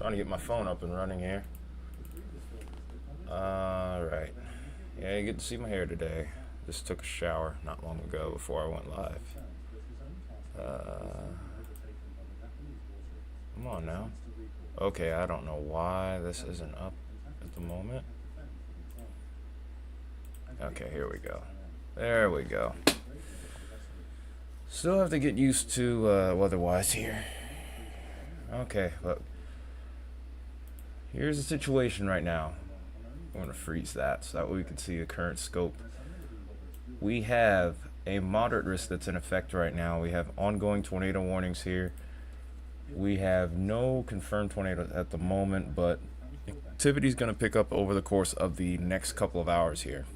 Trying to get my phone up and running here. Alright. Yeah, you get to see my hair today. Just took a shower not long ago before I went live. Come on now. Okay, I don't know why this isn't up at the moment. Okay, here we go. There we go. Still have to get used to weather-wise here. Okay, look. Here's the situation right now. I'm going to freeze that so that way we can see the current scope. We have a moderate risk that's in effect right now. We have ongoing tornado warnings here. We have no confirmed tornadoes at the moment, but activity is going to pick up over the course of the next couple of hours here.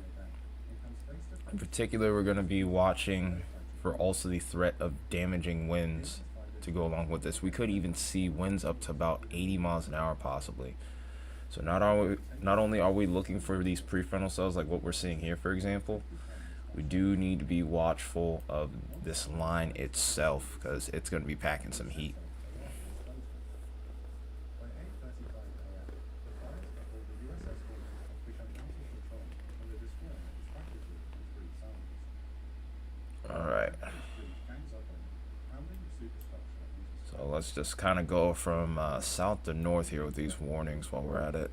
In particular, we're going to be watching for also the threat of damaging winds to go along with this. We could even see winds up to about 80 miles an hour possibly. So not only are we looking for these prefrontal cells like what we're seeing here, for example, we do need to be watchful of this line itself because it's going to be packing some heat. Alright. So let's just kind of go from south to north here with these warnings while we're at it.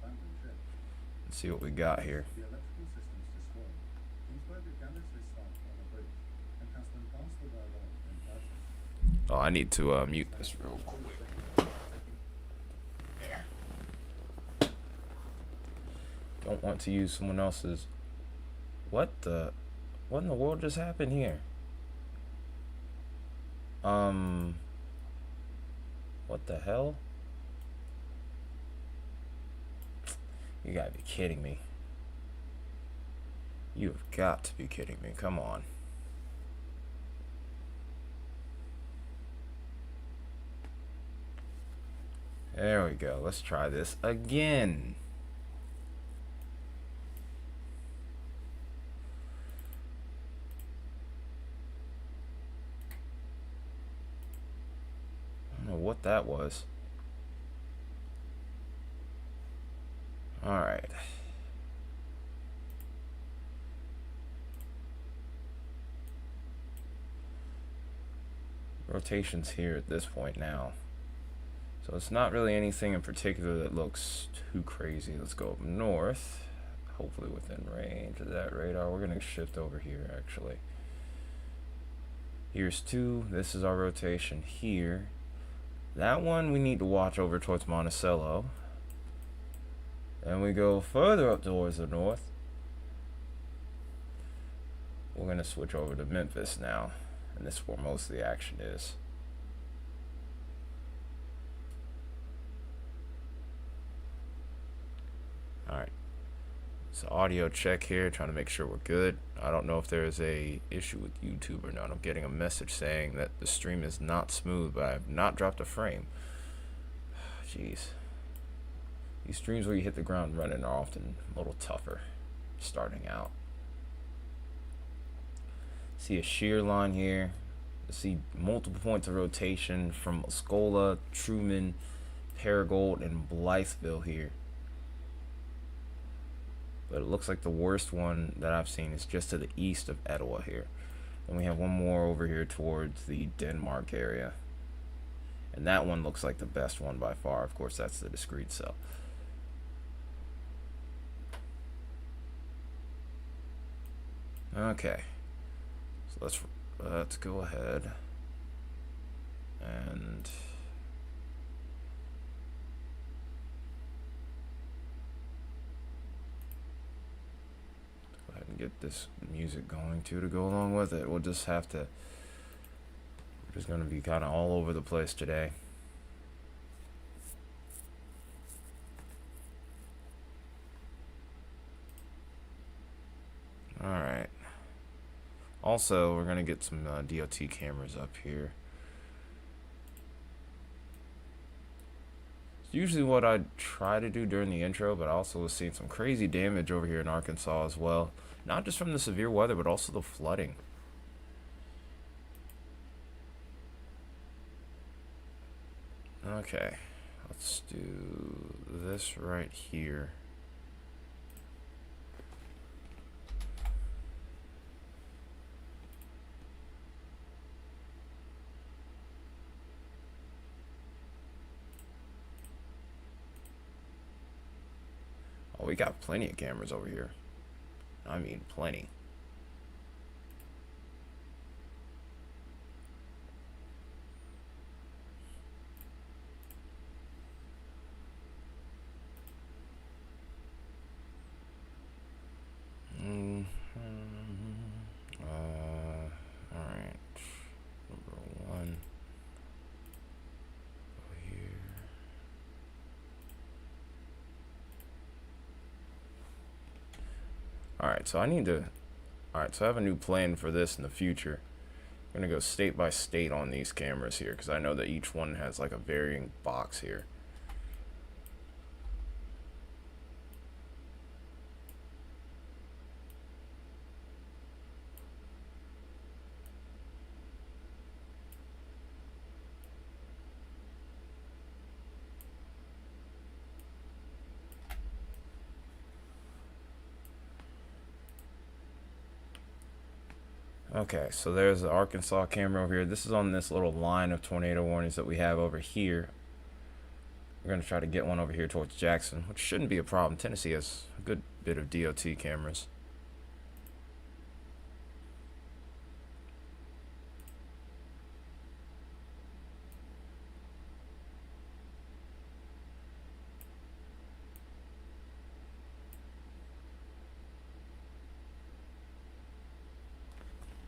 Let's see what we got here. Oh, I need to mute this real quick. There. Don't want to use someone else's. What in the world just happened here? What the hell? You gotta be kidding me. You have got to be kidding me. Come on. There we go. Let's try this again. I don't know what that was. All right. Rotation's here at this point now. So it's not really anything in particular that looks too crazy. Let's go up north, hopefully within range of that radar. We're going to shift over here, actually. Here's 2. This is our rotation here. That one we need to watch over towards Monticello. And we go further up towards the north. We're going to switch over to Memphis now. And this is where most of the action is. Alright, so audio check here, trying to make sure we're good. I don't know if there is a issue with YouTube or not. I'm getting a message saying that the stream is not smooth, but I have not dropped a frame. Jeez. These streams where you hit the ground running are often a little tougher starting out. See a shear line here. See multiple points of rotation from Scola, Truman, Paragould, and Blytheville here. But it looks like the worst one that I've seen is just to the east of Etowah here. And we have one more over here towards the Denmark area. And that one looks like the best one by far. Of course, that's the discrete cell. Okay. So let's go ahead and get this music going too to go along with it. We'll just have to, we're just going to be kind of all over the place today. Alright. Also, we're going to get some DOT cameras up here. It's usually what I try to do during the intro, but I also was seeing some crazy damage over here in Arkansas as well. Not just from the severe weather, but also the flooding. Okay. Let's do this right here. Oh, we got plenty of cameras over here. I mean, plenty. Alright. Number one. Go here. Alright, so I need to... Alright, so I have a new plan for this in the future. I'm going to go state by state on these cameras here, because I know that each one has like a varying box here. Okay, so there's the Arkansas camera over here. This is on this little line of tornado warnings that we have over here. We're going to try to get one over here towards Jackson, which shouldn't be a problem. Tennessee has a good bit of DOT cameras.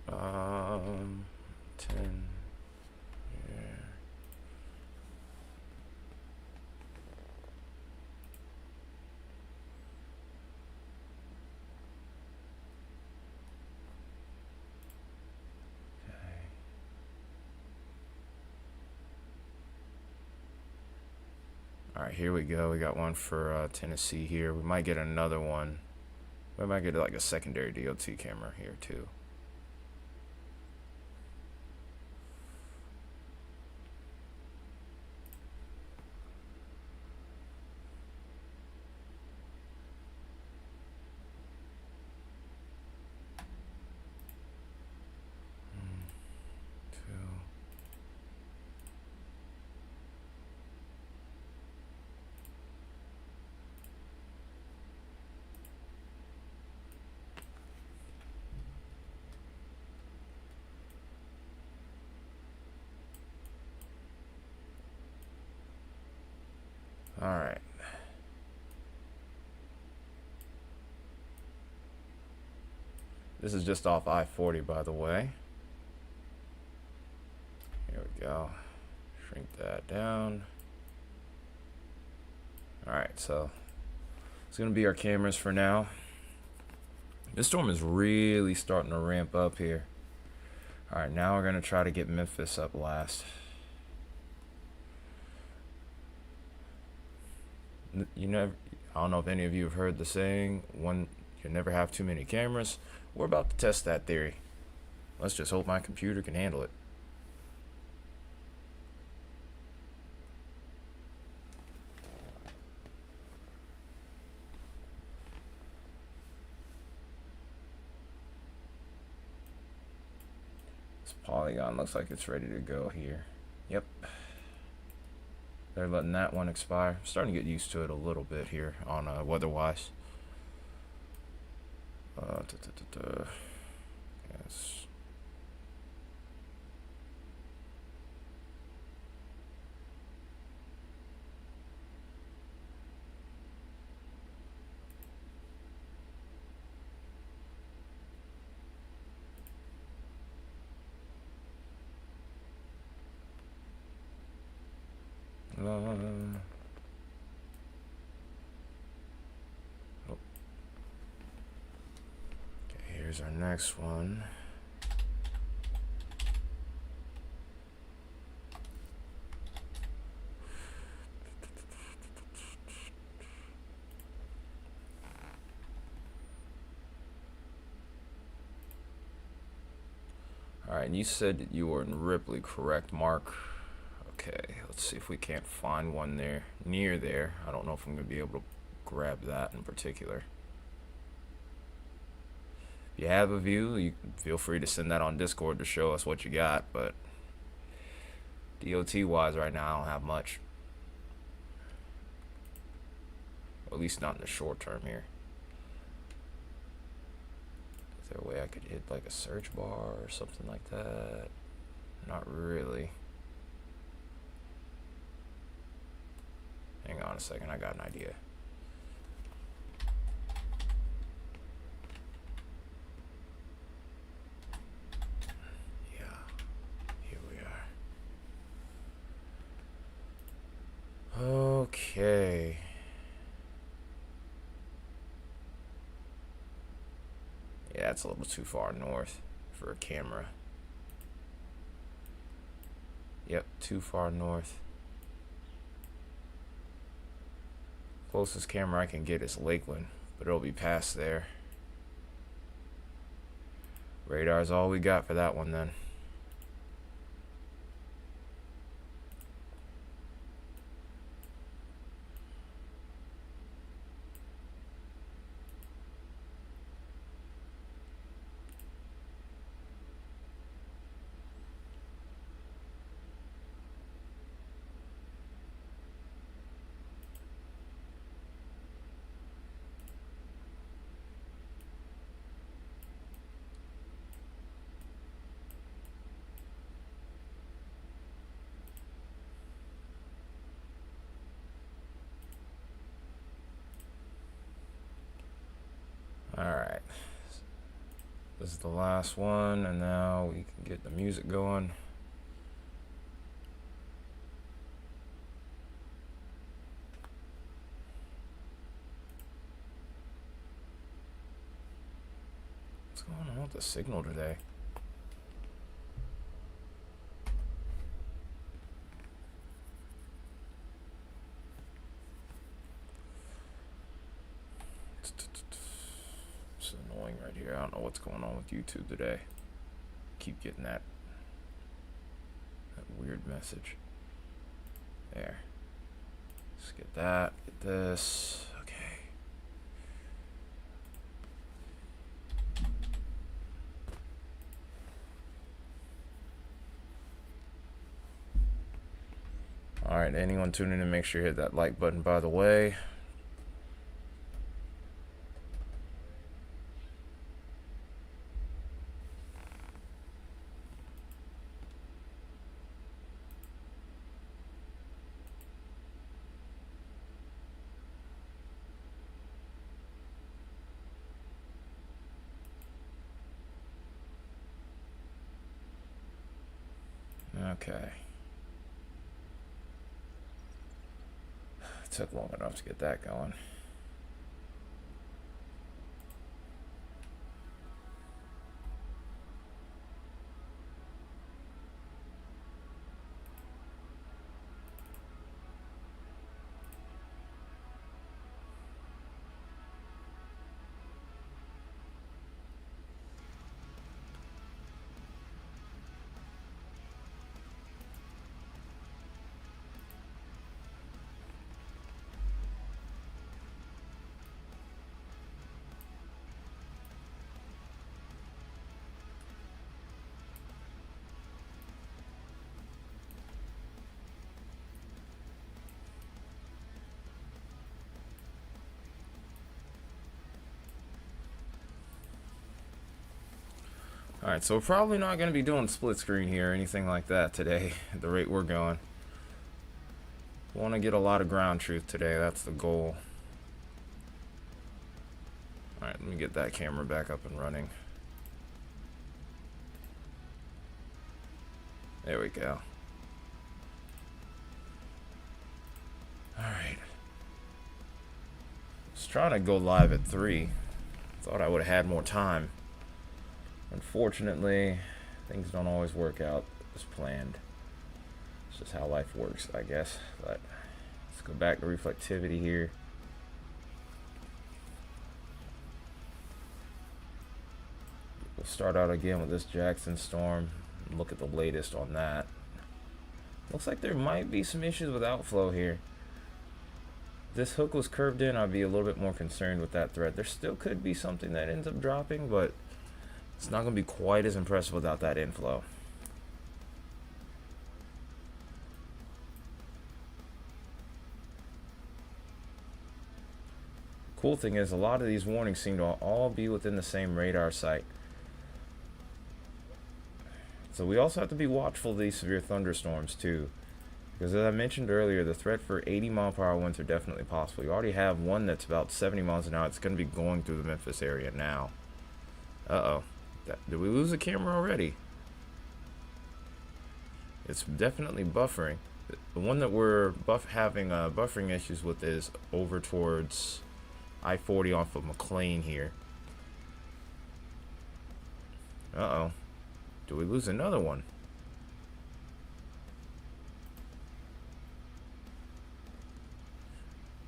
Um, 10. Yeah. All right, here we go. We got one for Tennessee here. We might get another one. We might get like a secondary DOT camera here too. All right. This is just off I-40, by the way. Here we go. Shrink that down. All right, so it's gonna be our cameras for now. This storm is really starting to ramp up here. All right, now we're gonna try to get Memphis up last. You never, I don't know if any of you have heard the saying, one you never have too many cameras. We're about to test that theory. Let's just hope my computer can handle it. This polygon looks like it's ready to go here. Yep. They're letting that one expire. I'm starting to get used to it a little bit here on weather-wise. Yes. Oh. Okay, here's our next one. All right, and you said that you were in Ripley, correct, Mark? Okay, let's see if we can't find one there, near there. I don't know if I'm going to be able to grab that in particular. If you have a view, you feel free to send that on Discord to show us what you got, but DOT wise right now I don't have much. Or at least not in the short term here. Is there a way I could hit like a search bar or something like that? Not really. Hang on a second, I got an idea. Yeah, here we are. Okay. Yeah, it's a little too far north for a camera. Yep, too far north. Closest camera I can get is Lakeland, but it'll be past there. Radar's all we got for that one then. Alright. This is the last one, and now we can get the music going. What's going on with the signal today? It's annoying right here. I don't know what's going on with YouTube today. Keep getting that weird message. There. Let's get that. Get this. Okay. Alright, anyone tuning in, make sure you hit that like button, by the way. Okay. It took long enough to get that going. Alright, so we're probably not going to be doing split screen here or anything like that today, at the rate we're going. Want to get a lot of ground truth today, that's the goal. Alright, let me get that camera back up and running. There we go. Alright. Was trying to go live at 3. Thought I would have had more time. Unfortunately, things don't always work out as planned. It's just how life works, I guess. But let's go back to reflectivity here. We'll start out again with this Jackson storm and look at the latest on that. Looks like there might be some issues with outflow here. If this hook was curved in, I'd be a little bit more concerned with that thread. There still could be something that ends up dropping, but it's not going to be quite as impressive without that inflow. Cool thing is, a lot of these warnings seem to all be within the same radar site. So we also have to be watchful of these severe thunderstorms too. Because as I mentioned earlier, the threat for 80-mile-per-hour winds are definitely possible. You already have one that's about 70 miles an hour. It's going to be going through the Memphis area now. Uh-oh. Did we lose the camera already? It's definitely buffering. The one that we're having buffering issues with is over towards I-40 off of McLean here. Uh-oh. Do we lose another one?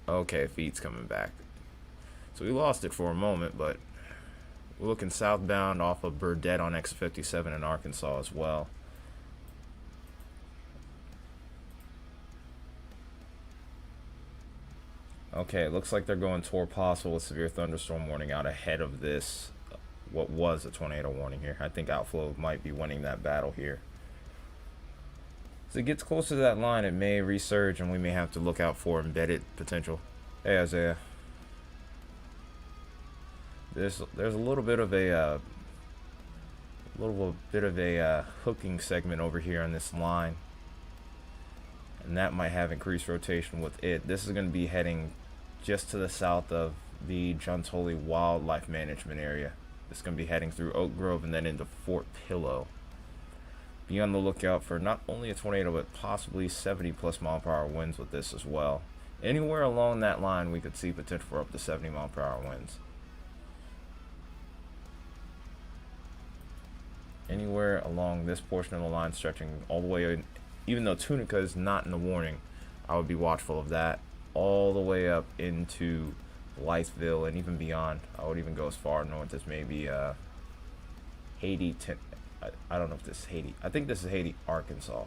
Okay, feet's coming back. So we lost it for a moment, but we're looking southbound off of Burdett on X57 in Arkansas as well. Okay, it looks like they're going toward possible with severe thunderstorm warning out ahead of this, what was a tornado warning here. I think outflow might be winning that battle here. As it gets closer to that line, it may resurge and we may have to look out for embedded potential. Hey, Isaiah. There's a little bit of a hooking segment over here on this line, and that might have increased rotation with it. This is going to be heading just to the south of the Juntoli Wildlife Management area. It's going to be heading through Oak Grove and then into Fort Pillow. Be on the lookout for not only a tornado, but possibly 70+ mile-per-hour winds with this as well. Anywhere along that line, we could see potential for up to 70 mile-per-hour winds. Anywhere along this portion of the line, stretching all the way in, even though Tunica is not in the warning, I would be watchful of that all the way up into Blytheville and even beyond. I would even go as far north as maybe Haiti. I don't know if this is Haiti. I think this is Haiti, Arkansas.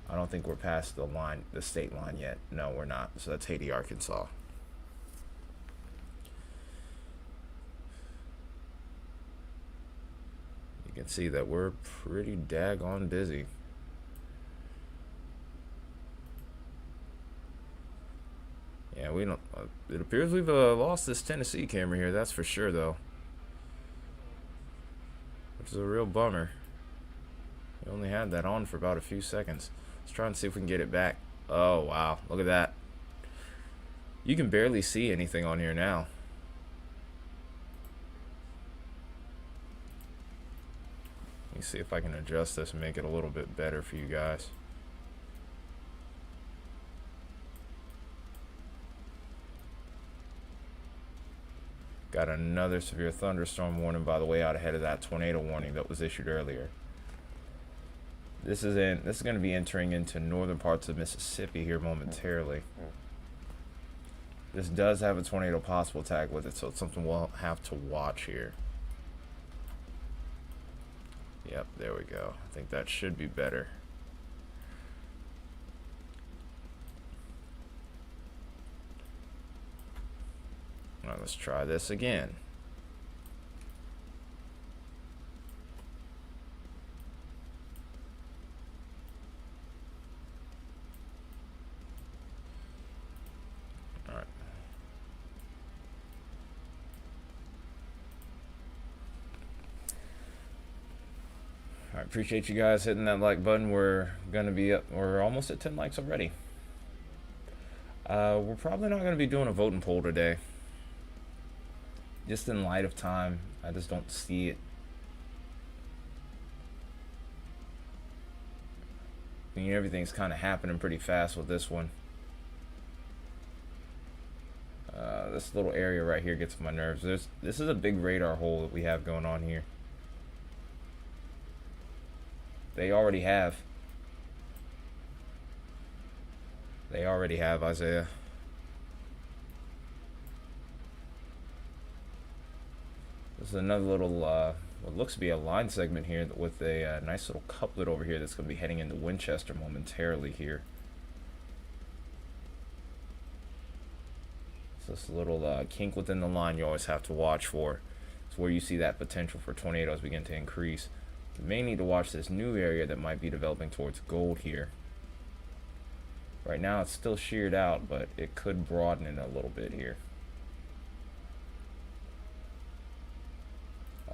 I don't think we're past the line, the state line yet. No, we're not. So that's Haiti, Arkansas. You can see that we're pretty daggone busy. Yeah, we don't. It appears we've lost this Tennessee camera here. That's for sure, though. Which is a real bummer. We only had that on for about a few seconds. Let's try and see if we can get it back. Oh, wow. Look at that. You can barely see anything on here now. Let me see if I can adjust this and make it a little bit better for you guys. Got another severe thunderstorm warning, by the way, out ahead of that tornado warning that was issued earlier. This is going to be entering into northern parts of Mississippi here momentarily. This does have a tornado possible tag with it, so it's something we'll have to watch here. Yep, there we go. I think that should be better. All right, let's try this again. All right. I appreciate you guys hitting that like button. We're gonna be up. We're almost at 10 likes already. We're probably not gonna be doing a voting poll today. Just in light of time, I just don't see it. I mean, everything's kind of happening pretty fast with this one. This little area right here gets on my nerves. This is a big radar hole that we have going on here. They already have, Isaiah. This is another little what looks to be a line segment here with a nice little couplet over here that's going to be heading into Winchester momentarily here. So this little kink within the line you always have to watch for. It's where you see that potential for tornadoes begin to increase. You may need to watch this new area that might be developing towards gold here. Right now it's still sheared out, but it could broaden it a little bit here.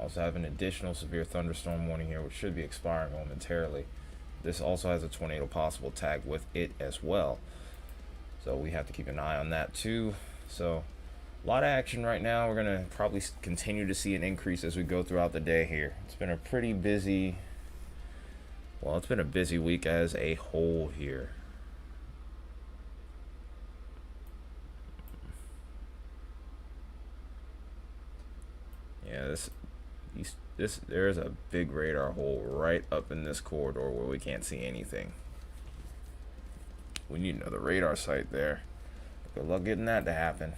Also have an additional severe thunderstorm warning here, which should be expiring momentarily. This also has a tornado possible tag with it as well, so we have to keep an eye on that too. So a lot of action right now. We're gonna probably continue to see an increase as we go throughout the day here. It's been a pretty busy, well, it's been a busy week as a whole here. Yeah, there's a big radar hole right up in this corridor where we can't see anything. We need another radar site there. Good luck getting that to happen.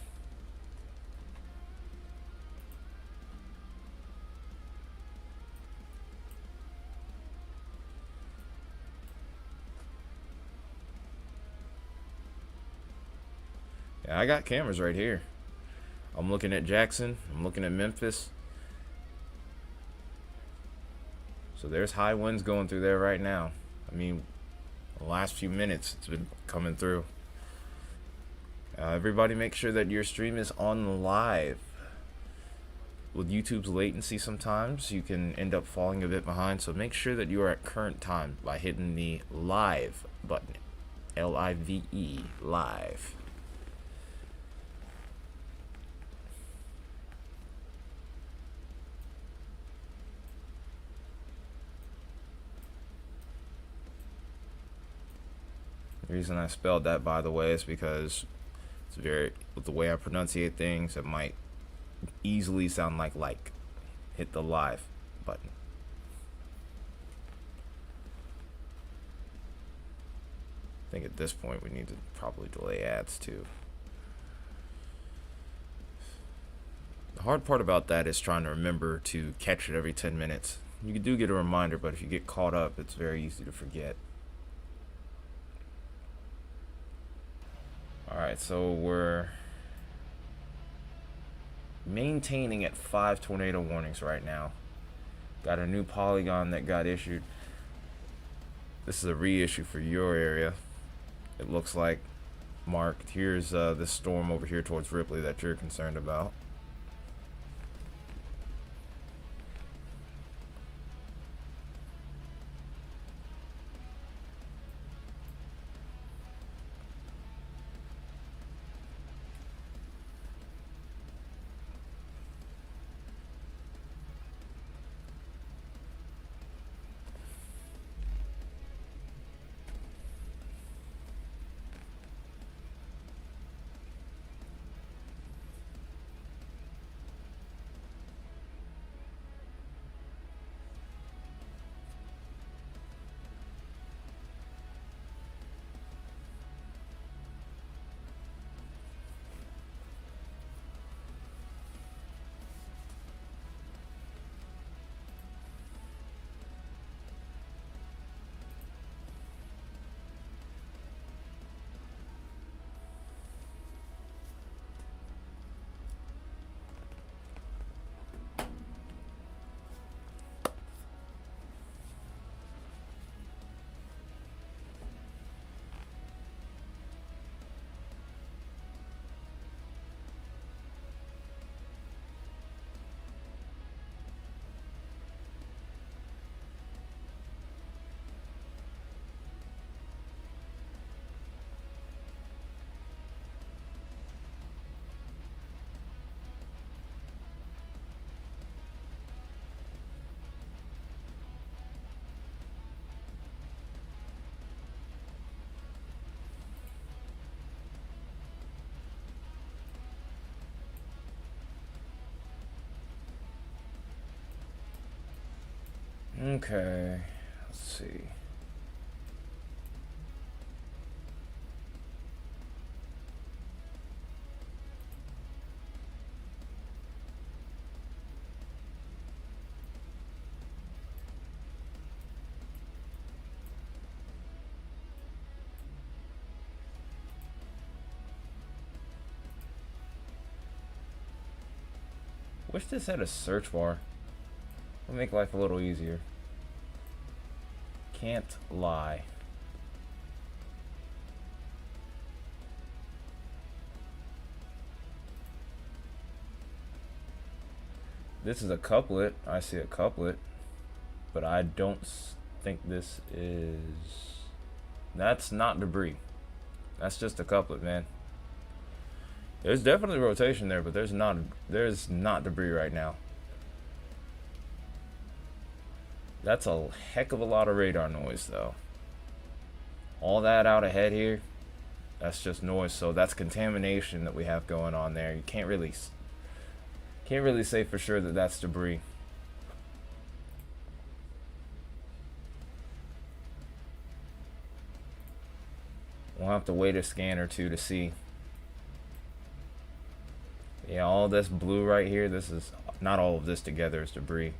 Yeah, I got cameras right here. I'm looking at Jackson. I'm looking at Memphis. So there's high winds going through there right now. I mean, the last few minutes it's been coming through. Everybody make sure that your stream is on live. With YouTube's latency sometimes you can end up falling a bit behind, so make sure that you are at current time by hitting the live button. L-I-V-E, live. The reason I spelled that, by the way, is because it's with the way I pronunciate things, it might easily sound like. Hit the live button. I think at this point we need to probably delay ads too. The hard part about that is trying to remember to catch it every 10 minutes. You do get a reminder, but if you get caught up, it's very easy to forget. Alright, so we're maintaining at 5 tornado warnings right now. Got a new polygon that got issued. This is a reissue for your area. It looks like marked. Here's this storm over here towards Ripley that you're concerned about. Okay, let's see. Wish this had a search bar. It'll make life a little easier. Can't lie. This is a couplet. I see a couplet. But I don't think this is... That's not debris. That's just a couplet, man. There's definitely rotation there, but there's not debris right now. That's a heck of a lot of radar noise, though. All that out ahead here, that's just noise. So that's contamination that we have going on there. You can't really say for sure that that's debris. We'll have to wait a scan or two to see. Yeah, all this blue right here, this is not all of this together is debris.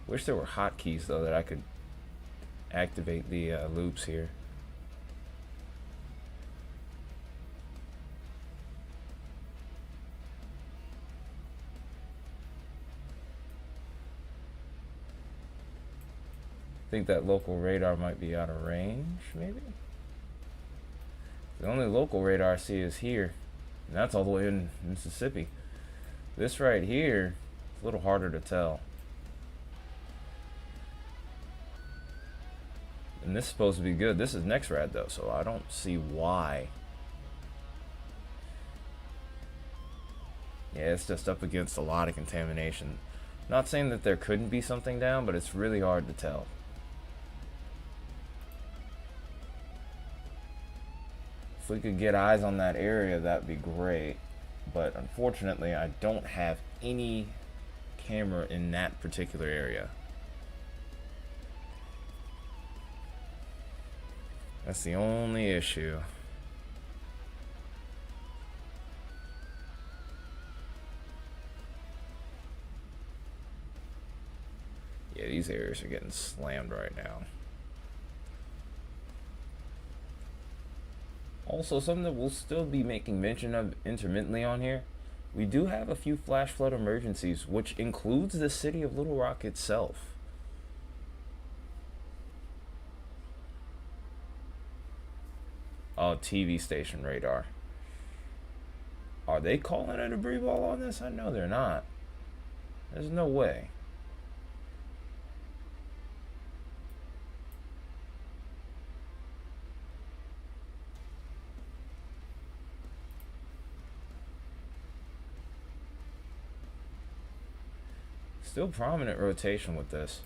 Wish there were hotkeys though that I could activate the loops here. I think that local radar might be out of range, maybe? The only local radar I see is here, and that's all the way in Mississippi. This right here, it's a little harder to tell. And this is supposed to be good. This is NextRad though, so I don't see why. Yeah, it's just up against a lot of contamination. Not saying that there couldn't be something down, but it's really hard to tell. If we could get eyes on that area, that'd be great. But unfortunately, I don't have any camera in that particular area. That's the only issue. Yeah, these areas are getting slammed right now. Also, something that we'll still be making mention of intermittently on here, we do have a few flash flood emergencies, which includes the city of Little Rock itself. Oh, TV station radar. Are they calling a debris ball on this? I know they're not. There's no way. Still prominent rotation with this.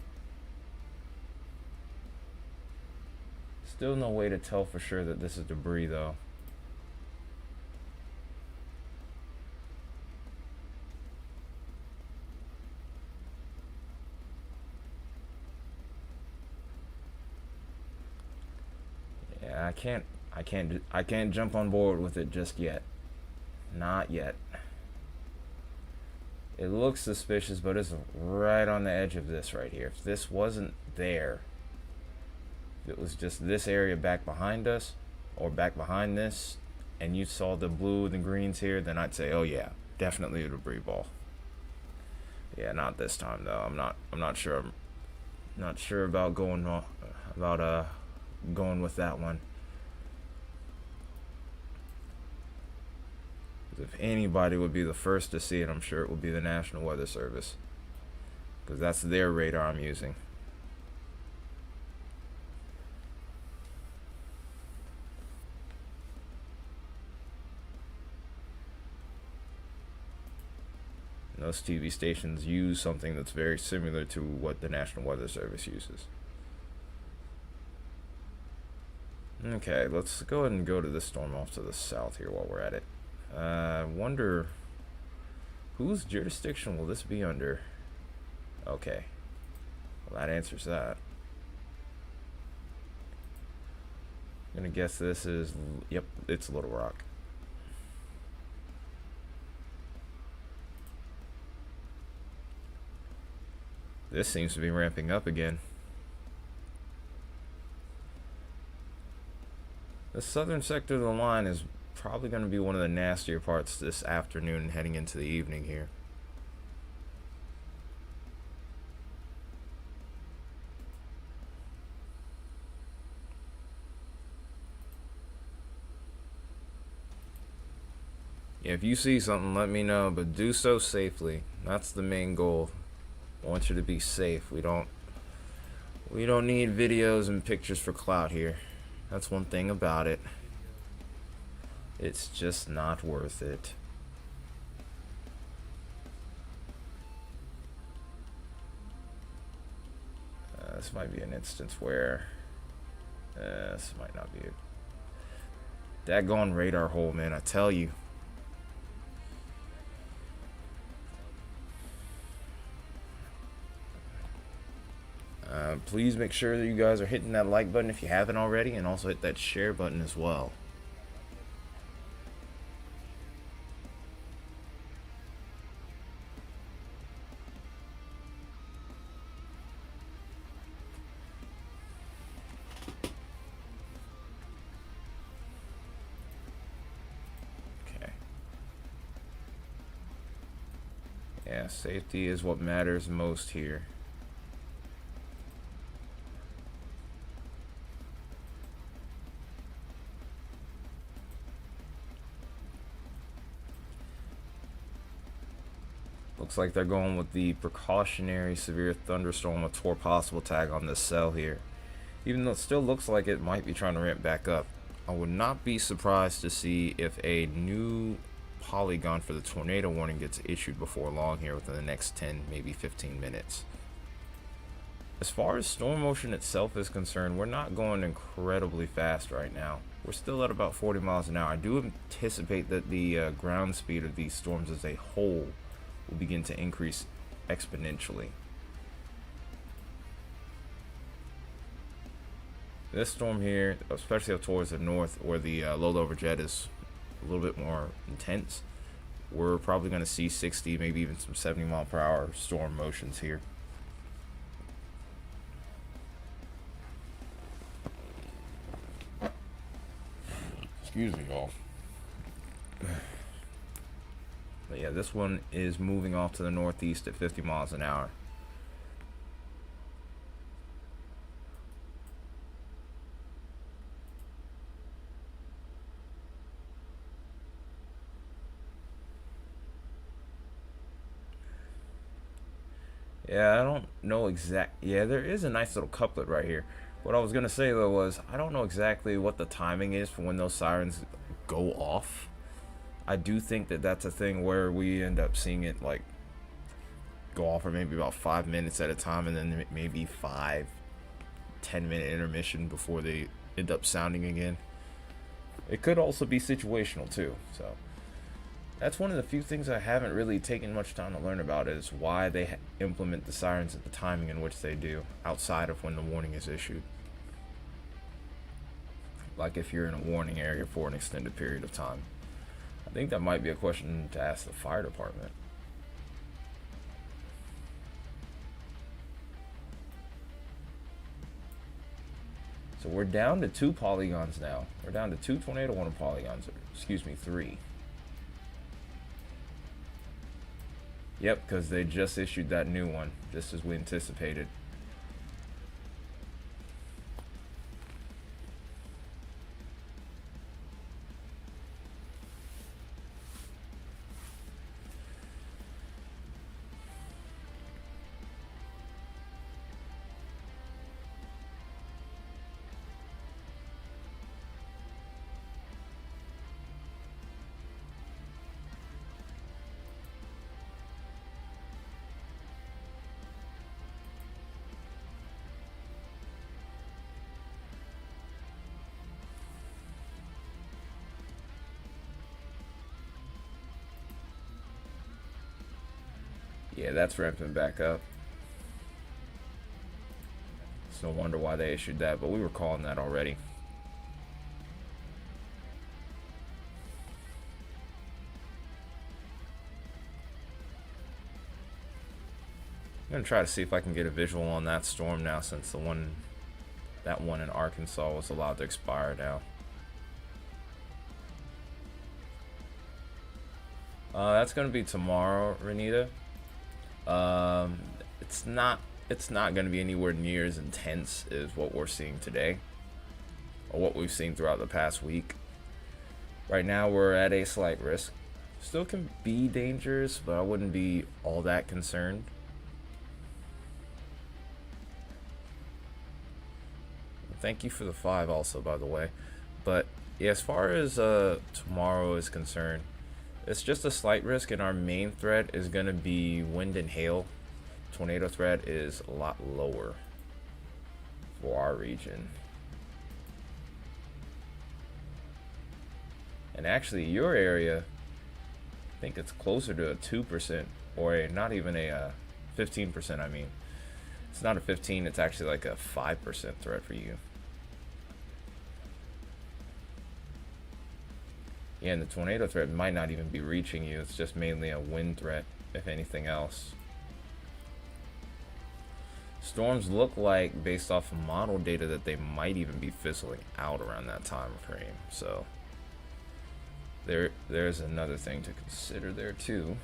Still no way to tell for sure that this is debris though. Yeah, I can't jump on board with it just yet. Not yet. It looks suspicious, but it's right on the edge of this right here. If this wasn't there, if it was just this area back behind us, or back behind this, and you saw the blue and the greens here, then I'd say, oh yeah, definitely a debris ball. Yeah, not this time though. I'm not sure. I'm not sure about going with that one. If anybody would be the first to see it, I'm sure it would be the National Weather Service, because that's their radar I'm using. And those TV stations use something that's very similar to what the National Weather Service uses. Okay, let's go ahead and go to this storm off to the south here while we're at it. I wonder whose jurisdiction will this be under? Okay, well that answers that. I'm gonna guess this is, yep, it's Little Rock. This seems to be ramping up again. The southern sector of the line is probably going to be one of the nastier parts this afternoon heading into the evening here. Yeah, if you see something, let me know, but do so safely. That's the main goal. I want you to be safe. We don't need videos and pictures for clout here. That's one thing about it. It's just not worth it. This might be an instance where this might not be a daggone radar hole, man. I tell you. Please make sure that you guys are hitting that like button if you haven't already, and also hit that share button as well. Okay. Yeah, safety is what matters most here. Looks like they're going with the precautionary severe thunderstorm with TOR possible tag on this cell here. Even though it still looks like it might be trying to ramp back up. I would not be surprised to see if a new polygon for the tornado warning gets issued before long here within the next 10, maybe 15 minutes. As far as storm motion itself is concerned, we're not going incredibly fast right now. We're still at about 40 miles an hour. I do anticipate that the ground speed of these storms as a whole will begin to increase exponentially. This storm here, especially up towards the north where the low over jet is a little bit more intense, we're probably going to see 60, maybe even some 70 mile per hour storm motions here. Excuse me, y'all. But yeah, this one is moving off to the northeast at 50 miles an hour. Yeah, I don't know yeah, there is a nice little couplet right here. What I was gonna say though was I don't know exactly what the timing is for when those sirens go off. I do think that that's a thing where we end up seeing it like go off for maybe about 5 minutes at a time, and then maybe 5-10 minute intermission before they end up sounding again. It could also be situational too. So that's one of the few things I haven't really taken much time to learn about, is why they implement the sirens at the timing in which they do, outside of when the warning is issued. Like if you're in a warning area for an extended period of time. I think that might be a question to ask the fire department. So we're down to 2 polygons now. We're down to 2 tornado warning polygons. Excuse me, 3. Yep, because they just issued that new one, just as we anticipated. Yeah, that's ramping back up. It's no wonder why they issued that, but we were calling that already. I'm gonna try to see if I can get a visual on that storm now, since that one in Arkansas was allowed to expire now. That's gonna be tomorrow, Renita. Um, it's not. It's not gonna be anywhere near as intense as what we're seeing today, or what we've seen throughout the past week. Right now, we're at a slight risk. Still can be dangerous, but I wouldn't be all that concerned. Thank you for the 5 also, by the way. But yeah, as far as tomorrow is concerned, it's just a slight risk, and our main threat is going to be wind and hail. Tornado threat is a lot lower for our region. And actually, your area, I think it's closer to a 2%, or not even a 15%, I mean. It's not a 15, it's actually like a 5% threat for you. Yeah, and the tornado threat might not even be reaching you. It's just mainly a wind threat, if anything else. Storms look like, based off of model data, that they might even be fizzling out around that time frame. So there's another thing to consider there too.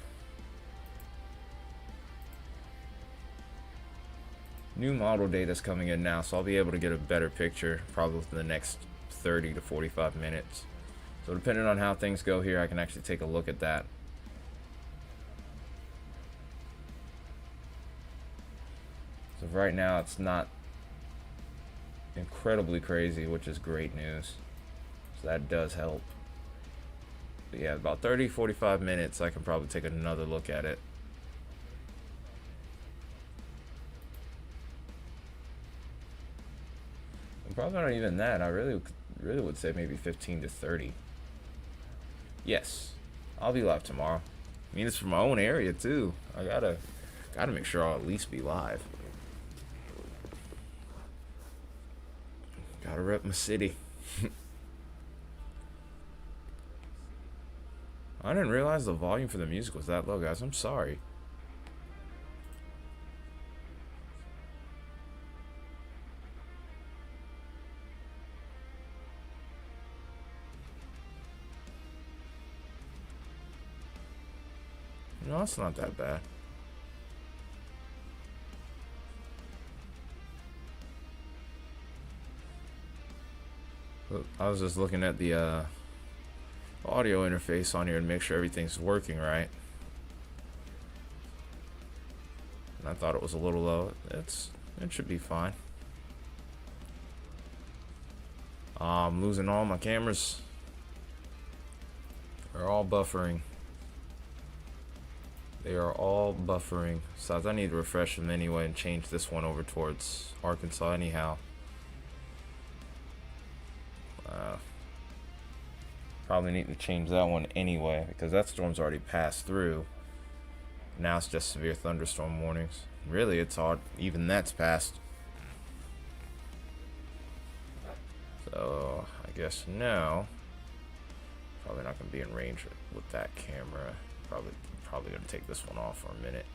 New model data is coming in now, so I'll be able to get a better picture probably within the next 30 to 45 minutes. So depending on how things go here, I can actually take a look at that. So right now it's not incredibly crazy, which is great news. So that does help. But yeah, about 30-45 minutes I can probably take another look at it. And probably not even that. I really would say maybe 15 to 30. Yes, I'll be live tomorrow. I mean, it's from my own area too. I gotta make sure I'll at least be live. Gotta rep my city. I didn't realize the volume for the music was that low, guys. I'm sorry. No, it's not that bad. I was just looking at the audio interface on here and make sure everything's working right. And I thought it was a little low. It should be fine. I'm losing all my cameras. They're all buffering. They are all buffering. So I need to refresh them anyway and change this one over towards Arkansas anyhow. Probably need to change that one anyway because that storm's already passed through. Now it's just severe thunderstorm warnings. Really, it's odd. Even that's passed. So I guess now, probably not gonna be in range with that camera. Probably gonna take this one off for a minute.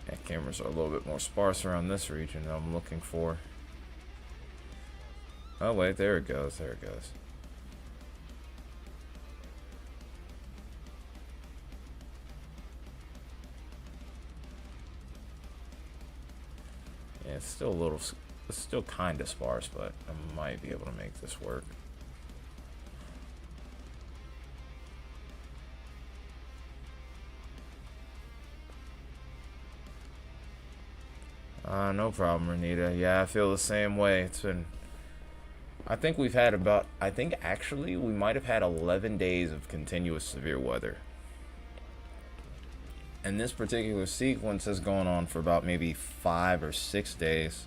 Yeah, cameras are a little bit more sparse around this region that I'm looking for. Oh wait, there it goes, there it goes. Yeah, it's still kind of sparse, but I might be able to make this work. No problem, Renita. Yeah, I feel the same way. I think we've had actually we might have had 11 days of continuous severe weather. And this particular sequence has gone on for about maybe 5 or 6 days.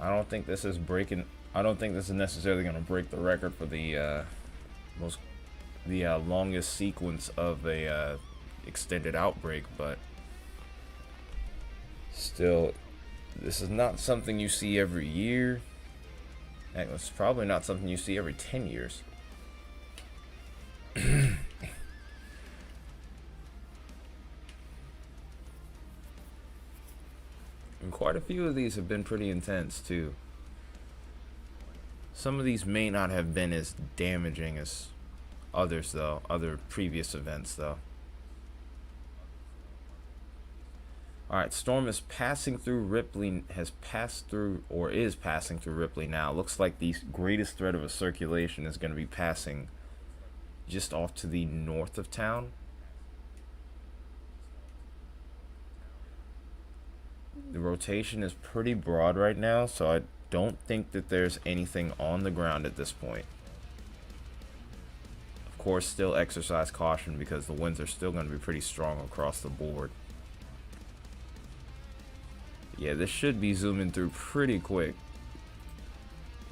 I don't think this is breaking. I don't think this is necessarily going to break the record for the most, the longest sequence of a extended outbreak, but still, this is not something you see every year. And it's probably not something you see every 10 years. And quite a few of these have been pretty intense too. Some of these may not have been as damaging as others though, other previous events though. Alright, storm is passing through Ripley, has passed through, or is passing through Ripley now. Looks like the greatest threat of a circulation is going to be passing just off to the north of town. The rotation is pretty broad right now, so I don't think that there's anything on the ground at this point. Of course, still exercise caution because the winds are still going to be pretty strong across the board. Yeah, this should be zooming through pretty quick.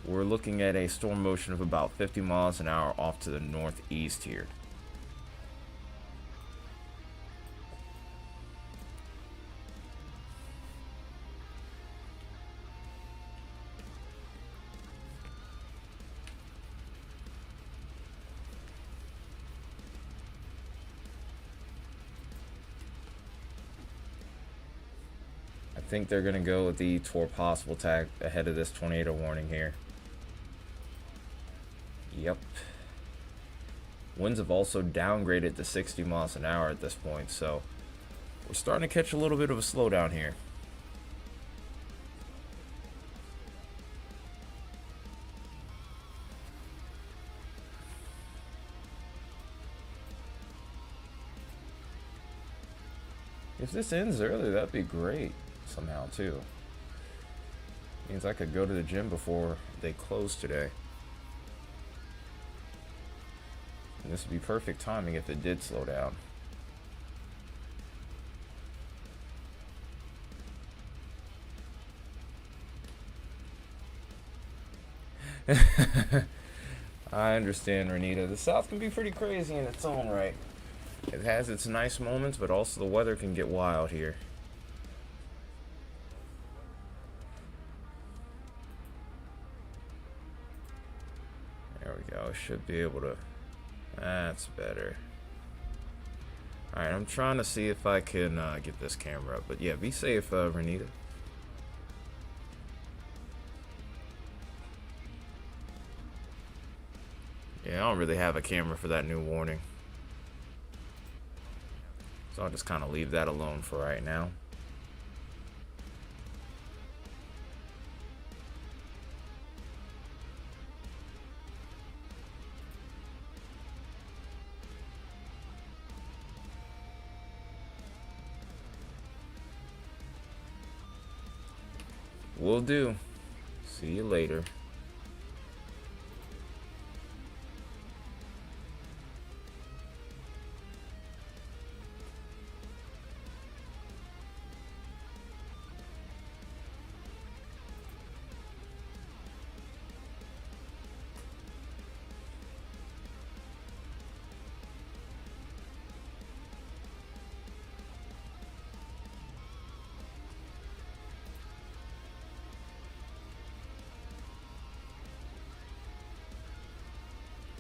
We're looking at a storm motion of about 50 miles an hour off to the northeast here. I think they're going to go with the TOR possible tag ahead of this tornado warning here. Yep. Winds have also downgraded to 60 miles an hour at this point, so we're starting to catch a little bit of a slowdown here. If this ends early, that'd be great somehow too. Means I could go to the gym before they close today. And this would be perfect timing if it did slow down. I understand, Renita. The South can be pretty crazy in its own right. It has its nice moments, but also the weather can get wild here. There we go. Should be able to. That's better. Alright, I'm trying to see if I can get this camera up. But yeah, be safe, Renita. Yeah, I don't really have a camera for that new warning. So I'll just kind of leave that alone for right now. Will do. See you later.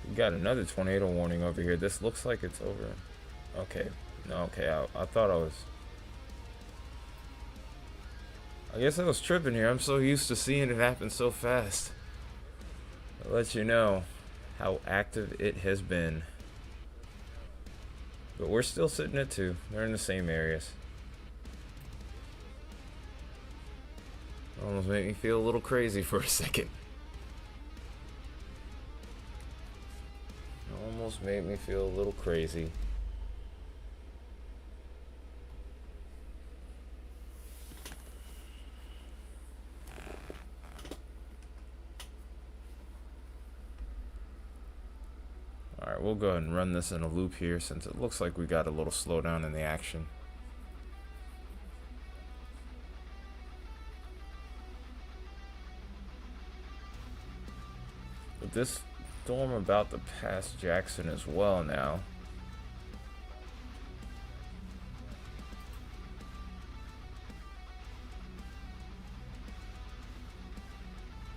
We got another tornado warning over here. This looks like it's over. Okay. No, okay. I thought I was. I guess I was tripping here. I'm so used to seeing it happen so fast. I'll let you know how active it has been. But we're still sitting at 2. They're in the same areas. Almost made me feel a little crazy for a second. Almost made me feel a little crazy. Alright, we'll go ahead and run this in a loop here since it looks like we got a little slowdown in the action. With this storm about to pass Jackson as well now.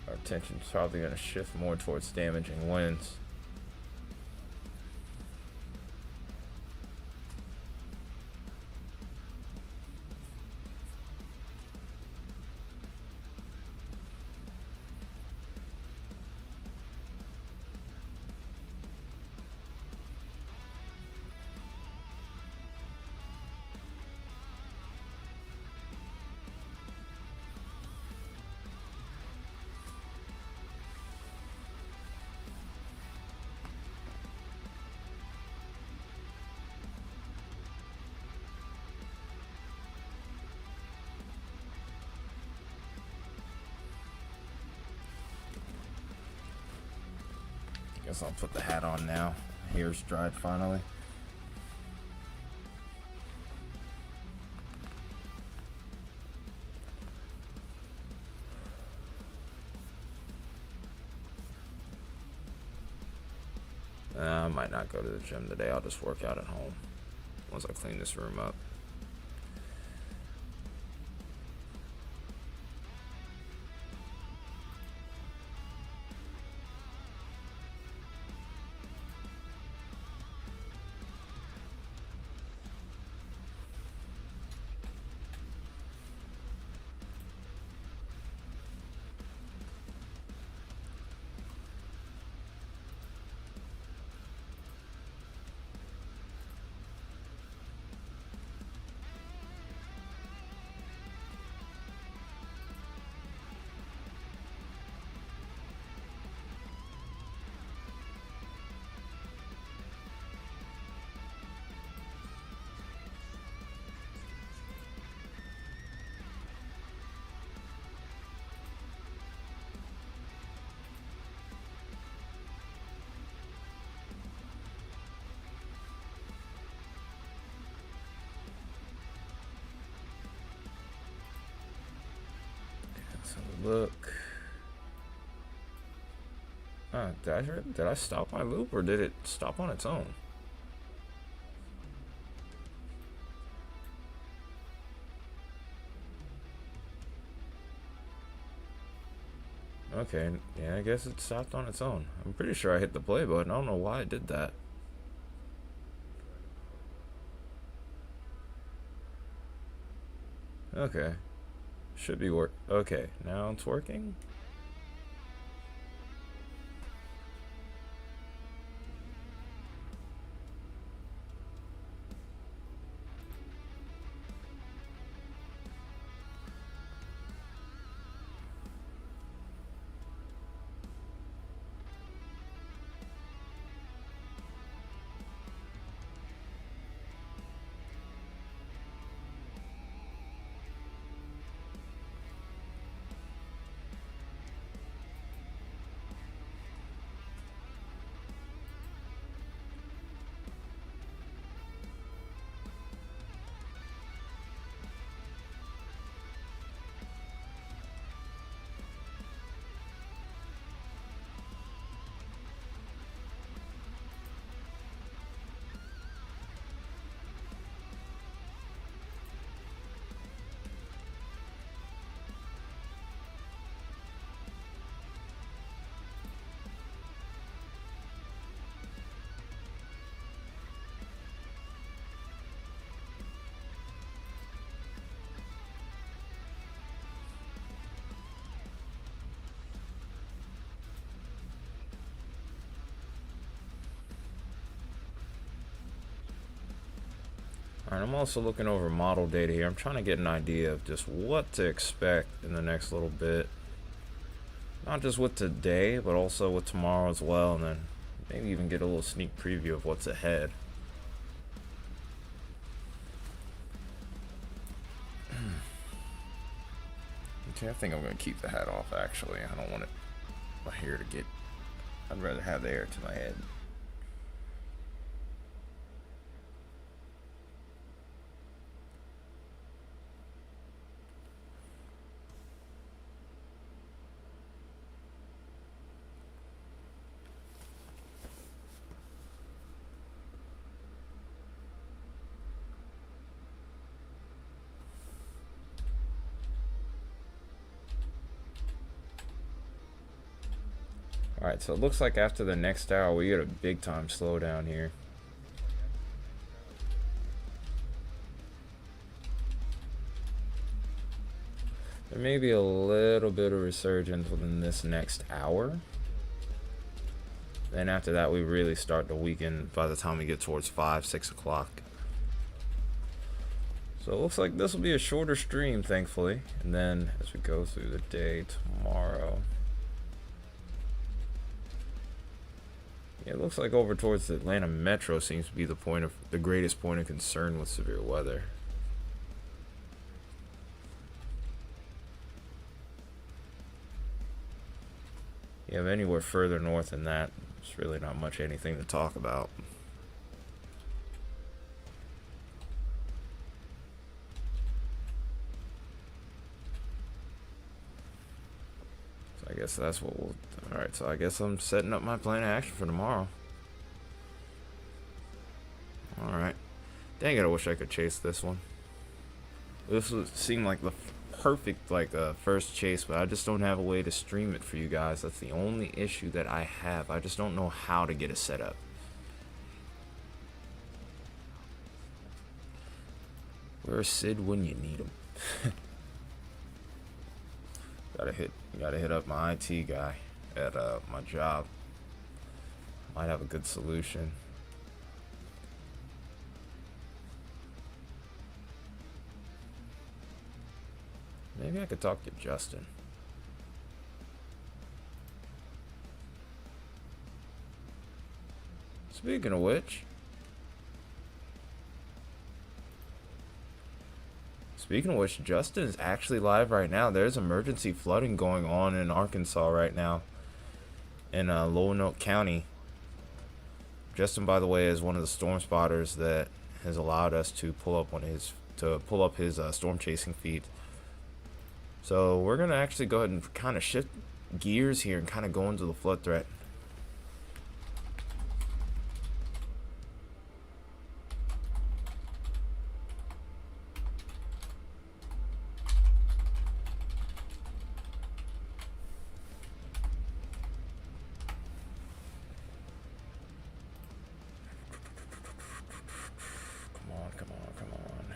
Our attention's probably going to shift more towards damaging winds. Guess I'll put the hat on now. Hair's dried finally. I might not go to the gym today. I'll just work out at home once I clean this room up. Look. Did I stop my loop or did it stop on its own? Okay, yeah, I guess it stopped on its own. I'm pretty sure I hit the play button. I don't know why I did that. Okay. Should be work. Okay, now it's working. Alright, I'm also looking over model data here. I'm trying to get an idea of just what to expect in the next little bit. Not just with today, but also with tomorrow as well, and then maybe even get a little sneak preview of what's ahead. Okay, I think I'm going to keep the hat off, actually. I don't want my hair to get... I'd rather have the air to my head. Alright, so it looks like after the next hour we get a big time slowdown here. There may be a little bit of resurgence within this next hour. Then after that we really start to weaken by the time we get towards 5, 6 o'clock. So it looks like this will be a shorter stream, thankfully. And then as we go through the day tomorrow. Yeah, it looks like over towards the Atlanta metro seems to be the greatest point of concern with severe weather. Yeah, anywhere further north than that, there's really not much anything to talk about. So I guess that's what we'll... Alright, so I guess I'm setting up my plan of action for tomorrow. Alright. Dang it, I wish I could chase this one. This would seem like the perfect first chase, but I just don't have a way to stream it for you guys. That's the only issue that I have. I just don't know how to get it set up. Where's Sid when you need him? Gotta hit up my IT guy at my job. Might have a good solution. Maybe I could talk to Justin. Speaking of which, Justin is actually live right now. There's emergency flooding going on in Arkansas right now, in Lonoke County. Justin, by the way, is one of the storm spotters that has allowed us to pull up his storm chasing feed. So we're gonna actually go ahead and kind of shift gears here and kind of go into the flood threat. Come on.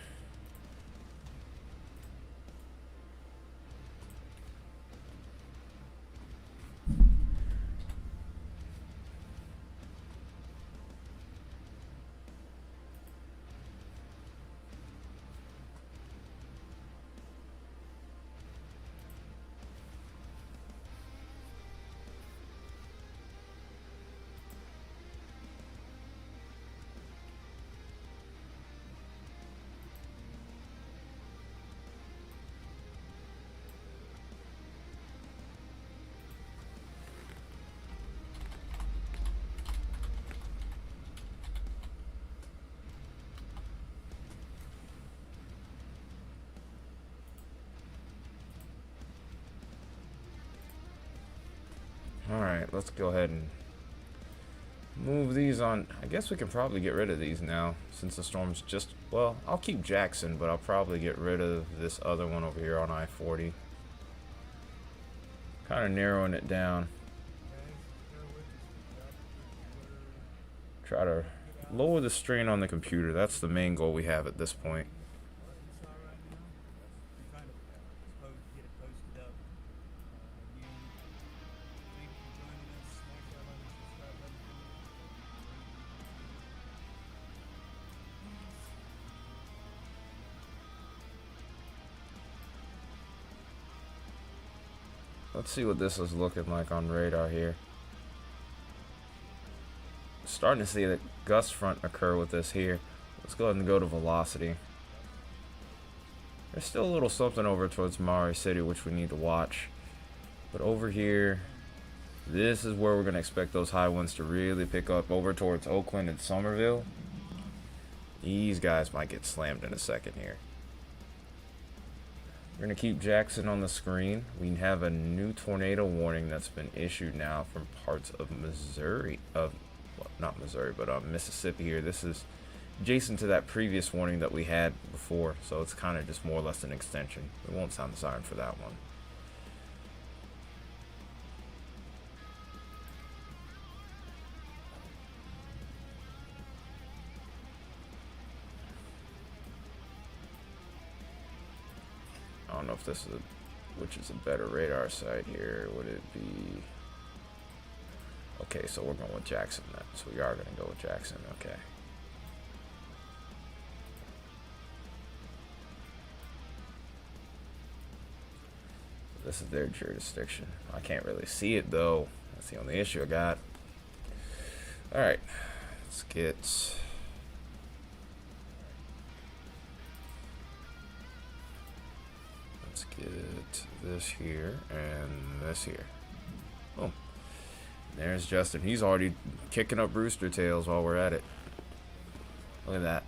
Alright, let's go ahead and move these on. I guess we can probably get rid of these now, since the storm's just... Well, I'll keep Jackson, but I'll probably get rid of this other one over here on I-40. Kind of narrowing it down. Try to lower the strain on the computer. That's the main goal we have at this point. Let's see what this is looking like on radar here. Starting to see the gust front occur with this here. Let's go ahead and go to velocity. There's still a little something over towards Maury City which we need to watch. But over here, this is where we're going to expect those high winds to really pick up over towards Oakland and Somerville. These guys might get slammed in a second here. We're going to keep Jackson on the screen. We have a new tornado warning that's been issued now from parts of Missouri. Not Missouri, but Mississippi here. This is adjacent to that previous warning that we had before. So it's kind of just more or less an extension. We won't sound the siren for that one. don't know if this is which is a better radar site here. Would it be? Okay, so we're going with Jackson then. So we are going to go with Jackson. Okay. This is their jurisdiction. I can't really see it though. That's the only issue I got. All right, let's get. Let's get this here and this here. Boom. There's Justin. He's already kicking up rooster tails while we're at it. Look at that.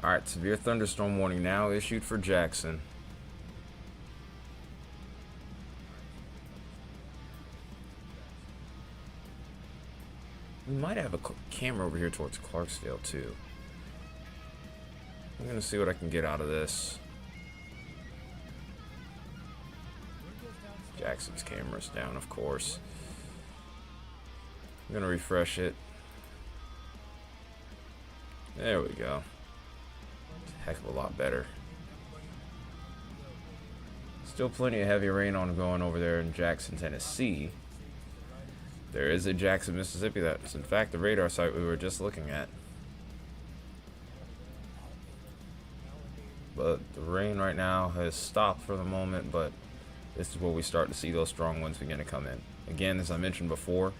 Alright, severe thunderstorm warning now issued for Jackson. We might have a camera over here towards Clarksdale too. I'm gonna see what I can get out of this. Jackson's camera's down, of course. I'm gonna refresh it. There we go. Heck of a lot better. Still plenty of heavy rain on going over there in Jackson, Tennessee. There is a Jackson, Mississippi. That's in fact the radar site we were just looking at. But the rain right now has stopped for the moment, but this is where we start to see those strong winds begin to come in. Again, as I mentioned before,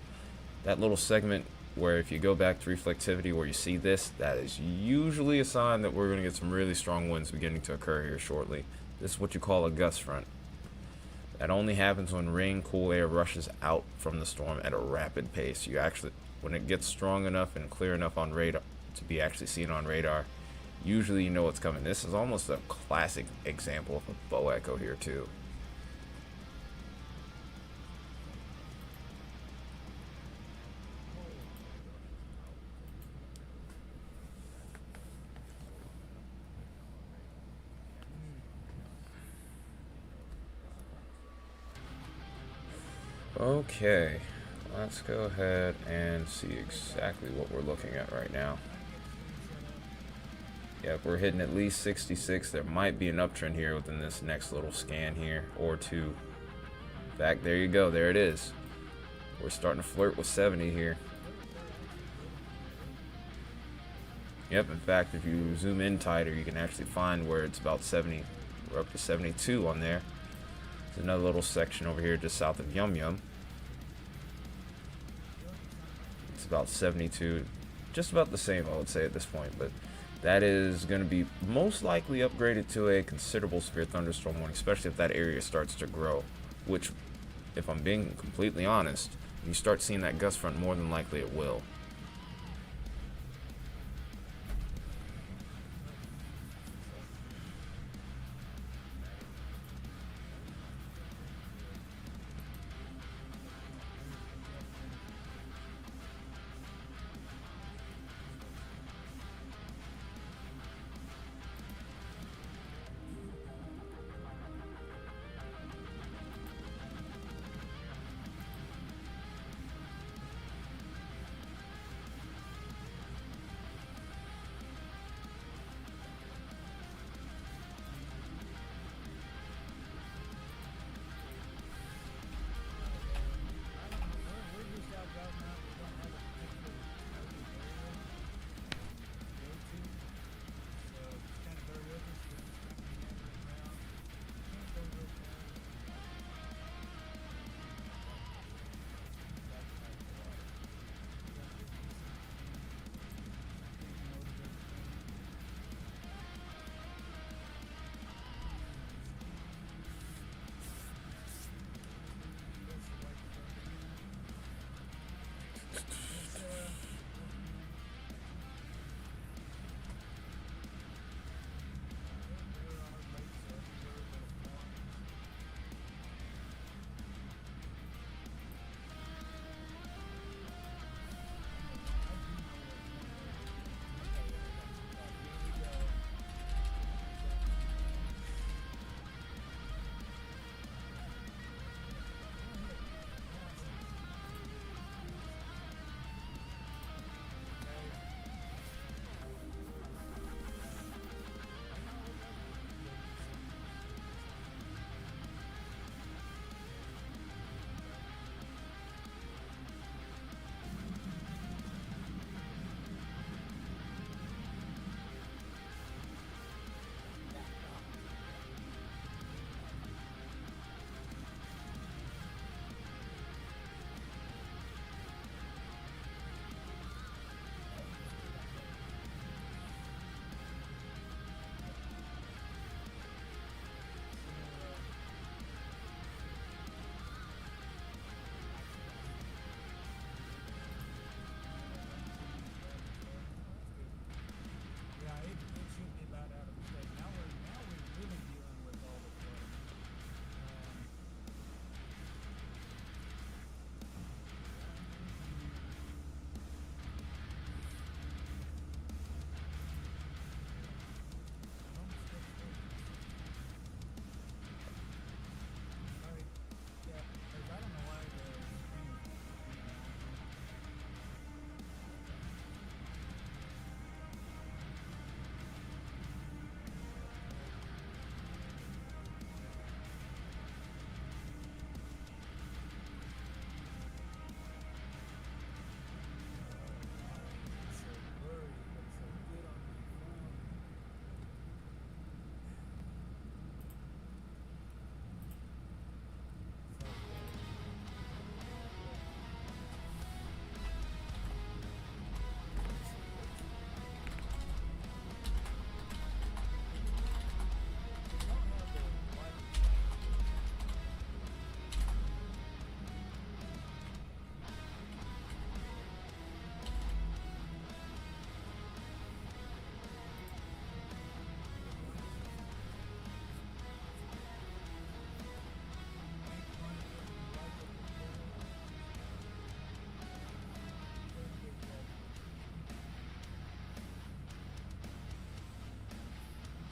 that little segment where if you go back to reflectivity where you see this, that is usually a sign that we're going to get some really strong winds beginning to occur here shortly. This is what you call a gust front. That only happens when rain, cool air rushes out from the storm at a rapid pace. You actually, when it gets strong enough and clear enough on radar to be actually seen on radar, usually you know what's coming. This is almost a classic example of a bow echo here too. Okay, let's go ahead and see exactly what we're looking at right now. Yep, we're hitting at least 66. There might be an uptrend here within this next little scan here, or two. In fact, there you go, there it is. We're starting to flirt with 70 here. Yep, in fact, if you zoom in tighter, you can actually find where it's about 70. We're up to 72 on there. There's another little section over here just south of Yum Yum. It's about 72, just about the same, I would say, at this point, but that is going to be most likely upgraded to a considerable severe thunderstorm warning, especially if that area starts to grow, which, if I'm being completely honest, you start seeing that gust front, more than likely it will.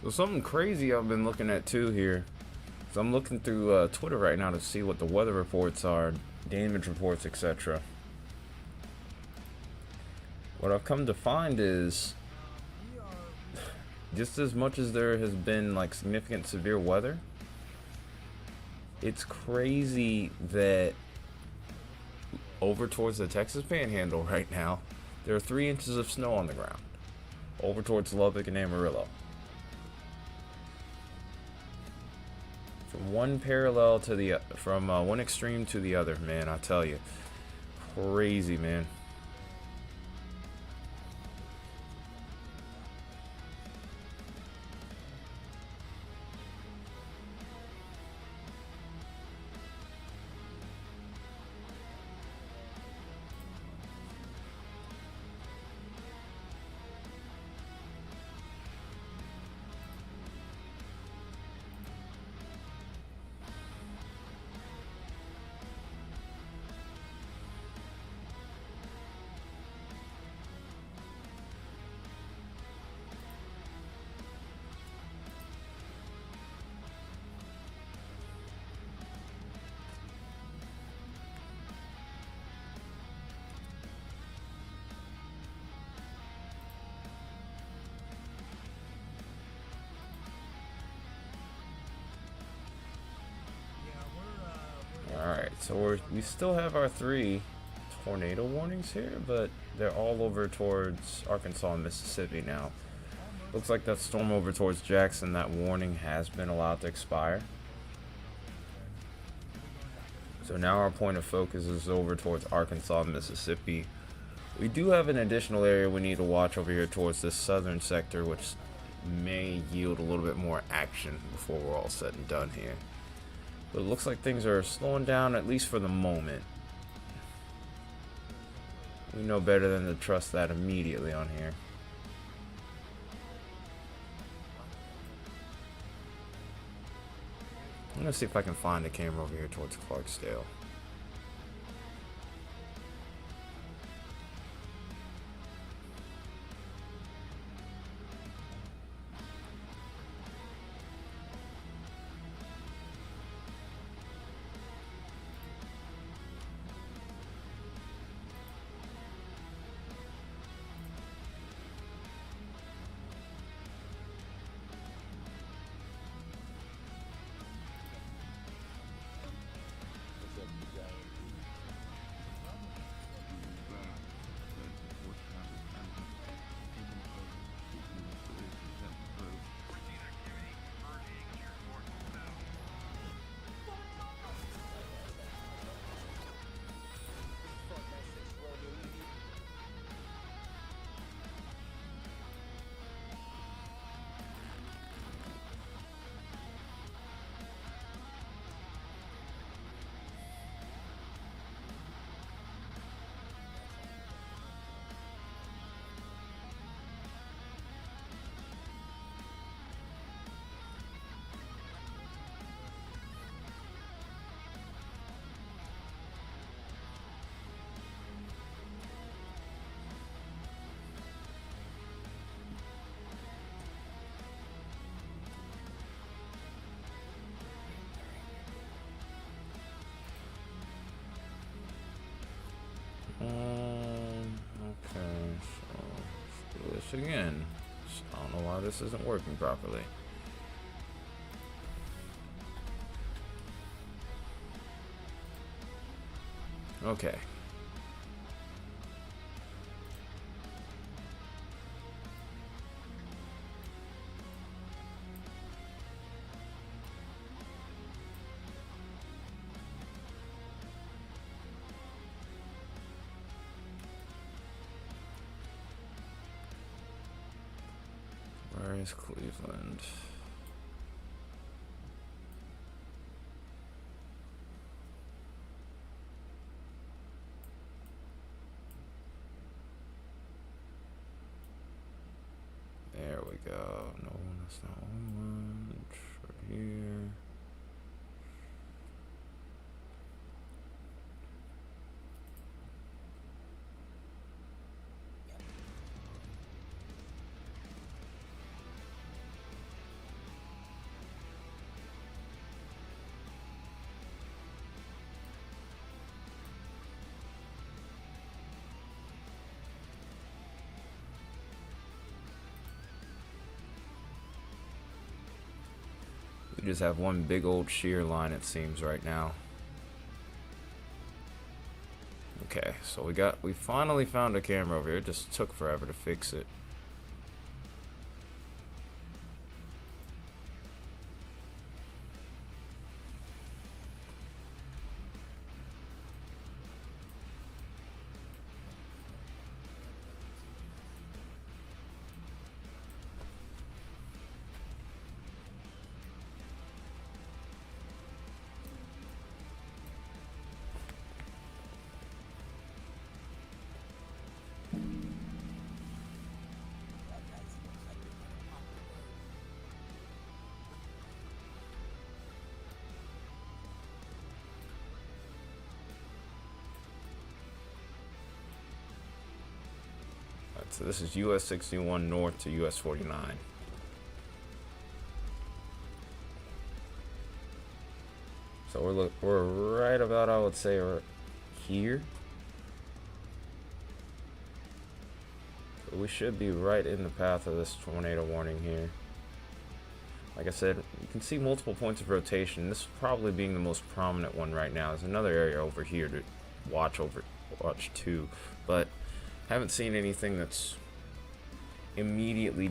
So something crazy I've been looking at too here. So I'm looking through Twitter right now to see what the weather reports are, damage reports, etc. What I've come to find is just as much as there has been like significant severe weather, it's crazy that over towards the Texas Panhandle right now, there are 3 inches of snow on the ground. Over towards Lubbock and Amarillo. From one parallel to the from one extreme to the other, man. I tell you, crazy, man. Alright, so we still have our 3 tornado warnings here, but they're all over towards Arkansas and Mississippi now. Looks like that storm over towards Jackson, that warning has been allowed to expire. So now our point of focus is over towards Arkansas and Mississippi. We do have an additional area we need to watch over here towards this southern sector, which may yield a little bit more action before we're all said and done here. But it looks like things are slowing down, at least for the moment. We know better than to trust that immediately on here. I'm gonna see if I can find a camera over here towards Clarksdale. Okay, so let's do this again. I don't know why this isn't working properly. Okay. Where is Cleveland? There we go. No, that's not one. Right here. just have one big old shear line, it seems, right now. Okay, so we finally found a camera over here. It just took forever to fix it. So this is US 61 north to US 49. So we're right about, I would say, right here. So we should be right in the path of this tornado warning here. Like I said, you can see multiple points of rotation. This probably being the most prominent one right now. There's another area over here to watch too, but haven't seen anything that's immediately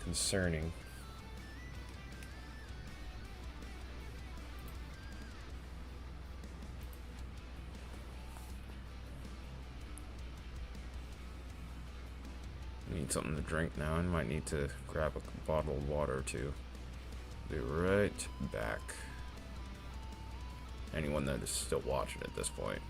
concerning. Need something to drink now, and might need to grab a bottle of water or two. Be right back. Anyone that is still watching at this point.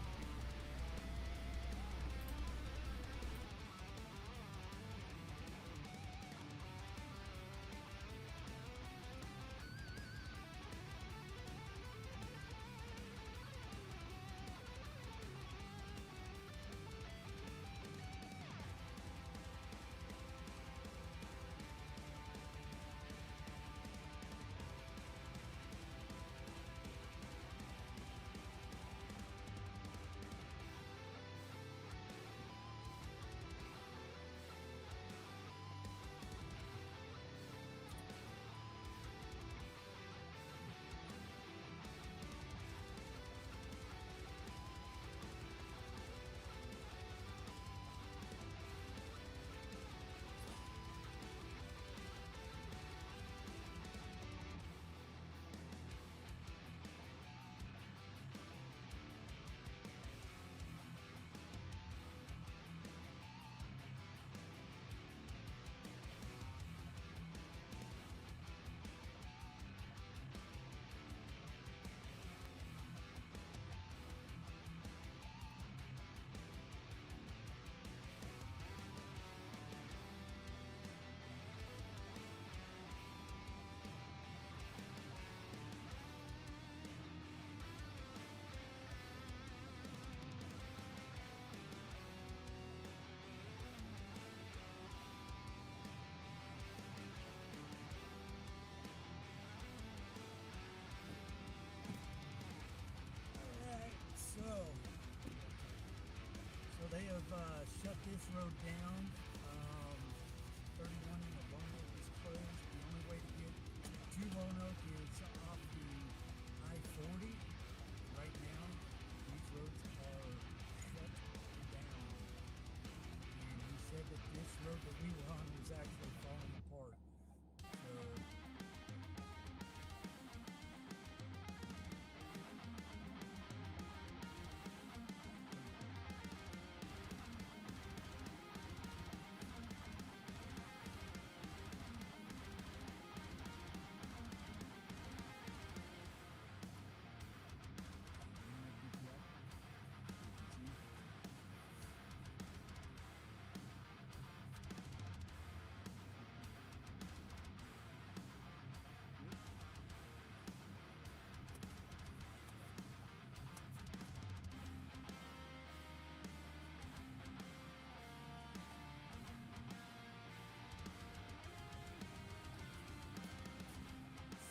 They have shut this road down. 31 in the Lonoke is closed. The only way to get to Lonoke is off the I-40. Right now, these roads are shut down. And he said that this road that we were on was actually falling apart.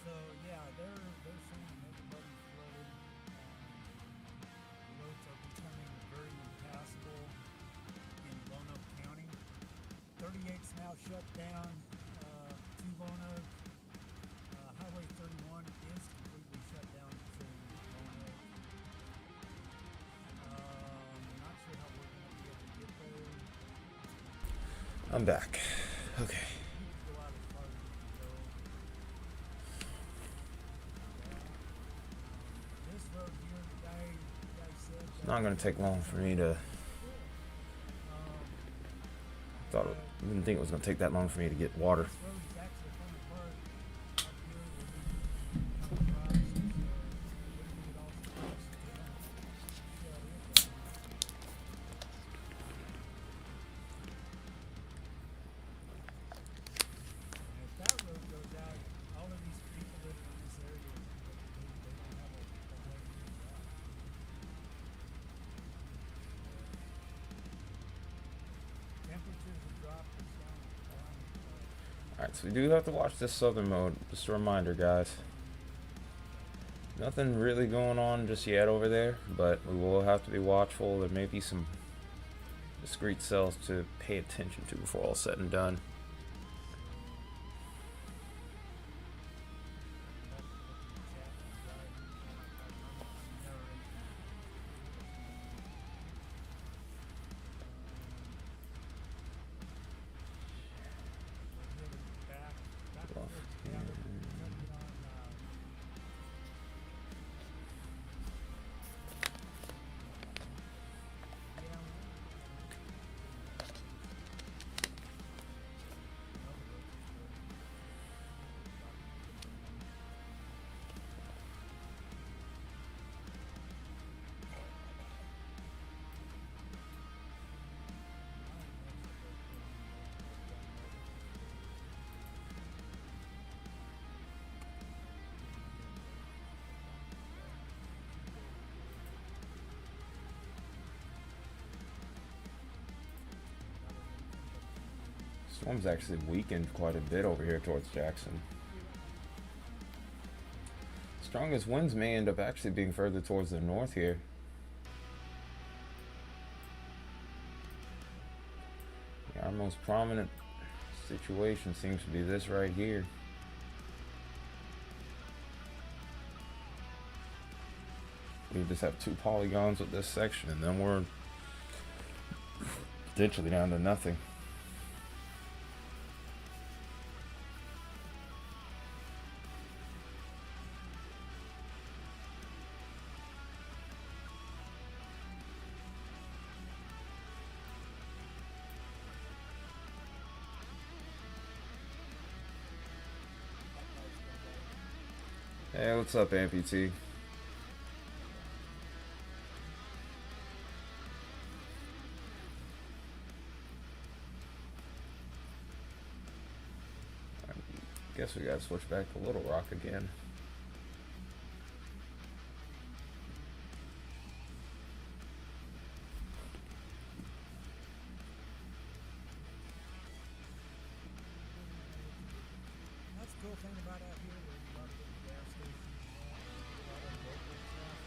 So yeah, they're saying everybody's flooded. Roads are becoming very impassable in Lonoke County. 38's now shut down to Lonoke. Highway 39 I'm back. Okay. You could go out as far as you can go. This road here, the guy said It's that not gonna take long for me to. Thought it, didn't think it was gonna take that long for me to get water. this road is actually falling apart up here where we come across. Is, literally it all stops down. Shut it down. And if that road goes out, all of these people that are in this area, they don't have a way to get out. Temperatures have dropped and down. Alright, so we do have to watch this southern mode. Just a reminder, guys. Nothing really going on just yet over there, but we will have to be watchful. There may be some discrete cells to pay attention to before all said and done. Storm's actually weakened quite a bit over here towards Jackson. Strongest winds may end up actually being further towards the north here. Our most prominent situation seems to be this right here. We just have 2 polygons with this section, and then we're potentially down to nothing. Hey, what's up, amputee? I guess we gotta switch back to Little Rock again. That's the cool thing about out here. There's a lot of different gas stations, a lot of local traffic.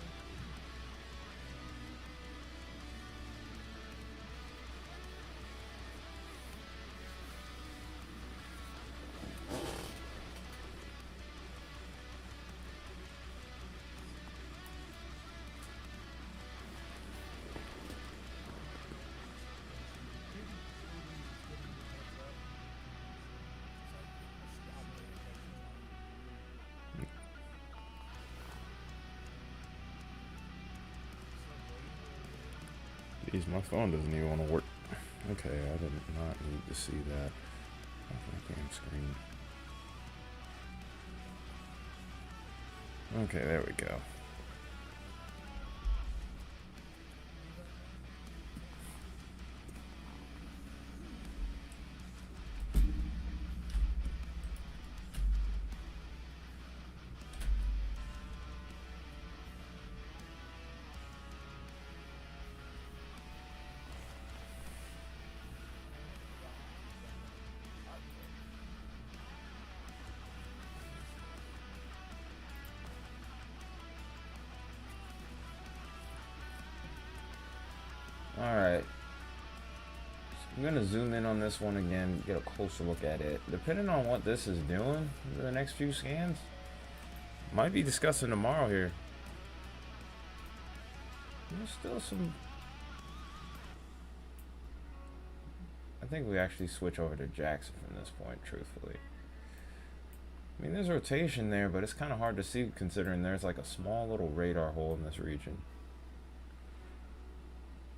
Jeez, my phone doesn't even want to work. Okay, I did not need to see that. Off my damn screen. Okay, there we go. Alright. I'm going to zoom in on this one again, get a closer look at it. Depending on what this is doing over the next few scans, might be discussing tomorrow here. There's still some I think we actually switch over to Jackson from this point, truthfully. I mean, there's rotation there, but it's kind of hard to see considering there's like a small little radar hole in this region.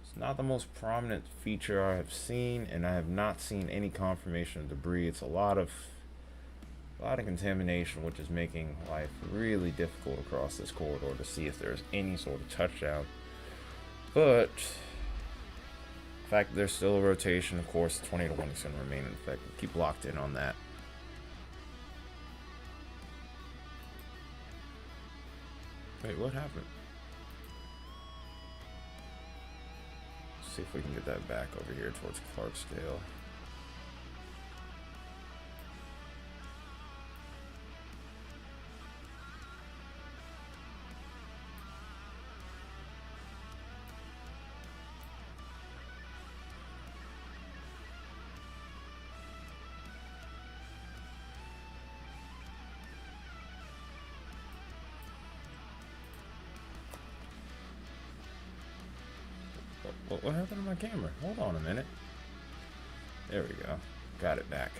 It's not the most prominent feature I have seen, and I have not seen any confirmation of debris. It's a lot of contamination, which is making life really difficult across this corridor to see if there's any sort of touchdown. But the fact that there's still a rotation, of course, the tornado warning is going to remain in effect. Keep locked in on that. Wait, what happened? Let's see if we can get that back over here towards Clarksdale. What happened to my camera? Hold on a minute. There we go. Got it back.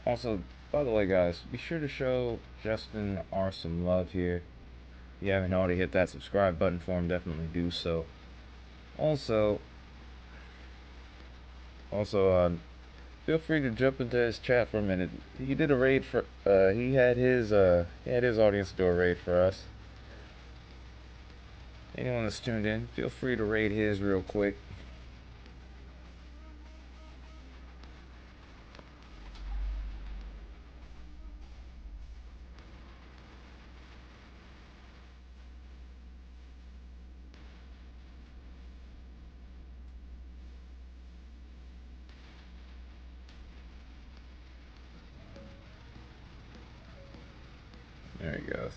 Also, by the way, guys, be sure to show Justin R some love here. If you haven't already hit that subscribe button for him, definitely do so. Also, also, feel free to jump into his chat for a minute. He did a raid for. He had his audience do a raid for us. Anyone that's tuned in, feel free to raid his real quick. There he goes.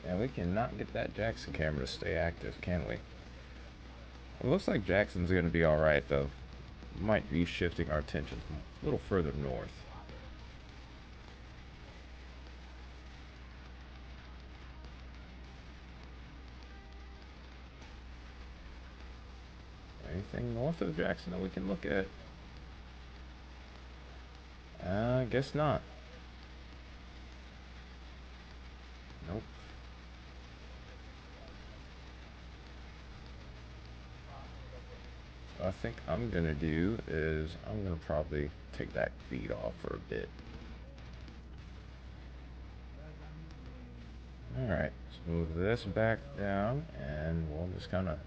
And we cannot get that Jackson camera to stay active, can we? It looks like Jackson's gonna be alright though. Might be shifting our attention a little further north. Anything north of Jackson that we can look at? I guess not. Nope. What I think I'm gonna do is I'm gonna probably take that feed off for a bit. Alright, let's move this back down and we'll just kind of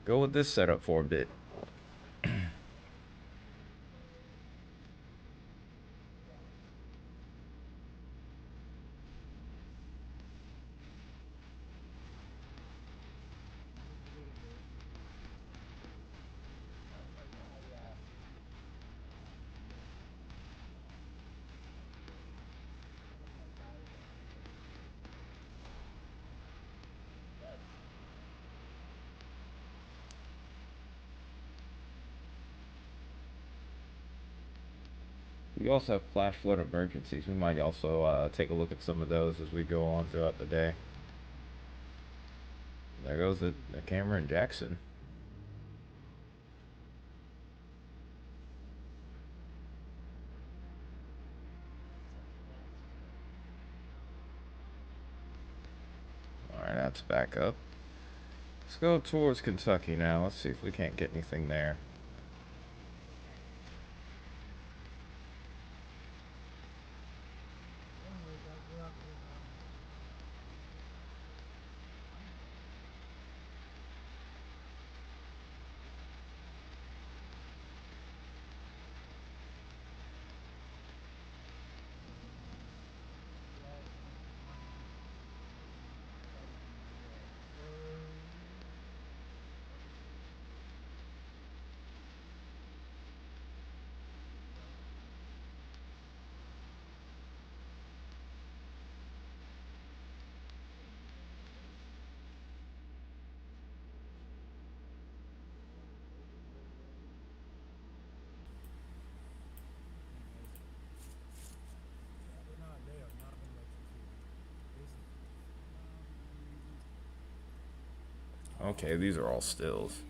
go with this setup for a bit. We also have flash flood emergencies. We might also take a look at some of those as we go on throughout the day. There goes the camera in Jackson. Alright, that's back up. Let's go towards Kentucky now. Let's see if we can't get anything there. Don't worry about it. We're out here now. They are not electrocuted. Okay, these are all stills.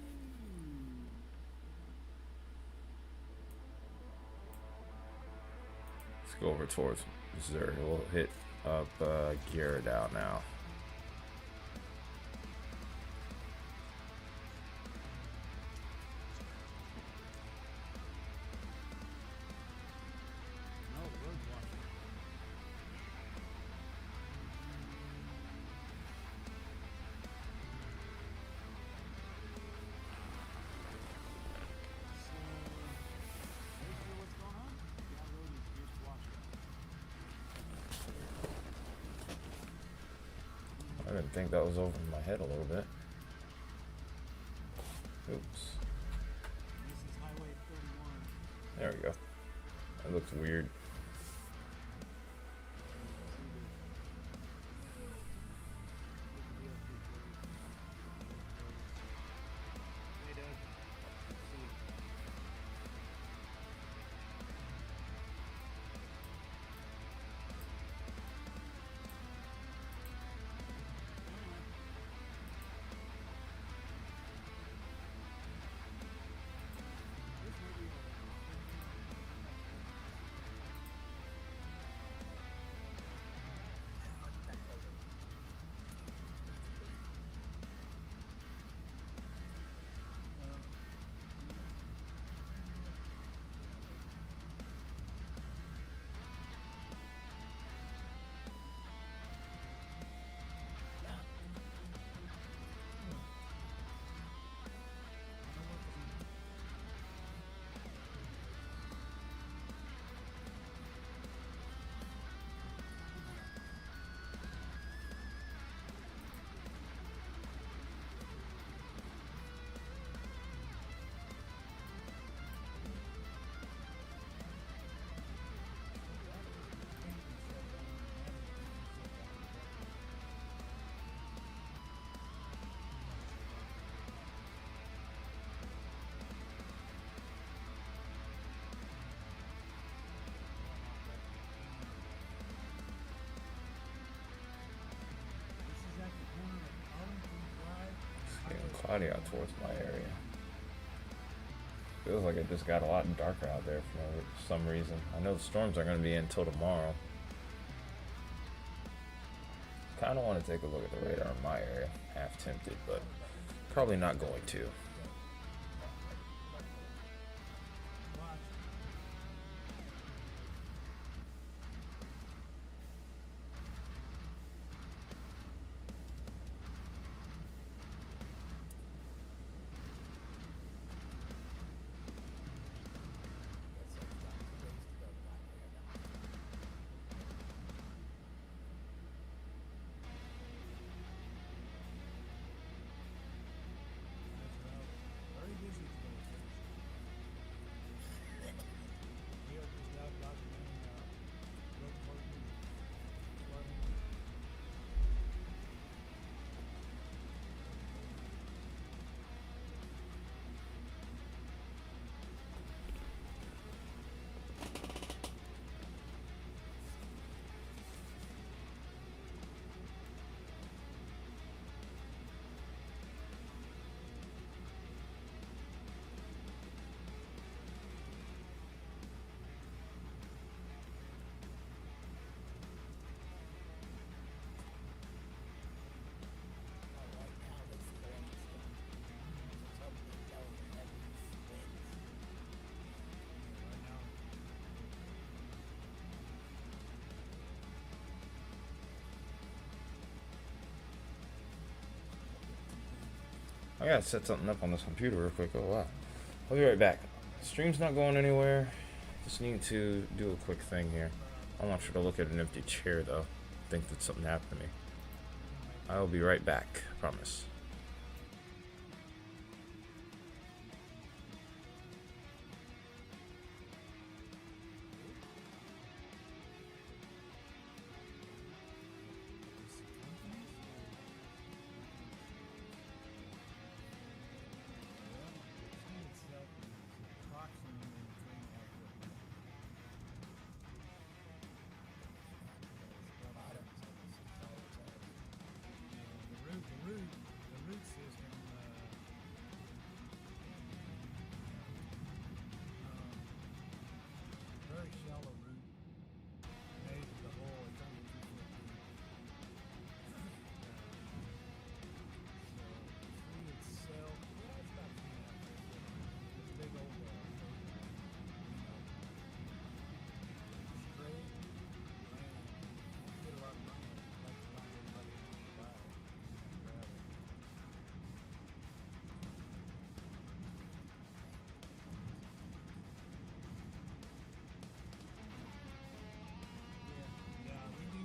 Let's go over towards Missouri. We'll hit up Garrett out now. No, the road's washing. So, basically what's going on? That road is just washing. I didn't think that was over my head a little bit. Oops. This is Highway 31. There we go. That looks weird. Hey, Doug. See you. This is at the corner of Arlington Drive. Getting cloudy out towards my area. Feels like it just got a lot darker out there for some reason. I know the storms aren't going to be until tomorrow. Kind of want to take a look at the radar in my area. Half tempted, but probably not going to. Watch. I gotta set something up on this computer real quick. Oh wow. I'll be right back. Stream's not going anywhere. Just need to do a quick thing here. I want you to look at an empty chair though. Think that something happened to me. I'll be right back. Promise. The root system, very shallow root. Made the hole, it's only 2 foot deep. So the tree itself, yeah, it's about 2.5 feet. It's a big old, straight, get a lot of money. Like to find anybody who wants to buy it. Grab it. Yeah, we do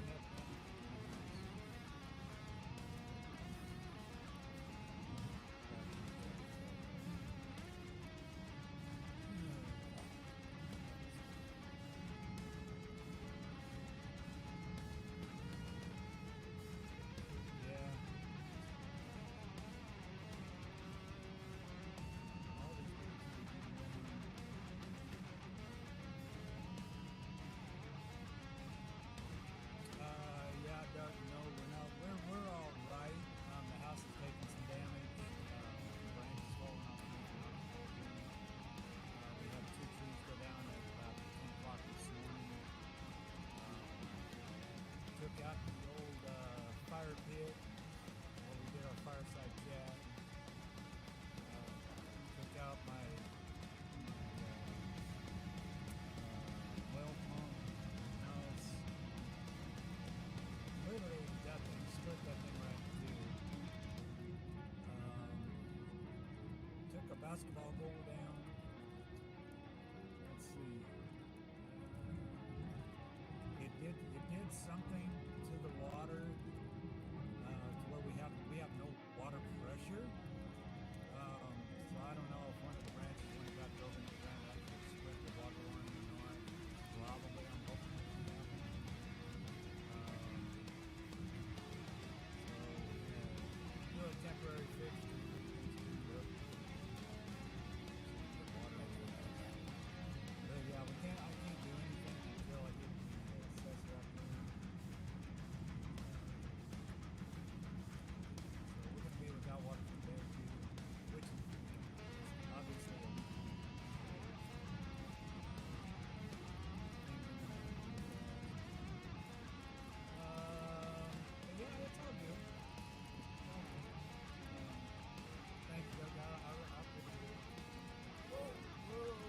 have that. Yeah. All these yeah, Doug, no, we're not. We're all right. The house is taking some damage. Branches falling off the roof. We had 2 trees go down at about 10 o'clock this morning. Took out the old fire pit where we did our fireside chat. Took out my well pump. Now it's literally that thing, split that thing right in two. Took a basketball goal down. Let's see. It did something to the water to where we have no water pressure. So I don't know if one of the branches when it got broken to the ground actually split the water line or not. Probably I'm hoping it didn't happen. So do a temporary fix to get things cleaned up. Put water over it. But yeah, I can't do anything until I get the assessor up there. So we're gonna be without water for a day or two, which is obviously a week. But yeah, it's all good. Thank you, Doug. I'll put it in. Whoa, hello.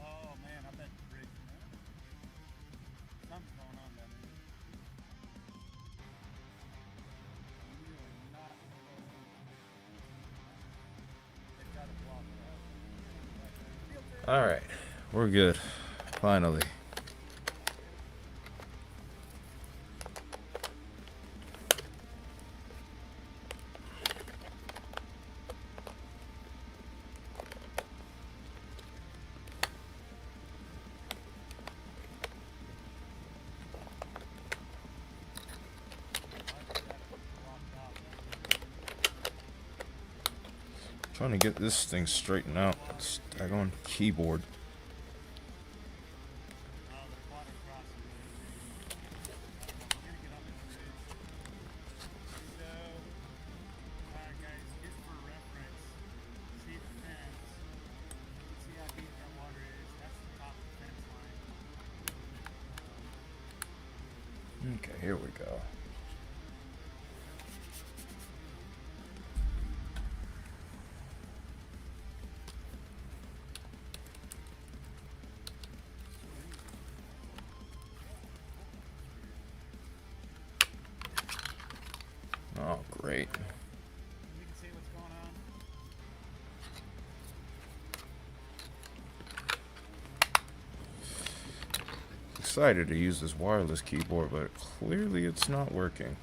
Oh man, I bet the bridge. Something's going on down there. We are not. They've got to block it out. All right, we're good. Finally. Trying to get this thing straightened out. Stag on keyboard. Okay, here we go. Oh, great. Excited to use this wireless keyboard, but clearly it's not working.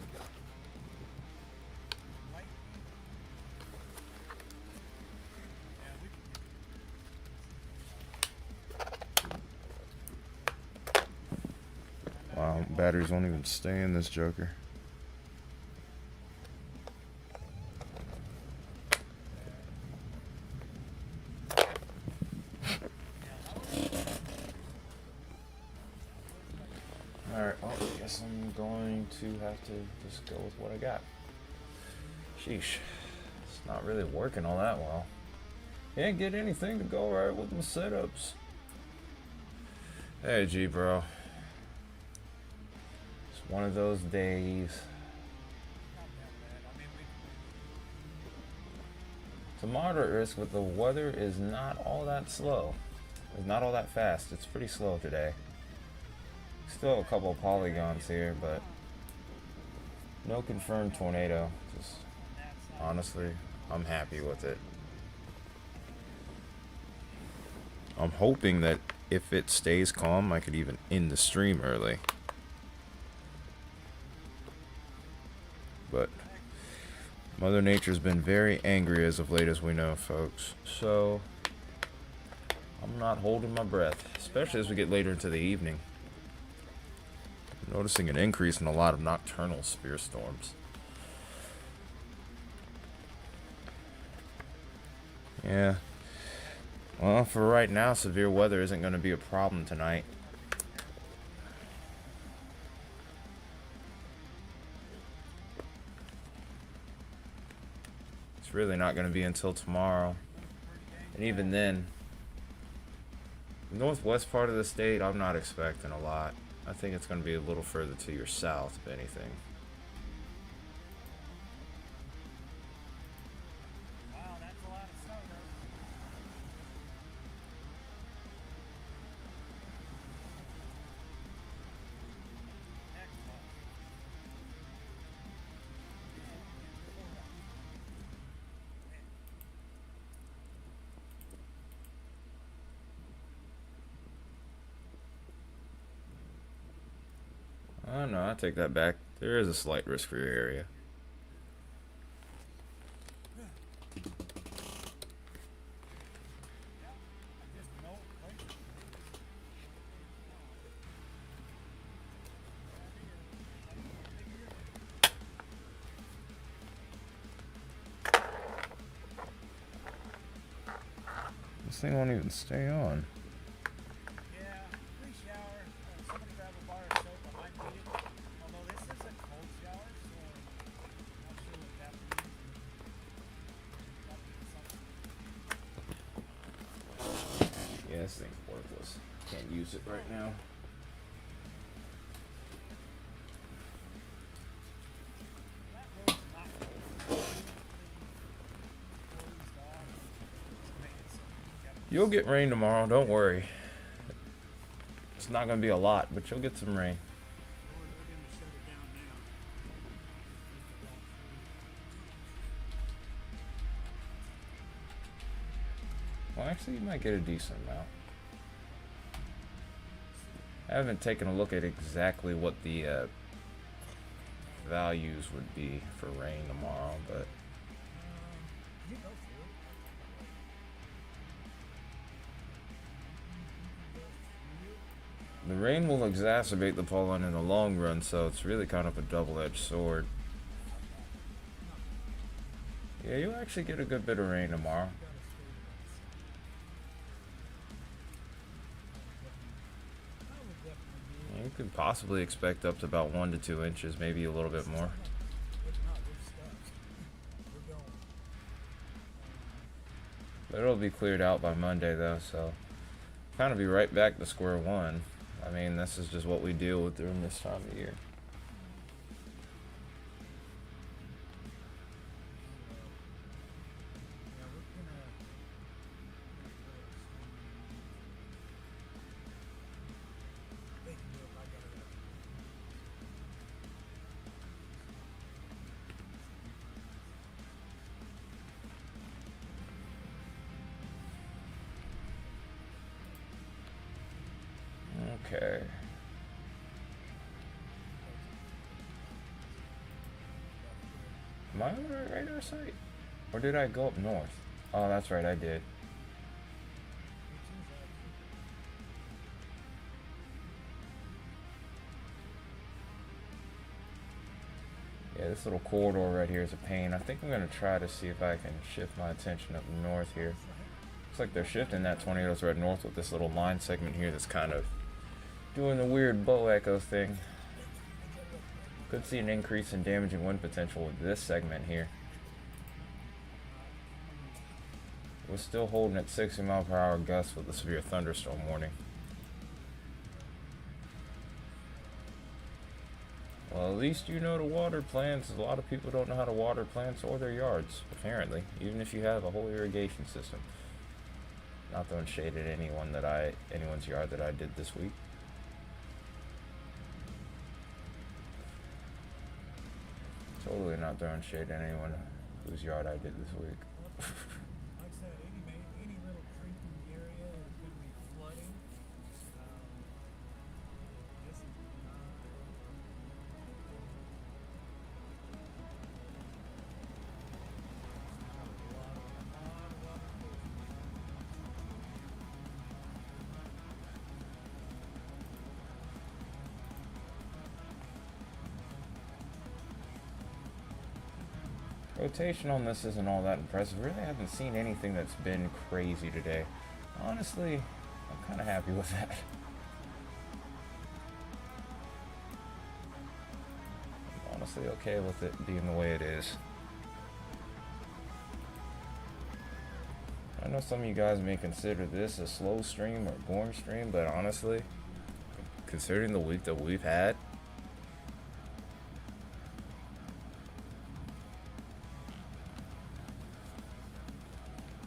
Wow, batteries won't even stay in this joker. Alright, well, I guess I'm going to have to just go with what I got. Sheesh. It's not really working all that well. Can't get anything to go right with my setups. Hey, G, bro. It's one of those days. It's a moderate risk, but the weather is not all that slow. It's not all that fast. It's pretty slow today. Still a couple of polygons here, but no confirmed tornado. Just honestly, I'm happy with it. I'm hoping that if it stays calm, I could even end the stream early. But Mother Nature's been very angry as of late, as we know, folks. So I'm not holding my breath, especially as we get later into the evening. Noticing an increase in a lot of nocturnal spear storms. Yeah. Well, for right now, severe weather isn't going to be a problem tonight. It's really not going to be until tomorrow. And even then, the northwest part of the state, I'm not expecting a lot. I think it's going to be a little further to your south, if anything. Wow, that's a lot of snow, Oh no, I take that back. There is a slight risk for your area. This thing won't even stay on. Yeah, this thing's worthless. Can't use it right now. You'll get rain tomorrow, don't worry. It's not going to be a lot, but you'll get some rain. Well, actually, you might get a decent amount. I haven't taken a look at exactly what the values would be for rain tomorrow, but the rain will exacerbate the pollen in the long run, so it's really kind of a double-edged sword. Yeah, you'll actually get a good bit of rain tomorrow. You gotta stay to that side. I would definitely be able You to could do that. possibly expect up to about 1 to 2 inches, maybe a little bit This is more. kind of, we're stuck. We're going. But it'll be cleared out by Monday though, so kind of be right back to square one. I mean, this is just what we deal with during this time of year. Yeah, we're gonna. They can do it. I got it. Okay. Am I on the right radar site? Or did I go up north? Oh, that's right, I did. Yeah, this little corridor right here is a pain. I think I'm going to try to see if I can shift my attention up north here. Looks like they're shifting that tornadoes right north with this little line segment here that's kind of doing the weird bow echo thing. Could see an increase in damaging wind potential with this segment here. We're still holding at 60 mph gusts with a severe thunderstorm warning. Well, at least you know to water plants. A lot of people don't know how to water plants or their yards, apparently, even if you have a whole irrigation system. Not throwing shade at anyone's yard that I did this week. Totally not throwing shade at anyone whose yard I did this week. Like I said, any little creek in the area is going to be flooding. This is not. A lot of water. Rotation on this isn't all that impressive. Really haven't seen anything that's been crazy today. Honestly, I'm kind of happy with that. I'm honestly okay with it being the way it is. I know some of you guys may consider this a slow stream or boring stream, but honestly, considering the week that we've had,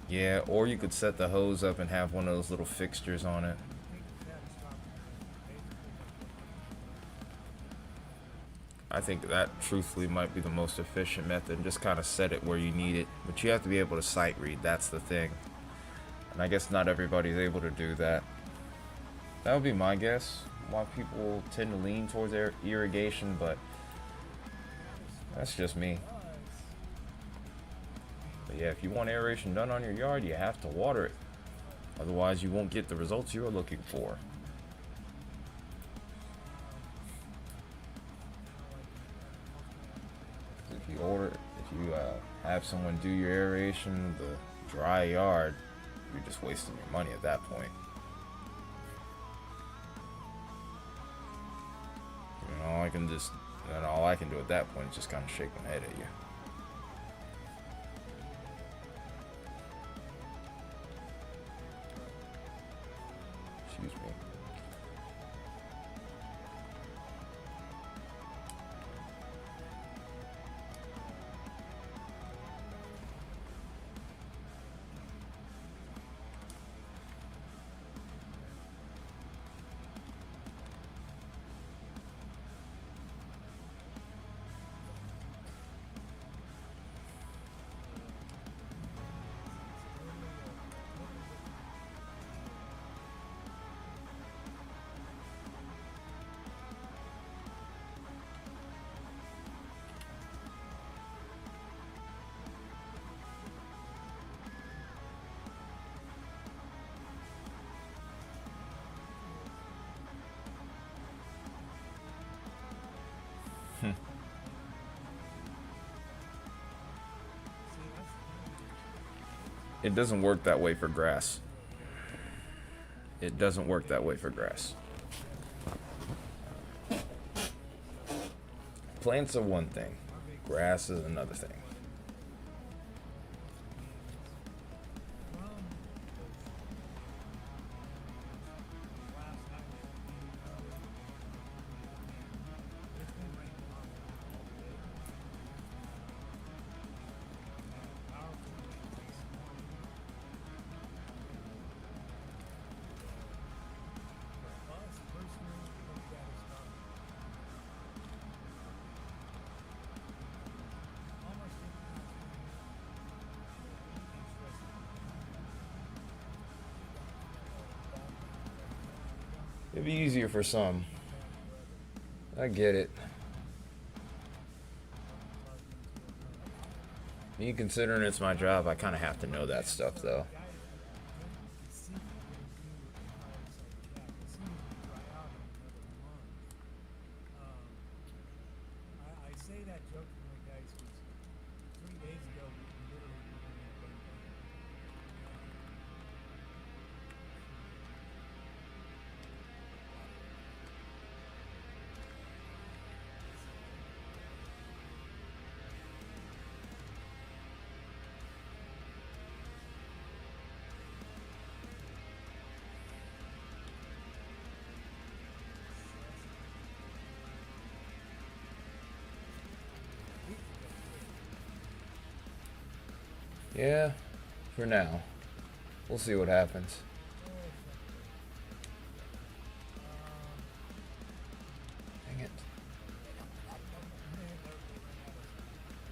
yeah, or you could set the hose up and have one of those little fixtures on it. I think that truthfully might be the most efficient method. Just kind of set it where you need it, but you have to be able to sight read. That's the thing, and I guess not everybody's able to do that. That would be my guess. Why people tend to lean towards irrigation, but that's just me. But yeah, if you want aeration done on your yard, you have to water it. Otherwise, you won't get the results you're looking for. If you have someone do your aeration with a dry yard, you're just wasting your money at that point. And all I can do at that point is just kind of shake my head at you. Excuse me. It doesn't work that way for grass. It doesn't work that way for grass. Plants are one thing. Grass is another thing. It'd be easier for some. I get it. Me considering it's my job, I kind of have to know that stuff, though. I say that jokingly, guys, because 3 days ago we literally were in a burn ban. Yeah, for now. We'll see what happens. Dang it.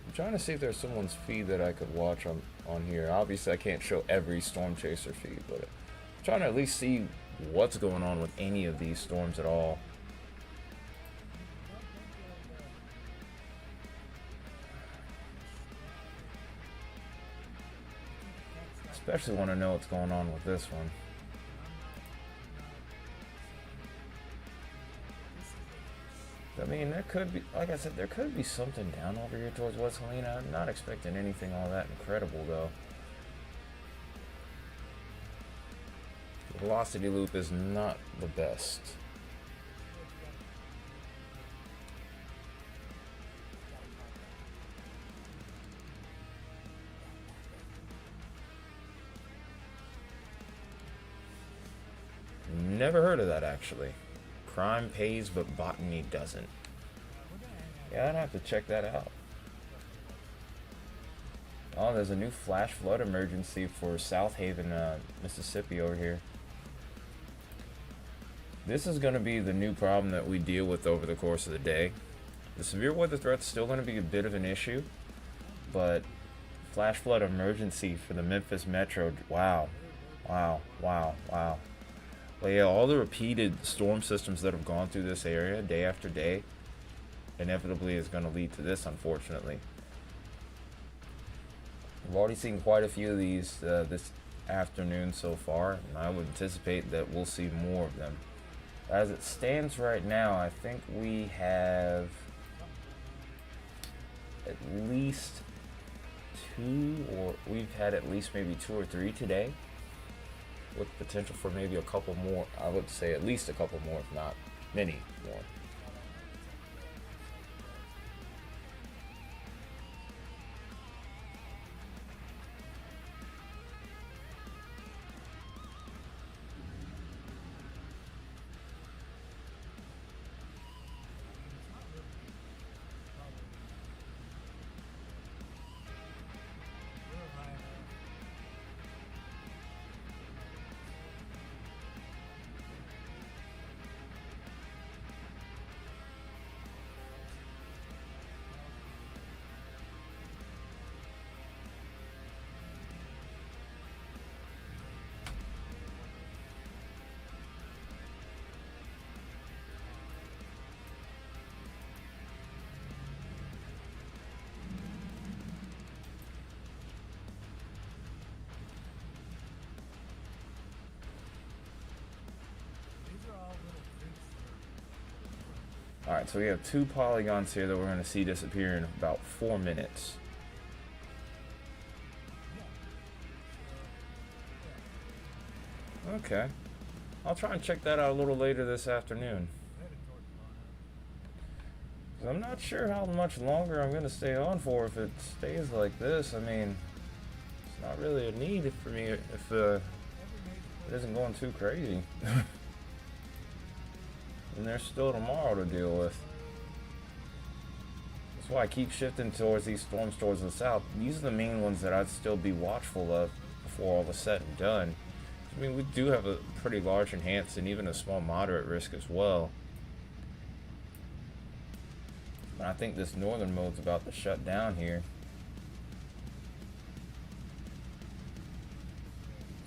I'm trying to see if there's someone's feed that I could watch on here. Obviously, I can't show every Storm Chaser feed, but I'm trying to at least see what's going on with any of these storms at all. Especially want to know what's going on with this one. I mean, there could be, like I said, there could be something down over here towards West Helena. I'm not expecting anything all that incredible, though. The velocity loop is not the best. Never heard of that, actually. Crime pays, but botany doesn't. Yeah, I'd have to check that out. Oh, there's a new flash flood emergency for South Haven, Mississippi over here. This is going to be the new problem that we deal with over the course of the day. The severe weather threat's still going to be a bit of an issue, but flash flood emergency for the Memphis Metro. Wow. Wow. Wow. Wow. Well, yeah, all the repeated storm systems that have gone through this area day after day inevitably is going to lead to this, unfortunately. We've already seen quite a few of these this afternoon so far, and I would anticipate that we'll see more of them. As it stands right now, I think we have at least two, or we've had at least maybe 2 or 3 today, with potential for maybe a couple more. I would say at least a couple more, if not many more. Alright, so we have 2 polygons here that we're going to see disappear in about 4 minutes. Okay. I'll try and check that out a little later this afternoon. Headed towards Lono. 'Cause I'm not sure how much longer I'm gonna stay on for if it stays like this. I mean, it's not really a need for me if Every major it isn't going too crazy. And there's still tomorrow to deal with. That's why I keep shifting towards these storms towards the south. These are the main ones that I'd still be watchful of before all is said and done. I mean, we do have a pretty large enhanced and even a small moderate risk as well. And I think this northern mode's about to shut down here.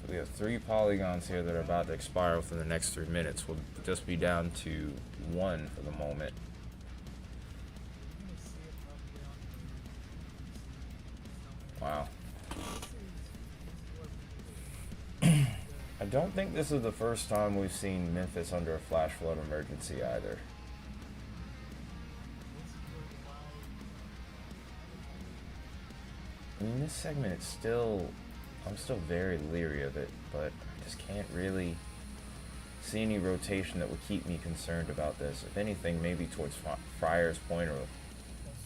So we have 3 polygons here that are about to expire within the next 3 minutes. We'll just be down to 1 for the moment. You're gonna see it probably on the Wow. This is where I don't think this is the first time we've seen Memphis under a flash flood emergency either. I mean, this segment, I'm still very leery of it, but I just can't really see any rotation that would keep me concerned about this. If anything, maybe towards Friars Point or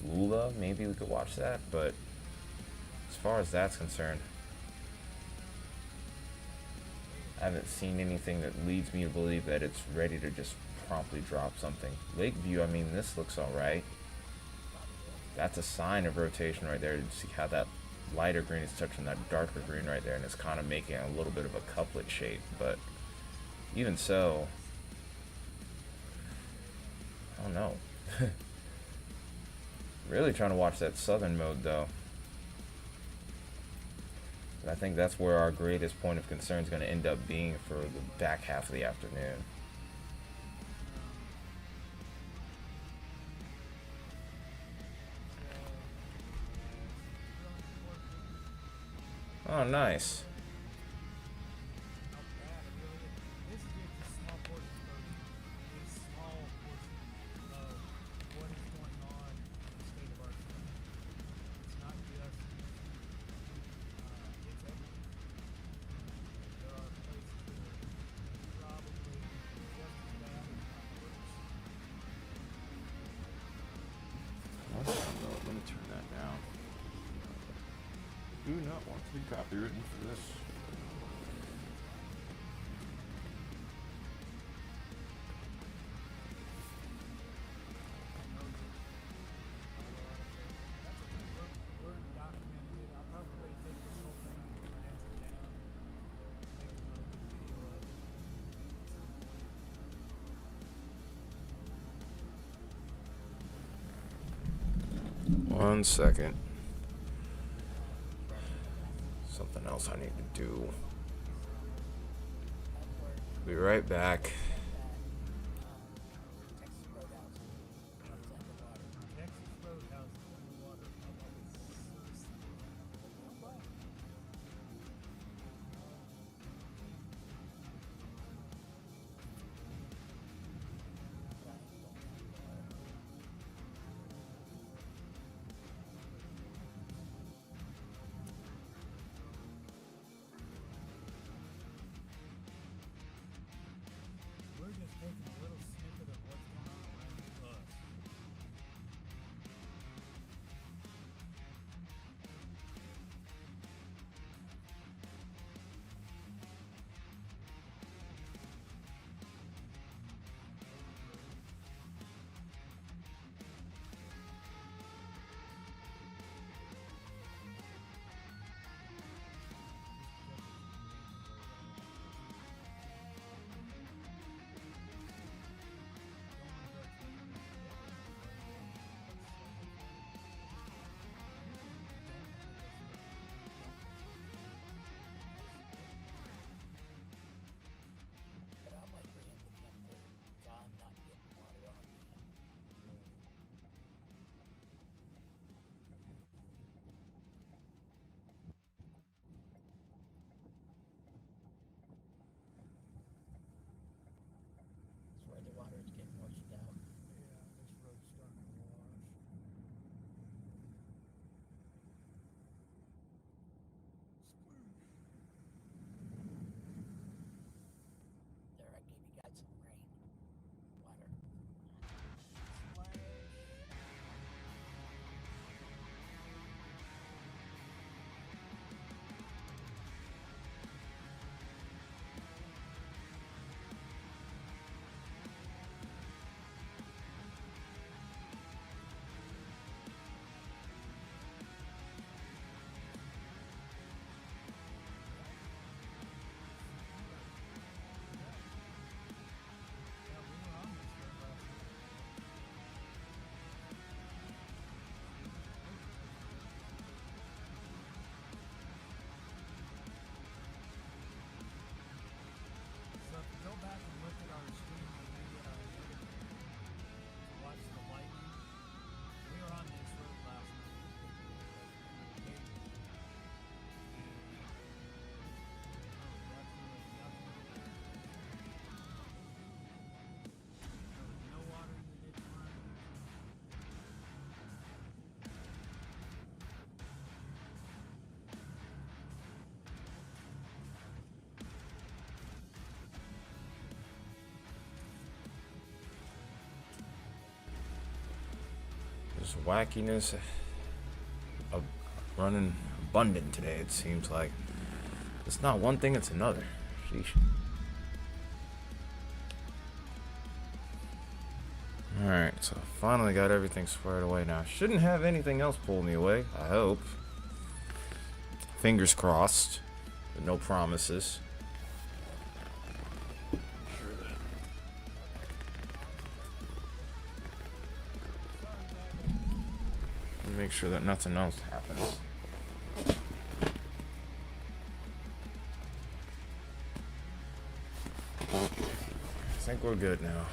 Lula, maybe we could watch that, but as far as that's concerned, I haven't seen anything that leads me to believe that it's ready to just promptly drop something. Lakeview, I mean, this looks alright. That's a sign of rotation right there. You see how that lighter green is touching that darker green right there, and it's kind of making a little bit of a couplet shape, but even so, I don't know. Really trying to watch that southern mode though. And I think that's where our greatest point of concern is going to end up being for the back half of the afternoon. Oh, nice. not bad. It really is. This is just a small portion of a small portion of what is going on in the state of Arkansas. It's not just it's everywhere. There are places that are probably just as bad, if not worse. Let me turn that down. Do not want to be copywritten for this. We're documenting it. I'll probably take this whole thing and condense it down, make a little bit video of it at some point. 1 second. Something else I need to do. Be right back. Texas Roadhouse is underwater. Just wackiness running abundant today, it seems like. It's not one thing, it's another. Sheesh. Alright, so finally got everything squared away now. Shouldn't have anything else pull me away, I hope. Fingers crossed, but no promises. Make sure that nothing else happens. I think we're good now.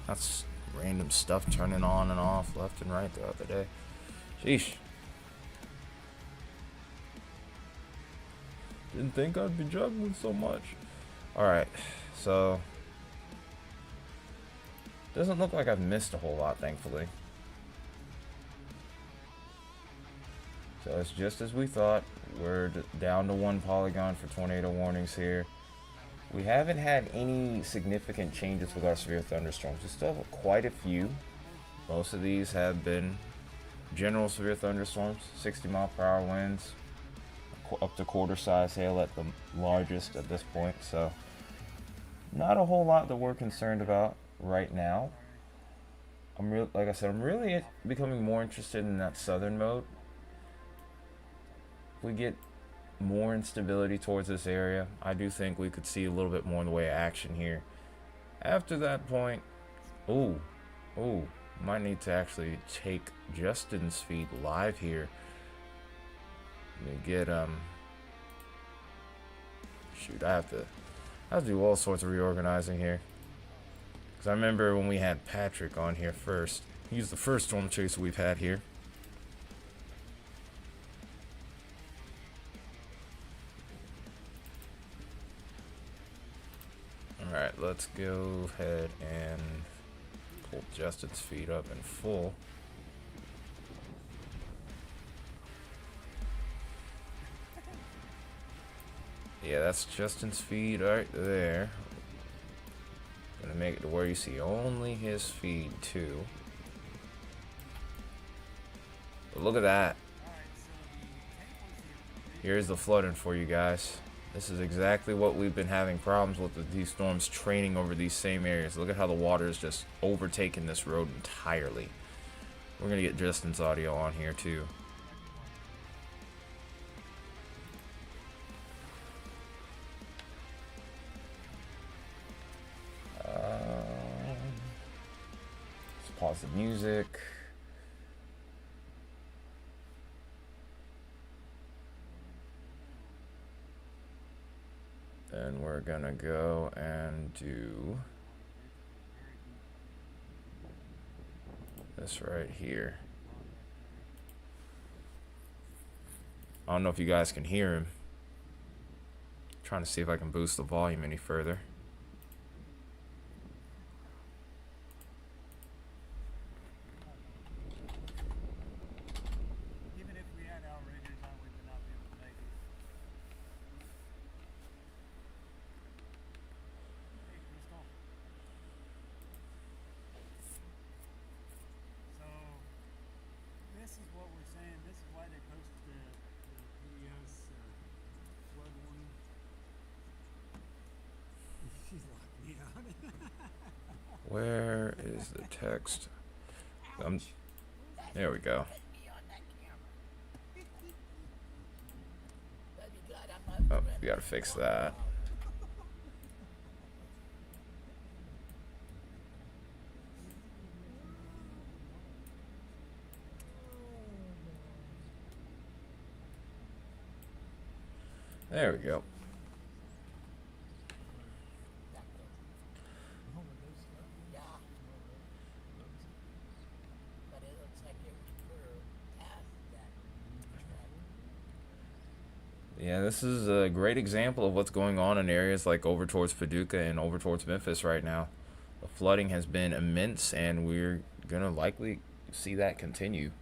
That's random stuff turning on and off left and right throughout the day. Sheesh. Didn't think I'd be juggling so much. Alright, so doesn't look like I've missed a whole lot, thankfully. So it's just as we thought. We're down to 1 polygon for tornado warnings here. We haven't had any significant changes with our severe thunderstorms. We still have quite a few. Most of these have been general severe thunderstorms, 60-mile-per-hour winds, up to quarter-size hail at the largest at this point. So not a whole lot that we're concerned about right now. Like I said, I'm really becoming more interested in that southern mode. If we get more instability towards this area, I do think we could see a little bit more in the way of action here. After that point, might need to actually take Justin's feed live here. Let me get shoot, I have to do all sorts of reorganizing here. Because I remember when we had Patrick on here first. He's the first storm chaser we've had here. Alright, let's go ahead and pull Justin's feed up in full. Yeah, that's Justin's feed right there. Gonna make it to where you see only his feed too. But look at that. Here's the flooding for you guys. This is exactly what we've been having problems with these storms training over these same areas. Look at how the water is just overtaking this road entirely. We're gonna get Justin's audio on here too. Let's pause the music. Then we're gonna go and do this right here. I don't know if you guys can hear him. Trying to see if I can boost the volume any further. Where is the text? There we go. Oh, we gotta fix that. There we go. Yeah, this is a great example of what's going on in areas like over towards Paducah and over towards Memphis right now. The flooding has been immense, and we're going to likely see that continue.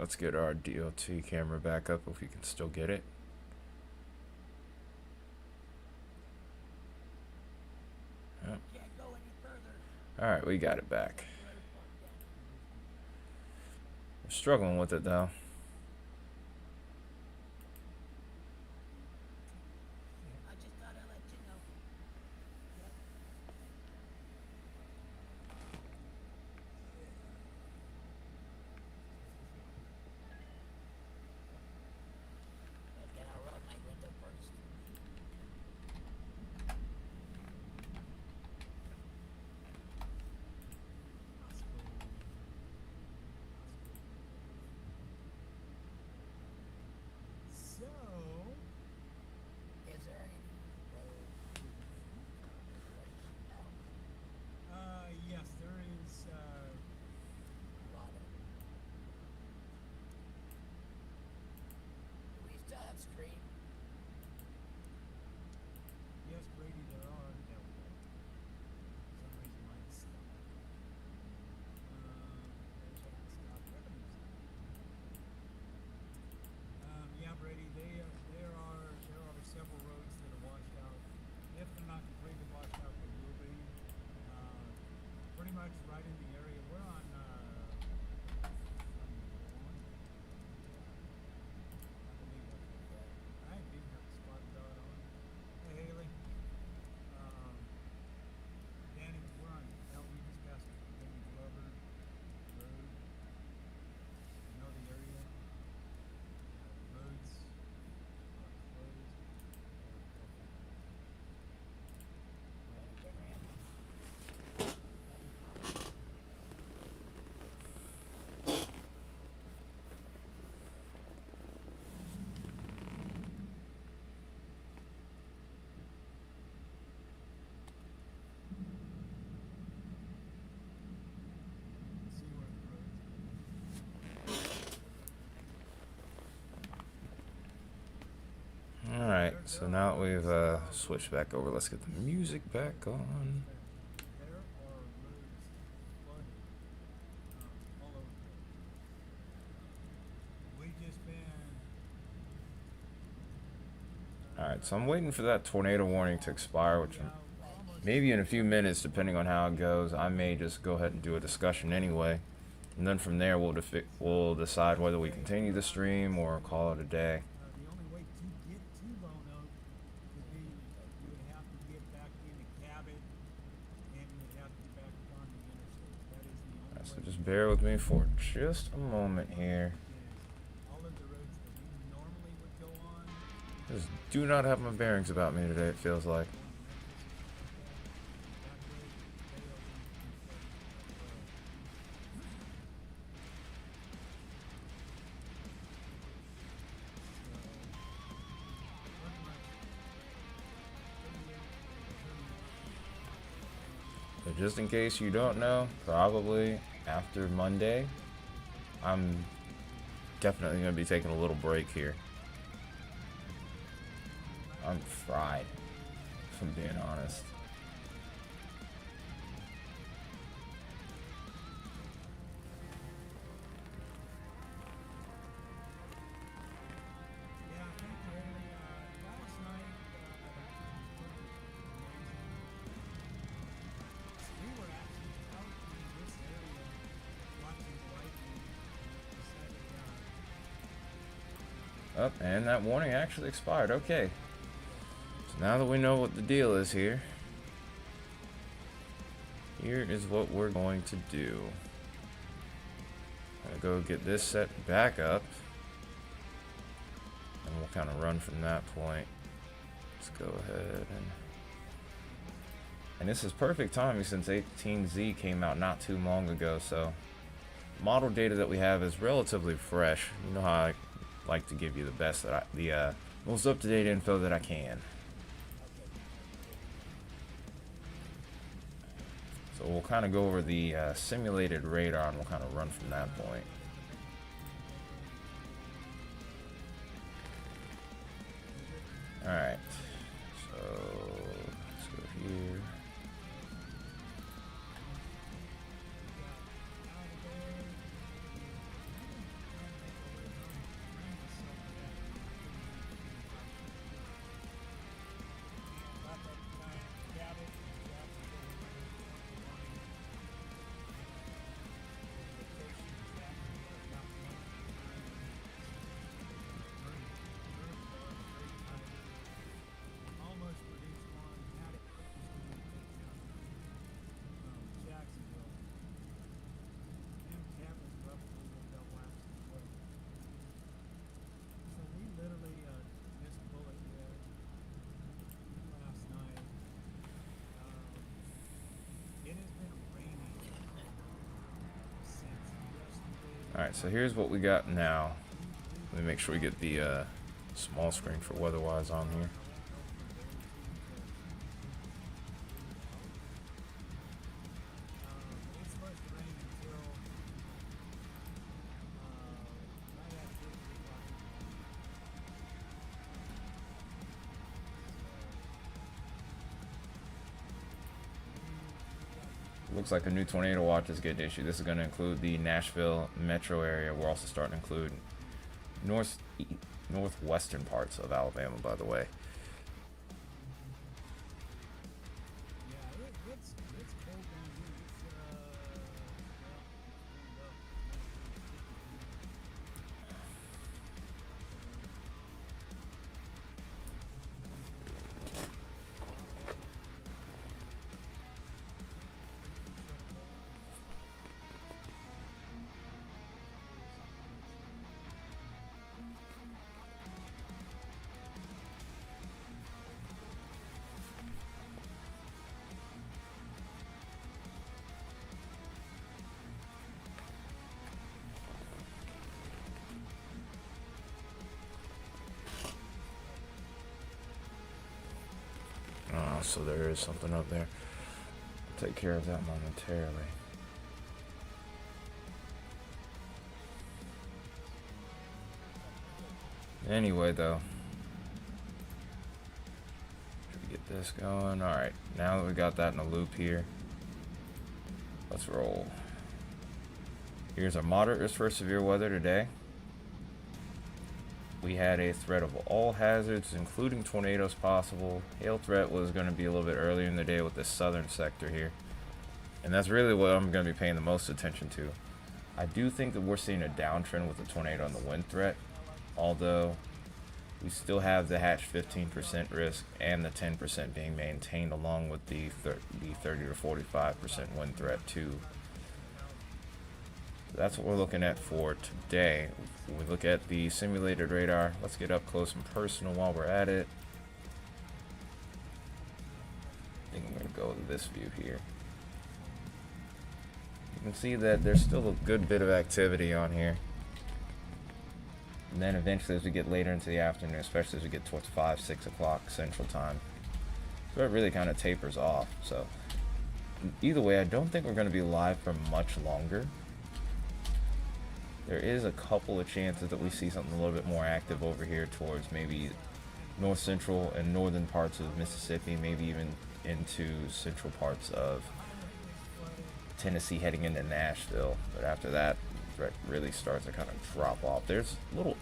Let's get our DOT camera back up if we can still get it. Yep. Can't go any further. Alright, we got it back. Road blocked down. We're struggling with it though. I just thought I'd let you know. Yep. Okay, I'll roll my window first. So, is there any road? Yes, there is. A lot of. Do we still have screen? Yes, Brady, there are. There we go. For some reason, mine's stuck. Yeah, Brady, there are several roads that are washed out. If they're not completely washed out, they will be. Pretty much right in the area. We're on. I believe that's right. I didn't have the spot dot on. Hey, Haley. Danny, we're on. We just passed Danny Glover Road. You know the area. Roads are closed. See where the roads are. Alright, so now that we've switched back over, let's get the music back on. There are roads flooded all over the place. We've just been. Alright, so I'm waiting for that tornado warning to expire, which maybe in a few minutes, depending on how it goes. I may just go ahead and do a discussion anyway. And then from there, we'll decide whether we continue the stream or call it a day. The only way to get to Lone Oak would be you would have to get back into Cabot and you would have to get back on the interstate. That is the only So way. just bear with me for just a moment here. All of the roads that we normally would go on. Just do not have my bearings about me today, it feels like. But just in case you don't know, probably after Monday, I'm definitely going to be taking a little break here. I'm fried, if I'm being honest. Yeah, thank you, Haley. Last night, we were actually out in this area watching lightning. Decided, Oh, and that warning actually expired. Okay. So now that we know what the deal is here, here is what we're going to do. I'm gonna go get this set back up. And we'll kind of run from that point. Let's go ahead and this is perfect timing since 18Z came out not too long ago, so model data that we have is relatively fresh. You know how I like to give you the best that the most up-to-date info that I can. So we'll kind of go over the simulated radar and we'll kind of run from that point. Alright, so let's go here. Alright, so here's what we got now. Let me make sure we get the small screen for weather-wise on here. It's supposed to rain until right after 3 o'clock. Looks like a new tornado watch is getting issued. This is going to include the Nashville metro area. We're also starting to include northwestern parts of Alabama, by the way. Yeah, it's cold down here. So there is something up there. I'll take care of that momentarily. Anyway, though, should we get this going? Alright, now that we got that in a loop here, let's roll. Here's our moderate risk for severe weather today. We had a threat of all hazards, including tornadoes possible. Hail threat was going to be a little bit earlier in the day with this southern sector here. And that's really what I'm going to be paying the most attention to. I do think that we're seeing a downtrend with the tornado and the wind threat. Although, we still have the hatch 15% risk and the 10% being maintained along with the 30 to 45% wind threat too. That's what we're looking at for today. When we look at the simulated radar, let's get up close and personal while we're at it. I think I'm going to go with this view here. You can see that there's still a good bit of activity on here. And then eventually as we get later into the afternoon, especially as we get towards 5, 6 o'clock Central Time, so it really kind of tapers off. So either way, I don't think we're going to be live for much longer. There is a couple of chances that we see something a little bit more active over here towards maybe north central and northern parts of Mississippi, maybe even into central parts of Tennessee heading into Nashville. But after that, the threat really starts to kind of drop off. There's little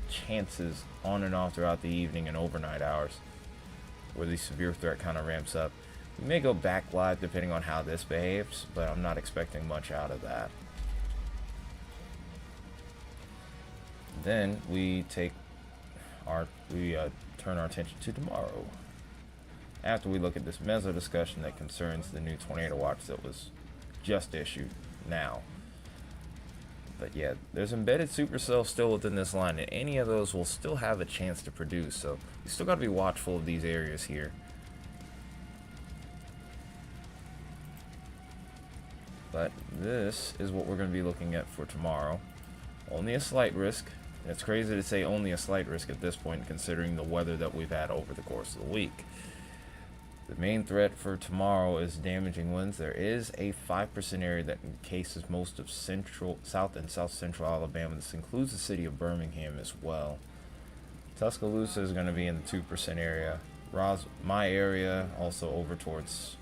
chances on and off throughout the evening and overnight hours where the severe threat kind of ramps up. We may go back live depending on how this behaves, but I'm not expecting much out of that. Then we turn our attention to tomorrow. After we look at this meso discussion that concerns the new tornado watch that was just issued now. But yeah, there's embedded supercells still within this line, and any of those will still have a chance to produce. So you still got to be watchful of these areas here. But this is what we're going to be looking at for tomorrow. Only a slight risk. It's crazy to say only a slight risk at this point, considering the weather that we've had over the course of the week. The main threat for tomorrow is damaging winds. There is a 5% area that encases most of south and south central Alabama. This includes the city of Birmingham as well. Tuscaloosa is going to be in the 2% area. My area, also over towards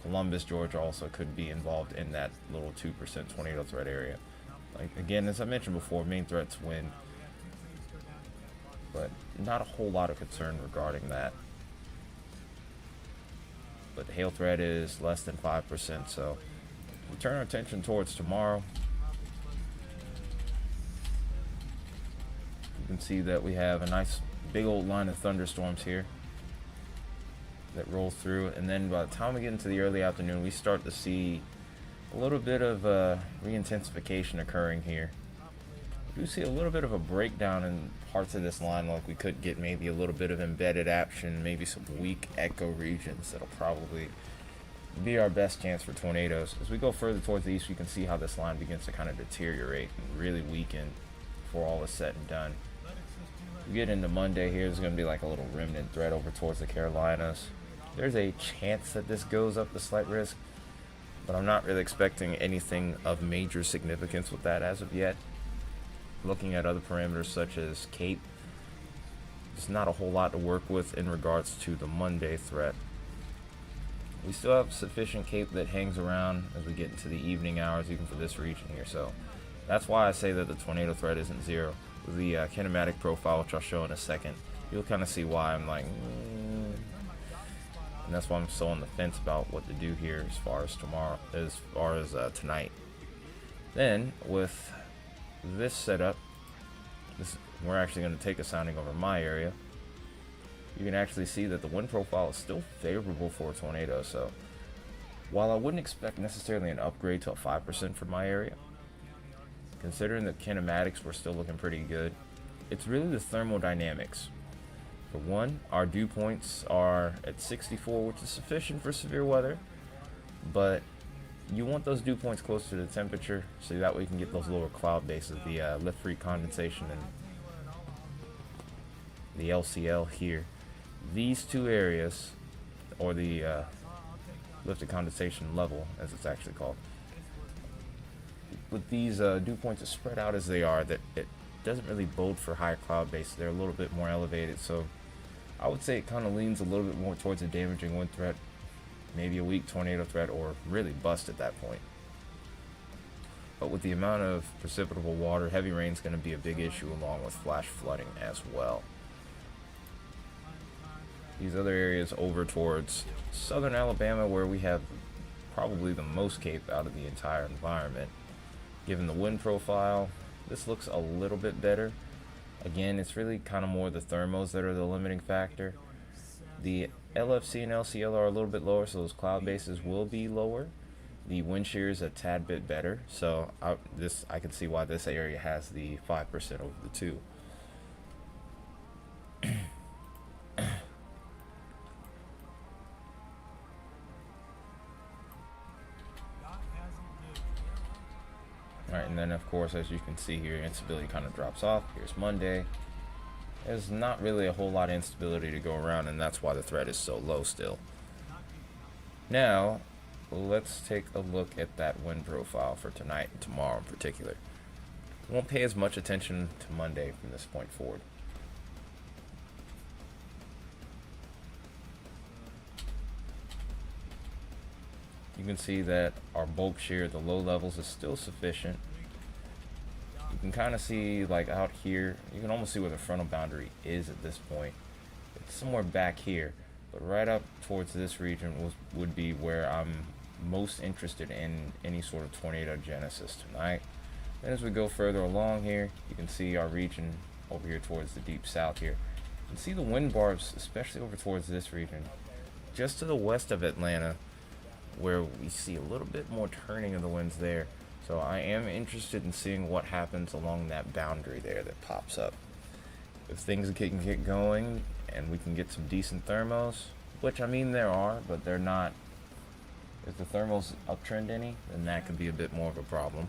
Columbus, Georgia, also could be involved in that little 2% tornado threat area. Like, again, as I mentioned before, main threats wind, but not a whole lot of concern regarding that. But the hail threat is less than 5%, so we turn our attention towards tomorrow. You can see that we have a nice big old line of thunderstorms here that roll through, and then by the time we get into the early afternoon, we start to see a little bit of re-intensification occurring here. We do see a little bit of a breakdown in parts of this line, like we could get maybe a little bit of embedded action, maybe some weak echo regions that'll probably be our best chance for tornadoes. As we go further towards the east, you can see how this line begins to kind of deteriorate and really weaken before all is said and done. We get into Monday here, there's going to be like a little remnant threat over towards the Carolinas. There's a chance that this goes up to slight risk, but I'm not really expecting anything of major significance with that as of yet. Looking at other parameters such as Cape, there's not a whole lot to work with in regards to the Monday threat. We still have sufficient Cape that hangs around as we get into the evening hours, even for this region here. So that's why I say that the tornado threat isn't zero. With the kinematic profile, which I'll show in a second, you'll kind of see why I'm like, and that's why I'm so on the fence about what to do here as far as tomorrow, as far as tonight. Then with this setup, we're actually going to take a sounding over my area. You can actually see that the wind profile is still favorable for a tornado. So while I wouldn't expect necessarily an upgrade to a 5% for my area, considering the kinematics were still looking pretty good, it's really the thermodynamics. For one, our dew points are at 64, which is sufficient for severe weather, but you want those dew points close to the temperature so that way you can get those lower cloud bases, the lift-free condensation and the LCL here. These two areas, or the lifted condensation level, as it's actually called, with these dew points as spread out as they are, that it doesn't really bode for higher cloud bases. They're a little bit more elevated, so I would say it kind of leans a little bit more towards a damaging wind threat, maybe a weak tornado threat, or really bust at that point. But with the amount of precipitable water, heavy rain is going to be a big issue, along with flash flooding as well. These other areas over towards southern Alabama, where we have probably the most Cape out of the entire environment. Given the wind profile, this looks a little bit better. Again, it's really kind of more the thermals that are the limiting factor. The LFC and LCL are a little bit lower, so those cloud bases will be lower. The wind shear is a tad bit better, so I can see why this area has the 5% over the 2. Alright, and then of course, as you can see here, instability kind of drops off. Here's Monday. There's not really a whole lot of instability to go around, and that's why the threat is so low still. Now, let's take a look at that wind profile for tonight and tomorrow in particular. We won't pay as much attention to Monday from this point forward. You can see that our bulk shear at the low levels is still sufficient. You can kind of see, like out here, you can almost see where the frontal boundary is at this point. It's somewhere back here, but right up towards this region would be where I'm most interested in any sort of tornado genesis tonight. Then as we go further along here, you can see our region over here towards the deep south here. You can see the wind barbs, especially over towards this region, just to the west of Atlanta, where we see a little bit more turning of the winds there. So I am interested in seeing what happens along that boundary there that pops up. If things can get going and we can get some decent thermals, which I mean there are, but they're not, if the thermals uptrend any, then that could be a bit more of a problem.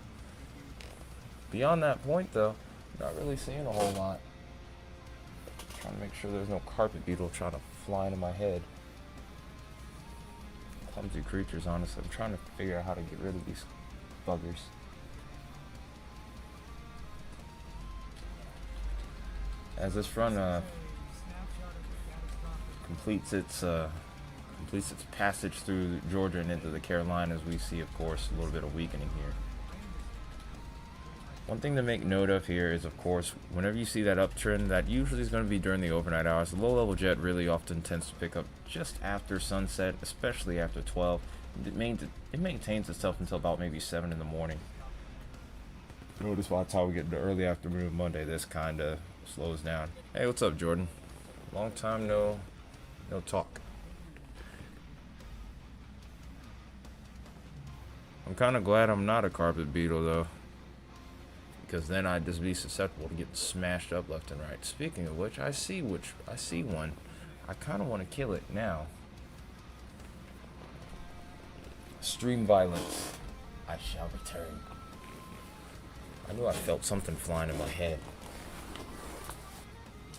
Beyond that point though, not really seeing a whole lot. Trying to make sure there's no carpet beetle trying to fly into my head. Clumsy creatures, honestly. I'm trying to figure out how to get rid of these buggers. As this front completes its passage through Georgia and into the Carolinas, we see, of course, a little bit of weakening here. One thing to make note of here is, of course, whenever you see that uptrend, that usually is going to be during the overnight hours. The low-level jet really often tends to pick up just after sunset, especially after 12. It maintains itself until about maybe 7 in the morning. Notice by the time we get into early afternoon Monday, this kind of slows down. Hey, what's up, Jordan? Long time no talk. I'm kind of glad I'm not a carpet beetle, though, because then I'd just be susceptible to getting smashed up left and right. Speaking of which, I see one. I kind of want to kill it now. Stream violence. I shall return. I knew I felt something flying in my head.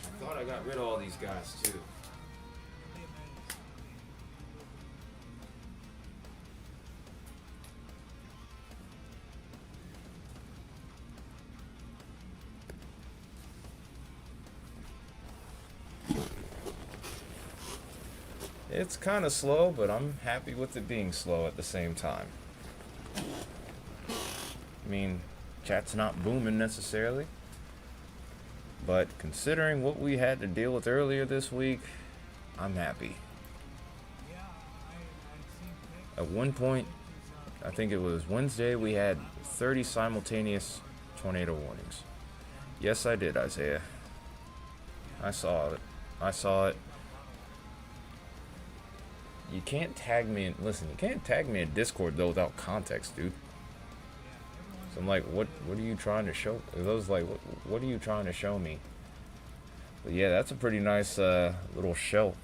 I thought I got rid of all these guys too. You'll be amazed. It's kind of slow, but I'm happy with it being slow at the same time. I mean, chat's not booming necessarily, but considering what we had to deal with earlier this week, I'm happy. Yeah, I've seen pics. At one point, I think it was Wednesday, we had 30 simultaneous tornado warnings. Yes, I did, Isaiah. I saw it. I saw it. You can't tag me in, listen, you can't tag me in Discord though without context, dude. So I'm like, what are you trying to show? Those like, what are you trying to show me? But yeah, that's a pretty nice little shelf.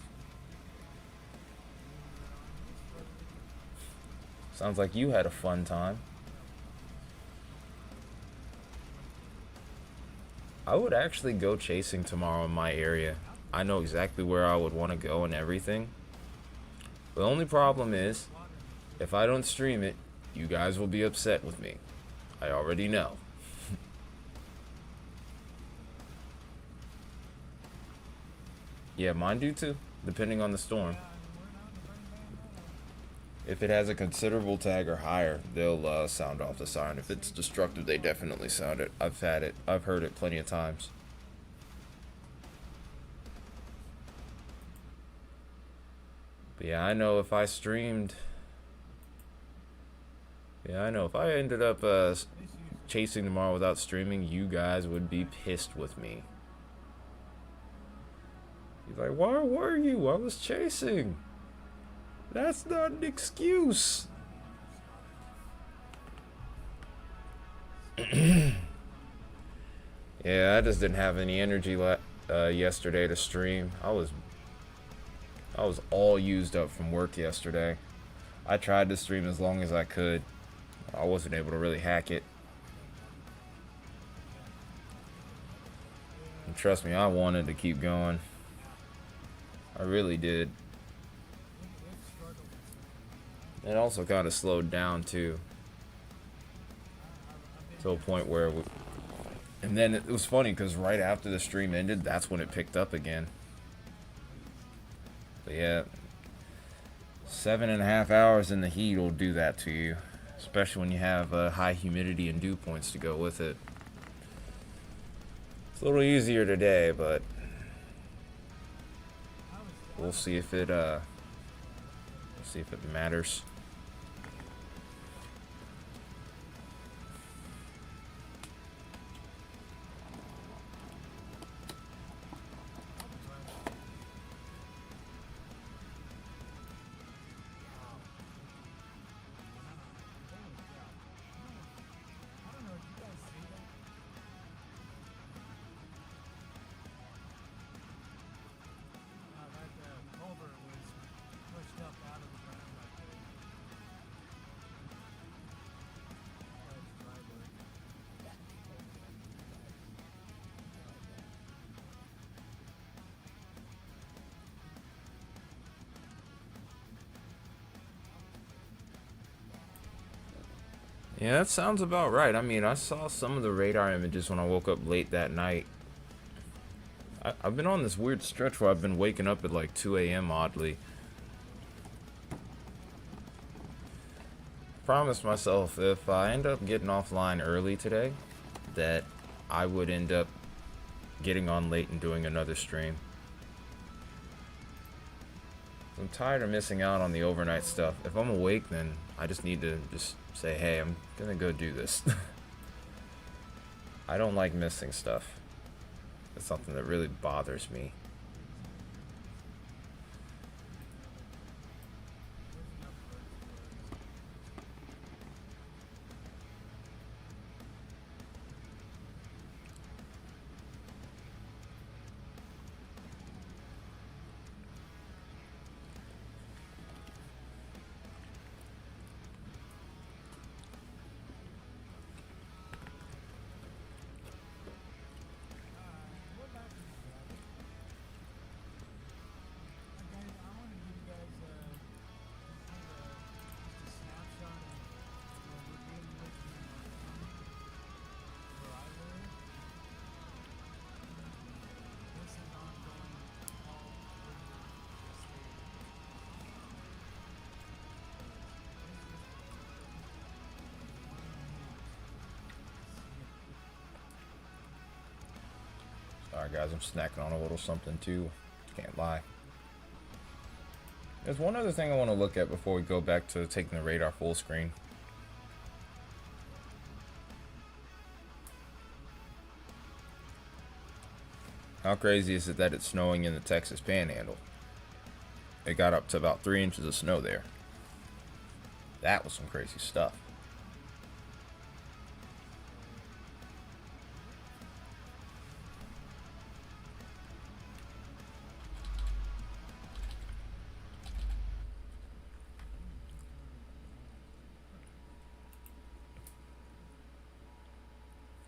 Sounds like you had a fun time. I would actually go chasing tomorrow in my area. I know exactly where I would want to go and everything. The only problem is, if I don't stream it, you guys will be upset with me. I already know. Yeah, mine do too, depending on the storm. If it has a considerable tag or higher, they'll sound off the siren. If it's destructive, they definitely sound it. I've had it. I've heard it plenty of times. But yeah, I know if I streamed... Yeah, I know if I ended up chasing tomorrow without streaming, you guys would be pissed with me. He's like, why were you? I was chasing. That's not an excuse. Yeah, I just didn't have any energy yesterday to stream. I was all used up from work yesterday. I tried to stream as long as I could. I wasn't able to really hack it. And trust me, I wanted to keep going. I really did. It also kind of slowed down too, to a point where and then it was funny because right after the stream ended, that's when it picked up again. But yeah, 7.5 hours in the heat will do that to you, especially when you have high humidity and dew points to go with it. It's a little easier today, but we'll see if it matters. Yeah, that sounds about right. I mean, I saw some of the radar images when I woke up late that night. I've been on this weird stretch where I've been waking up at like 2 a.m. oddly. Promised myself if I end up getting offline early today, that I would end up getting on late and doing another stream. I'm tired of missing out on the overnight stuff. If I'm awake, then I just need to just say, hey, I'm gonna go do this. I don't like missing stuff. It's something that really bothers me. Sorry guys, I'm snacking on a little something too. Can't lie. There's one other thing I want to look at before we go back to taking the radar full screen. How crazy is it that it's snowing in the Texas Panhandle? It got up to about 3 inches of snow there. That was some crazy stuff.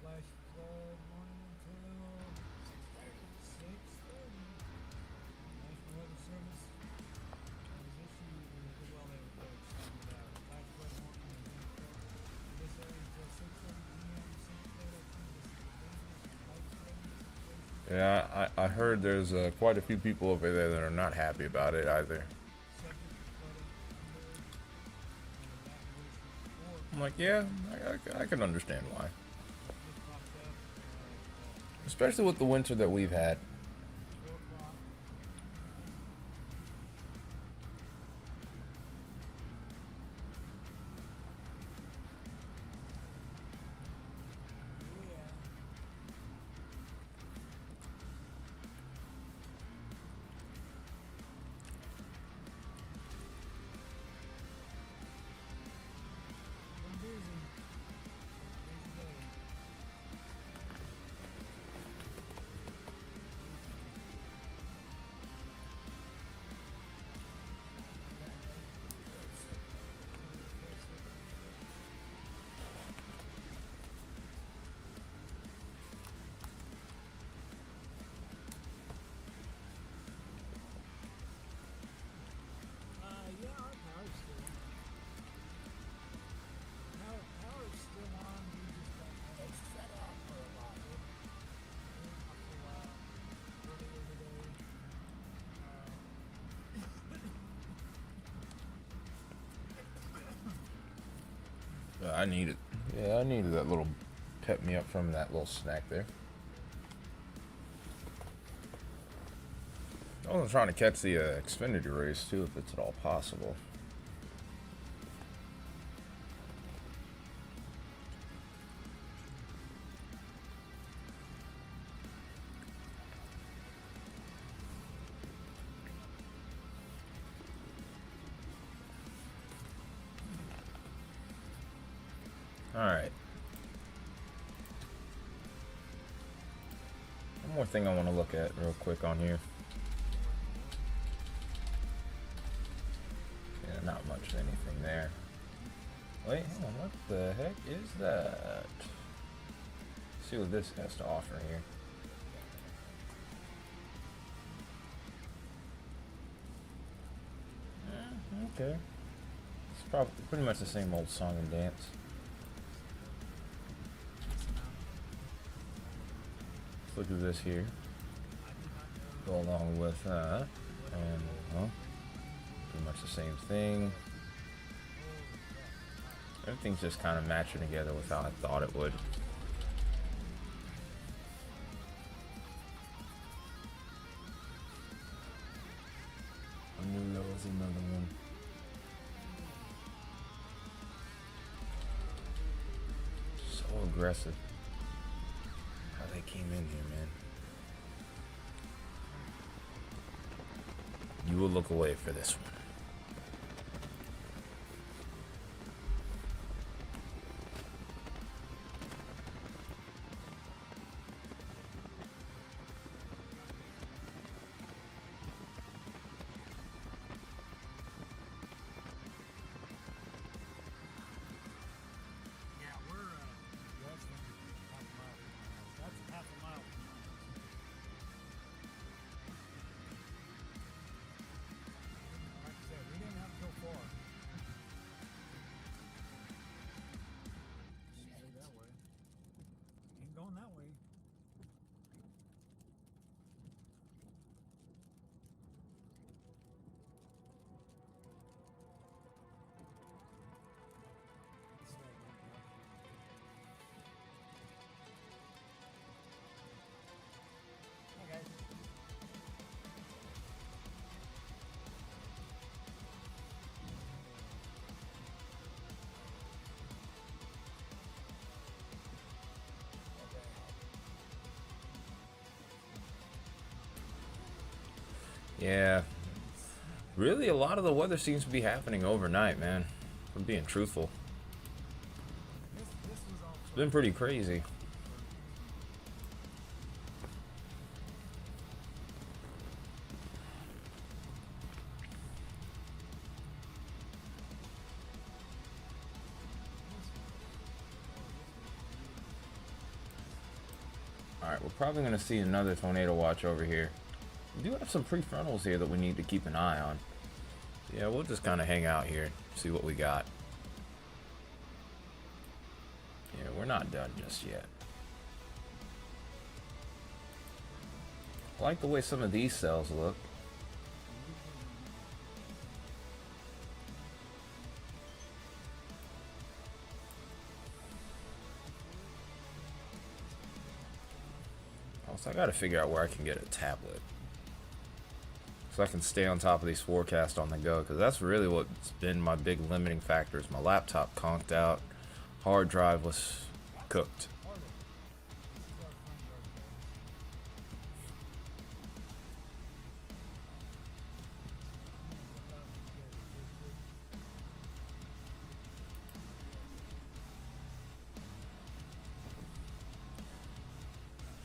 Flash flood warning until 6:30. National Weather Service has issued, well, they were sending out a flash flood warning in this area until 6:30 p.m. Yeah, I heard there's quite a few people over there that are not happy about it either. I'm like, yeah, I can understand why. Especially with the winter that we've had. Yeah, our power's still on. Power's still on. We just got it's shut off for a while. Off for a while. Earlier today. I needed, yeah, I needed that little pep me up from that little snack there. I was trying to catch the Xfinity race too, if it's at all possible. Alright. One more thing I want to look at real quick on here. Yeah, not much of anything there. Wait, hang on, what the heck is that? Let's see what this has to offer here. Okay. It's probably pretty much the same old song and dance. Let's look at this here. Go along with that. And, well, pretty much the same thing. Everything's just kind of matching together with how I thought it would. I knew there was another one. So aggressive. How they came in here, man. You will look away for this one. Yeah, we're less than half a mile from my house. That's half a mile from my house. Yeah, really, a lot of the weather seems to be happening overnight, man. I'm being truthful. This was all It's been frozen. pretty crazy. Alright, we're probably going to see another tornado watch over here. We do have some prefrontals here that we need to keep an eye on. Yeah, we'll just kind of hang out here, see what we got. Yeah, we're not done just yet. I like the way some of these cells look. Also, I gotta figure out where I can get a tablet, so I can stay on top of these forecasts on the go, because that's really what's been my big limiting factors. My laptop conked out, hard drive was cooked.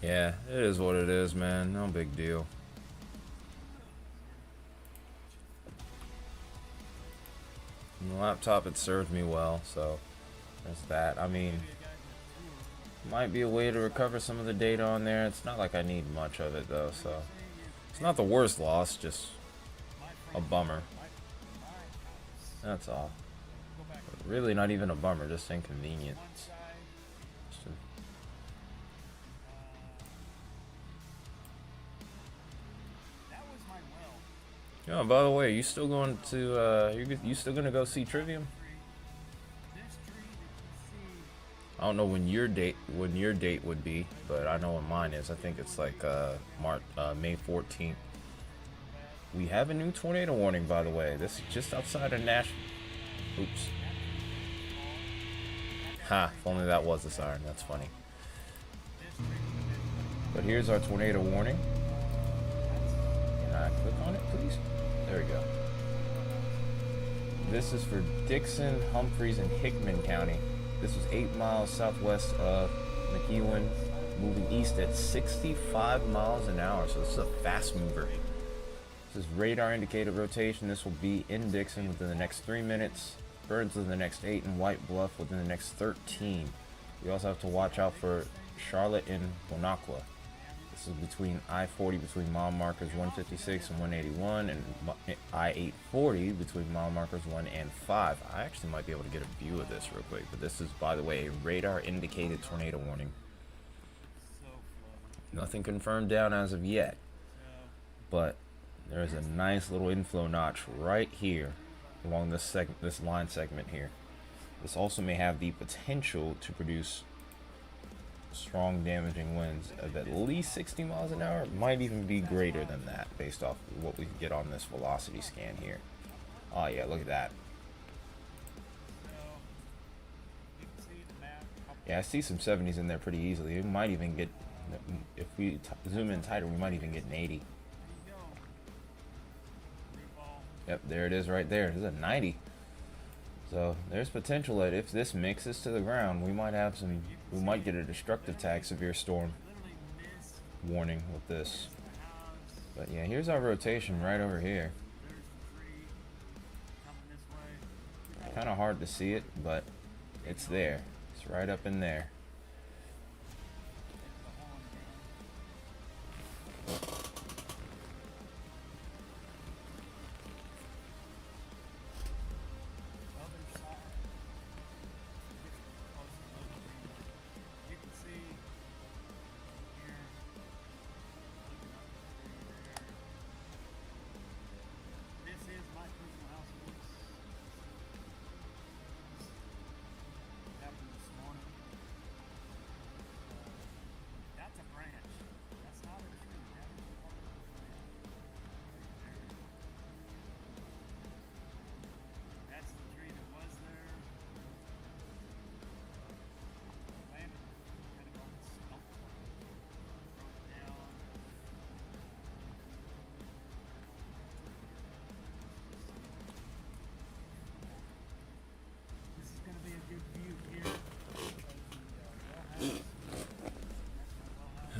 Yeah, it is what it is, man. No big deal. And the laptop, it served me well, so there's that. I mean, might be a way to recover some of the data on there. It's not like I need much of it, though, so it's not the worst loss, just a bummer. That's all. But really, not even a bummer, just inconvenient. Just Oh, by the way, you still going to you still gonna go see Trivium? I don't know when your date would be, but I know when mine is. I think it's like May 14th. We have a new tornado warning, by the way. This is just outside of Nash. Oops. Ha! If only that was a siren. That's funny. But here's our tornado warning. Can I click on it, please? There we go. This is for Dixon, Humphreys, and Hickman County. This was 8 miles southwest of McEwen, moving east at 65 miles an hour. So this is a fast mover. This is radar indicated rotation. This will be in Dixon within the next 3 minutes, Burns within the next 8, and White Bluff within the next 13. We also have to watch out for Charlotte and Bonacqua. This is between I-40 between mile markers 156 and 181, and I-840 between mile markers 1 and 5. I actually might be able to get a view of this real quick, but this is, by the way, a radar indicated tornado warning. Nothing confirmed down as of yet, but there is a nice little inflow notch right here along this line segment here. This also may have the potential to produce strong damaging winds of at least 60 miles an hour. It might even be greater than that based off of what we can get on this velocity scan here. Oh yeah, look at that. Yeah, I see some 70s in there pretty easily. We might even get, if we zoom in tighter, we might even get an 80. Yep, there it is right there. There's a 90. So there's potential that if this mixes to the ground, we might get a destructive tag severe storm warning with this. But yeah, here's our rotation right over here. Kind of hard to see it, but it's there. It's right up in there.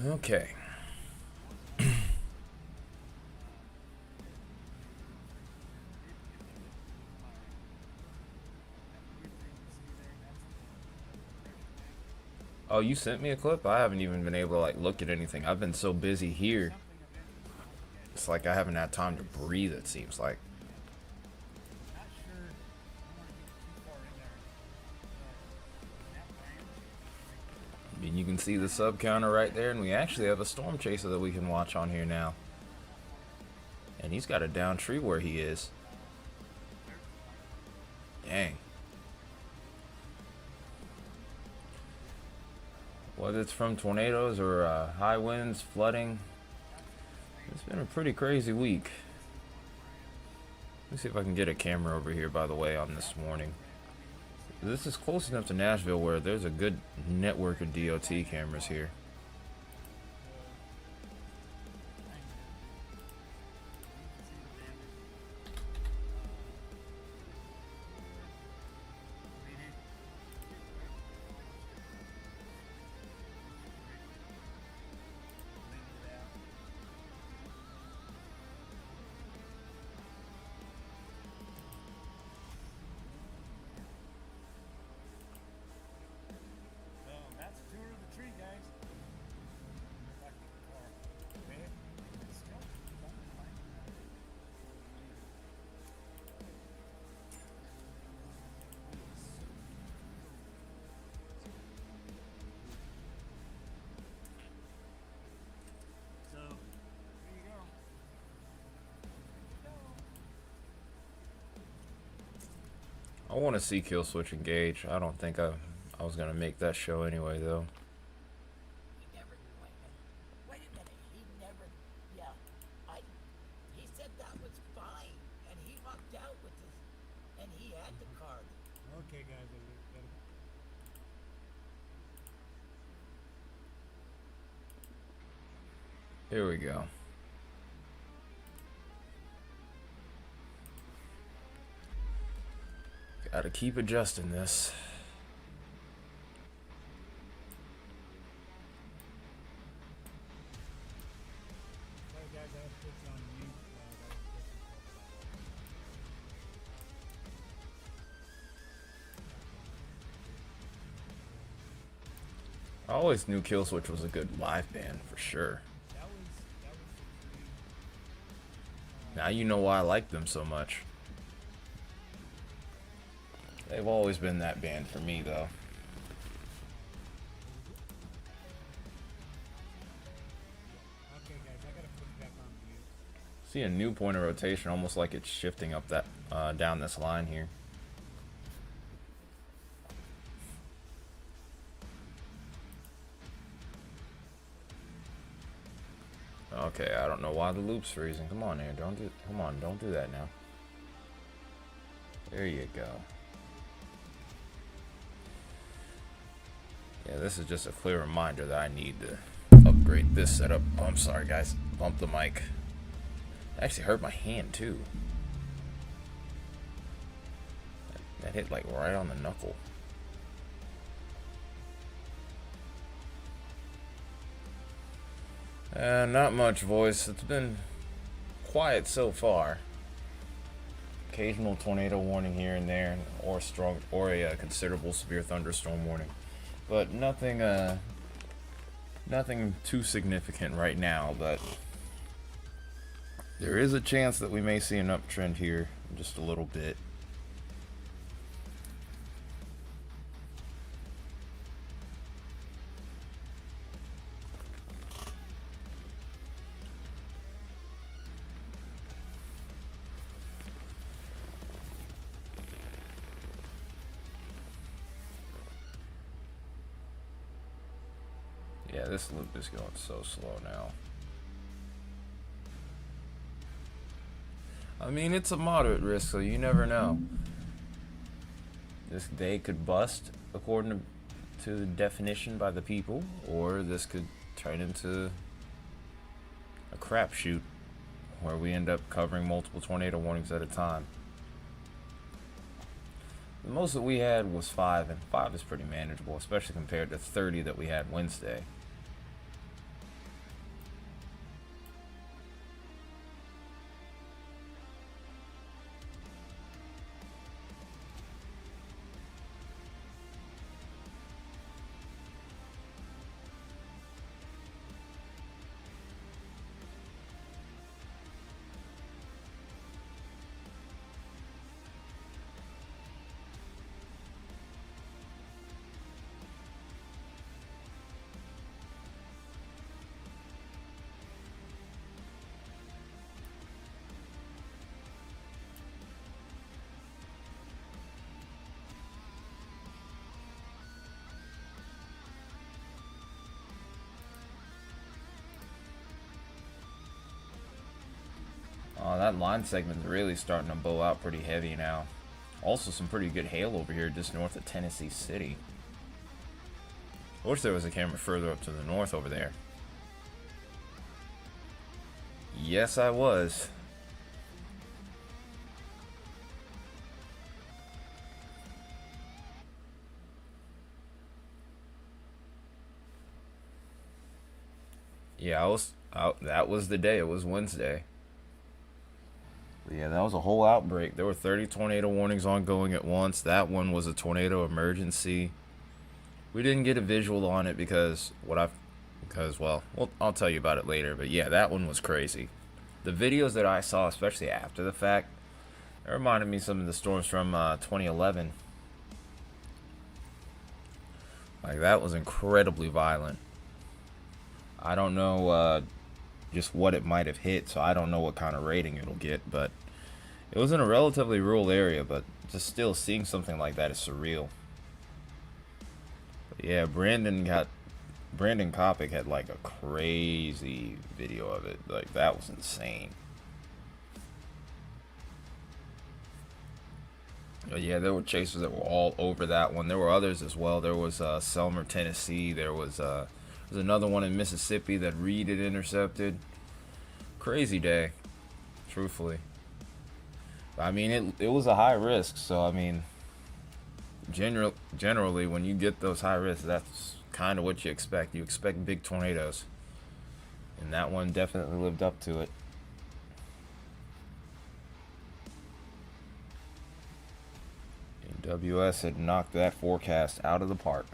Okay. Oh, you sent me a clip? I haven't even been able to like look at anything. I've been so busy here. It's like I haven't had time to breathe, it seems like. Not sure. I don't want to get too far in there. That branch. I mean, you can see the sub counter right there, and we actually have a storm chaser that we can watch on here now. And he's got a down tree where he is. Dang. Whether it's from tornadoes or high winds, flooding, it's been a pretty crazy week. Let me see if I can get a camera over here, by the way, on this morning. This is close enough to Nashville where there's a good network of DOT cameras here. That's a tour of the tree, guys. Back to the car. Okay. It's still fine. So, here you go. I want to see Kill Switch engage. I don't think I was gonna make that show anyway, though. He never, wait a minute, he never, yeah, he said that was fine, and he walked out with his, and he had the card. Okay, guys. Here we go. Gotta keep adjusting this. Sorry, guys. I have to put you on mute. I always knew Kill Switch was a good live band for sure. That was Now you know why I like them so much. They've always been that band for me, though. okay, guys. I gotta put it back on mute. See a new point of rotation, almost like it's shifting up that down this line here. Okay, I don't know why the loop's freezing. Come on, here, don't do that now. There you go. Yeah, this is just a clear reminder that I need to upgrade this setup. Oh, I'm sorry, guys. Bump the mic. It actually hurt my hand, too. That hit, like, right on the knuckle. Not much, voice. It's been quiet so far. Occasional tornado warning here and there, or a considerable severe thunderstorm warning. But nothing too significant right now, but there is a chance that we may see an uptrend here in just a little bit. Yeah, this loop is going so slow now. I mean, it's a moderate risk, so you never know. This day could bust according to the definition by the people, or this could turn into a crapshoot where we end up covering multiple tornado warnings at a time. The most that we had was 5, and 5 is pretty manageable, especially compared to 30 that we had Wednesday. that line segment's really starting to bow out pretty heavy now. Also, some pretty good hail over here just north of Tennessee City. I wish there was a camera further up to the north over there. Yes, I was. Yeah, I was out. That was the day. It was Wednesday. But yeah, that was a whole outbreak. There were 30 tornado warnings ongoing at once. That one was a tornado emergency. We didn't get a visual on it because well, I'll tell you about it later. But yeah, that one was crazy. The videos that I saw, especially after the fact, it reminded me of some of the storms from 2011. Like, that was incredibly violent. I don't know just what it might have hit, so I don't know what kind of rating it'll get, but it was in a relatively rural area, but just still seeing something like that is surreal. But yeah, Brandon Kopic had like a crazy video of it. Like, that was insane. But yeah, there were chasers that were all over that one. There were others as well. There was Selmer, Tennessee. There was another one in Mississippi that Reed had intercepted. Crazy day, truthfully. I mean, it was a high risk, so I mean, generally when you get those high risks, that's kind of what you expect. You expect big tornadoes, and that one definitely lived up to it. WS had knocked that forecast out of the park,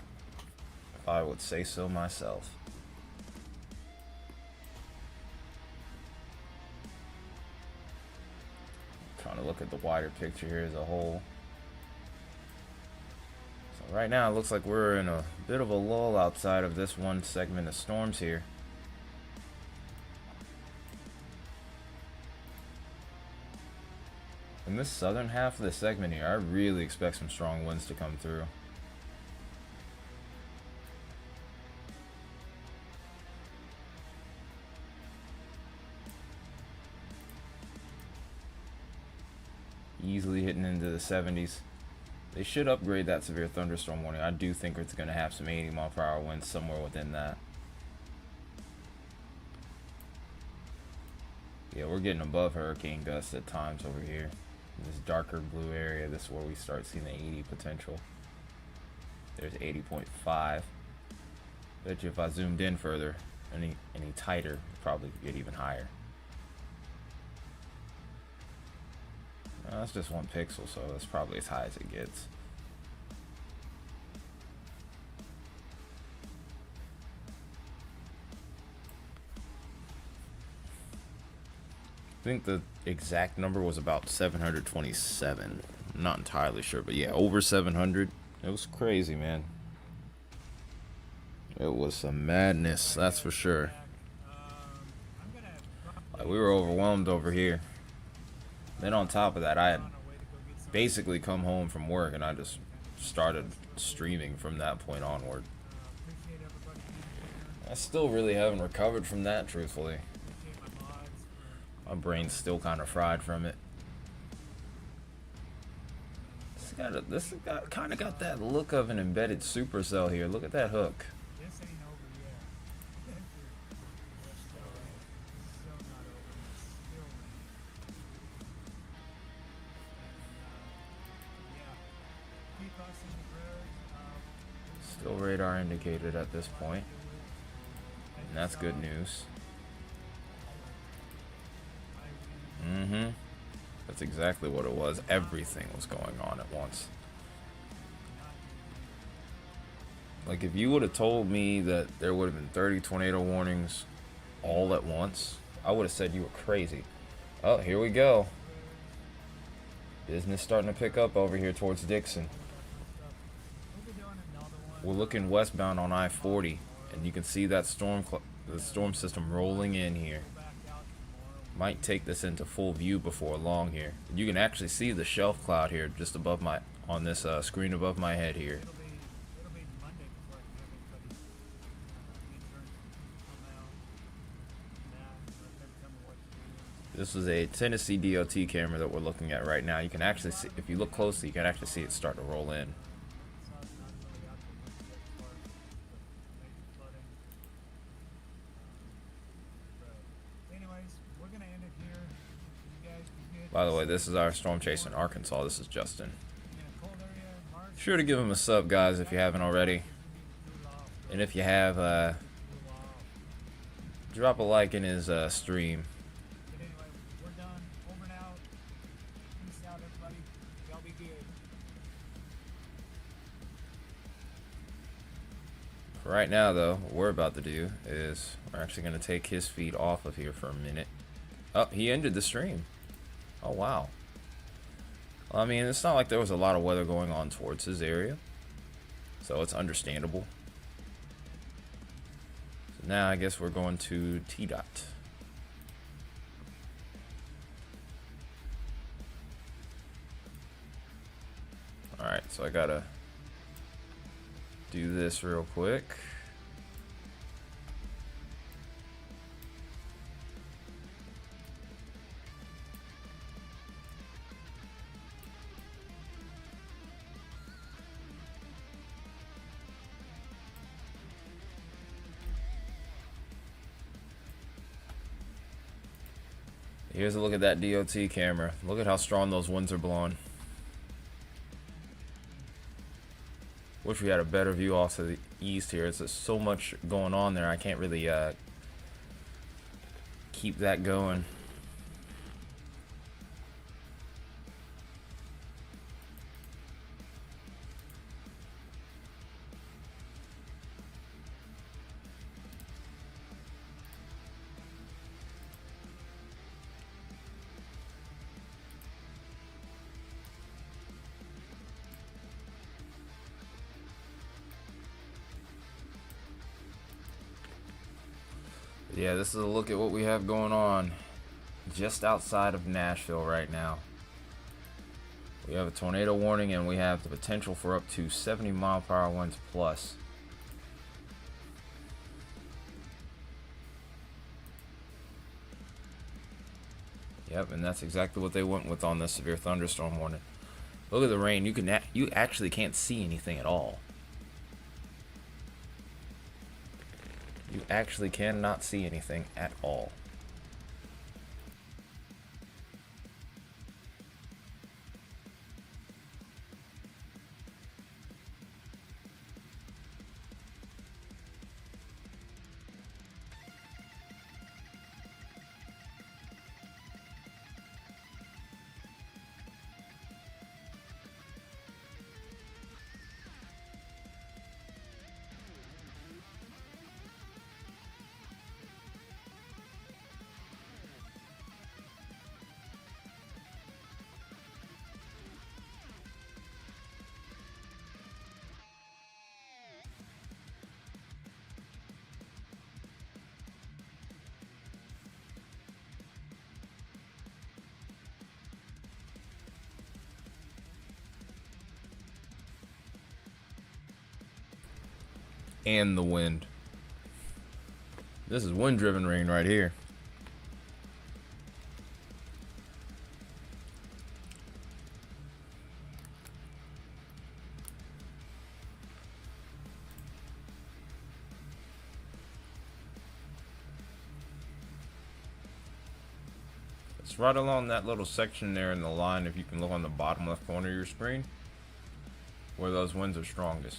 if I would say so myself. Trying to look at the wider picture here as a whole. So right now it looks like we're in a bit of a lull outside of this one segment of storms here. In this southern half of the segment here, I really expect some strong winds to come through. Easily hitting into the 70s. They should upgrade that severe thunderstorm warning. I do think it's going to have some 80-mile-per-hour winds somewhere within that. Yeah, we're getting above hurricane gusts at times over here. This darker blue area, this is where we start seeing the 80 potential. There's 80.5. Bet you if I zoomed in further, any tighter, it'd probably get even higher. That's just 1 pixel, so that's probably as high as it gets. I think the exact number was about 727. I'm not entirely sure, but yeah, over 700. It was crazy, man. It was some madness, that's for sure. Like, we were overwhelmed over here. Then on top of that, I had basically come home from work and I just started streaming from that point onward. I still really haven't recovered from that, truthfully. My brain's still kind of fried from it. This kind of got that look of an embedded supercell here. Look at that hook. Still radar indicated at this point, and that's good news. That's exactly what it was. Everything was going on at once. Like, if you would have told me that there would have been 30 tornado warnings all at once, I would have said you were crazy. Oh, here we go. Business starting to pick up over here towards Dixon. We're looking westbound on I-40, and you can see that the storm system rolling in here. Might take this into full view before long here. You can actually see the shelf cloud here just above on this screen above my head here. This is a Tennessee DOT camera that we're looking at right now. You can actually see, if you look closely, you can actually see it start to roll in. So it's not really out there much yet as far as the major flooding. But anyways, we're gonna end it here. You guys be good. By the way, this is our storm chaser in Arkansas. This is Justin. In a cold area, March. Be sure to give him a sub, guys, if you haven't already. And if you have, drop a like in his stream. But anyway, we're done. Over and out. Peace out, everybody. Y'all be good. Right now, though, what we're about to do is we're actually going to take his feet off of here for a minute. Oh, he ended the stream. Oh, wow. Well, I mean, it's not like there was a lot of weather going on towards his area, so it's understandable. So now I guess we're going to T-Dot. Alright, so I gotta do this real quick. Here's a look at that DOT camera. Look at how strong those winds are blowing. Wish we had a better view off to the east here. There's just so much going on there. I can't really keep that going. Yeah, this is a look at what we have going on just outside of Nashville right now. We have a tornado warning and we have the potential for up to 70-mile-per-hour winds plus. Yep, and that's exactly what they went with on the severe thunderstorm warning. Look at the rain. You actually can't see anything at all. You actually cannot see anything at all. And the wind. This is wind-driven rain right here. It's right along that little section there in the line, if you can look on the bottom left corner of your screen, where those winds are strongest.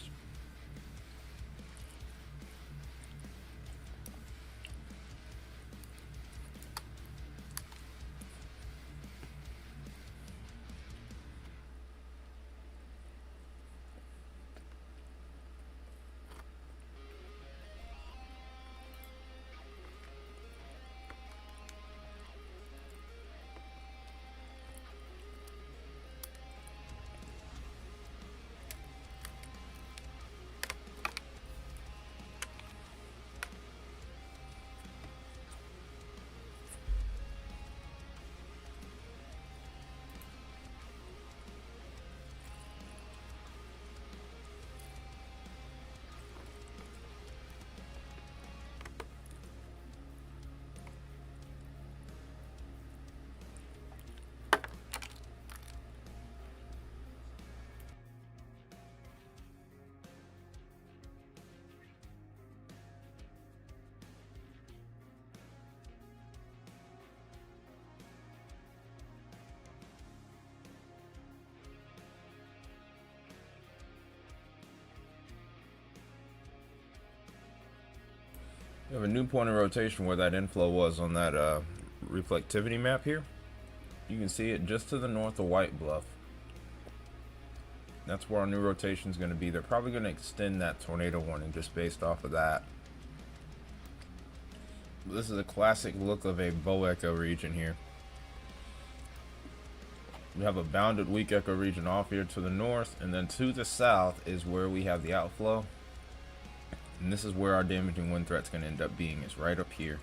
We have a new point of rotation where that inflow was on that reflectivity map here. You can see it just to the north of White Bluff. That's where our new rotation is going to be. They're probably going to extend that tornado warning just based off of that. This is a classic look of a bow echo region here. We have a bounded weak echo region off here to the north, and then to the south is where we have the outflow. And this is where our damaging wind threat's going to end up being, is right up here.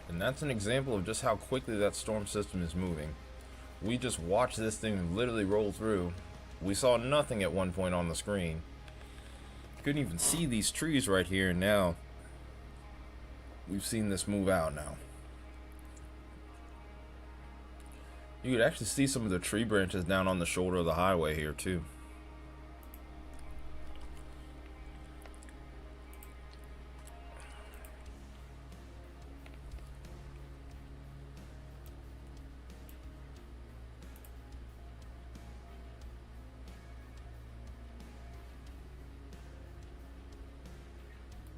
And that's an example of just how quickly that storm system is moving. We just watched this thing literally roll through. We saw nothing at one point on the screen. Couldn't even see these trees right here, and now we've seen this move out now. You could actually see some of the tree branches down on the shoulder of the highway here too.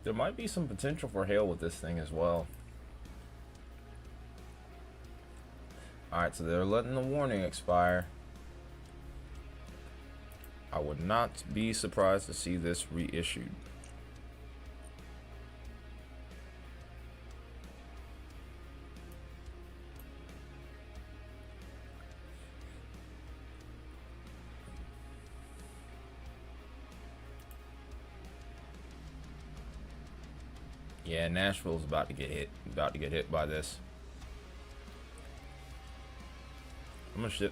There might be some potential for hail with this thing as well. Alright, so they're letting the warning expire. I would not be surprised to see this reissued. Yeah, Nashville's about to get hit by this.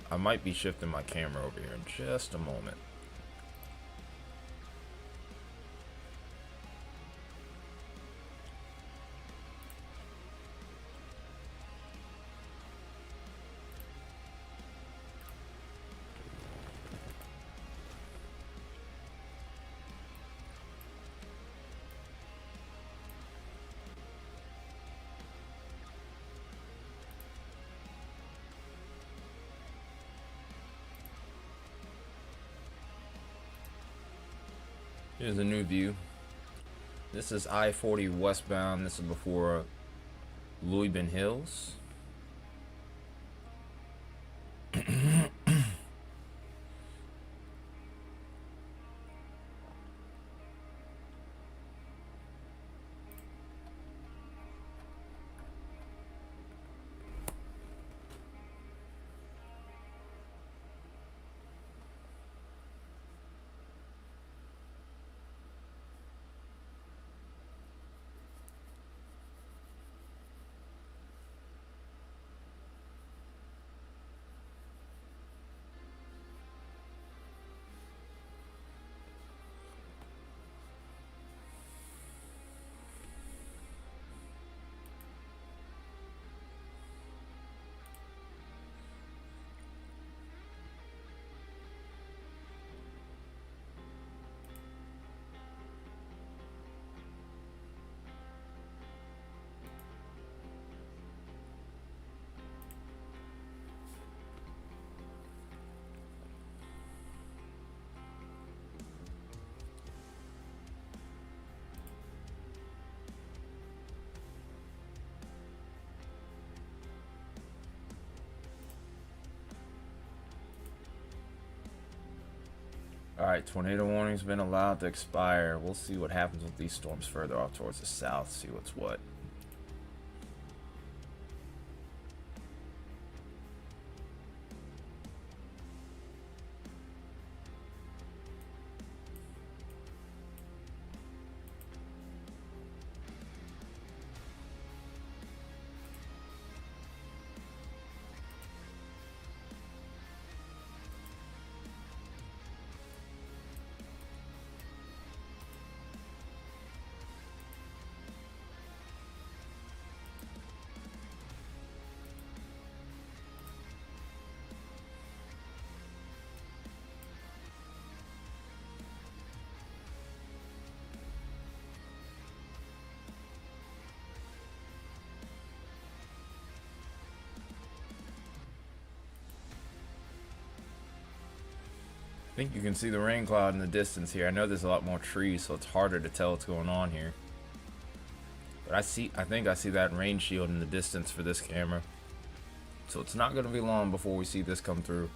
I might be shifting my camera over here in just a moment. Here's a new view. This is I-40 westbound. This is before Louisville Hills. Alright, tornado warning's been allowed to expire. We'll see what happens with these storms further off towards the south, see what's what. I think you can see the rain cloud in the distance here. I know there's a lot more trees, so it's harder to tell what's going on here. But I think I see that rain shield in the distance for this camera. So it's not going to be long before we see this come through.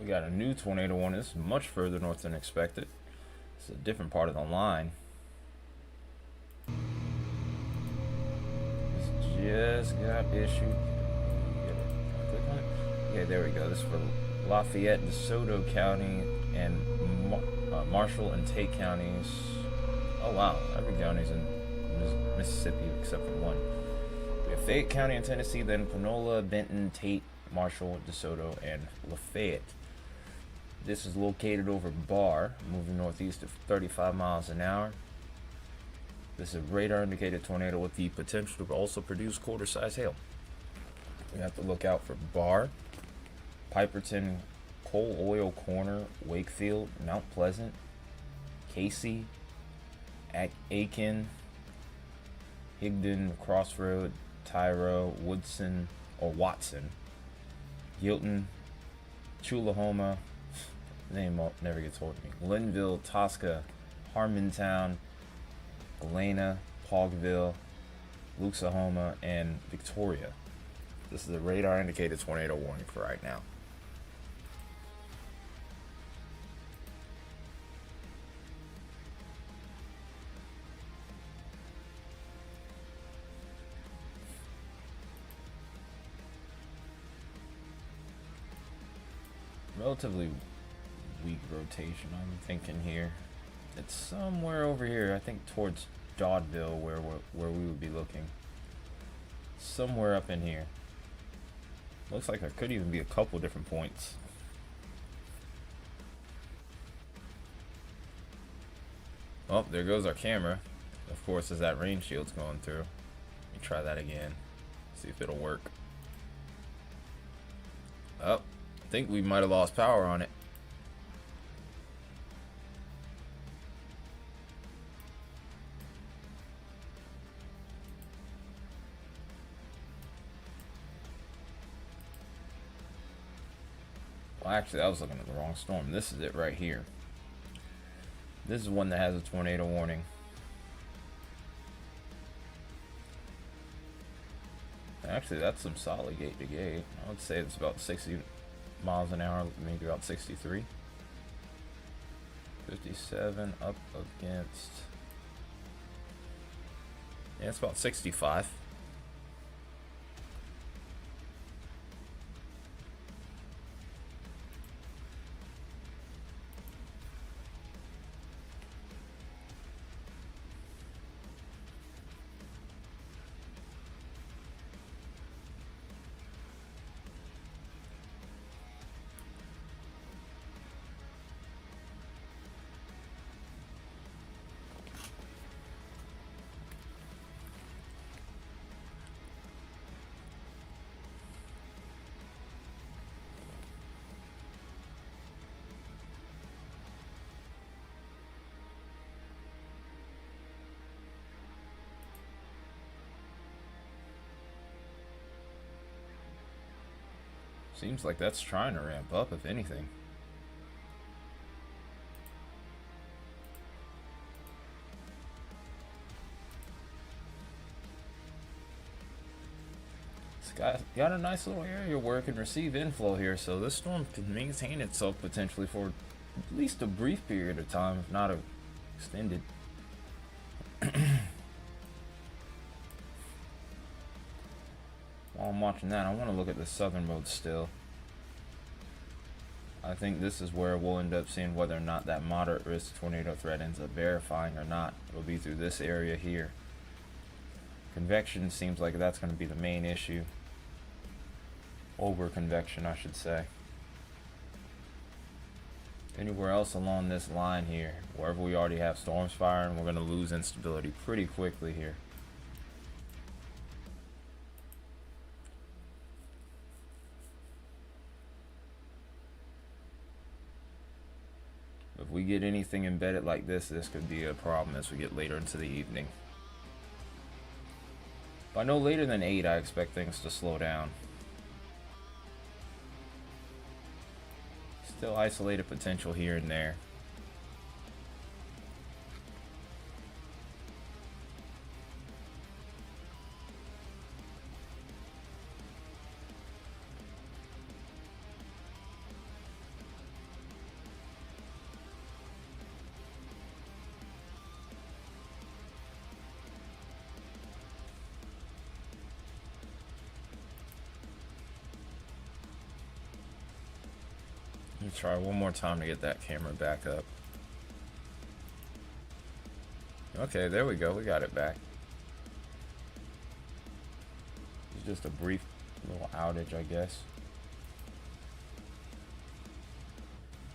We got a new tornado warning. This is much further north than expected. It's a different part of the line. This just got issued. Click on it. Yeah, there we go. This is for Lafayette, DeSoto County, and Marshall and Tate counties. Oh wow, every county's in Mississippi except for one. We have Fayette County in Tennessee, then Panola, Benton, Tate, Marshall, DeSoto, and Lafayette. This is located over Barr, moving northeast at 35 miles an hour. This is a radar indicated tornado with the potential to also produce quarter-size hail. We have to look out for Barr, Piperton, Coal Oil Corner, Wakefield, Mount Pleasant, Casey, Aiken, Higdon, Crossroad, Tyro, Woodson, or Watson, Hilton, Chulahoma, name never gets old to me, Linville, Tosca, Harmontown, Galena, Pogville, Luxahoma, and Victoria. This is a radar indicated tornado warning for right now. Relatively weak rotation, I'm thinking here. It's somewhere over here, I think towards Dodville, where we would be looking. Somewhere up in here. Looks like there could even be a couple different points. Oh, there goes our camera. Of course, as that rain shield's going through. Let me try that again. See if it'll work. Oh, I think we might have lost power on it. Well, actually, I was looking at the wrong storm. This is it right here. This is one that has a tornado warning. Actually, that's some solid gate to gate. I would say it's about 60 miles an hour, maybe about 63. 57 up against... Yeah, it's about 65. Seems like that's trying to ramp up, if anything. It's got a nice little area where it can receive inflow here, so this storm can maintain itself potentially for at least a brief period of time, if not extended. While I'm watching that, I want to look at the southern mode still. I think this is where we'll end up seeing whether or not that moderate risk tornado threat ends up verifying or not. It'll be through this area here. Convection seems like that's going to be the main issue. Over convection, I should say. Anywhere else along this line here, wherever we already have storms firing, we're going to lose instability pretty quickly here. If we get anything embedded like this could be a problem as we get later into the evening. By no later than 8, I expect things to slow down. Still isolated potential here and there. Let me try one more time to get that camera back up. Okay, there we go. We got it back. It's just a brief little outage, I guess.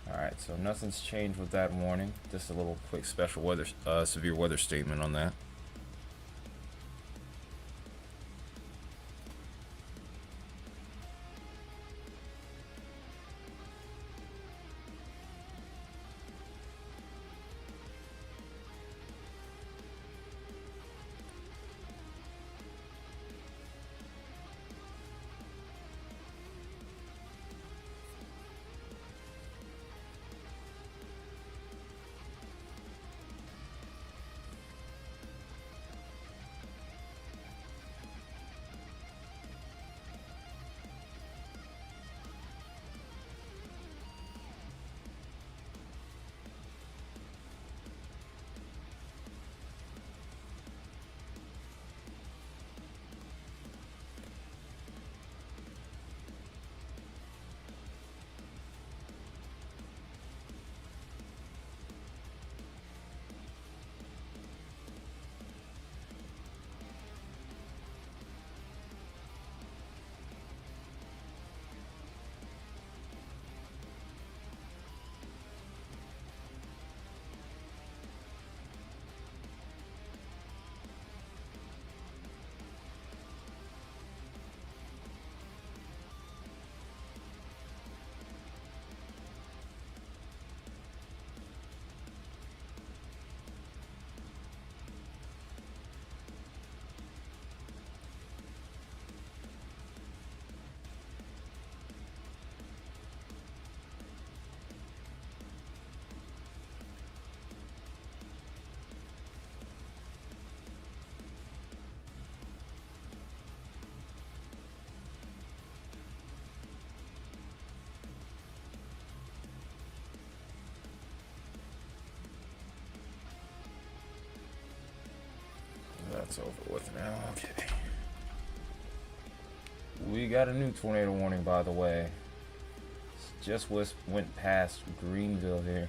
Alright, so nothing's changed with that warning. Just a little quick special weather, severe weather statement on that. That's over with now. Okay. We got a new tornado warning, by the way. Just went past Greenville here.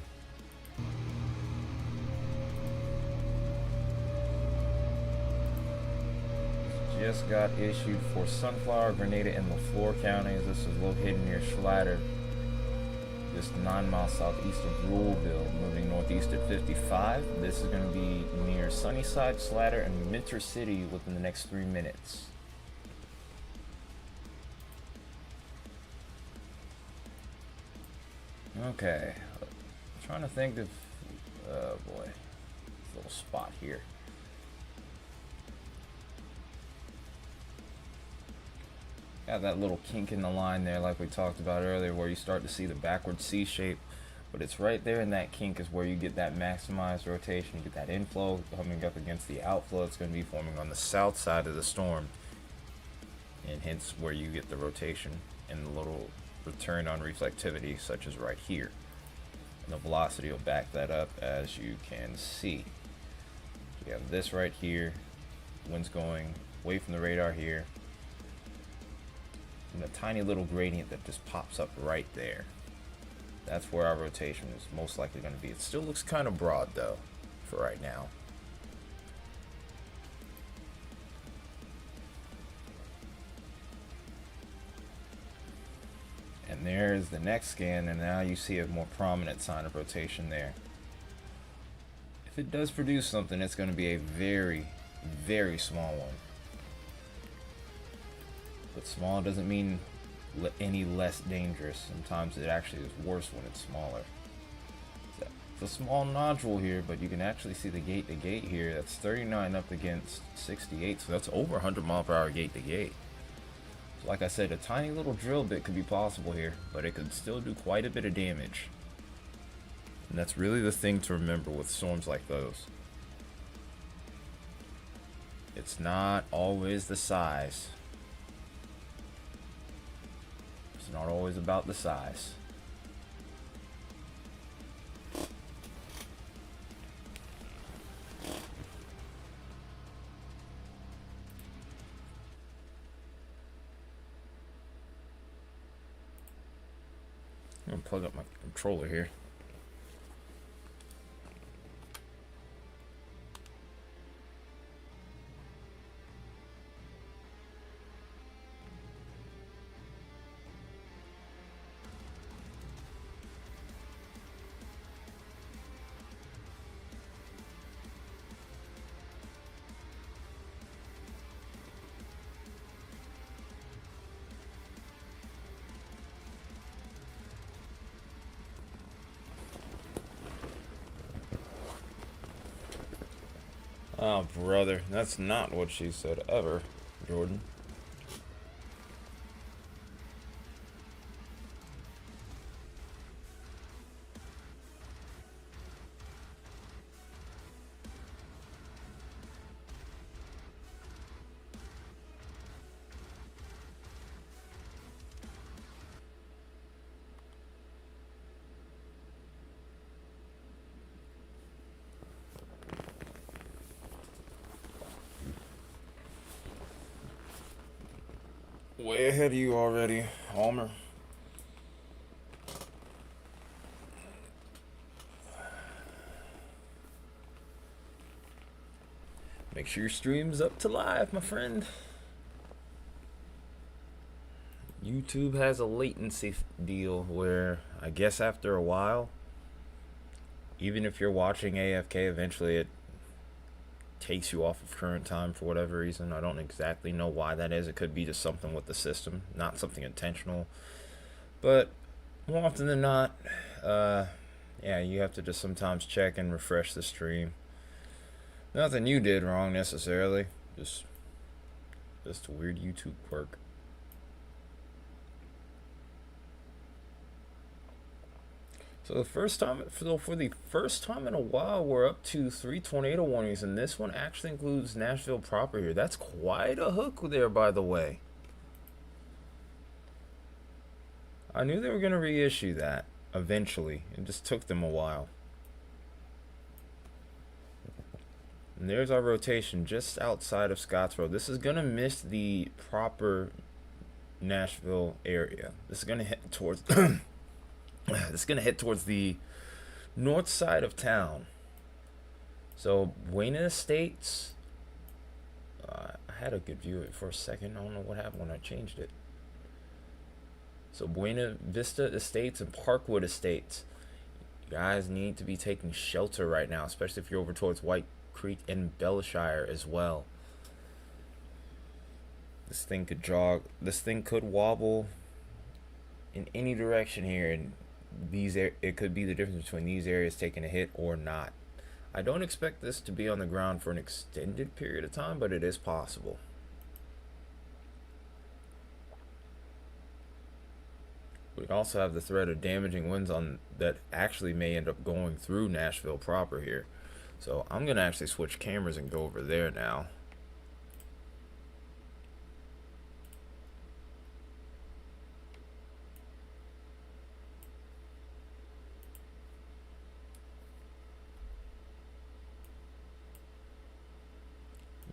Just got issued for Sunflower, Grenada, and LaFleur counties. This is located near Schlatter, just 9 miles southeast of Ruleville, moving northeast at 55. This is going to be near Sunnyside, Schlatter, and Minter City within the next 3 minutes. Okay, I'm trying to think of, oh boy, this little spot here. Got that little kink in the line there like we talked about earlier where you start to see the backward C shape, but it's right there in that kink is where you get that maximized rotation, you get that inflow coming up against the outflow. It's going to be forming on the south side of the storm, and hence where you get the rotation and the little return on reflectivity, such as right here. And the velocity will back that up, as you can see. You have this right here, wind's going away from the radar here, and a tiny little gradient that just pops up right there. That's where our rotation is most likely going to be. It still looks kind of broad though for right now. And there's the next scan, and now you see a more prominent sign of rotation there. If it does produce something, it's going to be a very, very small one. But small doesn't mean any less dangerous. Sometimes it actually is worse when it's smaller. It's a small nodule here, but you can actually see the gate to gate here. That's 39 up against 68, so that's over 100 mile per hour gate to gate. So like I said, a tiny little drill bit could be possible here, but it could still do quite a bit of damage. And that's really the thing to remember with storms like those. It's not always the size. It's not always about the size. I'm gonna plug up my controller here. Oh, brother, that's not what she said ever, Jordan. Way ahead of you already, Homer. Make sure your stream's up to live, my friend. YouTube has a latency deal where I guess after a while, even if you're watching AFK, eventually it takes you off of current time for whatever reason. I don't exactly know why that is. It could be just something with the system, not something intentional. But more often than not, yeah, you have to just sometimes check and refresh the stream. Nothing you did wrong necessarily, just weird YouTube quirk. So for the first time in a while, we're up to 3 tornado warnings, and this one actually includes Nashville proper here. That's quite a hook there, by the way. I knew they were going to reissue that eventually. It just took them a while. And there's our rotation just outside of Scottsboro. This is gonna miss the proper Nashville area. This is gonna hit towards this is gonna hit towards the north side of town. So Buena Estates, I had a good view of it for a second. I don't know what happened when I changed it. So Buena Vista Estates and Parkwood Estates. You guys need to be taking shelter right now, especially if you're over towards White Creek and Bellshire as well. This thing could jog. This thing could wobble in any direction here, and it could be the difference between these areas taking a hit or not. I don't expect this to be on the ground for an extended period of time, but it is possible. We also have the threat of damaging winds on that actually may end up going through Nashville proper here. So I'm gonna actually switch cameras and go over there now.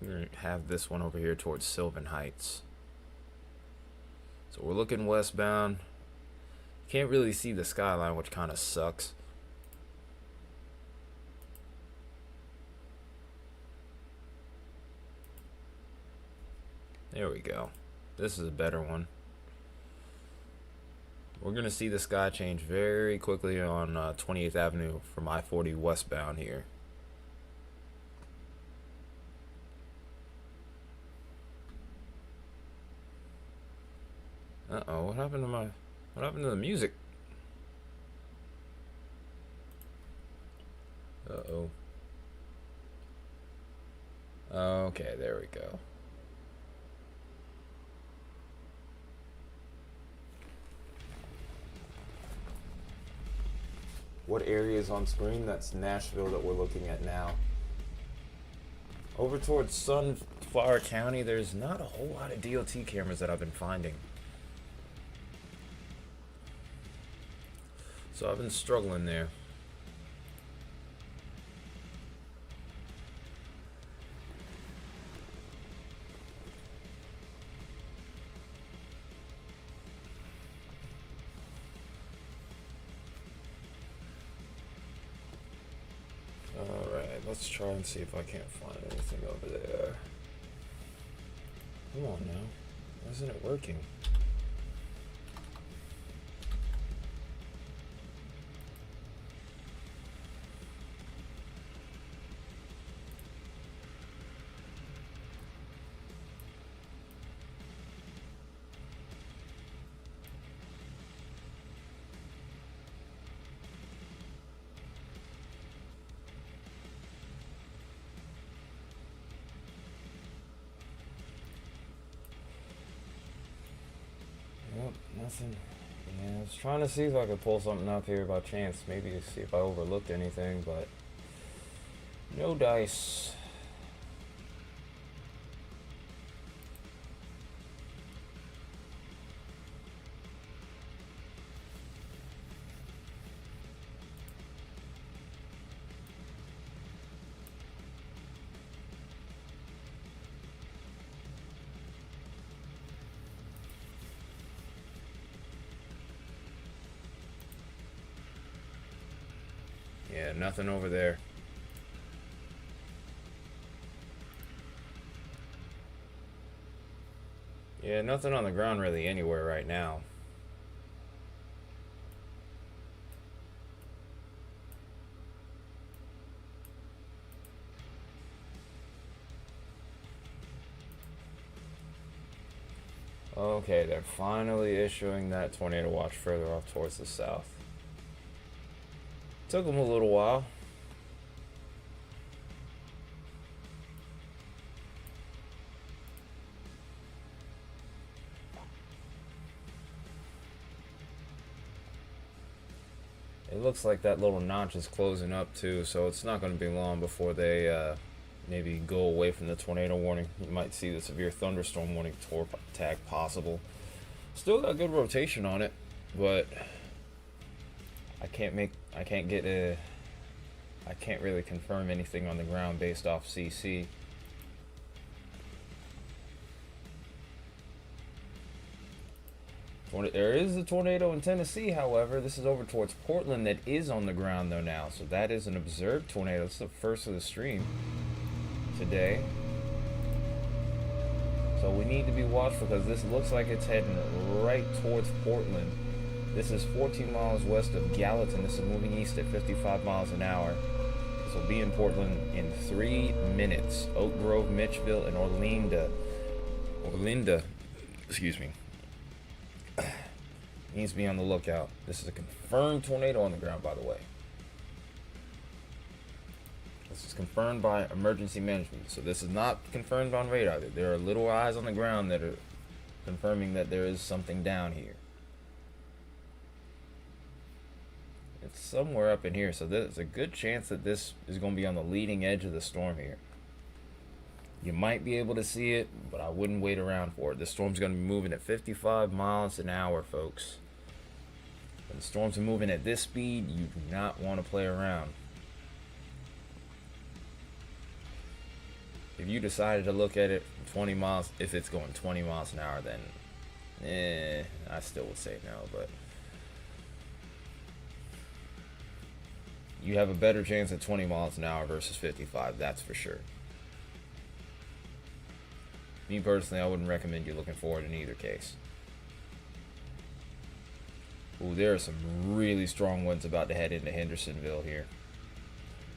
We're gonna have this one over here towards Sylvan Heights. So we're looking westbound. Can't really see the skyline, which kind of sucks. There we go. This is a better one. We're going to see the sky change very quickly on 28th Avenue from I-40 westbound here. Uh-oh, what happened to the music? Uh-oh. Okay, there we go. What area is on screen? That's Nashville that we're looking at now. Over towards Sunflower County, there's not a whole lot of DOT cameras that I've been finding. So I've been struggling there. Alright, let's try and see if I can't find anything over there. Come on now. Why isn't it working? Nope, nothing. Yeah, I was trying to see if I could pull something up here by chance. Maybe to see if I overlooked anything, but no dice. Yeah, nothing over there. Yeah, nothing on the ground really anywhere right now. Okay, they're finally issuing that tornado watch further off towards the south. Took them a little while. It looks like that little notch is closing up too, so it's not going to be long before they maybe go away from the tornado warning. You might see the severe thunderstorm warning TOR tag possible. Still got good rotation on it, but I can't I can't really confirm anything on the ground based off CC. There is a tornado in Tennessee, however. This is over towards Portland that is on the ground though now. So that is an observed tornado. It's the first of the stream today. So we need to be watchful because this looks like it's heading right towards Portland. This is 14 miles west of Gallatin. This is moving east at 55 miles an hour. This will be in Portland in 3 minutes. Oak Grove, Mitchville, and Orlinda, excuse me, needs to be on the lookout. This is a confirmed tornado on the ground, by the way. This is confirmed by emergency management. So this is not confirmed on radar. There are little eyes on the ground that are confirming that there is something down here. It's somewhere up in here, so there's a good chance that this is going to be on the leading edge of the storm here. You might be able to see it, but I wouldn't wait around for it. The storm's going to be moving at 55 miles an hour, folks. When the storms are moving at this speed, you do not want to play around. If you decided to look at it 20 miles, if it's going 20 miles an hour, then I still would say no, but you have a better chance at 20 miles an hour versus 55, that's for sure. Me personally, I wouldn't recommend you looking for it in either case. Ooh, there are some really strong winds about to head into Hendersonville here.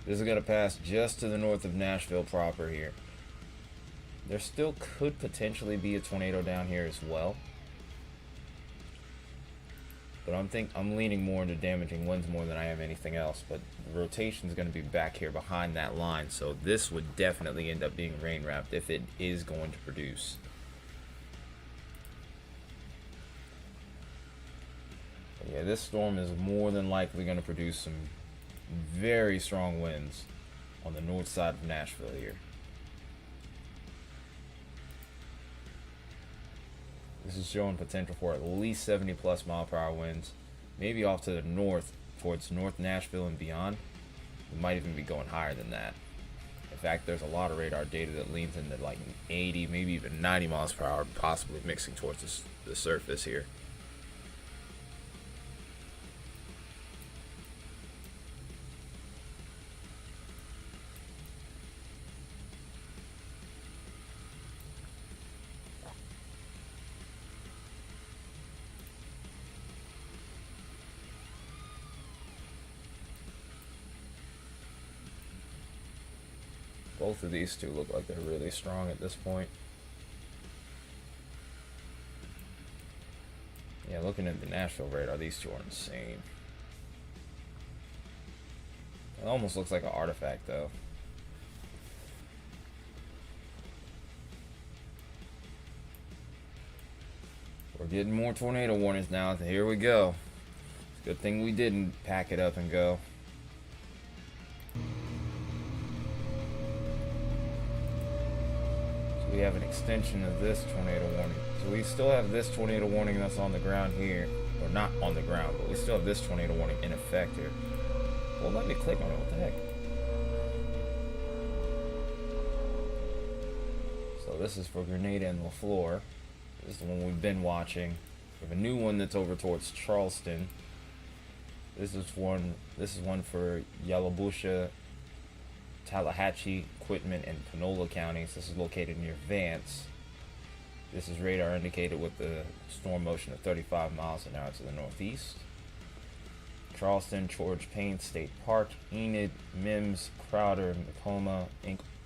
This is going to pass just to the north of Nashville proper here. There still could potentially be a tornado down here as well. But I'm leaning more into damaging winds more than I am anything else. But the rotation is going to be back here behind that line. So this would definitely end up being rain wrapped if it is going to produce. But yeah, this storm is more than likely going to produce some very strong winds on the north side of Nashville here. This is showing potential for at least 70 plus mile per hour winds. Maybe off to the north, towards North Nashville and beyond. We might even be going higher than that. In fact, there's a lot of radar data that leans into like 80, maybe even 90 miles per hour, possibly mixing towards the surface here. Both of these two look like they're really strong at this point. Yeah, looking at the Nashville radar, these two are insane. It almost looks like an artifact, though. We're getting more tornado warnings now. Here we go. Good thing we didn't pack it up and go. We have an extension of this tornado warning. So we still have this tornado warning that's on the ground here. Or not on the ground, but we still have this tornado warning in effect here. Well, let me click on it. What the heck? So this is for Grenada and LaFleur. This is the one we've been watching. We have a new one that's over towards Charleston. This is one for Yalobusha, Tallahatchie, Quitman, and Panola counties. This is located near Vance. This is radar indicated with the storm motion of 35 miles an hour to the northeast. Charleston, George Payne State Park, Enid, Mims, Crowder, Macomb,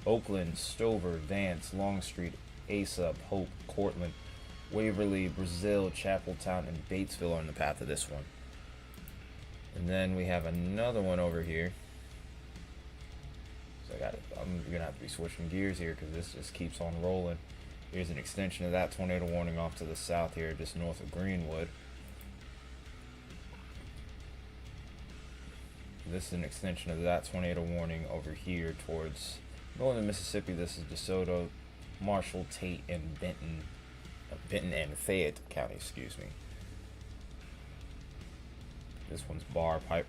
Oakland, Stover, Vance, Longstreet, Asa, Hope, Cortland, Waverly, Brazil, Chapeltown, and Batesville are in the path of this one. And then we have another one over here. So I'm gonna have to be switching gears here because this just keeps on rolling. Here's an extension of that tornado warning off to the south here, just north of Greenwood. This is an extension of that tornado warning over here towards northern Mississippi. This is DeSoto, Marshall, Tate, and Benton and Fayette County, excuse me. This one's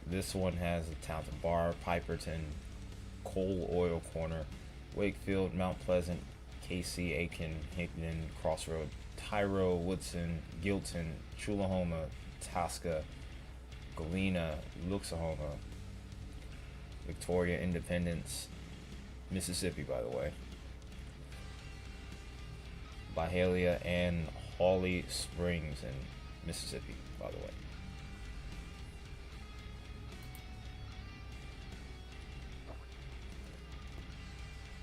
This one has the towns of Barr, Piperton, Coal Oil Corner, Wakefield, Mount Pleasant, KC, Aiken, Hickman, Crossroad, Tyro, Woodson, Gilton, Chulahoma, Tasca, Galena, Luxahoma, Victoria, Independence, Mississippi, by the way, Byhalia, and Holly Springs in Mississippi, by the way.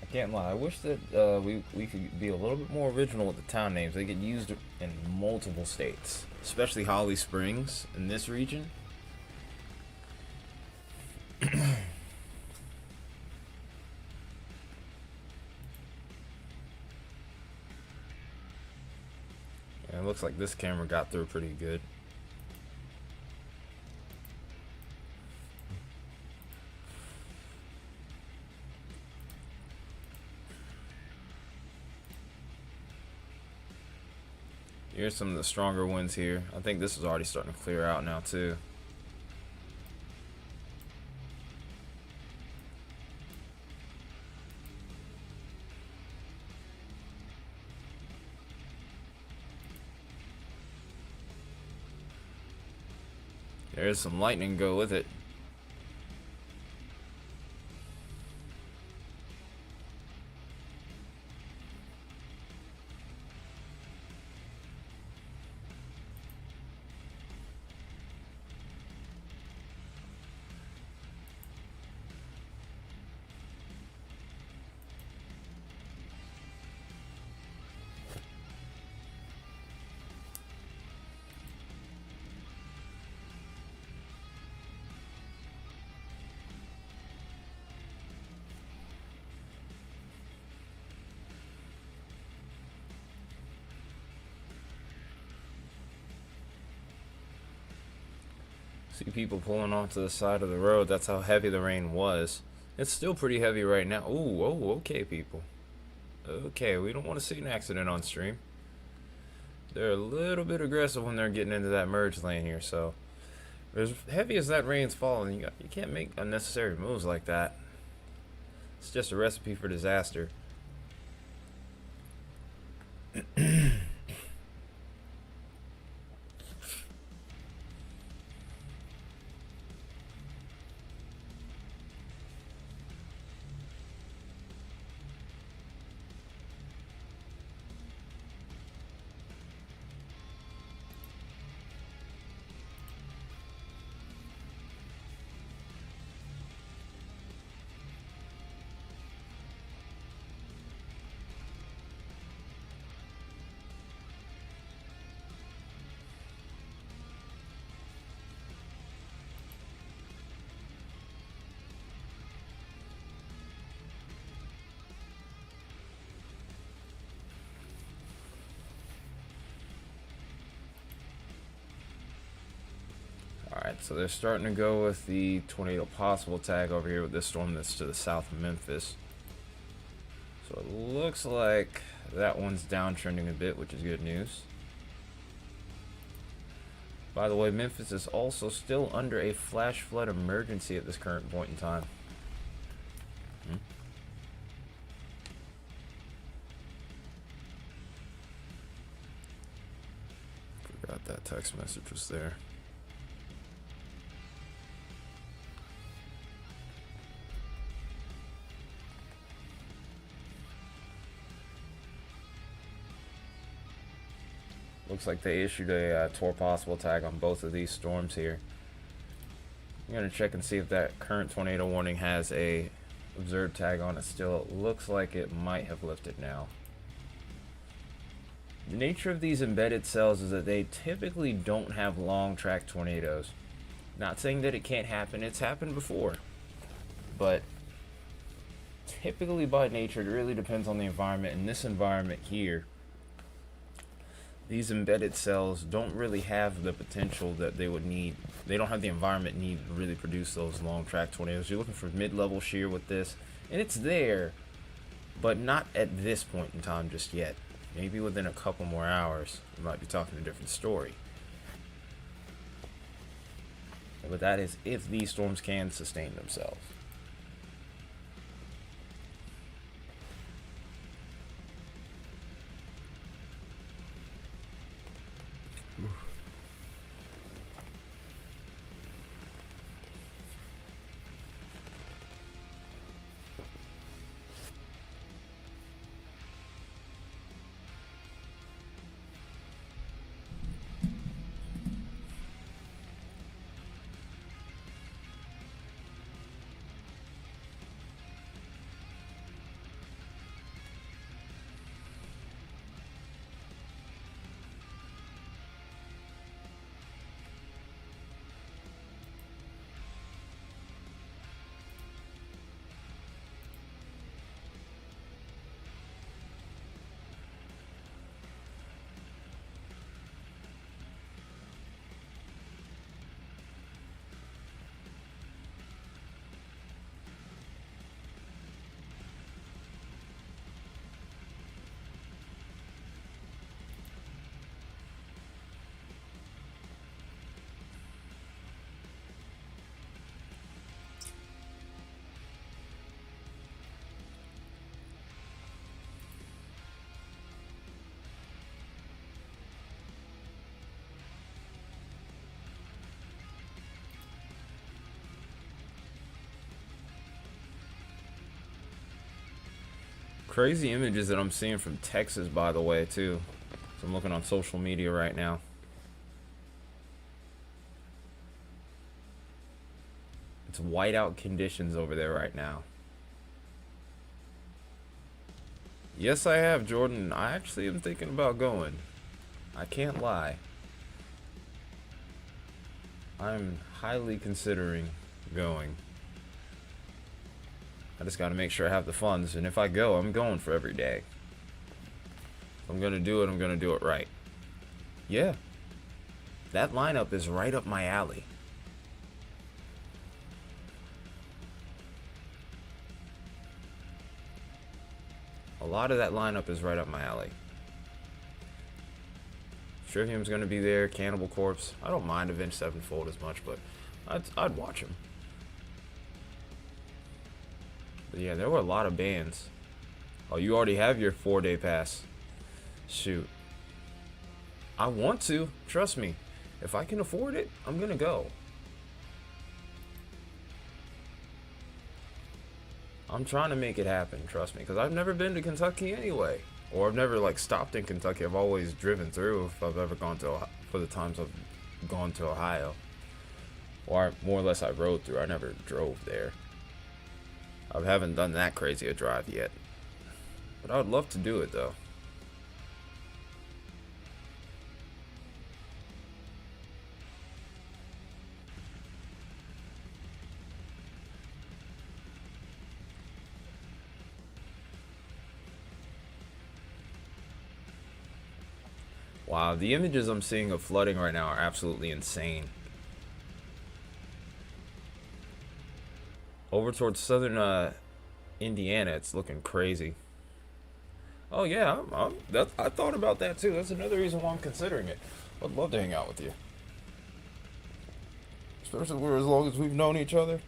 I can't lie. I wish that we could be a little bit more original with the town names. They get used in multiple states, especially Holly Springs in this region. And it looks like this camera got through pretty good. Here's some of the stronger winds here. I think this is already starting to clear out now too. There's some lightning go with it. See people pulling onto the side of the road. That's how heavy the rain was. It's still pretty heavy right now. Ooh, oh, okay, people. Okay, we don't want to see an accident on stream. They're a little bit aggressive when they're getting into that merge lane here, so as heavy as that rain's falling, you can't make unnecessary moves like that. It's just a recipe for disaster. Alright, so they're starting to go with the tornado possible tag over here with this storm that's to the south of Memphis. So it looks like that one's downtrending a bit, which is good news. By the way, Memphis is also still under a flash flood emergency at this current point in time. Forgot that text message was there. Looks like they issued a TOR possible tag on both of these storms here. I'm going to check and see if that current tornado warning has a observed tag on it still. It looks like it might have lifted now. The nature of these embedded cells is that they typically don't have long track tornadoes. Not saying that it can't happen, it's happened before. But typically by nature, it really depends on the environment. In this environment here, these embedded cells don't really have the potential that they would need. They don't have the environment need to really produce those long track tornadoes. You're looking for mid-level shear with this, and it's there, but not at this point in time just yet. Maybe within a couple more hours, we might be talking a different story. But that is if these storms can sustain themselves. Crazy images that I'm seeing from Texas, by the way, too. So I'm looking on social media right now. It's whiteout conditions over there right now. Yes, I have, Jordan. I actually am thinking about going. I can't lie. I'm highly considering going. I just gotta make sure I have the funds, and if I go, I'm going for every day. If I'm gonna do it, I'm gonna do it right. Yeah. That lineup is right up my alley. A lot of that lineup is right up my alley. Trivium's gonna be there, Cannibal Corpse. I don't mind Avenged Sevenfold as much, but I'd watch him. But yeah, there were a lot of bands. Oh, you already have your 4-day pass. Shoot. I want to. Trust me. If I can afford it, I'm gonna go. I'm trying to make it happen, trust me, because I've never been to Kentucky anyway. Or I've never like stopped in Kentucky. I've always driven through if I've ever gone to for the times I've gone to Ohio. Or more or less I rode through. I never drove there. I haven't done that crazy a drive yet. But I would love to do it though. Wow, the images I'm seeing of flooding right now are absolutely insane. Over towards southern Indiana, it's looking crazy. Oh yeah, I thought about that too. That's another reason why I'm considering it. I'd love to hang out with you, especially for as long as we've known each other.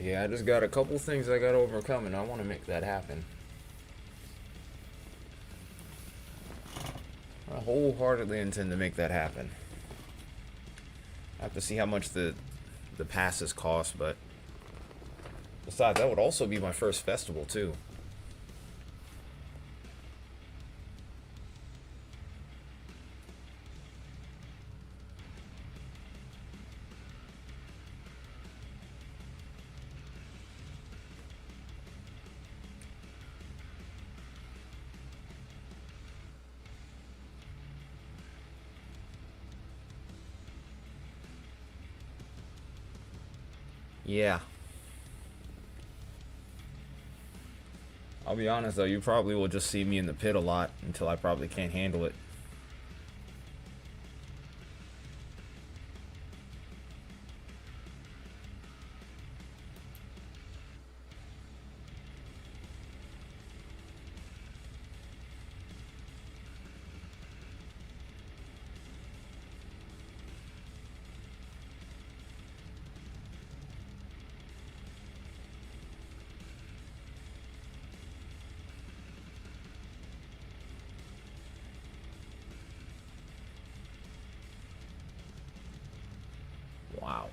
Yeah, I just got a couple things I got to overcome, and I want to make that happen. I wholeheartedly intend to make that happen. I have to see how much the passes cost, but besides, that would also be my first festival too. Yeah. I'll be honest though, you probably will just see me in the pit a lot until I probably can't handle it. Wow.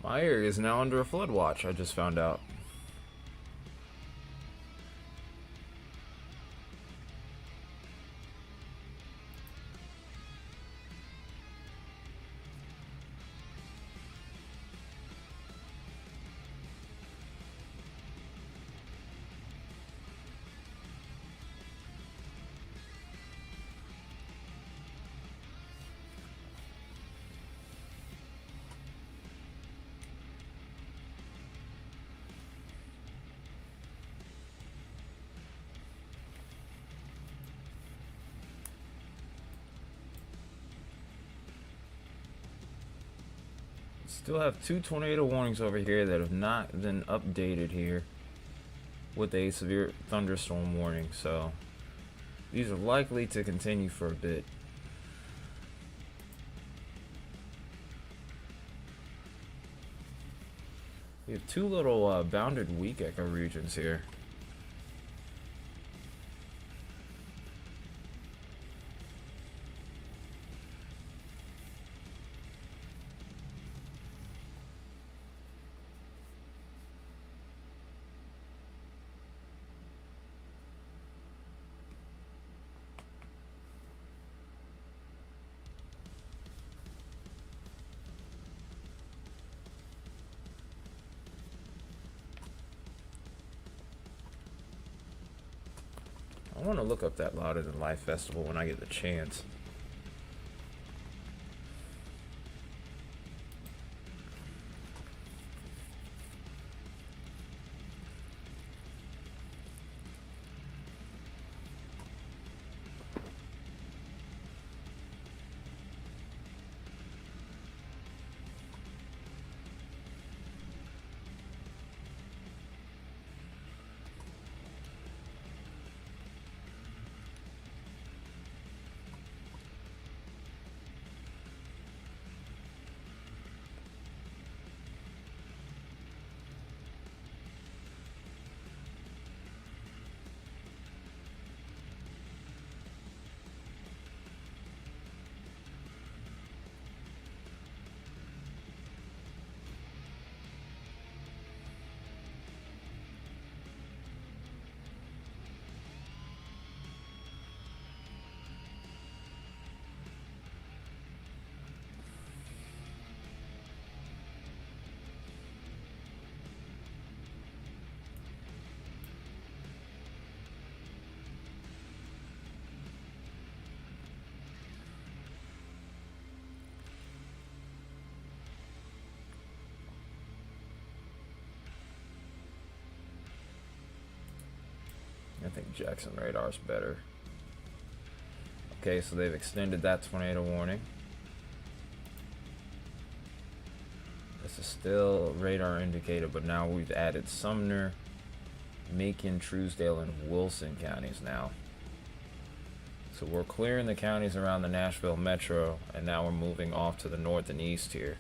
My area is now under a flood watch, I just found out. Still have 2 tornado warnings over here that have not been updated here with a severe thunderstorm warning, so these are likely to continue for a bit. We have two little bounded weak ecoregions here. I want to look up that Louder Than Life festival when I get the chance. I think Jackson radar's better. Okay, so they've extended that tornado warning. This is still radar indicated, but now we've added Sumner, Macon, Truesdale, and Wilson counties now. So we're clearing the counties around the Nashville metro, and now we're moving off to the north and east here.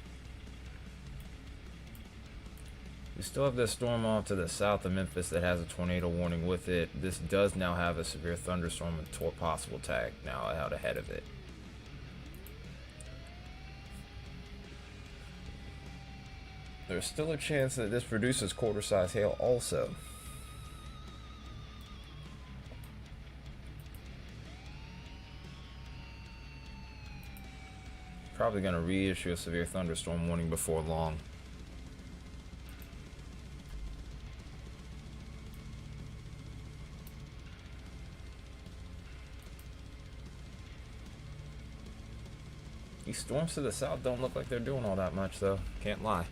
We still have this storm off to the south of Memphis that has a tornado warning with it. This does now have a severe thunderstorm and TOR possible tag now out ahead of it. There's still a chance that this produces quarter-size hail also. Probably going to reissue a severe thunderstorm warning before long. These storms to the south don't look like they're doing all that much, though. Can't lie.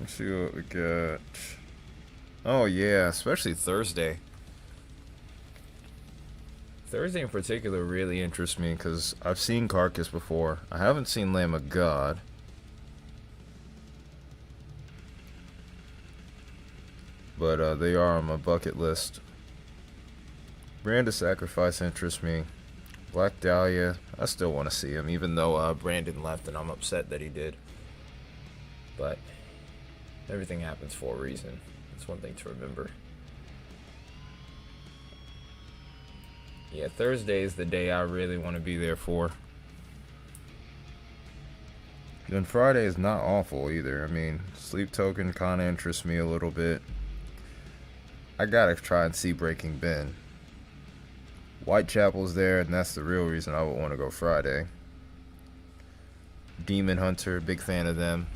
Let's see what we got. Oh, yeah, especially Thursday. Thursday in particular really interests me because I've seen Carcass before. I haven't seen Lamb of God. But they are on my bucket list. Brand of Sacrifice interests me. Black Dahlia, I still want to see him, even though Brandon left and I'm upset that he did. But everything happens for a reason. That's one thing to remember. Yeah, Thursday is the day I really want to be there for. Then Friday is not awful either. I mean, Sleep Token kind of interests me a little bit. I gotta try and see Breaking Ben. Whitechapel's there, and that's the real reason I would want to go Friday. Demon Hunter, big fan of them.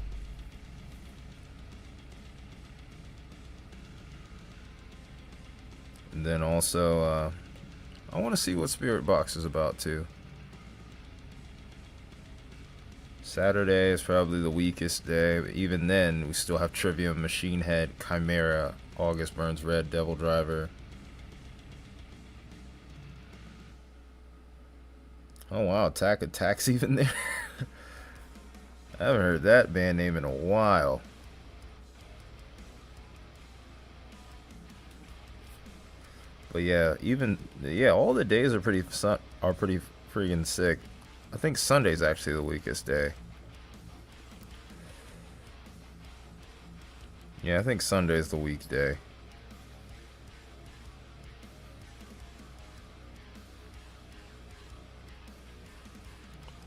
And then also, I want to see what Spirit Box is about too. Saturday is probably the weakest day, but even then, we still have Trivium, Machine Head, Chimera, August Burns Red, Devil Driver. Oh wow, Attack's even there. I haven't heard that band name in a while. But yeah, all the days are pretty freaking sick. I think Sunday's actually the weakest day. Yeah, I think Sunday's the weekday.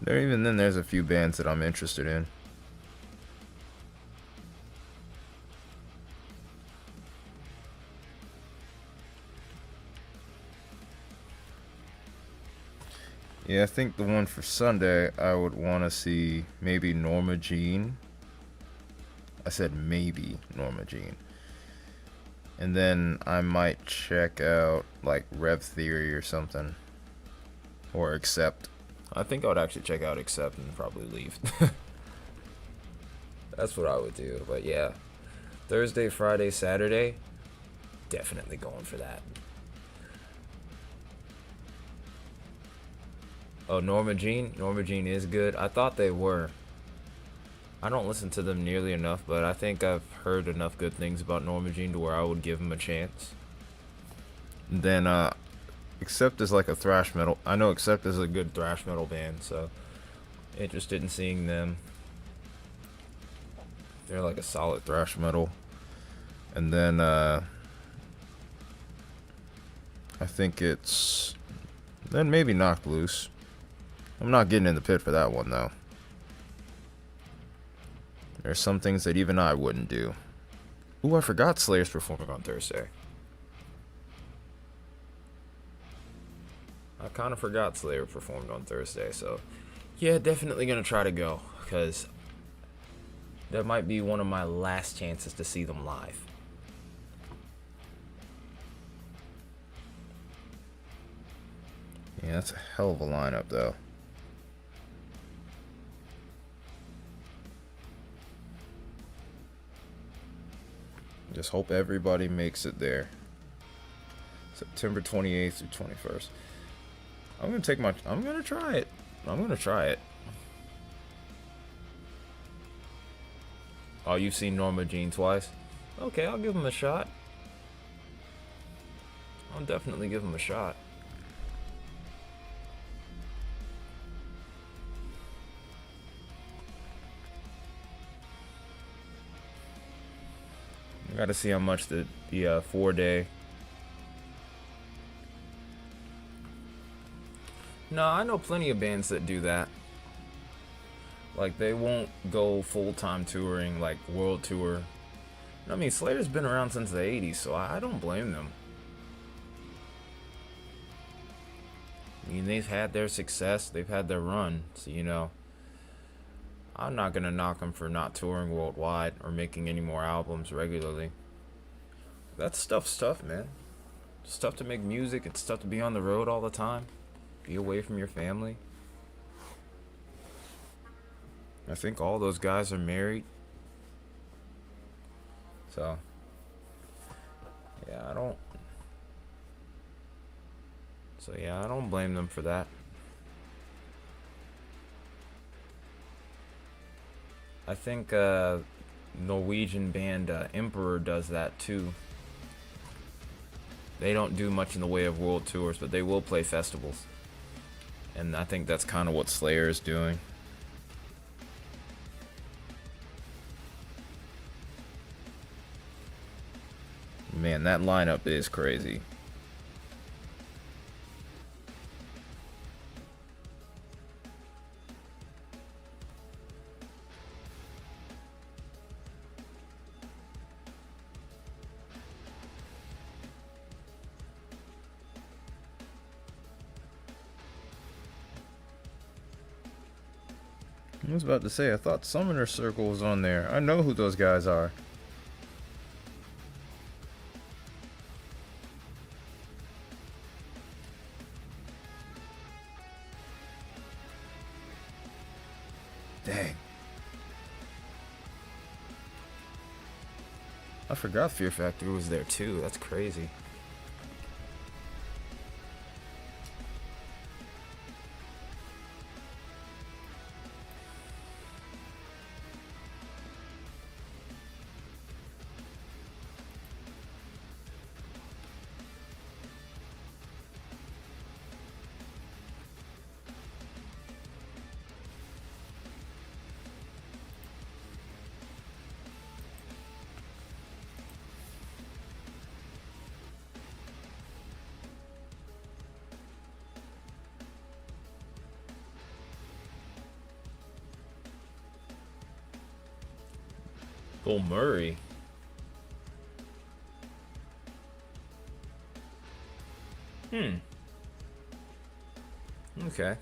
Even then, there's a few bands that I'm interested in. Yeah, I think the one for Sunday, I would want to see maybe Norma Jean. I said maybe Norma Jean. And then I might check out like Rev Theory or something. Or Accept. I think I would actually check out Accept and probably leave. That's what I would do. But yeah, Thursday, Friday, Saturday, definitely going for that. Oh, Norma Jean is good. I thought they were. I don't listen to them nearly enough, but I think I've heard enough good things about Norma Jean to where I would give them a chance. Then Accept is like a thrash metal. I know Accept is a good thrash metal band, so interested in seeing them. They're like a solid thrash metal. And then I think it's then maybe Knocked Loose. I'm not getting in the pit for that one though. There's some things that even I wouldn't do. Ooh, I forgot Slayer's performing on Thursday. I kind of forgot Slayer performed on Thursday, so yeah, definitely gonna try to go because that might be one of my last chances to see them live. Yeah, that's a hell of a lineup, though. Just hope everybody makes it there. September 28th through 21st. I'm gonna try it. I'm gonna try it. Oh, you've seen Norma Jean twice? Okay, I'll give him a shot. I'll definitely give him a shot. I gotta see how much the 4-day. No, I know plenty of bands that do that. Like, they won't go full-time touring, like world tour. I mean, Slayer's been around since the 80s, so I don't blame them. I mean, they've had their success, they've had their run, so, you know, I'm not gonna knock them for not touring worldwide or making any more albums regularly. That's tough, man. It's tough to make music, it's tough to be on the road all the time, be away from your family. I think all those guys are married. So, yeah, I don't blame them for that. I think Norwegian band Emperor does that too. They don't do much in the way of world tours, but they will play festivals. And I think that's kind of what Slayer is doing. Man, that lineup is crazy. I was about to say, I thought Summoner Circle was on there. I know who those guys are. Dang. I forgot Fear Factory was there too. That's crazy. Bill Murray. Okay.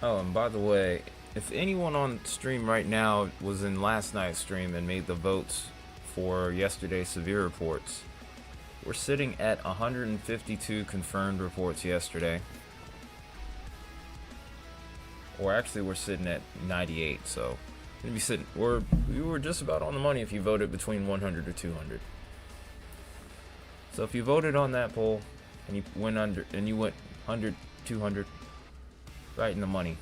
Oh, and by the way, if anyone on stream right now was in last night's stream and made the votes for yesterday's severe reports, we're sitting at 152 confirmed reports yesterday. Or actually, we're sitting at 98, so we were just about on the money if you voted between 100 or 200. So if you voted on that poll and you went 100, 200, right in the money.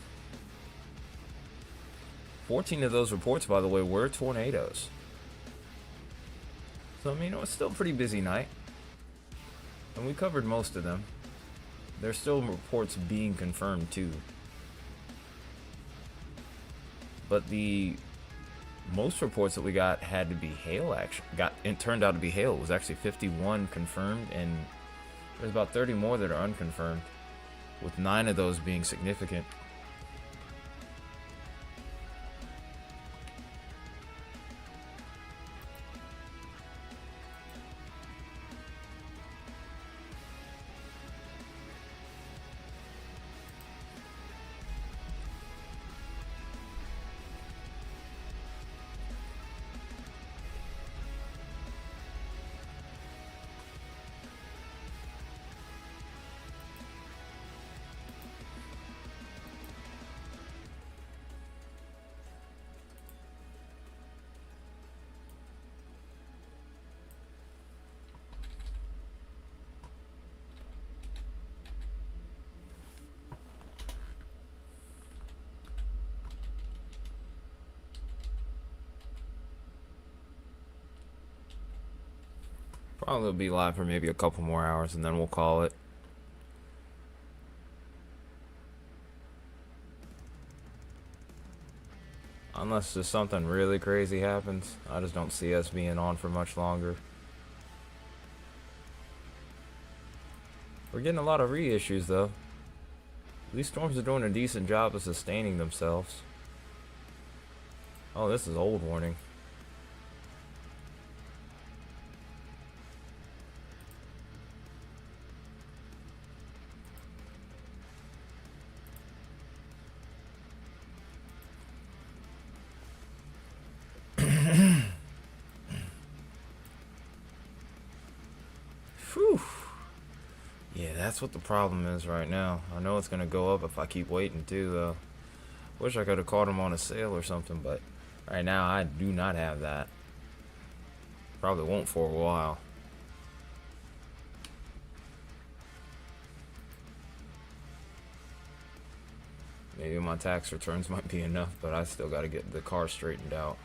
14 of those reports, by the way, were tornadoes. So I mean, it was still a pretty busy night, and we covered most of them. There's still reports being confirmed too. But the most reports that we got had to be hail. It turned out to be hail. It was actually 51 confirmed, and there's about 30 more that are unconfirmed, with 9 of those being significant. Probably will be live for maybe a couple more hours, and then we'll call it. Unless just something really crazy happens. I just don't see us being on for much longer. We're getting a lot of reissues, though. These storms are doing a decent job of sustaining themselves. Oh, this is old warning. Whew. Yeah, that's what the problem is right now. I know it's gonna go up if I keep waiting too, though. Wish I could have caught them on a sale or something, but right now I do not have that. Probably won't for a while. Maybe my tax returns might be enough, but I still gotta get the car straightened out.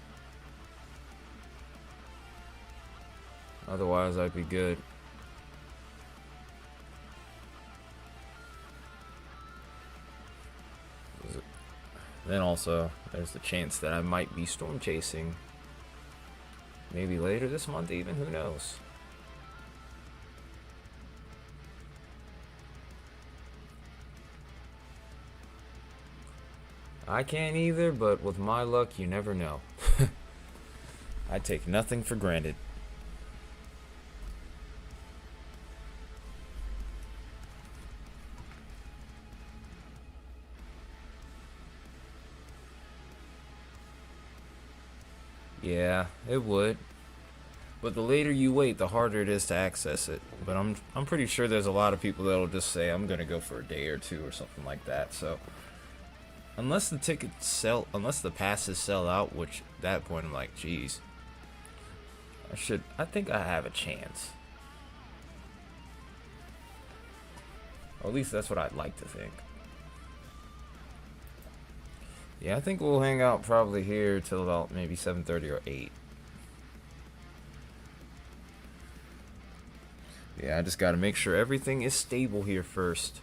Otherwise, I'd be good. Then also, there's the chance that I might be storm chasing. Maybe later this month even, who knows? I can't either, but with my luck, you never know. I take nothing for granted. Yeah, it would. But the later you wait, the harder it is to access it. But I'm pretty sure there's a lot of people that'll just say I'm gonna go for a day or two or something like that. So unless unless the passes sell out, which at that point I'm like, geez, I think I have a chance. Or at least that's what I'd like to think. Yeah, I think we'll hang out probably here till about maybe 7:30 or 8. Yeah, I just gotta make sure everything is stable here first.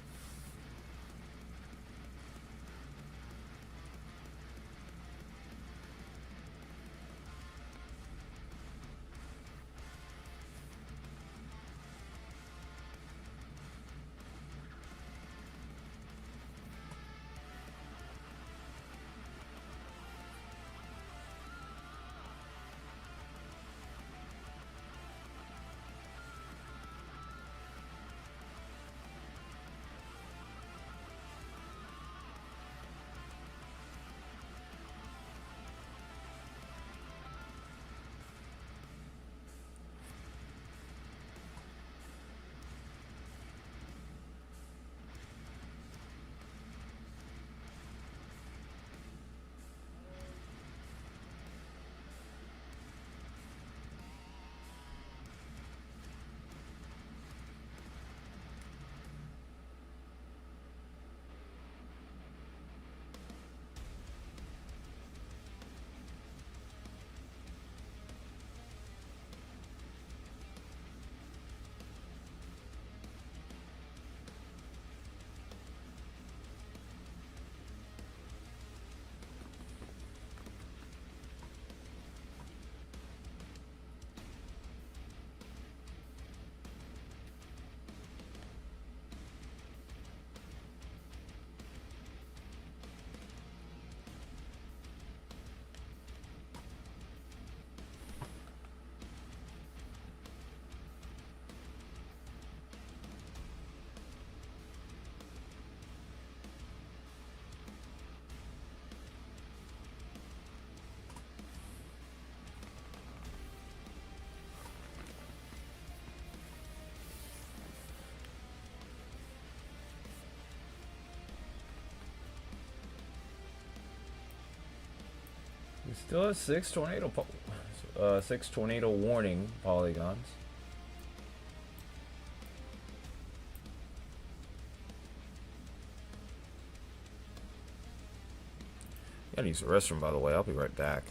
Still has six tornado warning polygons. Gotta use the restroom, by the way. I'll be right back.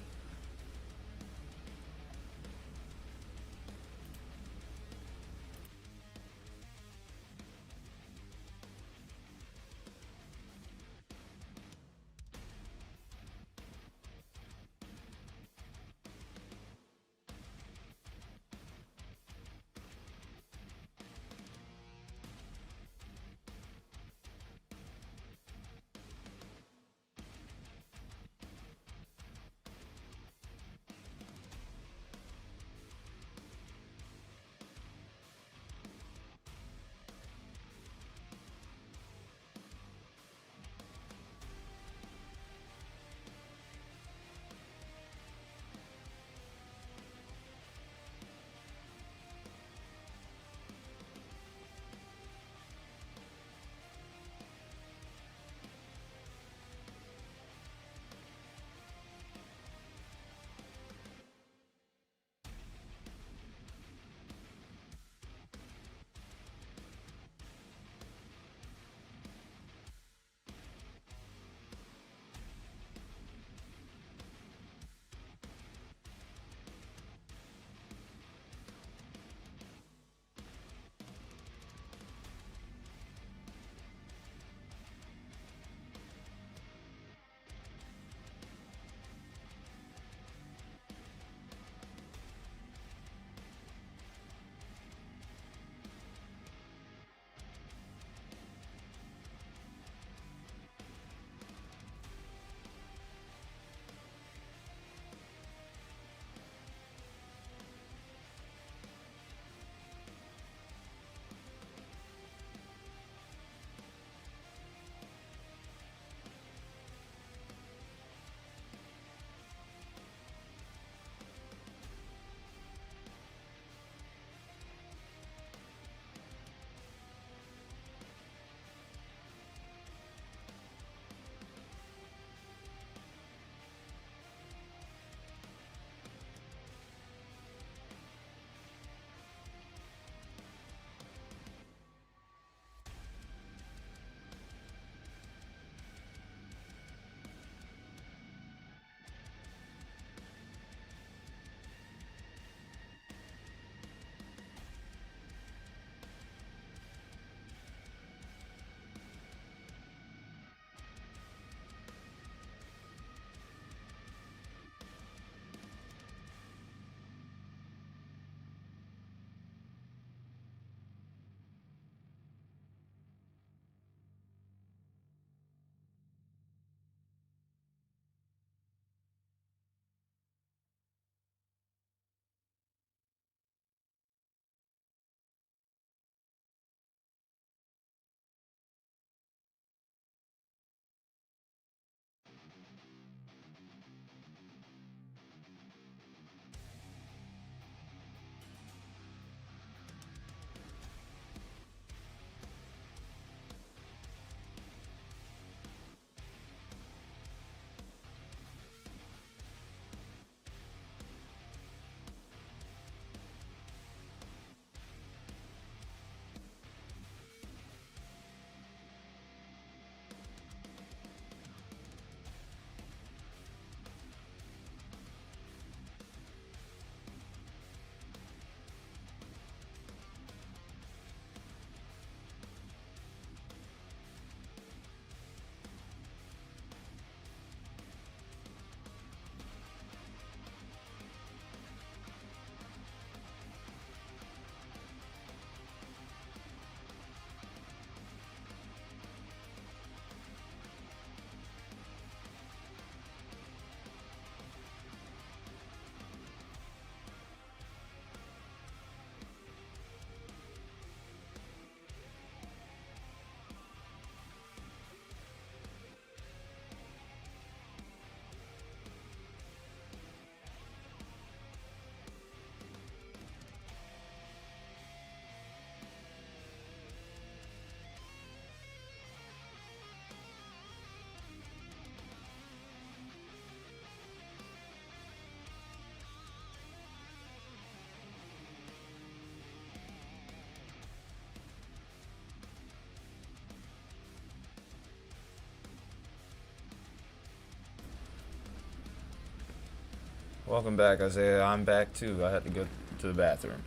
Welcome back, Isaiah. I'm back too. I had to go to the bathroom.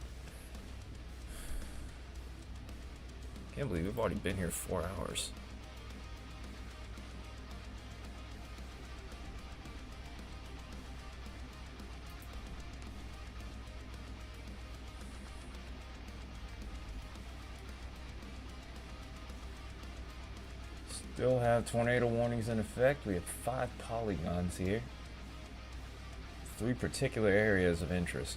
Can't believe we've already been here 4 hours. Still have tornado warnings in effect. We have 5 polygons here. 3 particular areas of interest.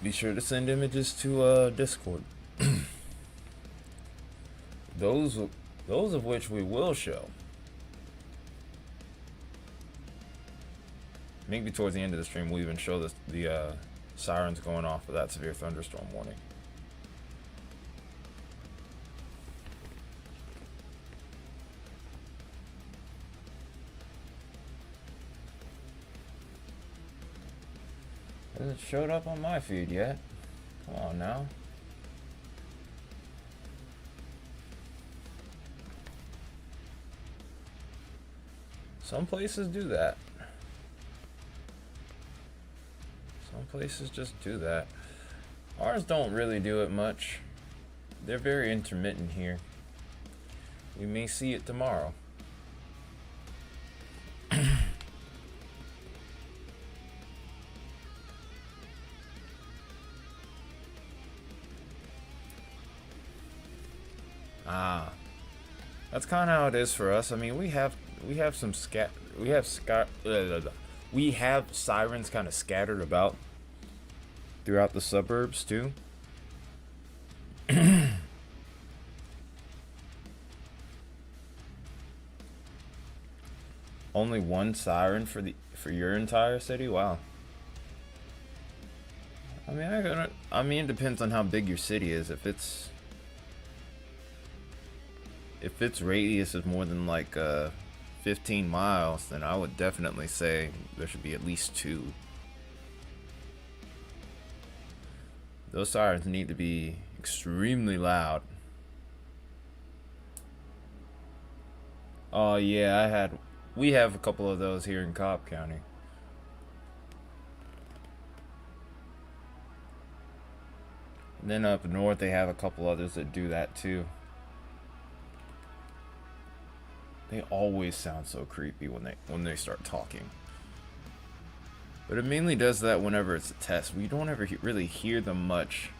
Be sure to send images to Discord. those of which we will show. Maybe towards the end of the stream we'll even show the sirens going off for that severe thunderstorm warning. Hasn't showed up on my feed yet. Come on now. Some places do that. Some places just do that. Ours don't really do it much. They're very intermittent here. We may see it tomorrow. That's kind of how it is for us. I mean, we have some we have sirens kind of scattered about throughout the suburbs too. Only one siren for your entire city? Wow. I mean, it depends on how big your city is. If its radius is more than like 15 miles, then I would definitely say there should be at least 2. Those sirens need to be extremely loud. Oh yeah, we have a couple of those here in Cobb County. And then up north they have a couple others that do that too. They always sound so creepy when they start talking. But it mainly does that whenever it's a test. We don't ever really hear them much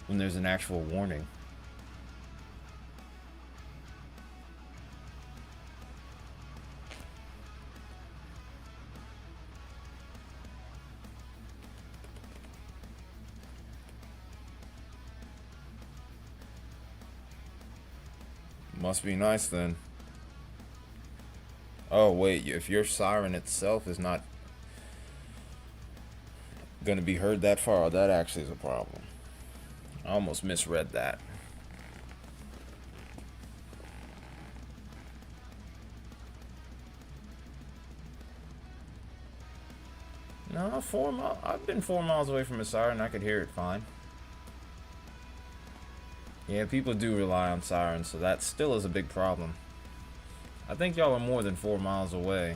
when there's an actual warning. Must be nice then. Oh wait, if your siren itself is not gonna be heard that far, that actually is a problem. I almost misread that. No, 4 miles. I've been 4 miles away from a siren. I could hear it fine. Yeah, people do rely on sirens, so that still is a big problem. I think y'all are more than 4 miles away.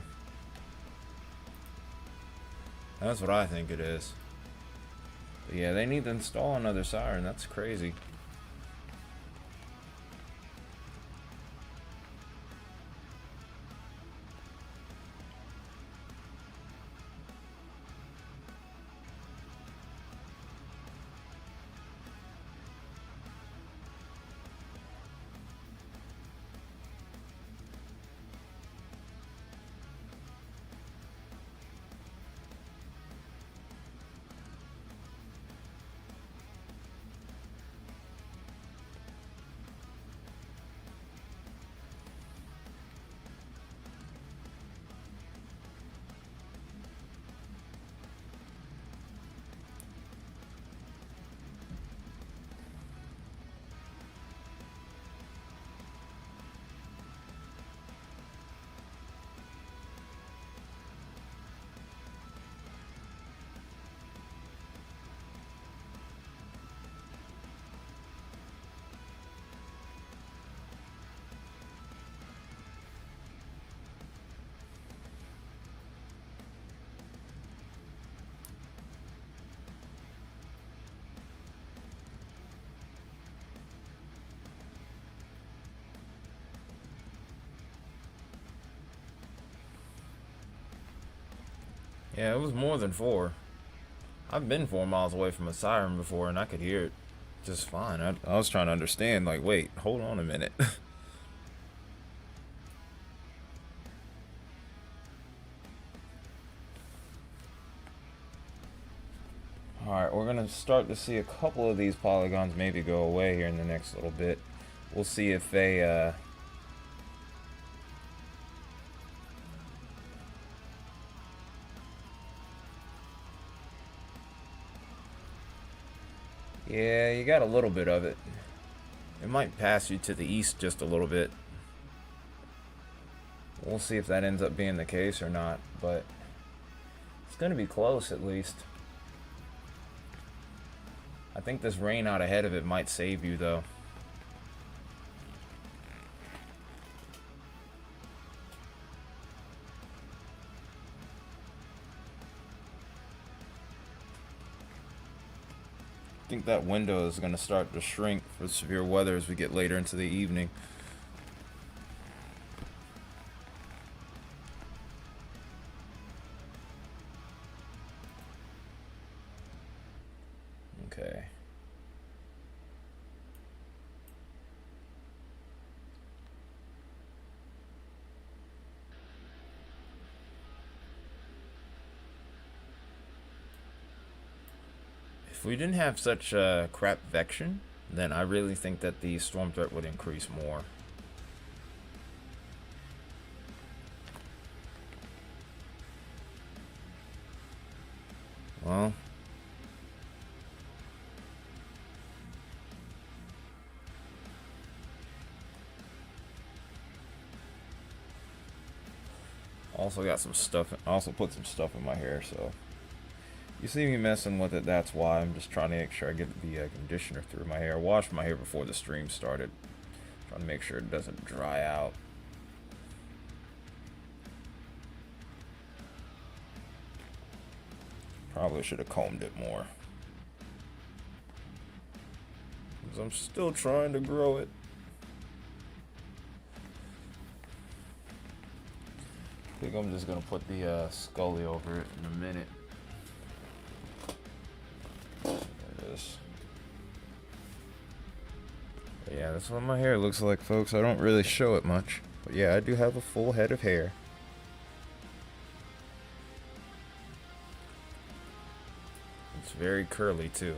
That's what I think it is. But yeah, they need to install another siren. That's crazy. Yeah, it was more than 4. I've been 4 miles away from a siren before, and I could hear it just fine. I was trying to understand, like, wait, hold on a minute. Alright, we're going to start to see a couple of these polygons maybe go away here in the next little bit. We'll see if they, yeah, you got a little bit of it. It might pass you to the east just a little bit. We'll see if that ends up being the case or not, but it's going to be close at least. I think this rain out ahead of it might save you, though. I think that window is going to start to shrink for severe weather as we get later into the evening. Okay. If we didn't have such crap vection, then I really think that the storm threat would increase more. Well, also got some stuff. I also put some stuff in my hair, so you see me messing with it. That's why I'm just trying to make sure I get the conditioner through my hair. I washed my hair before the stream started, trying to make sure it doesn't dry out. Probably should have combed it more, because I'm still trying to grow it. I think I'm just gonna put the Scully over it in a minute. There it is. But yeah, that's what my hair looks like, folks. I don't really show it much, but yeah, I do have a full head of hair. It's very curly too.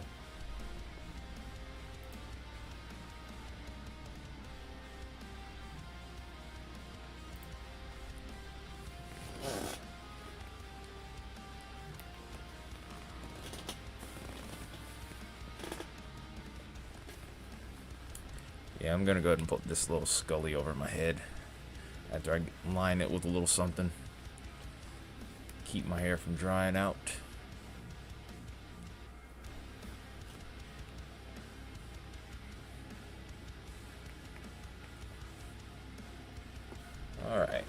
Yeah, I'm gonna go ahead and put this little Scully over my head after I line it with a little something. Keep my hair from drying out. Alright.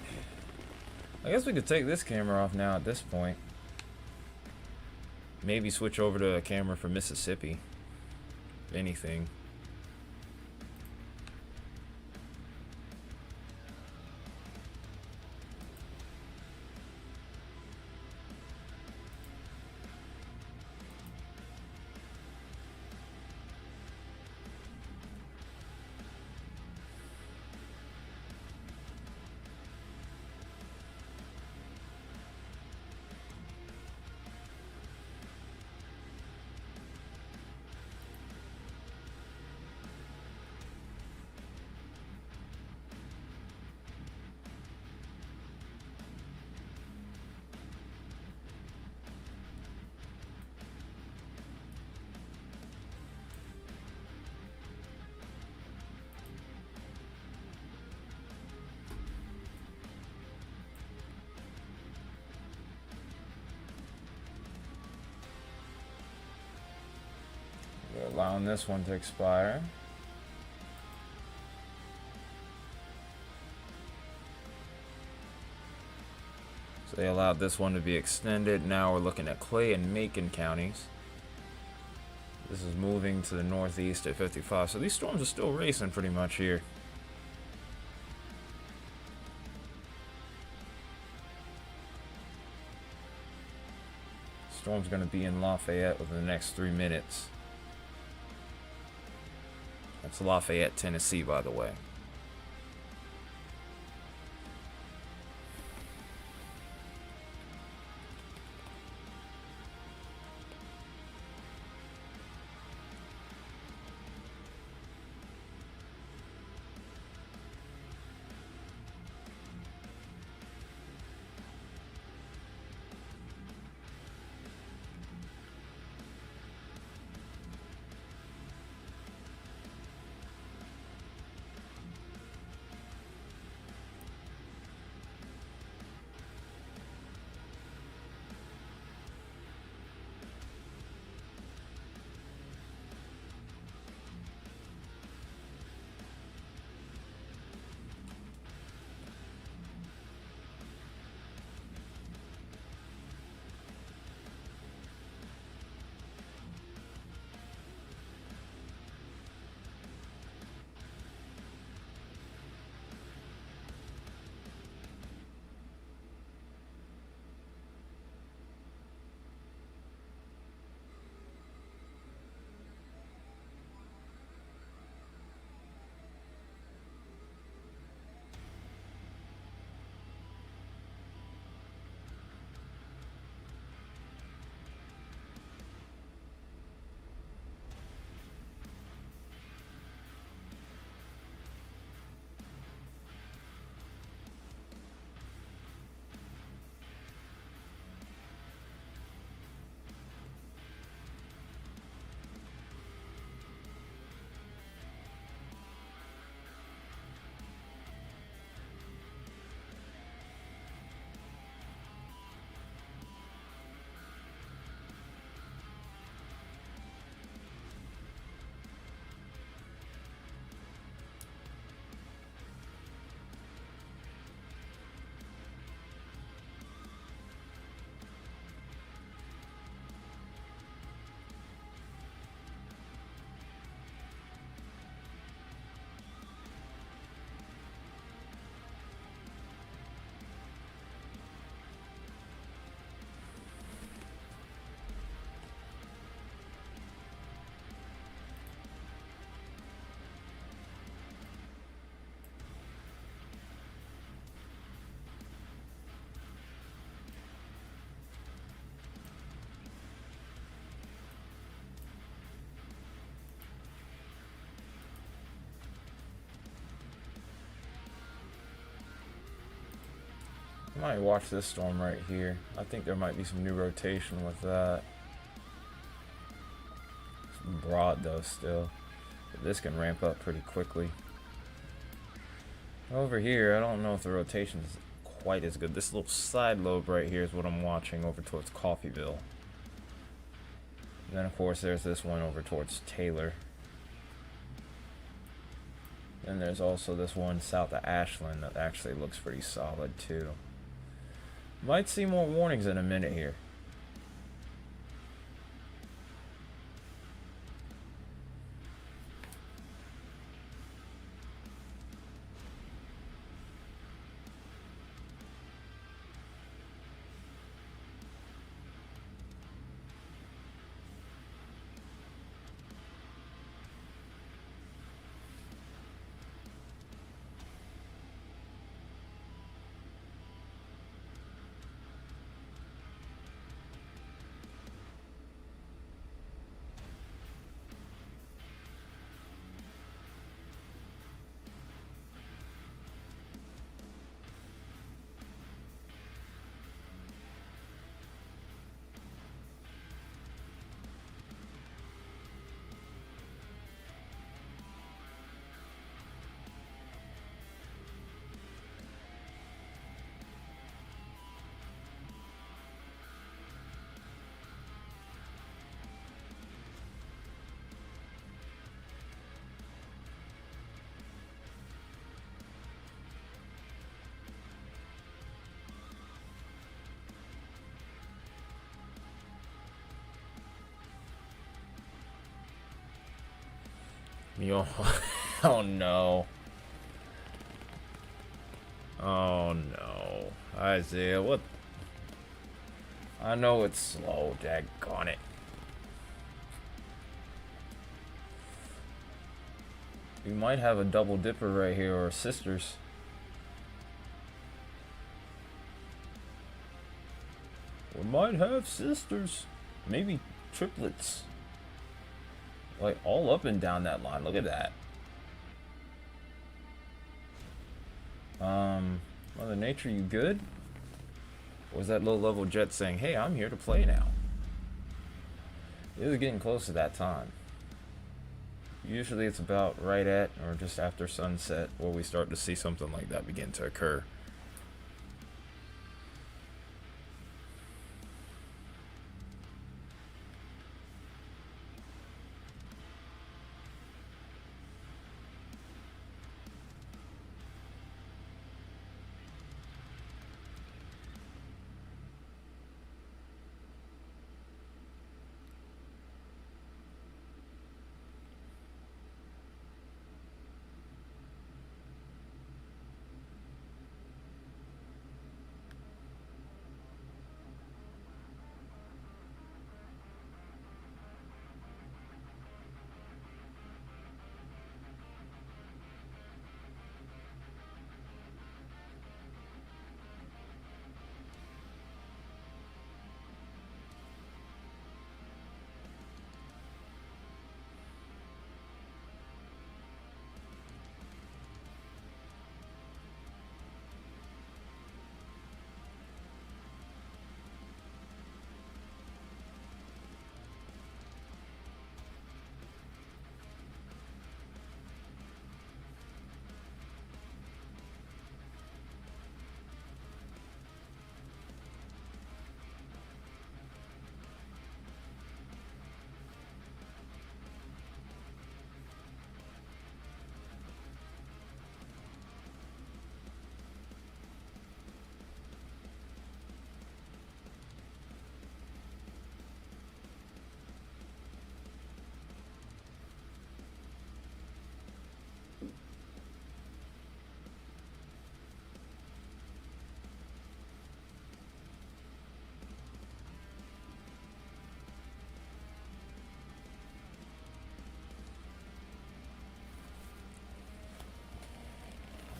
I guess we could take this camera off now at this point. Maybe switch over to a camera for Mississippi. If anything. We're allowing this one to expire. So they allowed this one to be extended. Now we're looking at Clay and Macon counties. This is moving to the northeast at 55. So these storms are still racing pretty much here. storm's going to be in Lafayette within the next 3 minutes. That's Lafayette, Tennessee, by the way. I might watch this storm right here. I think there might be some new rotation with that. It's broad though still. But this can ramp up pretty quickly. Over here, I don't know if the rotation is quite as good. This little side lobe right here is what I'm watching over towards Coffeyville. And then of course there's this one over towards Taylor. Then there's also this one south of Ashland that actually looks pretty solid too. Might see more warnings in a minute here. Yo, oh no. Oh no. Isaiah, what? I know it's slow, daggone it. We might have a double dipper right here, or sisters. We might have sisters. Maybe triplets. Like, all up and down that line. Look at that. Mother Nature, you good? Or was that low-level jet saying, hey, I'm here to play now? It was getting close to that time. Usually it's about right at or just after sunset where we start to see something like that begin to occur.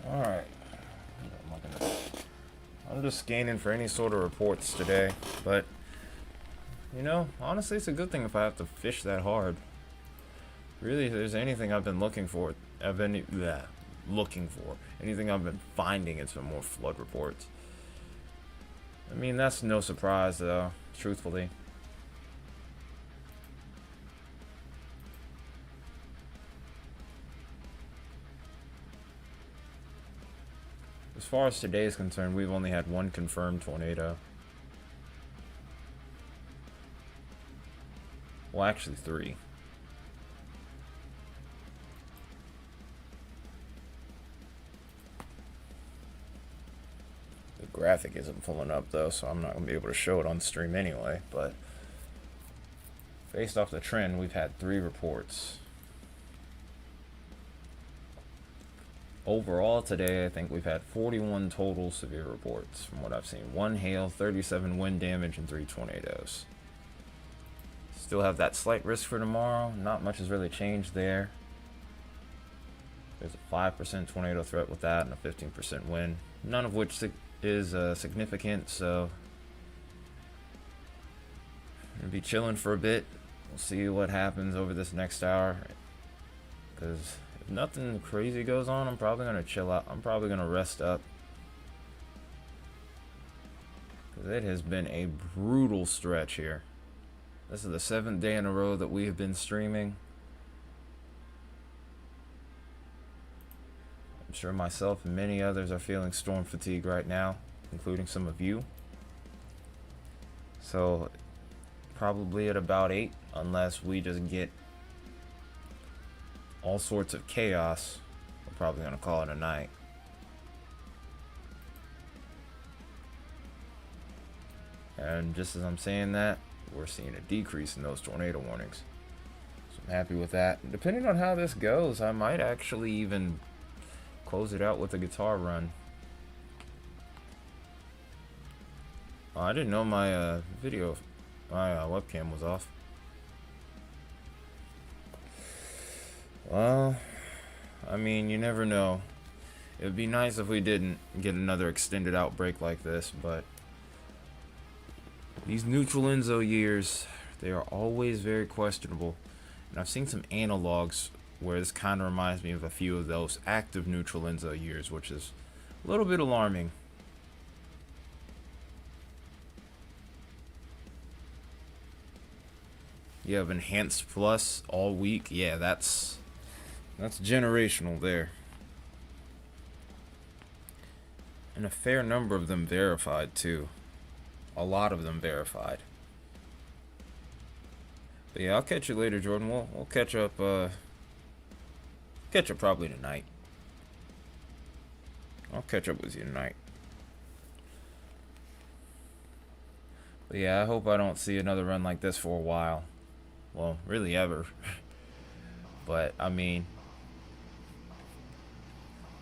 Alright. I'm just scanning for any sort of reports today, but you know, honestly, it's a good thing if I have to fish that hard. Really, if there's anything I've been looking for, anything I've been finding, it's been more flood reports. I mean, that's no surprise, though, truthfully. As far as today is concerned, we've only had one confirmed tornado. Well, actually, 3. The graphic isn't pulling up, though, so I'm not going to be able to show it on stream anyway, but based off the trend, we've had 3 reports. Overall today, I think we've had 41 total severe reports from what I've seen. 1 hail, 37 wind damage, and 3 tornadoes. Still have that slight risk for tomorrow. Not much has really changed there. There's a 5% tornado threat with that and a 15% wind. None of which is significant, so I'm going to be chilling for a bit. We'll see what happens over this next hour. Because if nothing crazy goes on, I'm probably going to chill out. I'm probably going to rest up. Because it has been a brutal stretch here. This is the 7th day in a row that we have been streaming. I'm sure myself and many others are feeling storm fatigue right now, including some of you. So, probably at about 8, unless we just get all sorts of chaos, we're probably going to call it a night. And just as I'm saying that, we're seeing a decrease in those tornado warnings. So I'm happy with that. And depending on how this goes, I might actually even close it out with a guitar run. Oh, I didn't know my my webcam was off. Well, I mean, you never know. It would be nice if we didn't get another extended outbreak like this, but these Neutralenzo years, they are always very questionable. And I've seen some analogs where this kind of reminds me of a few of those active Neutralenzo years, which is a little bit alarming. You have enhanced plus all week. Yeah, that's generational there. And a fair number of them verified too. A lot of them verified. But yeah, I'll catch you later, Jordan. We'll catch up probably tonight. I'll catch up with you tonight. But yeah, I hope I don't see another run like this for a while. Well, really ever. But I mean,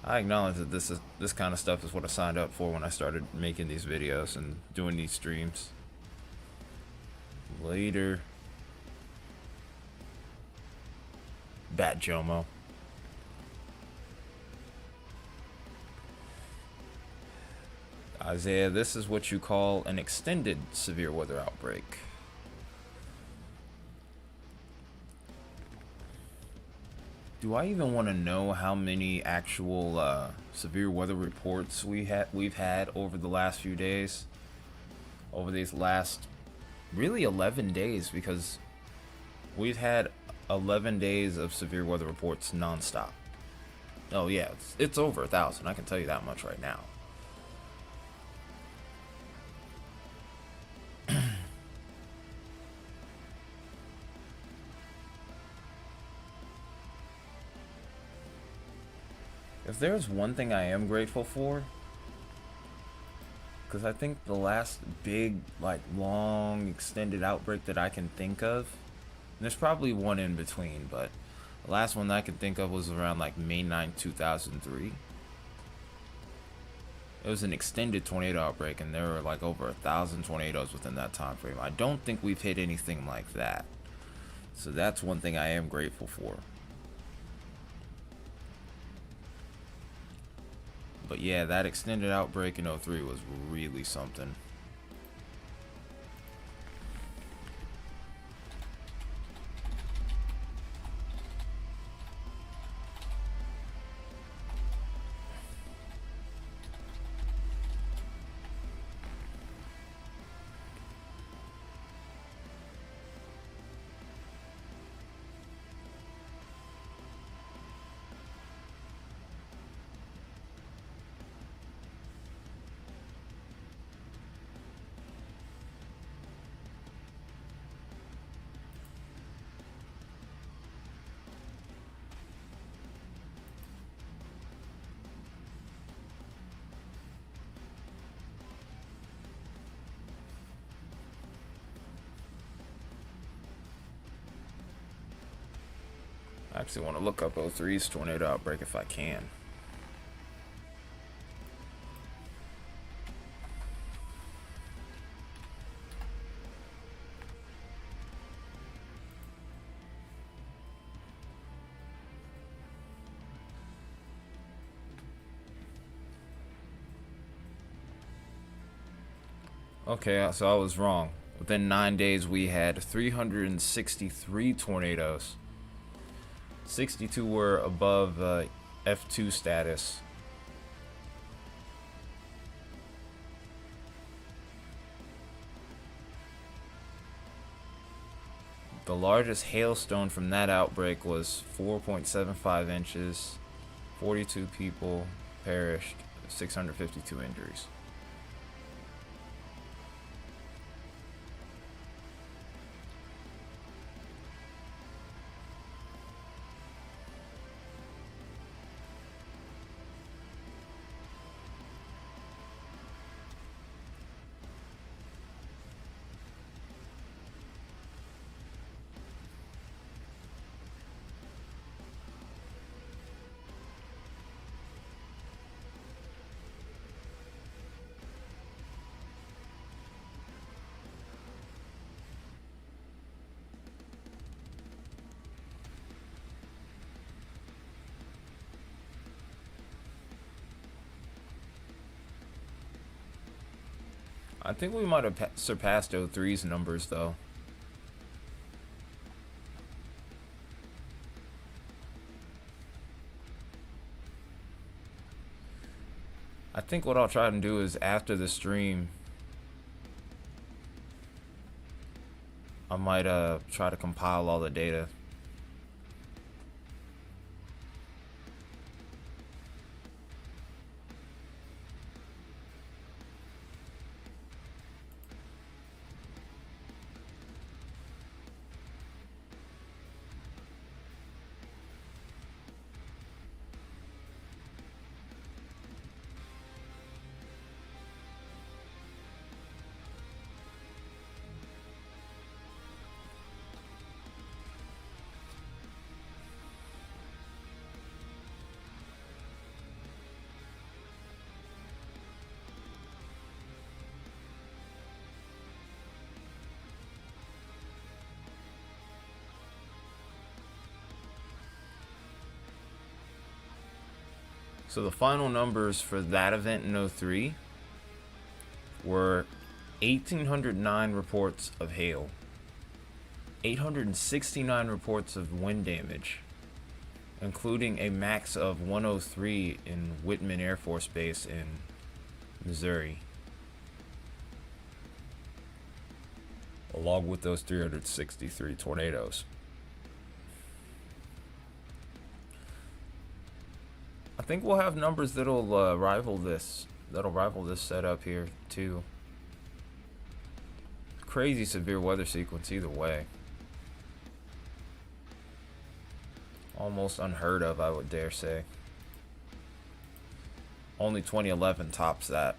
I acknowledge that this kind of stuff is what I signed up for when I started making these videos and doing these streams. Later. Bat Jomo. Isaiah, this is what you call an extended severe weather outbreak. Do I even want to know how many actual severe weather reports we've had over the last few days? Over these last really 11 days, because we've had 11 days of severe weather reports nonstop. Oh yeah, it's over 1,000. I can tell you that much right now. If there's one thing I am grateful for, because I think the last big, like, long, extended outbreak that I can think of, and there's probably one in between, but the last one that I can think of was around, like, May 9th, 2003. It was an extended tornado outbreak, and there were, like, over 1,000 tornadoes within that time frame. I don't think we've hit anything like that. So that's one thing I am grateful for. But yeah, that extended outbreak in 03 was really something. I actually want to look up 03's tornado outbreak if I can. Okay, so I was wrong. Within 9 days, we had 363 tornadoes. 62 were above F2 status. The largest hailstone from that outbreak was 4.75 inches. 42 people perished, 652 injuries. I think we might have surpassed O3's numbers though. I think what I'll try and do is after the stream, I might try to compile all the data. So the final numbers for that event in '03 were 1,809 reports of hail, 869 reports of wind damage, including a max of 103 in Whitman Air Force Base in Missouri, along with those 363 tornadoes. I think we'll have numbers that'll rival this. That'll rival this setup here too. Crazy severe weather sequence either way. Almost unheard of, I would dare say. Only 2011 tops that.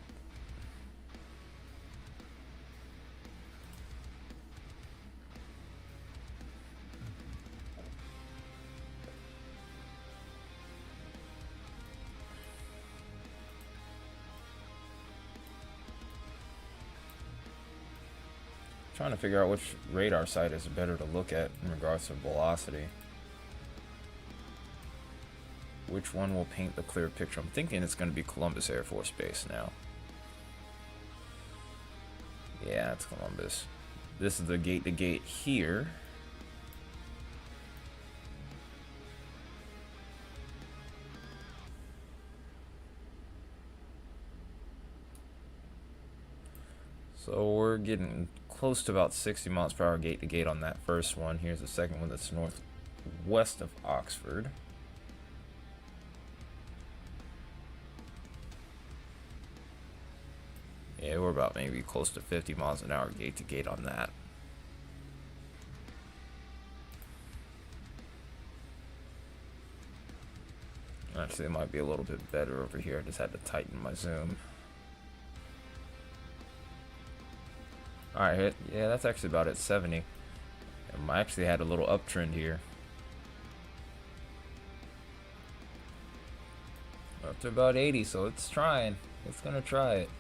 Trying to figure out which radar site is better to look at in regards to velocity. Which one will paint the clear picture? I'm thinking it's going to be Columbus Air Force Base now. Yeah, it's Columbus. This is the gate-to-gate here. So we're getting close to about 60 miles per hour gate to gate on that first one. Here's the second one that's northwest of Oxford. Yeah, we're about maybe close to 50 miles an hour gate to gate on that. Actually, it might be a little bit better over here. I just had to tighten my zoom. Alright, yeah, that's actually about at 70. I actually had a little uptrend here. Up to about 80, so it's trying. It's gonna try it.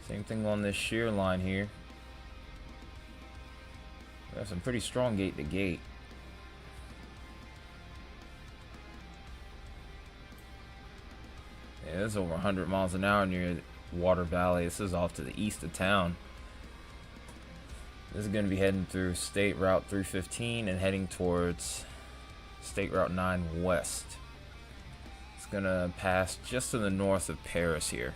Same thing on this shear line here. We have some pretty strong gate to gate. Yeah, this is over 100 miles an hour near Water Valley. This is off to the east of town. This is going to be heading through State Route 315 and heading towards State Route 9 west. It's going to pass just to the north of Paris here.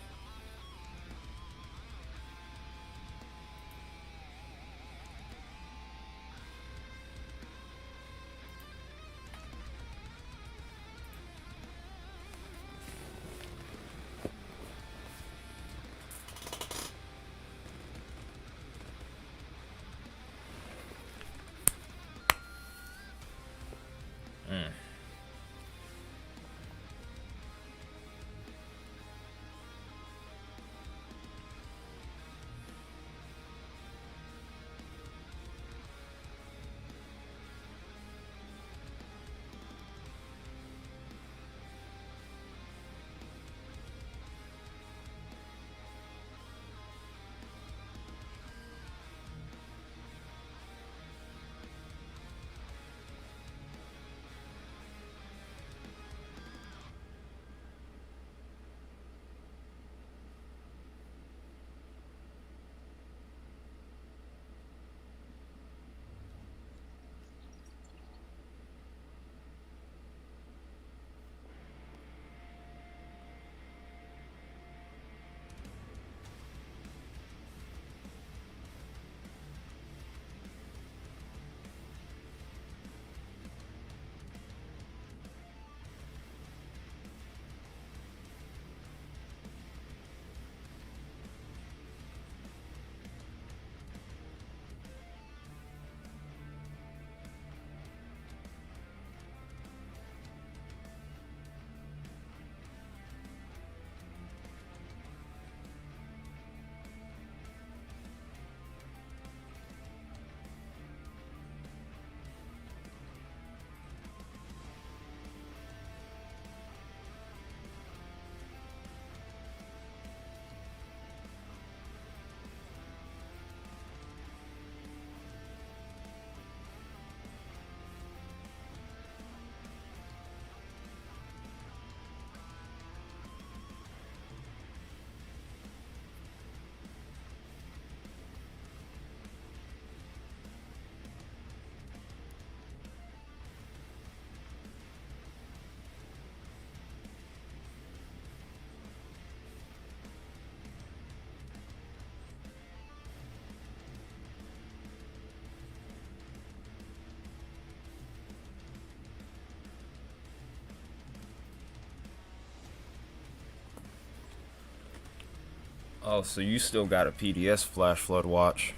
Oh, so you still got a PDS flash flood watch.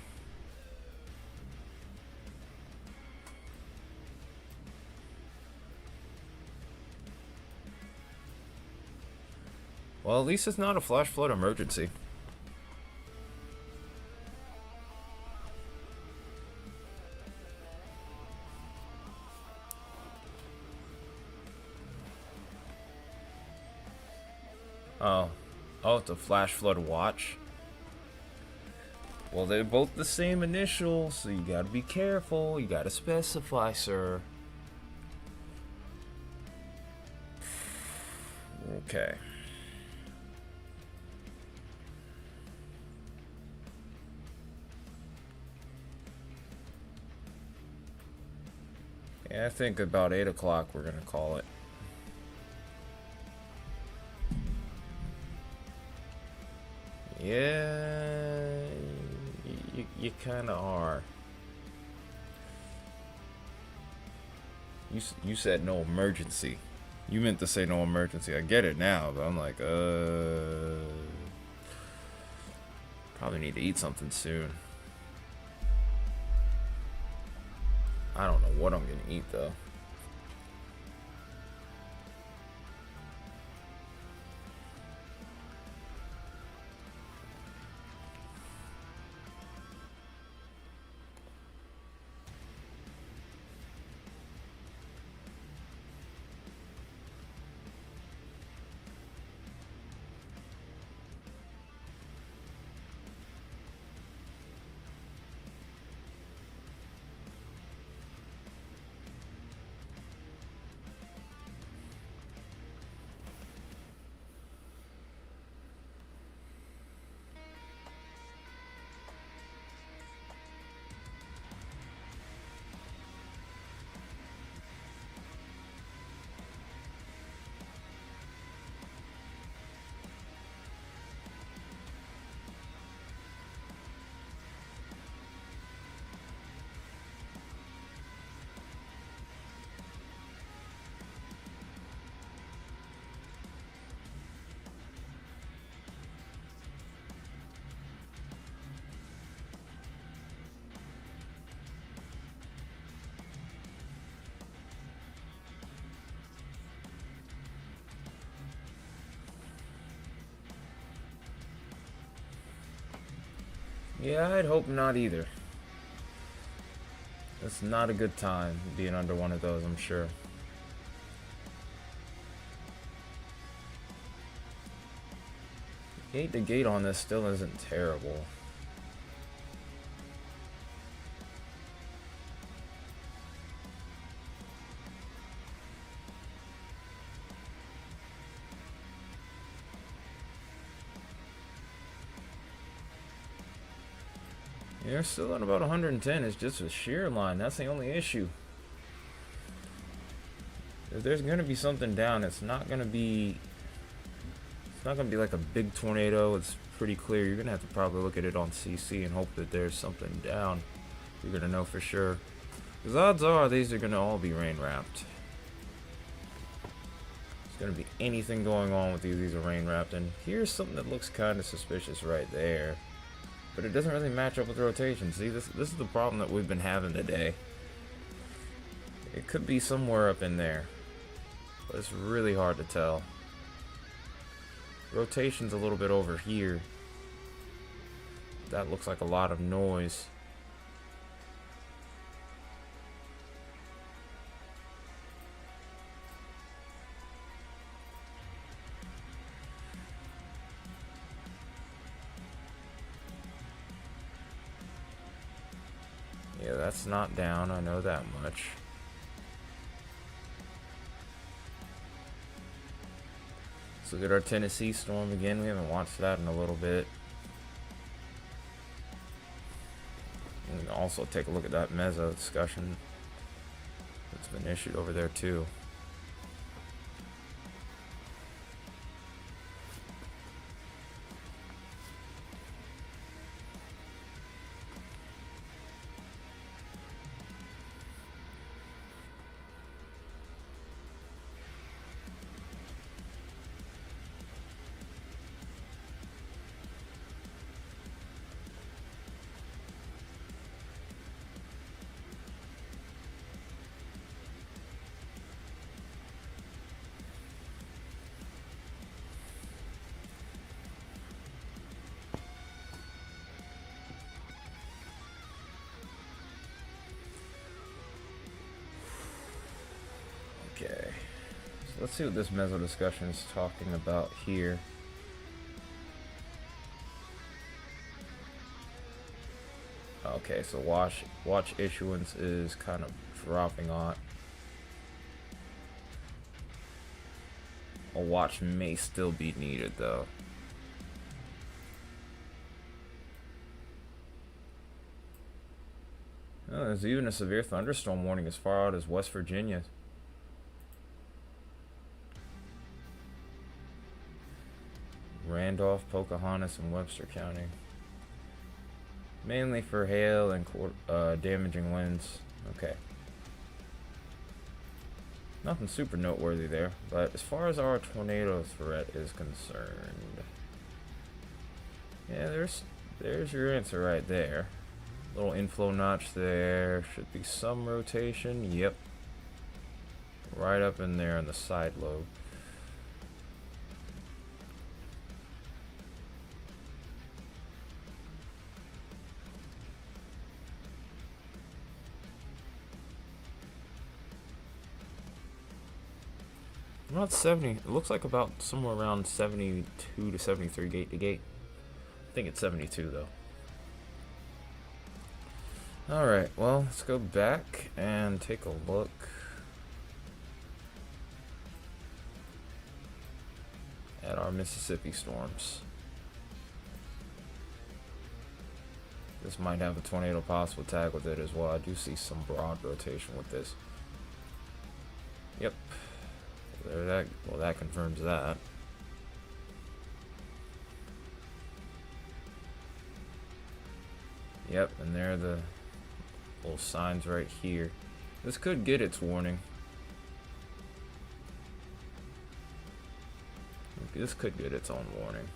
Well, at least it's not a flash flood emergency. Oh. Oh, it's a flash flood watch? Well, they're both the same initial, so you gotta be careful. You gotta specify, sir. Okay. Yeah, I think about 8 o'clock we're gonna call it. Yeah, you kind of are. You said no emergency. You meant to say no emergency. I get it now, but I'm like, probably need to eat something soon. I don't know what I'm gonna eat though. Yeah, I'd hope not either. It's not a good time being under one of those, I'm sure. Gate to gate on this still isn't terrible. You're still at about 110. It's just a shear line. That's the only issue. If there's gonna be something down, it's not gonna be like a big tornado. It's pretty clear. You're gonna have to probably look at it on CC and hope that there's something down. You're gonna know for sure. Because odds are these are gonna all be rain wrapped. There's gonna be anything going on with these are rain wrapped. And here's something that looks kind of suspicious right there. But it doesn't really match up with rotation. See, this is the problem that we've been having today. It could be somewhere up in there, but it's really hard to tell. Rotation's a little bit over here. That looks like a lot of noise. Yeah, that's not down, I know that much. Let's look at our Tennessee storm again. We haven't watched that in a little bit. We can also take a look at that meso discussion that's been issued over there too. Okay. So let's see what this meso discussion is talking about here. Okay, so watch issuance is kind of dropping off. A watch may still be needed though. Oh, there's even a severe thunderstorm warning as far out as West Virginia. Randolph, Pocahontas, and Webster County. Mainly for hail and damaging winds. Okay. Nothing super noteworthy there, but as far as our tornado threat is concerned, yeah, there's your answer right there. Little inflow notch there. Should be some rotation. Yep. Right up in there on the side lobe. About 70. It looks like about somewhere around 72 to 73 gate to gate. I think it's 72 though. Alright, well, let's go back and take a look. At our Mississippi storms. This might have a tornado possible tag with it as well. I do see some broad rotation with this. Yep. Well, that confirms that. Yep, and there are the little signs right here. This could get its warning. This could get its own warning.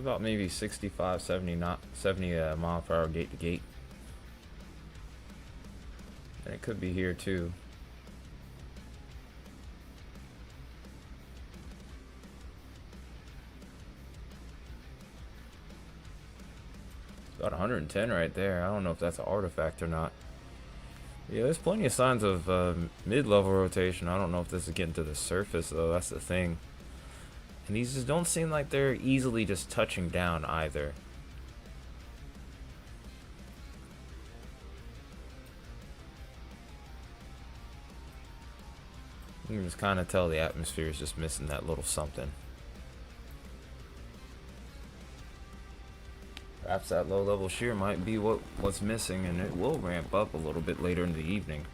About maybe 65, 70, 70 mile per hour gate to gate. And it could be here too. It's about 110 right there. I don't know if that's an artifact or not. Yeah, there's plenty of signs of mid-level rotation. I don't know if this is getting to the surface though. That's the thing. And these just don't seem like they're easily just touching down either. You can just kind of tell the atmosphere is just missing that little something. Perhaps that low level shear might be what's missing, and it will ramp up a little bit later in the evening.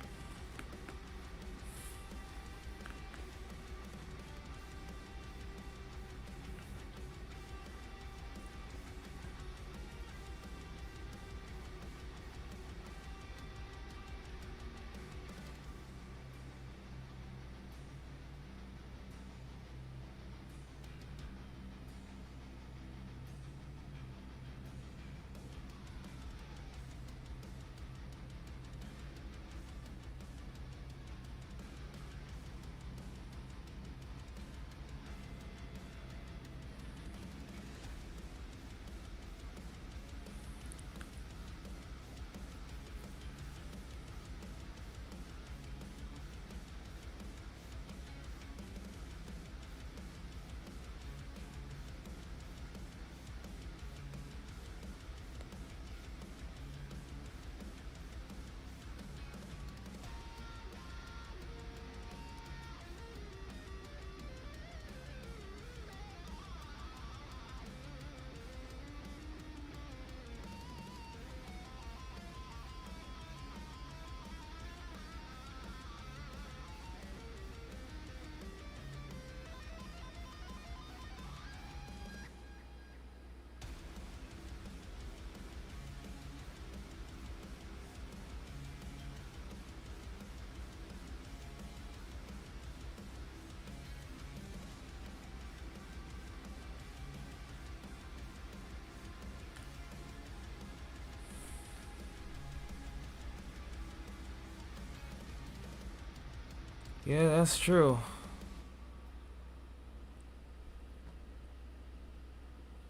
Yeah, that's true.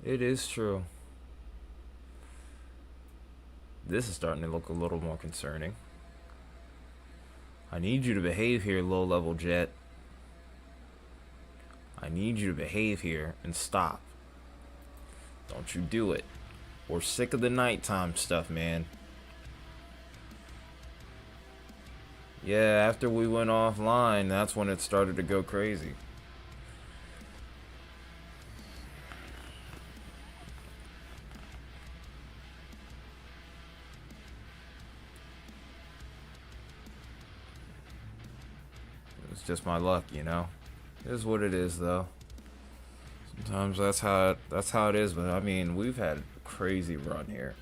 It is true. This is starting to look a little more concerning. I need you to behave here, low-level jet. I need you to behave here and stop. Don't you do it. We're sick of the nighttime stuff, man. Yeah, after we went offline, that's when it started to go crazy. It's just my luck, you know. It is what it is, though. Sometimes that's how it is. But I mean, we've had a crazy run here.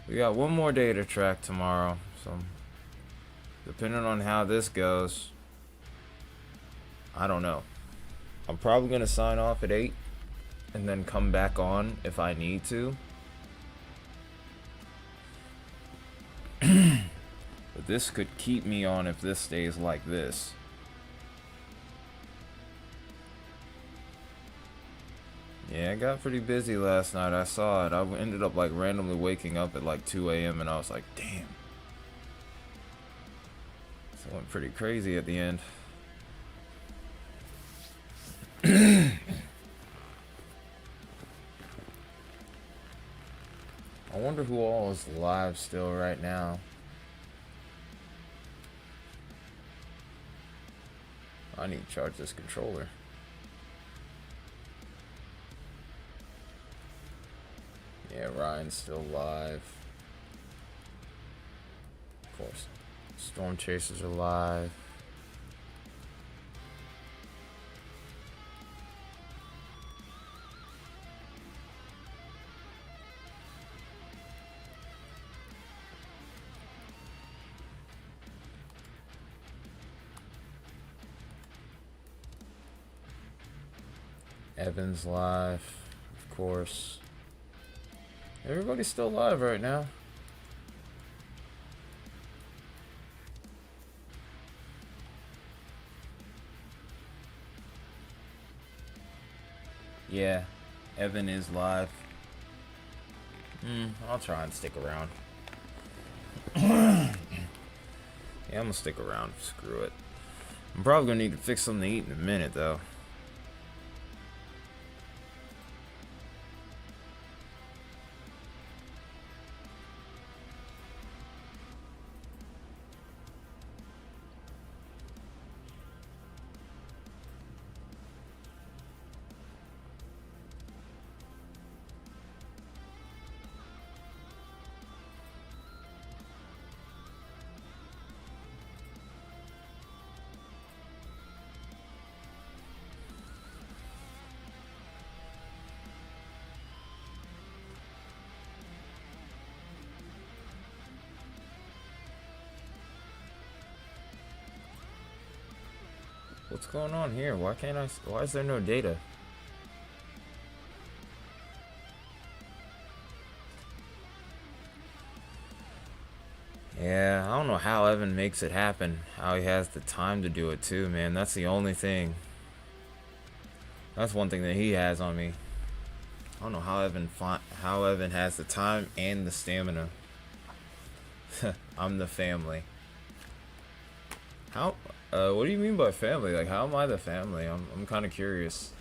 We got one more day to track tomorrow, so depending on how this goes, I don't know. I'm probably gonna sign off at 8 and then come back on if I need to. But this could keep me on if this stays like this. Yeah, it got pretty busy last night. I saw it. I ended up like randomly waking up at like 2 a.m. and I was like, damn. So it went pretty crazy at the end. I wonder who all is live still right now. I need to charge this controller. Yeah, Ryan's still live. Of course. Storm Chasers are live. Evan's live, of course. Everybody's still live right now. Yeah, Evan is live. I'll try and stick around. Yeah, I'm gonna stick around. Screw it. I'm probably gonna need to fix something to eat in a minute, though. What's going on here? Why can't I? Why is there no data? Yeah, I don't know how Evan makes it happen. How he has the time to do it too, man. That's the only thing. That's one thing that he has on me. I don't know how Evan has the time and the stamina. I'm the family. How? What do you mean by family? Like, how am I the family? I'm kind of curious.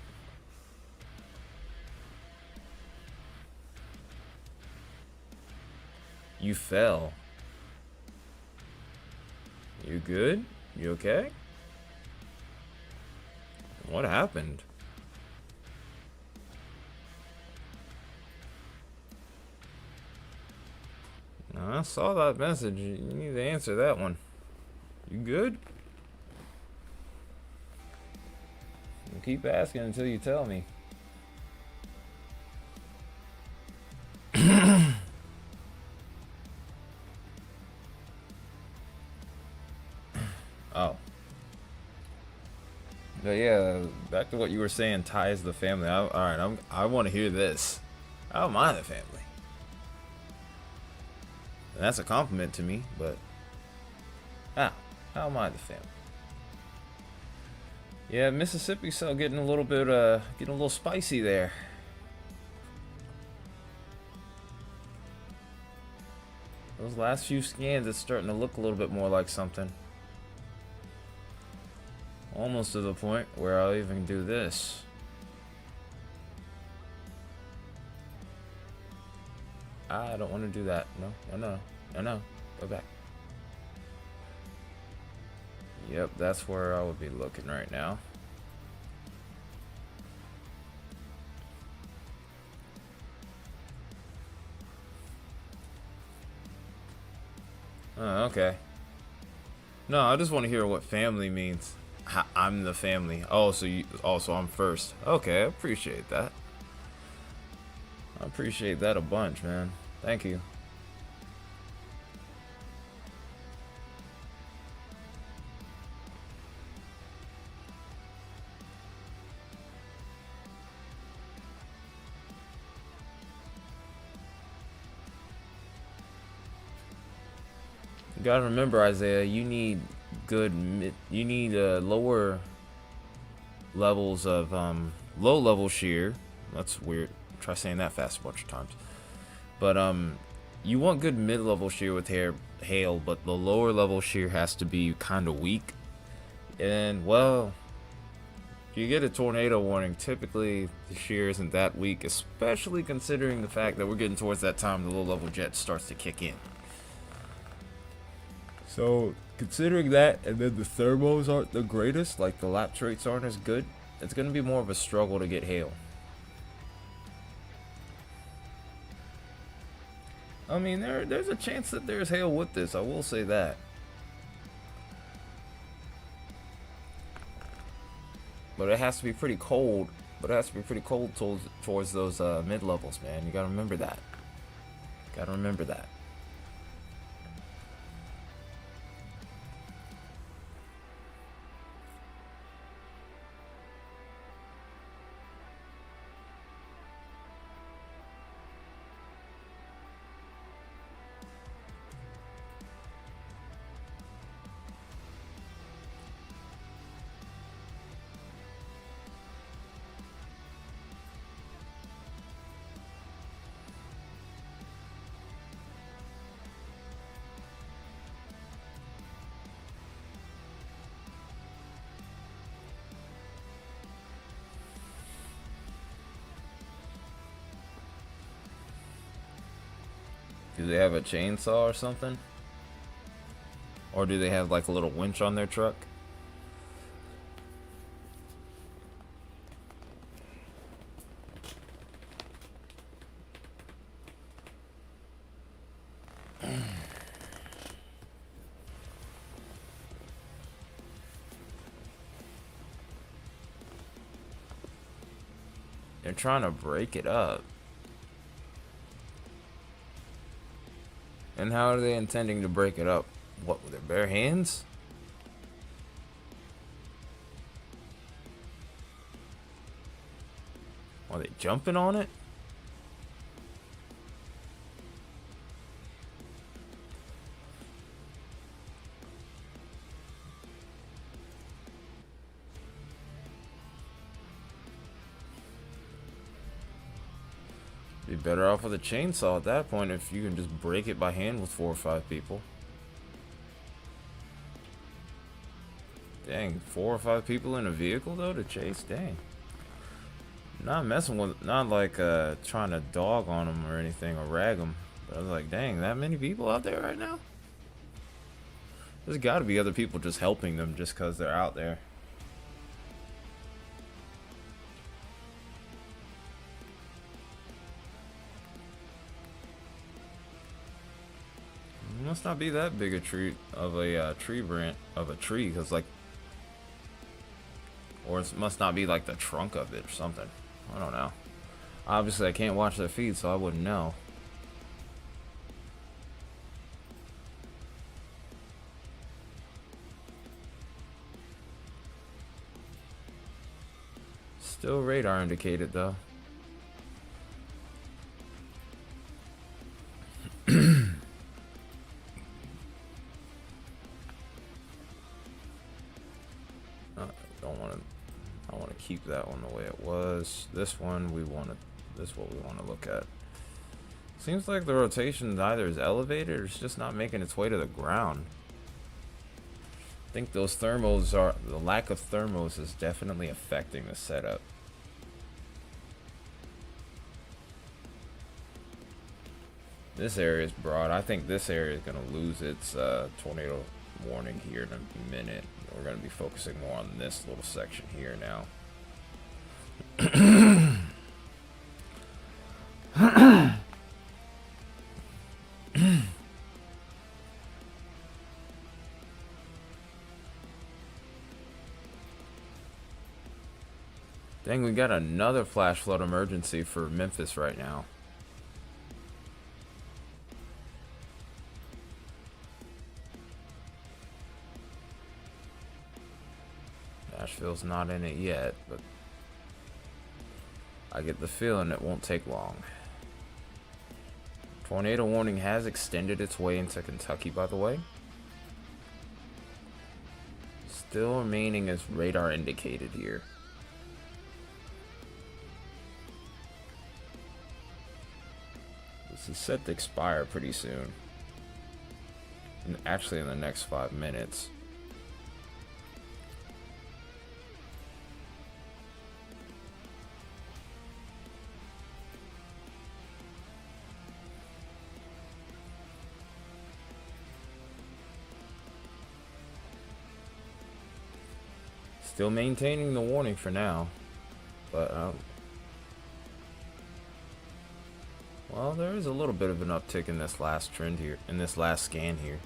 You fell. You good? You okay? What happened? I saw that message. You need to answer that one. You good? I'll keep asking until you tell me. Oh. But yeah, back to what you were saying, ties the family. Alright, I want to hear this. How am I the family? And that's a compliment to me, but how am I the family? Yeah, Mississippi's still getting a little bit, getting a little spicy there. Those last few scans, it's starting to look a little bit more like something. Almost to the point where I'll even do this. I don't want to do that. No. Go back. Yep, that's where I would be looking right now. Oh, okay. No, I just want to hear what family means. I'm the family. Oh, so I'm first. Okay, I appreciate that. I appreciate that a bunch, man. Thank you. You gotta remember, Isaiah, you need lower levels of low level shear. That's weird. Try saying that fast a bunch of times. But you want good mid level shear with hail, but the lower level shear has to be kind of weak. And well, if you get a tornado warning, typically the shear isn't that weak, especially considering the fact that we're getting towards that time the low level jet starts to kick in. So, considering that, and then the thermos aren't the greatest, like the lapse rates aren't as good, it's going to be more of a struggle to get hail. I mean, there's a chance that there's hail with this, I will say that. But it has to be pretty cold. Towards those mid levels, man. You gotta remember that. Do they have a chainsaw or something? Or do they have like a little winch on their truck? They're trying to break it up. And how are they intending to break it up? What, with their bare hands? Are they jumping on it? Be better off with a chainsaw at that point if you can just break it by hand with 4 or 5 people. Dang, 4 or 5 people in a vehicle though to chase? Dang. Not messing with, not like trying to dog on them or anything or rag them. But I was like, dang, that many people out there right now? There's got to be other people just helping them just because they're out there. It must not be that big a tree of a tree branch of a tree, because like, or it must not be like the trunk of it or something. I don't know. Obviously, I can't watch their feed, so I wouldn't know. Still radar indicated though. I want to keep that one the way it was. This one we want to. This is what we want to look at. Seems like the rotation either is elevated or it's just not making its way to the ground. I think those thermals are, the lack of thermals is definitely affecting the setup. This area is broad. I think this area is going to lose its tornado warning here in a minute. We're going to be focusing more on this little section here now. Dang, we got another flash flood emergency for Memphis right now. Nashville's not in it yet, but I get the feeling it won't take long. Tornado warning has extended its way into Kentucky, by the way. Still remaining as radar indicated here. This is set to expire pretty soon. Actually, in the next 5 minutes. Still maintaining the warning for now, but well, there is a little bit of an uptick in this last trend here, in this last scan here.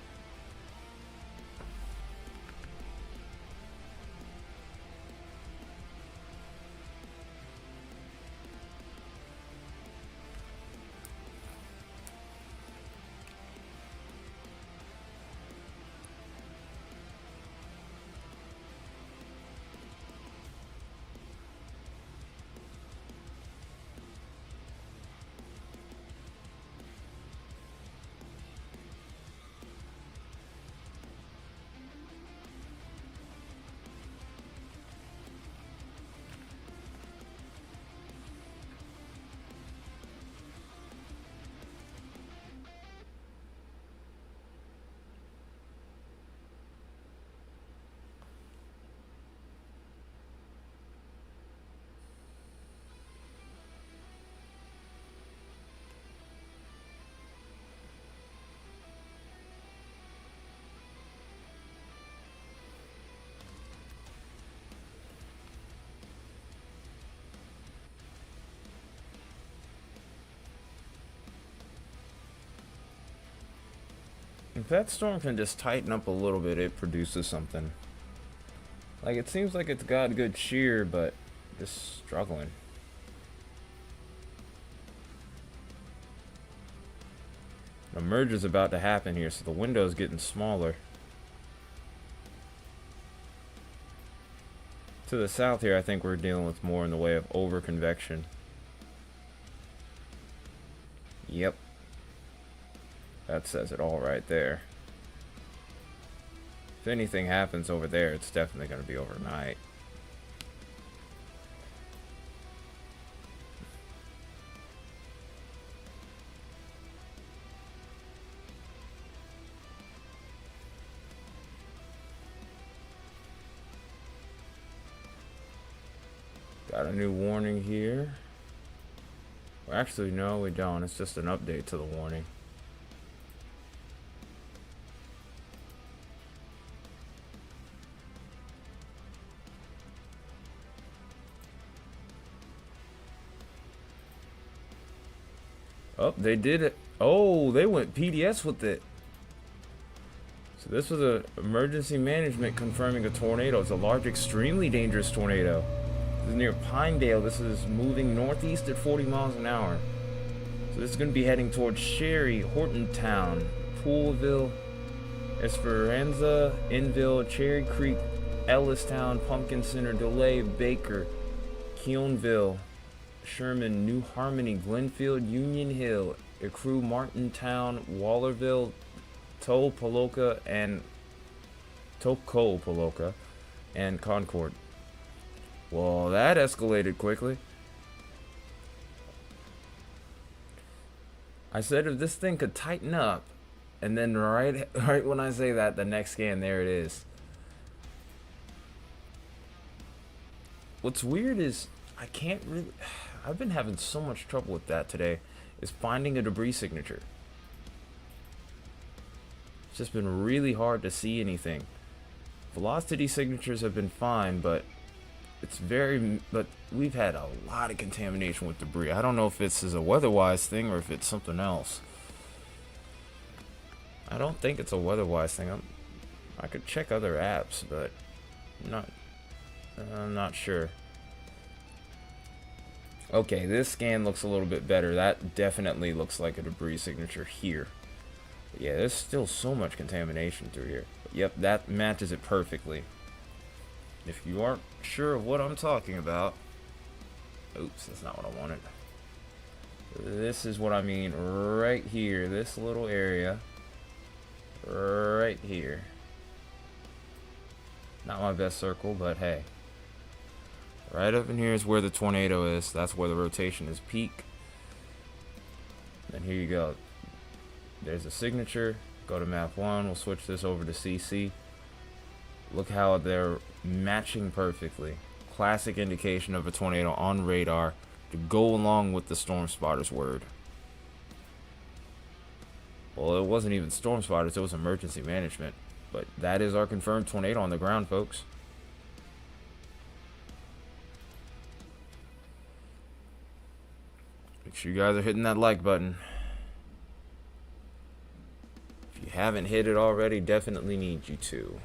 If that storm can just tighten up a little bit, it produces something. Like, it seems like it's got good shear, but just struggling. A merge is about to happen here, so the window is getting smaller. To the south here, I think we're dealing with more in the way of over-convection. Yep. That says it all right there. If anything happens over there, it's definitely going to be overnight. Got a new warning here. Well, actually, no, we don't. It's just an update to the warning. Oh, they did it. Oh, they went PDS with it. So this was a emergency management confirming a tornado. It's a large, extremely dangerous tornado. This is near Pinedale. This is moving northeast at 40 miles an hour. So this is going to be heading towards Sherry, Hortontown, Poolville, Esperanza, Enville, Cherry Creek, Ellistown, Pumpkin Center, Delay, Baker, Keonville, Sherman, New Harmony, Glenfield, Union Hill, Ecru, Martintown, Wallerville, Tocopoloca, and Concord. Well, that escalated quickly. I said if this thing could tighten up, and then right when I say that, the next scan, there it is. What's weird is I can't really. I've been having so much trouble with that today. Is finding a debris signature. It's just been really hard to see anything. Velocity signatures have been fine, but but we've had a lot of contamination with debris. I don't know if this is a weather-wise thing or if it's something else. I don't think it's a weather-wise thing. I could check other apps, but I'm not sure. Okay, this scan looks a little bit better. That definitely looks like a debris signature here. But yeah, there's still so much contamination through here. But yep, that matches it perfectly. If you aren't sure of what I'm talking about, oops, that's not what I wanted. This is what I mean right here, this little area, right here. Not my best circle, but hey. Right up in here is where the tornado is. That's where the rotation is peak. And here you go. There's a signature. Go to map 1. We'll switch this over to CC. Look how they're matching perfectly. Classic indication of a tornado on radar to go along with the storm spotter's word. Well, it wasn't even storm spotters, it was emergency management. But that is our confirmed tornado on the ground, folks. Make sure you guys are hitting that like button. If you haven't hit it already, definitely need you to.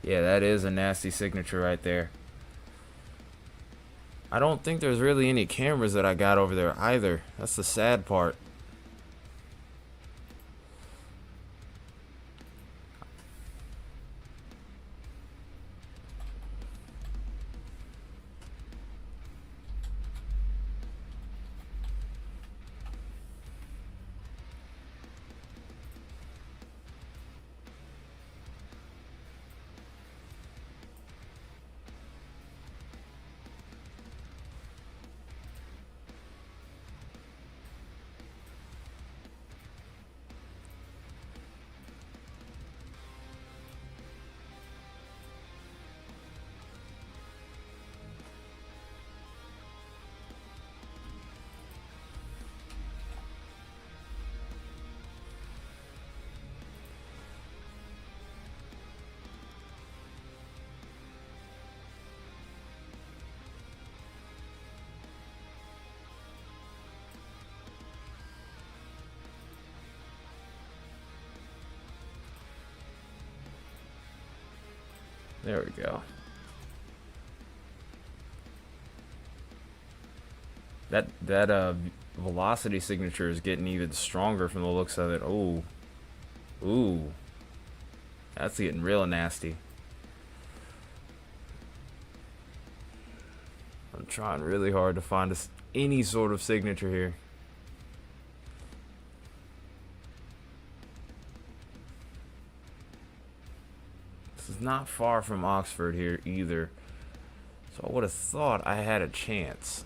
Yeah, that is a nasty signature right there. I don't think there's really any cameras that I got over there either. That's the sad part. There we go. That velocity signature is getting even stronger from the looks of it. Oh, ooh, that's getting real nasty. I'm trying really hard to find any sort of signature here. This is not far from Oxford here either, so I would have thought I had a chance.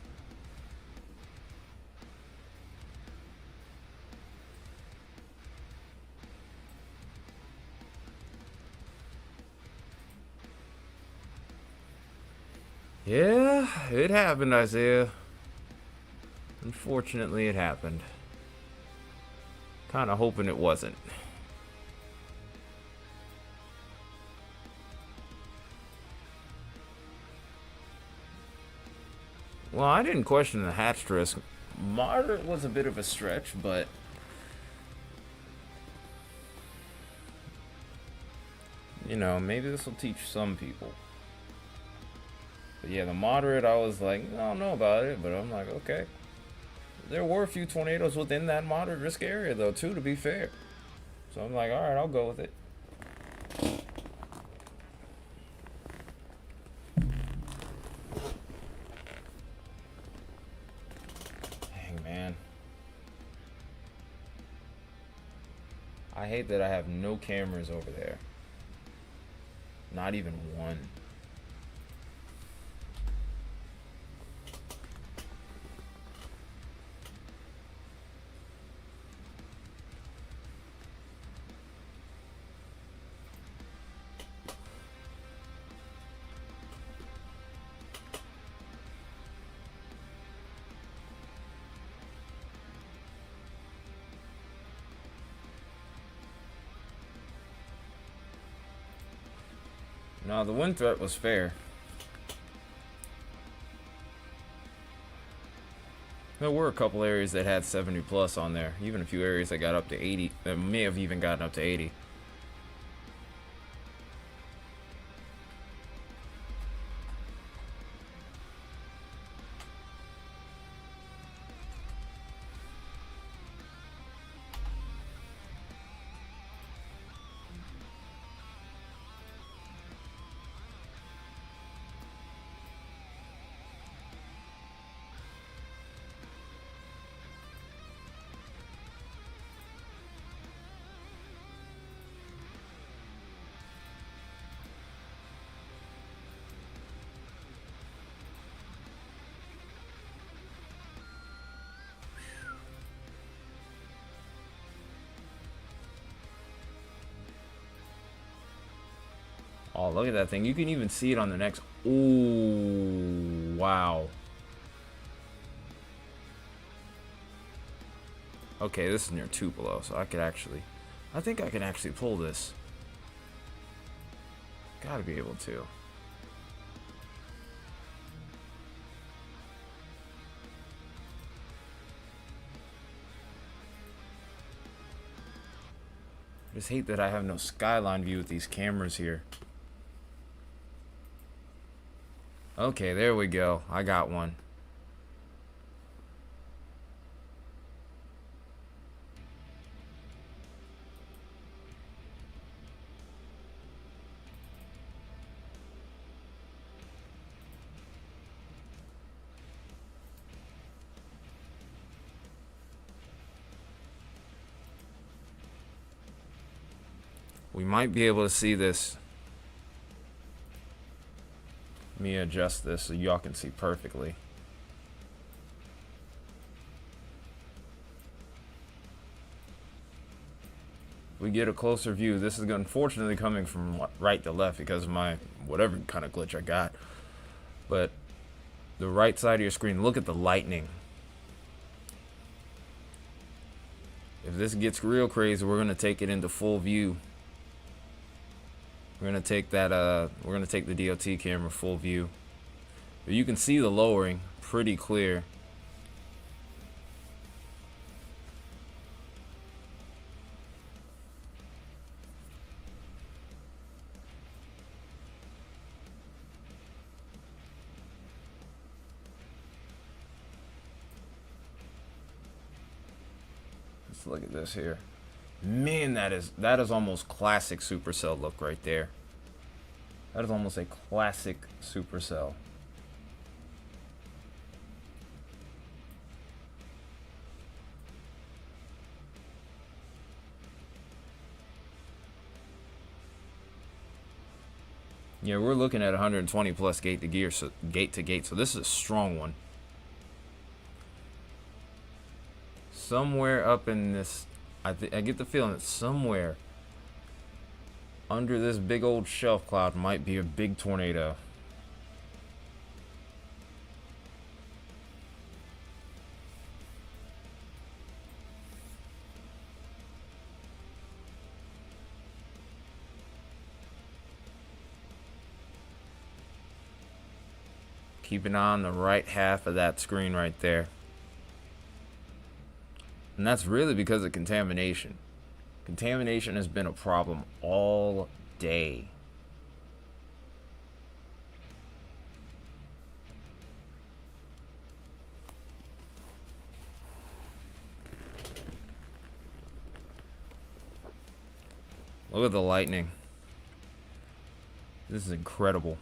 Yeah, it happened, Isaiah. Unfortunately, it happened. Kind of hoping it wasn't. Well, I didn't question the hatch risk. Moderate was a bit of a stretch, but you know, maybe this will teach some people. But yeah, the moderate, I was like, I don't know about it, but I'm like, okay. There were a few tornadoes within that moderate risk area, though, too, to be fair. So I'm like, all right, I'll go with it. Dang, man. I hate that I have no cameras over there. Not even one. No, the wind threat was fair. There were a couple areas that had 70 plus on there. Even a few areas that got up to 80. That may have even gotten up to 80. Oh, look at that thing. You can even see it on the next. Ooh, wow. Okay, this is near Tupelo, so I think I can actually pull this. Gotta be able to. I just hate that I have no skyline view with these cameras here. Okay, there we go. I got one. We might be able to see this. Let me adjust this so y'all can see perfectly. We get a closer view. This is unfortunately coming from right to left because of my whatever kind of glitch I got. But the right side of your screen, look at the lightning. If this gets real crazy, we're gonna take it into full view. We're gonna take that. We're gonna take the DOT camera full view. But you can see the lowering pretty clear. Let's look at this here. Man, that is almost classic Supercell look right there. That is almost a classic Supercell. Yeah, we're looking at 120 plus gate to gear, so gate to gate. So this is a strong one. Somewhere up in this, I get the feeling that somewhere under this big old shelf cloud might be a big tornado. Keep an eye on the right half of that screen right there. And that's really because of contamination. Contamination has been a problem all day. Look at the lightning. This is incredible.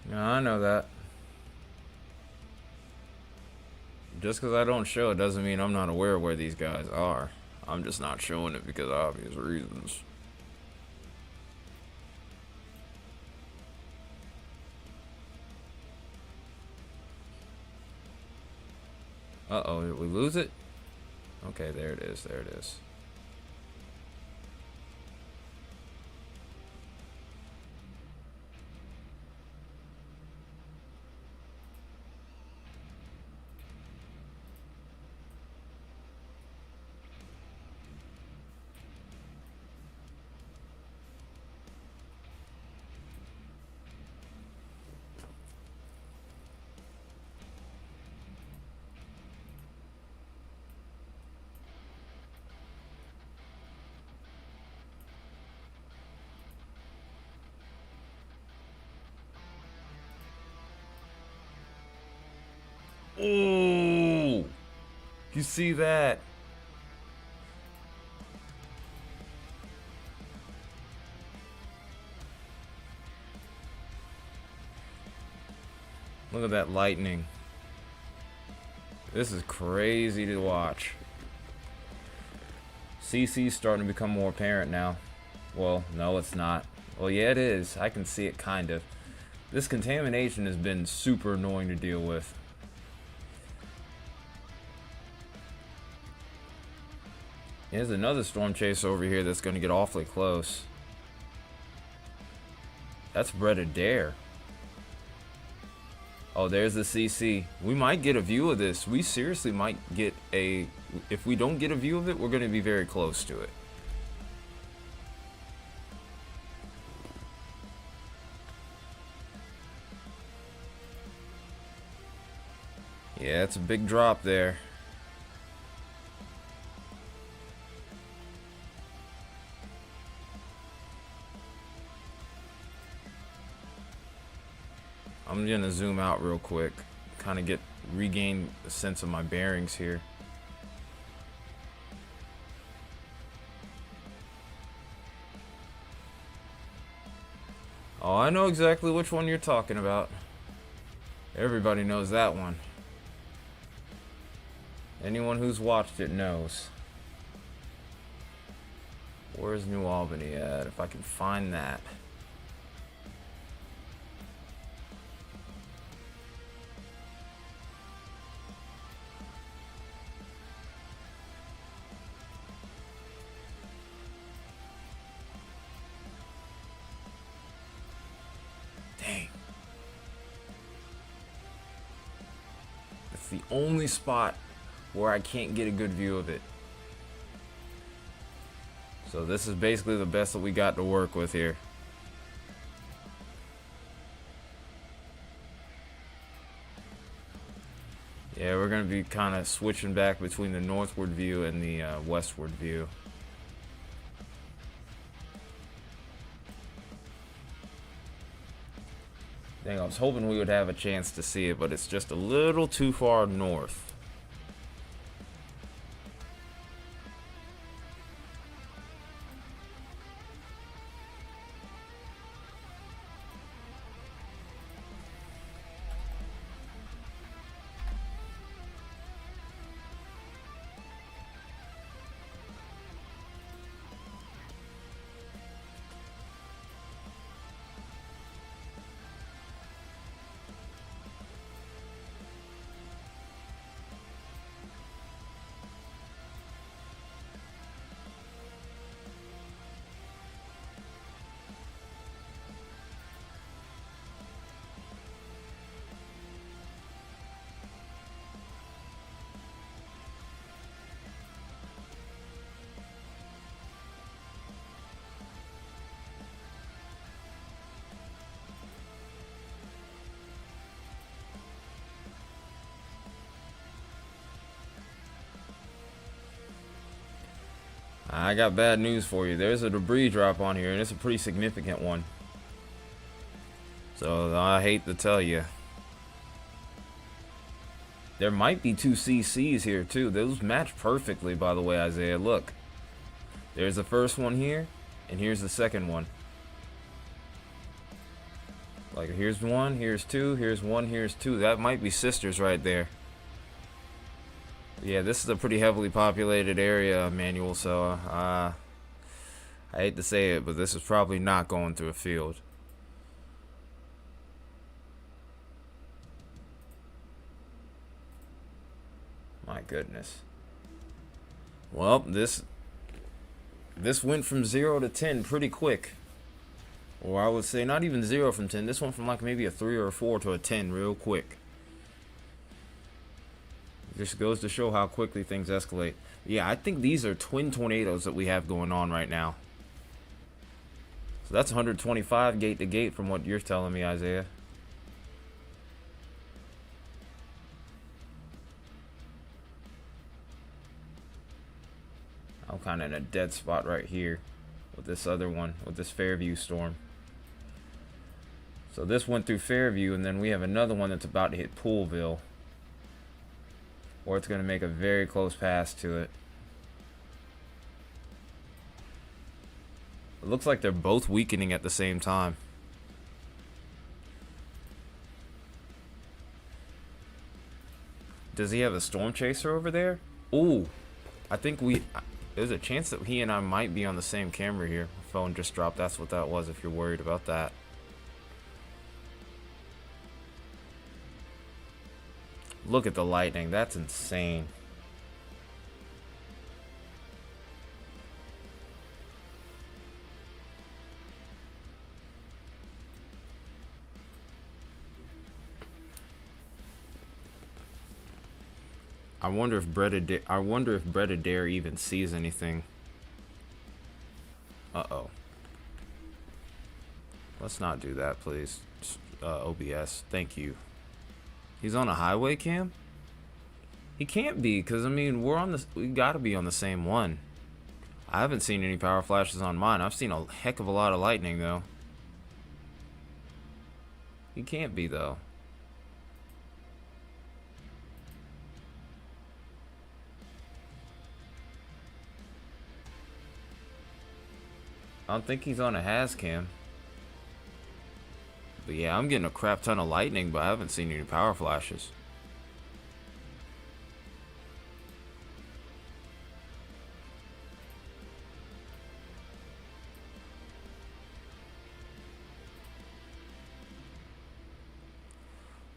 Yeah, I know that. Just because I don't show it doesn't mean I'm not aware of where these guys are. I'm just not showing it because of obvious reasons. Uh-oh, did we lose it? Okay, there it is. There it is. Oh, you see that? Look at that lightning. This is crazy to watch. CC's starting to become more apparent now. Well, no, it's not. Well, yeah, it is. I can see it kind of. This contamination has been super annoying to deal with. There's another storm chaser over here that's going to get awfully close. That's Bread Adair. Oh, there's the CC. We might get a view of this. We seriously might get a... If we don't get a view of it, we're going to be very close to it. Yeah, it's a big drop there. I'm gonna zoom out real quick, kind of regain a sense of my bearings here. Oh, I know exactly which one you're talking about. Everybody knows that one. Anyone who's watched it knows. Where's New Albany at? If I can find that. Dang. It's the only spot where I can't get a good view of it. So this is basically the best that we got to work with here. Yeah, we're going to be kind of switching back between the northward view and the westward view. Dang, I was hoping we would have a chance to see it, but it's just a little too far north. I got bad news for you. There's a debris drop on here, and it's a pretty significant one. So I hate to tell you. There might be two CCs here too. Those match perfectly, by the way, Isaiah. Look. There's the first one here, and here's the second one. Like, here's one, here's two, here's one, here's two. That might be sisters right there. Yeah, this is a pretty heavily populated area, Manuel, so I hate to say it, but this is probably not going through a field. goodness. Well, this went from 0 to 10 pretty quick. Or I would say not even 0 from 10. This went from like maybe a 3 or a 4 to a 10 real quick. Just goes to show how quickly things escalate. Yeah, I think these are twin tornadoes that we have going on right now. So that's 125 gate to gate from what you're telling me, Isaiah. I'm kind of in a dead spot right here with this other one, with this Fairview storm. So this went through Fairview, and then we have another one that's about to hit Poolville. Or it's going to make a very close pass to it. It looks like they're both weakening at the same time. Does he have a storm chaser over there? Ooh, I think there's a chance that he and I might be on the same camera here. My phone just dropped. That's what that was, if you're worried about that. Look at the lightning. That's insane. I wonder if Brett Adair even sees anything. Uh-oh. Let's not do that, please. OBS. Thank you. He's on a highway cam? He can't be, because, I mean, we gotta be on the same one. I haven't seen any power flashes on mine. I've seen a heck of a lot of lightning, though. He can't be, though. I don't think he's on a has cam. But yeah, I'm getting a crap ton of lightning, but I haven't seen any power flashes.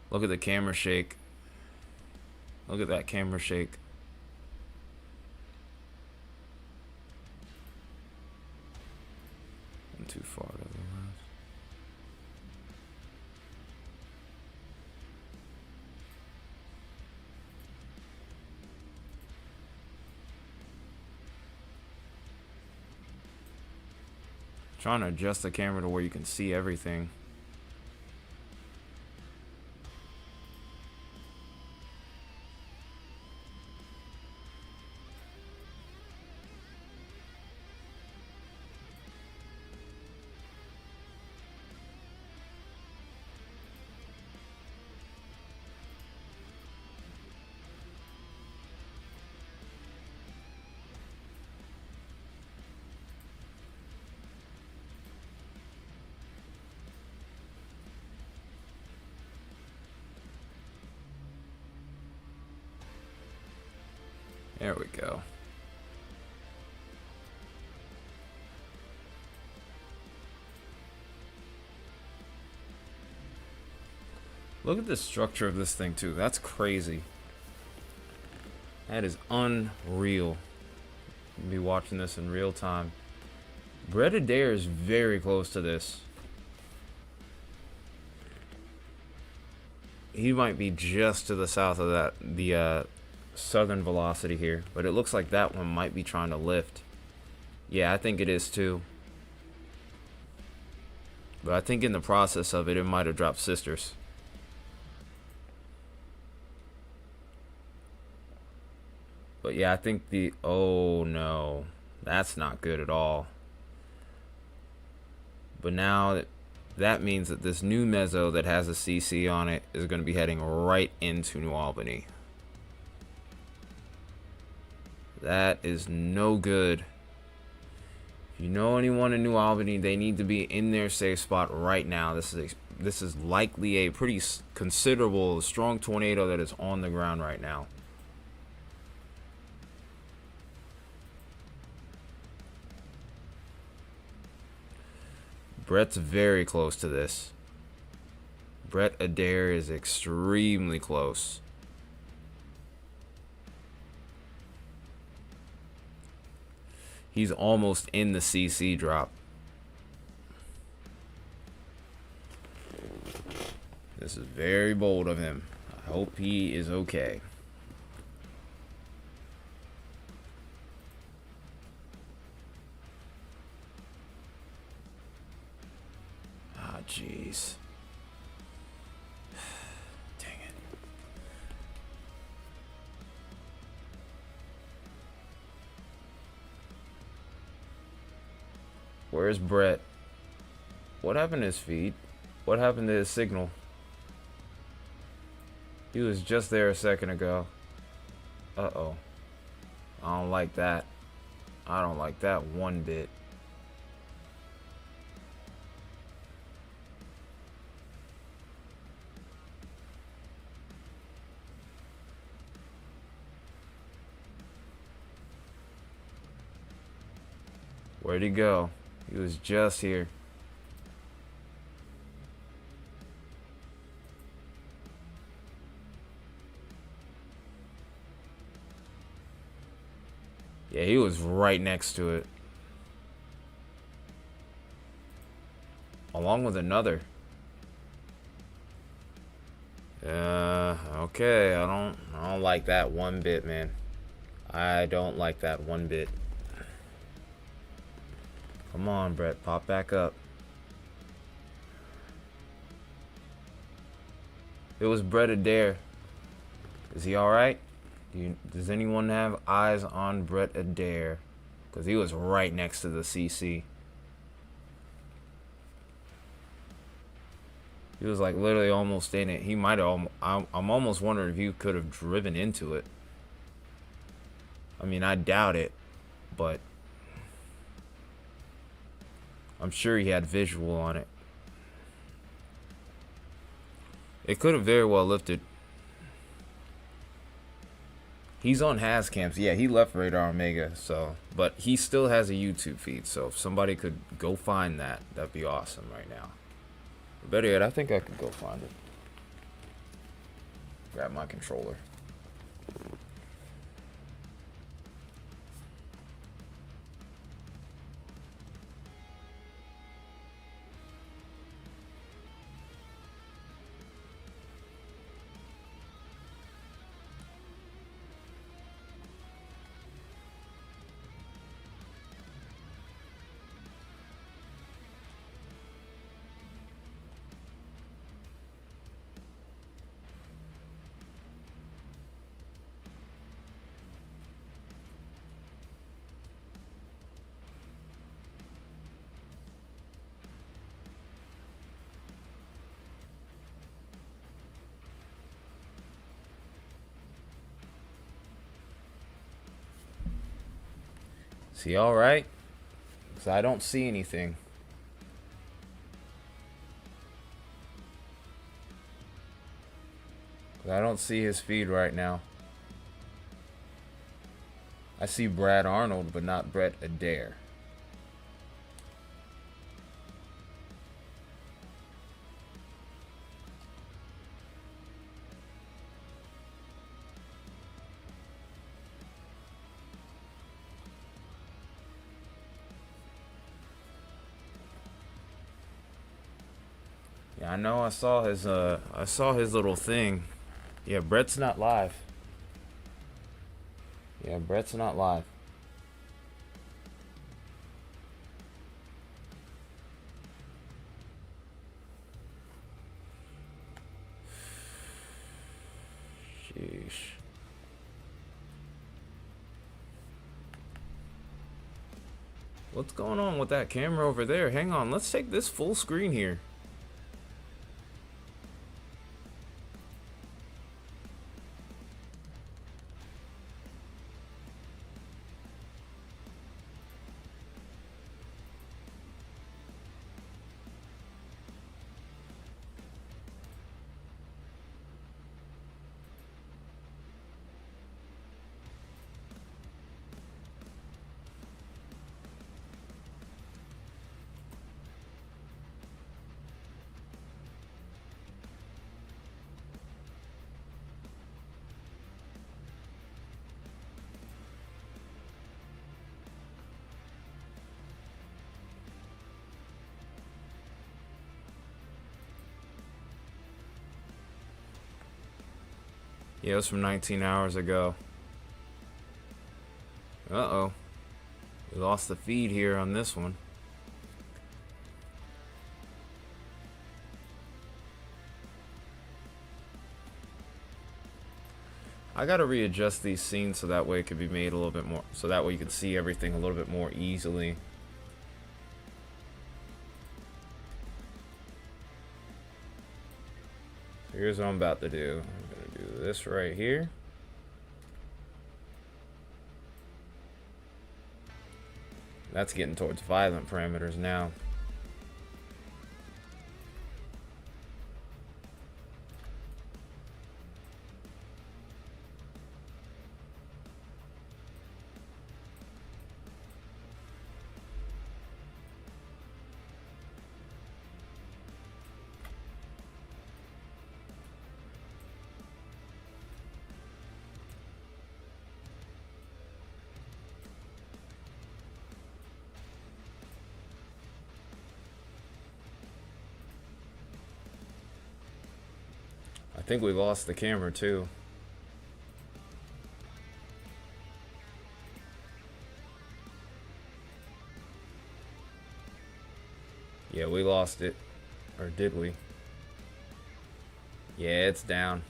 Look at the camera shake. Look at that camera shake. I'm too far to the left. Trying to adjust the camera to where you can see everything. There we go. Look at the structure of this thing too. That's crazy. That is unreal. You'll be watching this in real time. Brett Adair is very close to this. He might be just to the south of that, the southern velocity here, but it looks like that one might be trying to lift. Yeah, I think it is too. But I think in the process of it, it might have dropped sisters. But yeah, I think oh no, that's not good at all. But now that means that this new mezzo that has a CC on it is going to be heading right into New Albany. That is no good. If you know anyone in New Albany, they need to be in their safe spot right now. This is likely a pretty considerable, strong tornado that is on the ground right now. Brett's very close to this. Brett Adair is extremely close. He's almost in the CC drop. This is very bold of him. I hope he is okay. Ah, jeez. Dang it. Where's Brett? What happened to his feed? What happened to his signal? He was just there a second ago. Uh-oh. I don't like that. I don't like that one bit. Where'd he go? He was just here. Yeah, he was right next to it. Along with another. Okay, I don't like that one bit, man. I don't like that one bit. Come on, Brett, pop back up. It was Brett Adair. Is he alright? Does anyone have eyes on Brett Adair? Because he was right next to the CC. He was like literally almost in it. He might have. I'm almost wondering if he could have driven into it. I mean, I doubt it, but I'm sure he had visual on it. It could have very well lifted. He's on Hascams. Yeah, he left Radar Omega, so, but he still has a YouTube feed, so if somebody could go find that, that'd be awesome right now. Better yet, I think I could go find it. Grab my controller. Is he alright? Because I don't see anything. I don't see his feed right now. I see Brad Arnold, but not Brett Adair. Yeah, I know. I saw his little thing. Yeah, Brett's not live. Yeah, Brett's not live. Sheesh. What's going on with that camera over there? Hang on, let's take this full screen here. Yeah, it was from 19 hours ago. Uh-oh. We lost the feed here on this one. I gotta readjust these scenes so that way it can be made a little bit more, so that way you can see everything a little bit more easily. So here's what I'm about to do. I'm gonna do this right here. That's getting towards violent parameters now. I think we lost the camera too. Yeah, we lost it. Or did we? Yeah, it's down.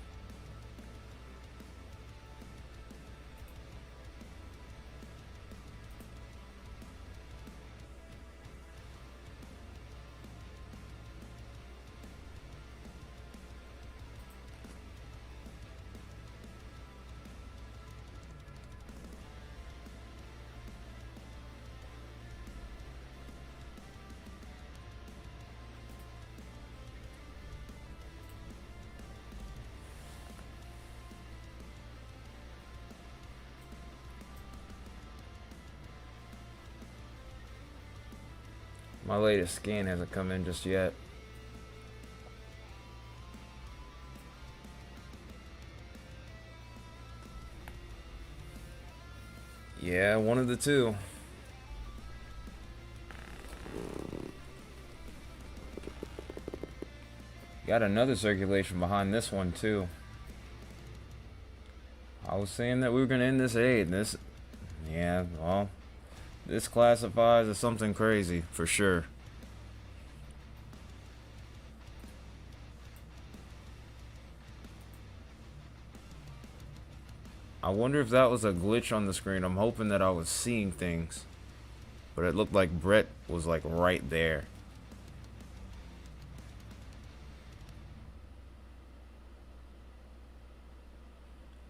My latest scan hasn't come in just yet. Yeah, one of the two. Got another circulation behind this one too. I was saying that we were gonna end this aid. This, yeah, well, this classifies as something crazy for sure. I wonder if that was a glitch on the screen. I'm hoping that I was seeing things, but it looked like Brett was like right there.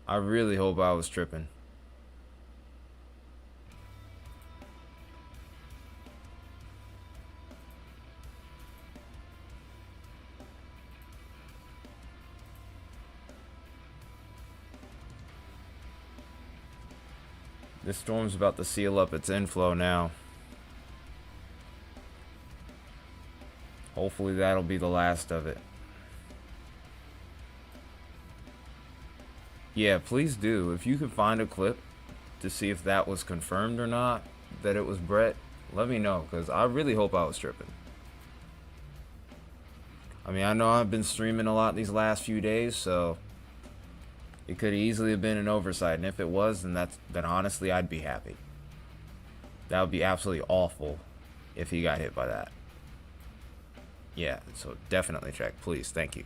I really hope I was tripping. This storm's about to seal up its inflow now. Hopefully that'll be the last of it. Yeah, please do. If you can find a clip to see if that was confirmed or not, that it was Brett, let me know, because I really hope I was tripping. I mean, I know I've been streaming a lot these last few days, so it could easily have been an oversight, and if it was, then honestly, I'd be happy. That would be absolutely awful if he got hit by that. Yeah, so definitely check, please. Thank you.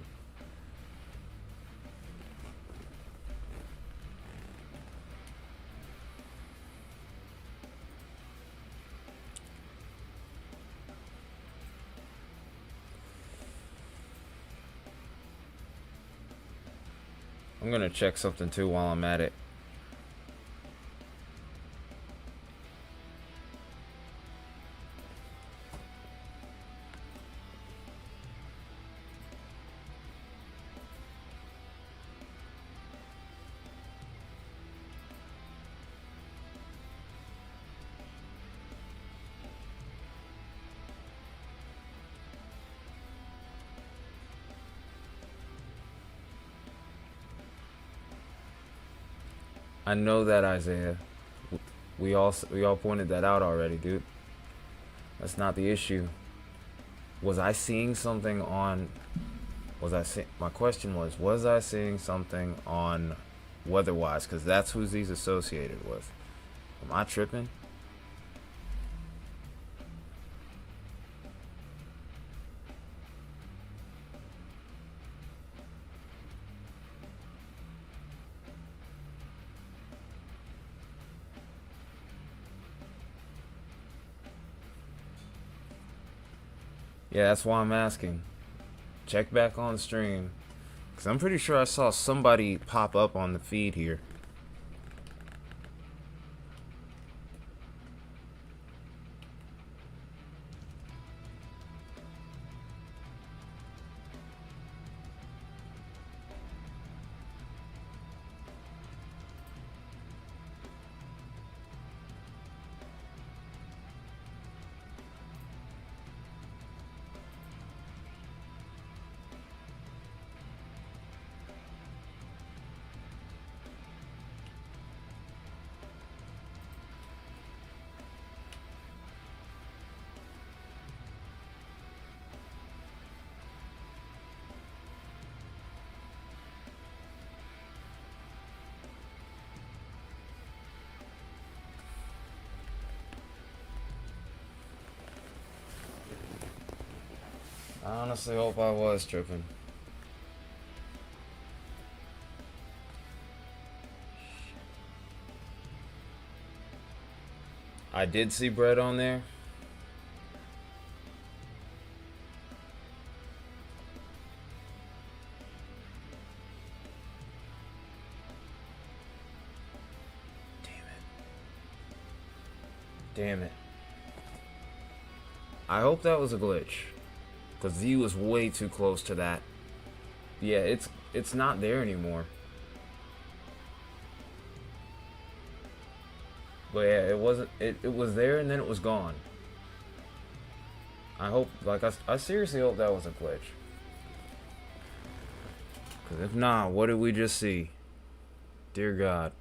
I'm gonna check something too while I'm at it. I know that, Isaiah. We all pointed that out already, dude. That's not the issue. Was I seeing something on? My question was I seeing something on weather-wise, because that's who he's associated with. Am I tripping? Yeah, that's why I'm asking. Check back on stream. Because I'm pretty sure I saw somebody pop up on the feed here. I honestly hope I was tripping. I did see bread on there. Damn it. I hope that was a glitch. Because he was way too close to that. Yeah, it's not there anymore. But yeah, it wasn't. It was there and then it was gone. I hope, like, I seriously hope that was a glitch. Because if not, what did we just see? Dear God.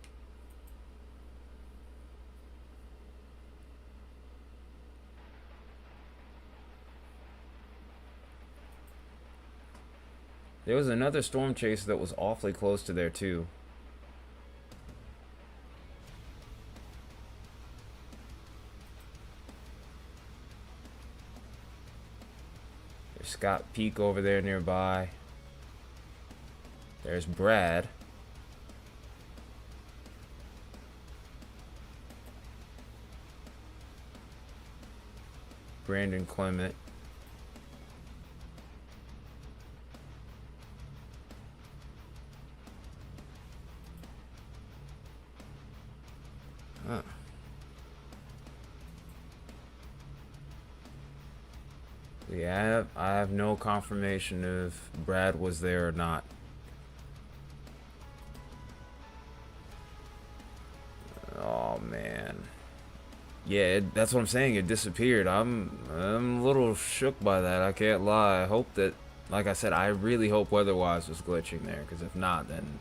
There was another storm chaser that was awfully close to there too. There's Scott Peak over there nearby. There's Brad. Brandon Clement. Huh. Yeah, I have no confirmation if Brad was there or not. Oh man. Yeah, that's what I'm saying. It disappeared. I'm a little shook by that. I can't lie. I hope that, like I said, I really hope weather-wise was glitching there. Because if not, then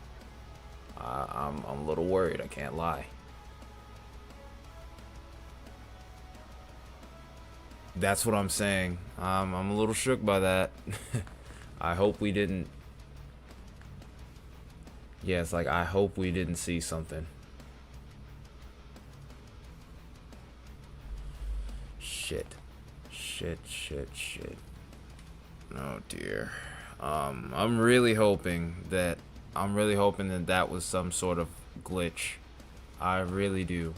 I'm a little worried. I can't lie. That's what I'm saying. I'm a little shook by that. I hope we didn't. Yeah, it's like I hope we didn't see something. Shit. Shit. Oh dear. I'm really hoping that that was some sort of glitch. I really do.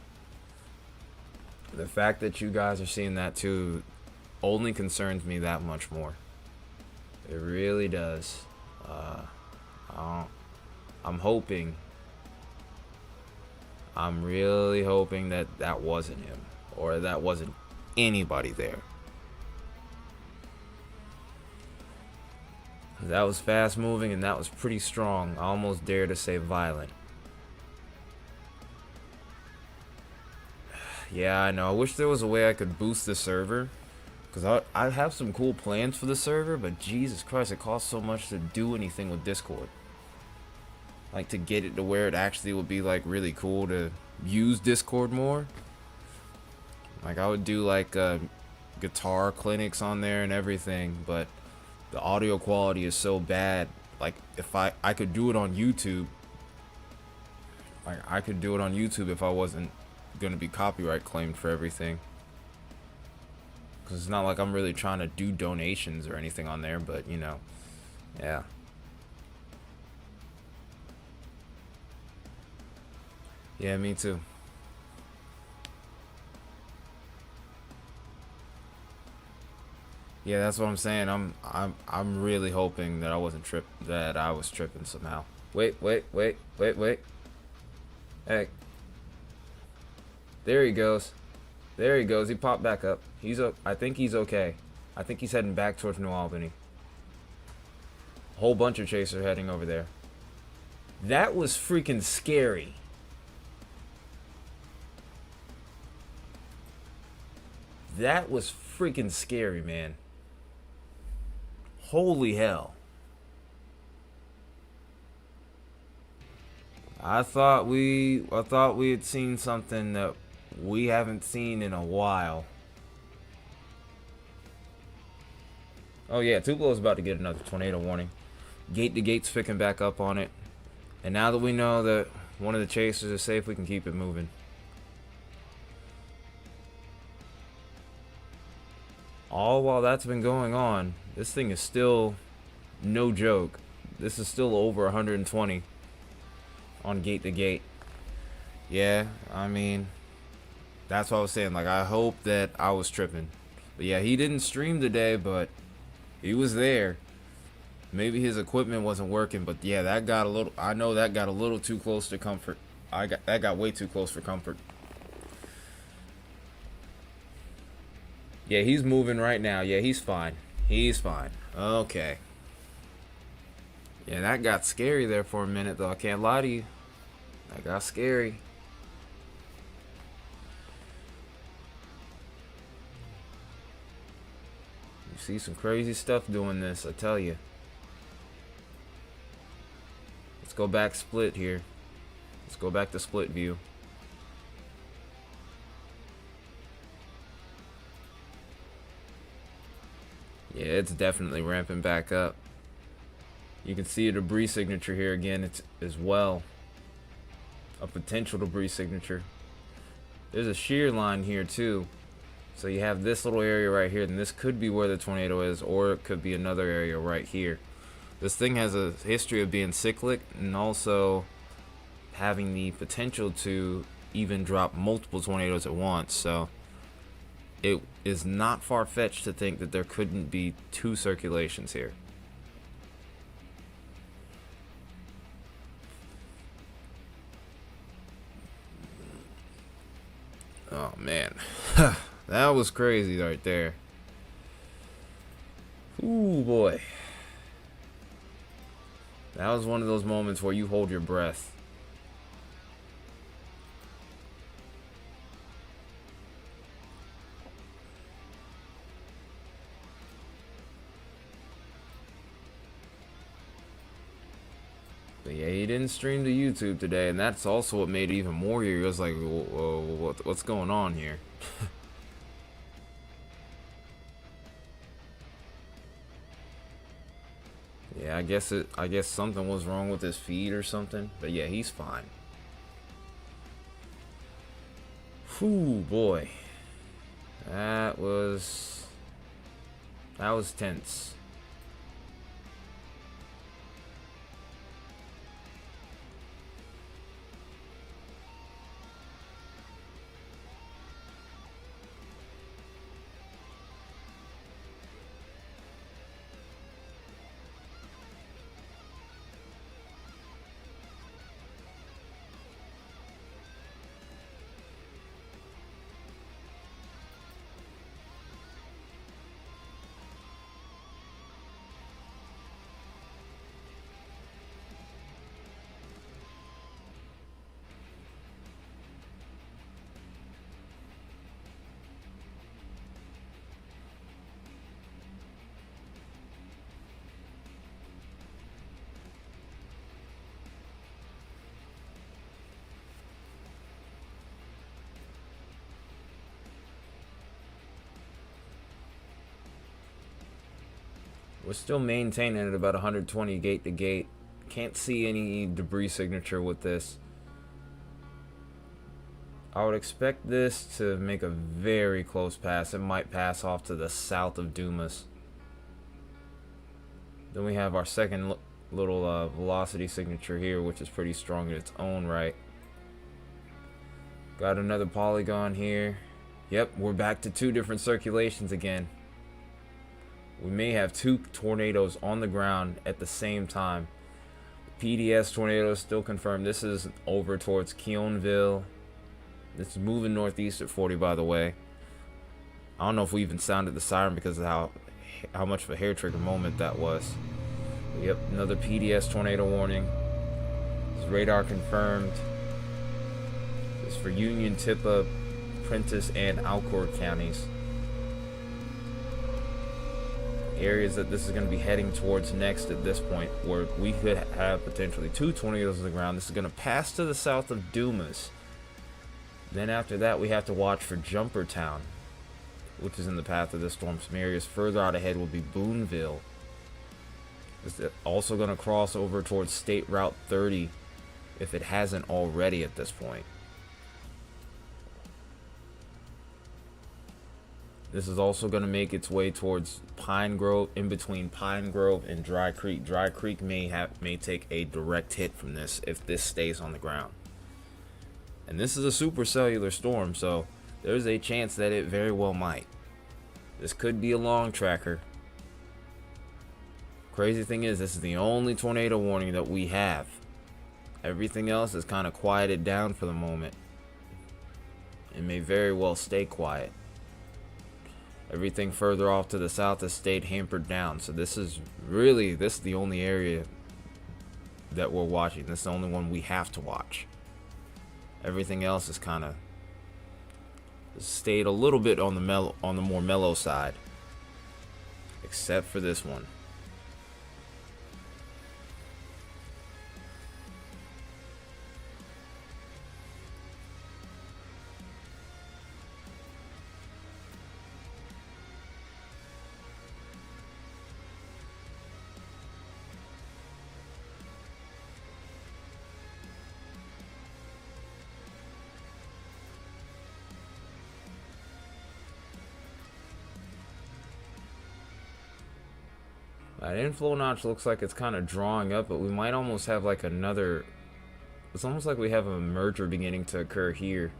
The fact that you guys are seeing that too only concerns me that much more. It really does. I'm really hoping that that wasn't him, or that wasn't anybody there. That was fast moving and that was pretty strong. I almost dare to say violent. Yeah, I know. I wish there was a way I could boost the server. Because I have some cool plans for the server, but Jesus Christ, it costs so much to do anything with Discord. Like, to get it to where it actually would be, like, really cool to use Discord more. Like, I would do, like, guitar clinics on there and everything, but the audio quality is so bad. Like, if I could do it on YouTube, I could do it on YouTube if I wasn't gonna be copyright claimed for everything. Cause it's not like I'm really trying to do donations or anything on there, but you know, yeah. Yeah, me too. Yeah, that's what I'm saying. I'm really hoping that I wasn't that I was tripping somehow. Wait. Hey, there he goes. There he goes. He popped back up. I think he's okay. I think he's heading back towards New Albany. A whole bunch of chasers heading over there. That was freaking scary. That was freaking scary, man. Holy hell. I thought we had seen something that we haven't seen in a while. Oh yeah, Tupulo's about to get another tornado warning. Gate to gate's picking back up on it. And now that we know that one of the chasers is safe, we can keep it moving. All while that's been going on, this thing is still no joke. This is still over 120 on gate to gate. Yeah, I mean, that's what I was saying. Like, I hope that I was tripping. But yeah, he didn't stream today, but he was there. Maybe his equipment wasn't working, but yeah, that got a little, I know that got a little too close to comfort. That got way too close for comfort. Yeah, he's moving right now. Yeah, he's fine. He's fine. Okay. Yeah, that got scary there for a minute, though. I can't lie to you. That got scary. You see some crazy stuff doing this, I tell you. Let's go back split here. Let's go back to split view. Yeah, it's definitely ramping back up. You can see a debris signature here again. It's as well a potential debris signature. There's a shear line here too. So you have this little area right here, and this could be where the tornado is, or it could be another area right here. This thing has a history of being cyclic and also having the potential to even drop multiple tornadoes at once. So it is not far-fetched to think that there couldn't be two circulations here. Oh man, that was crazy right there. Ooh boy, that was one of those moments where you hold your breath. But yeah, he didn't stream to YouTube today, and that's also what made it even more eerie. It was like, whoa, what's going on here? Yeah, I guess something was wrong with his feed or something. But yeah, he's fine. Whew, boy. That was tense. We're still maintaining at about 120 gate to gate. Can't see any debris signature with this. I would expect this to make a very close pass. It might pass off to the south of Dumas. Then we have our second little velocity signature here, which is pretty strong in its own right. Got another polygon here. Yep, we're back to two different circulations again. We may have two tornadoes on the ground at the same time. The PDS tornado is still confirmed. This is over towards Keonville. This is moving northeast at 40, by the way. I don't know if we even sounded the siren because of how much of a hair trigger moment that was. Yep, another PDS tornado warning. This is radar confirmed. This is for Union, Tippah, Prentiss, and Alcor counties. Areas that this is going to be heading towards next at this point, where we could have potentially two tornadoes on the ground. This is going to pass to the south of Dumas. Then after that, we have to watch for Jumpertown, which is in the path of this storm. Some areas further out ahead will be Boonville. It's also going to cross over towards State Route 30 if it hasn't already at this point. This is also going to make its way towards Pine Grove, in between Pine Grove and Dry Creek. Dry Creek may take a direct hit from this if this stays on the ground. And this is a supercellular storm, so there's a chance that it very well might. This could be a long tracker. Crazy thing is, this is the only tornado warning that we have. Everything else is kind of quieted down for the moment. It may very well stay quiet. Everything further off to the south has stayed hampered down. So this is the only area that we're watching. This is the only one we have to watch. Everything else is kind of stayed a little bit on the more mellow side, except for this one. That inflow notch looks like it's kind of drawing up, but we might almost have like another... It's almost like we have a merger beginning to occur here.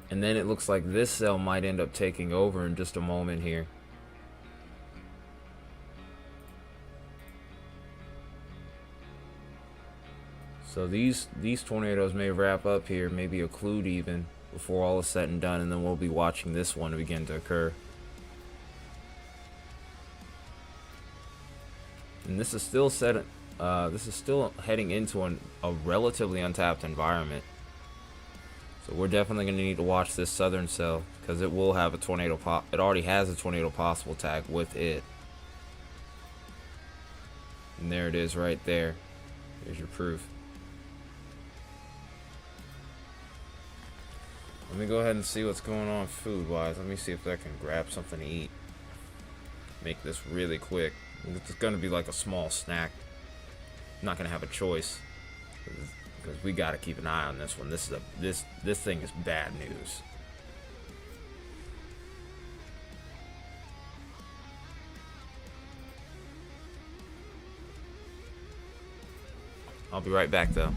And then it looks like this cell might end up taking over in just a moment here. So these tornadoes may wrap up here, maybe occlude even, before all is said and done, and then we'll be watching this one begin to occur. And this is still heading into a relatively untapped environment. So we're definitely going to need to watch this southern cell, because it will have a tornado it already has a tornado possible tag with it. And there it is right there. There's your proof. Let me go ahead and see what's going on food-wise. Let me see if I can grab something to eat. Make this really quick. It's going to be like a small snack. I'm not going to have a choice, because we got to keep an eye on this one. This thing is bad news. I'll be right back though.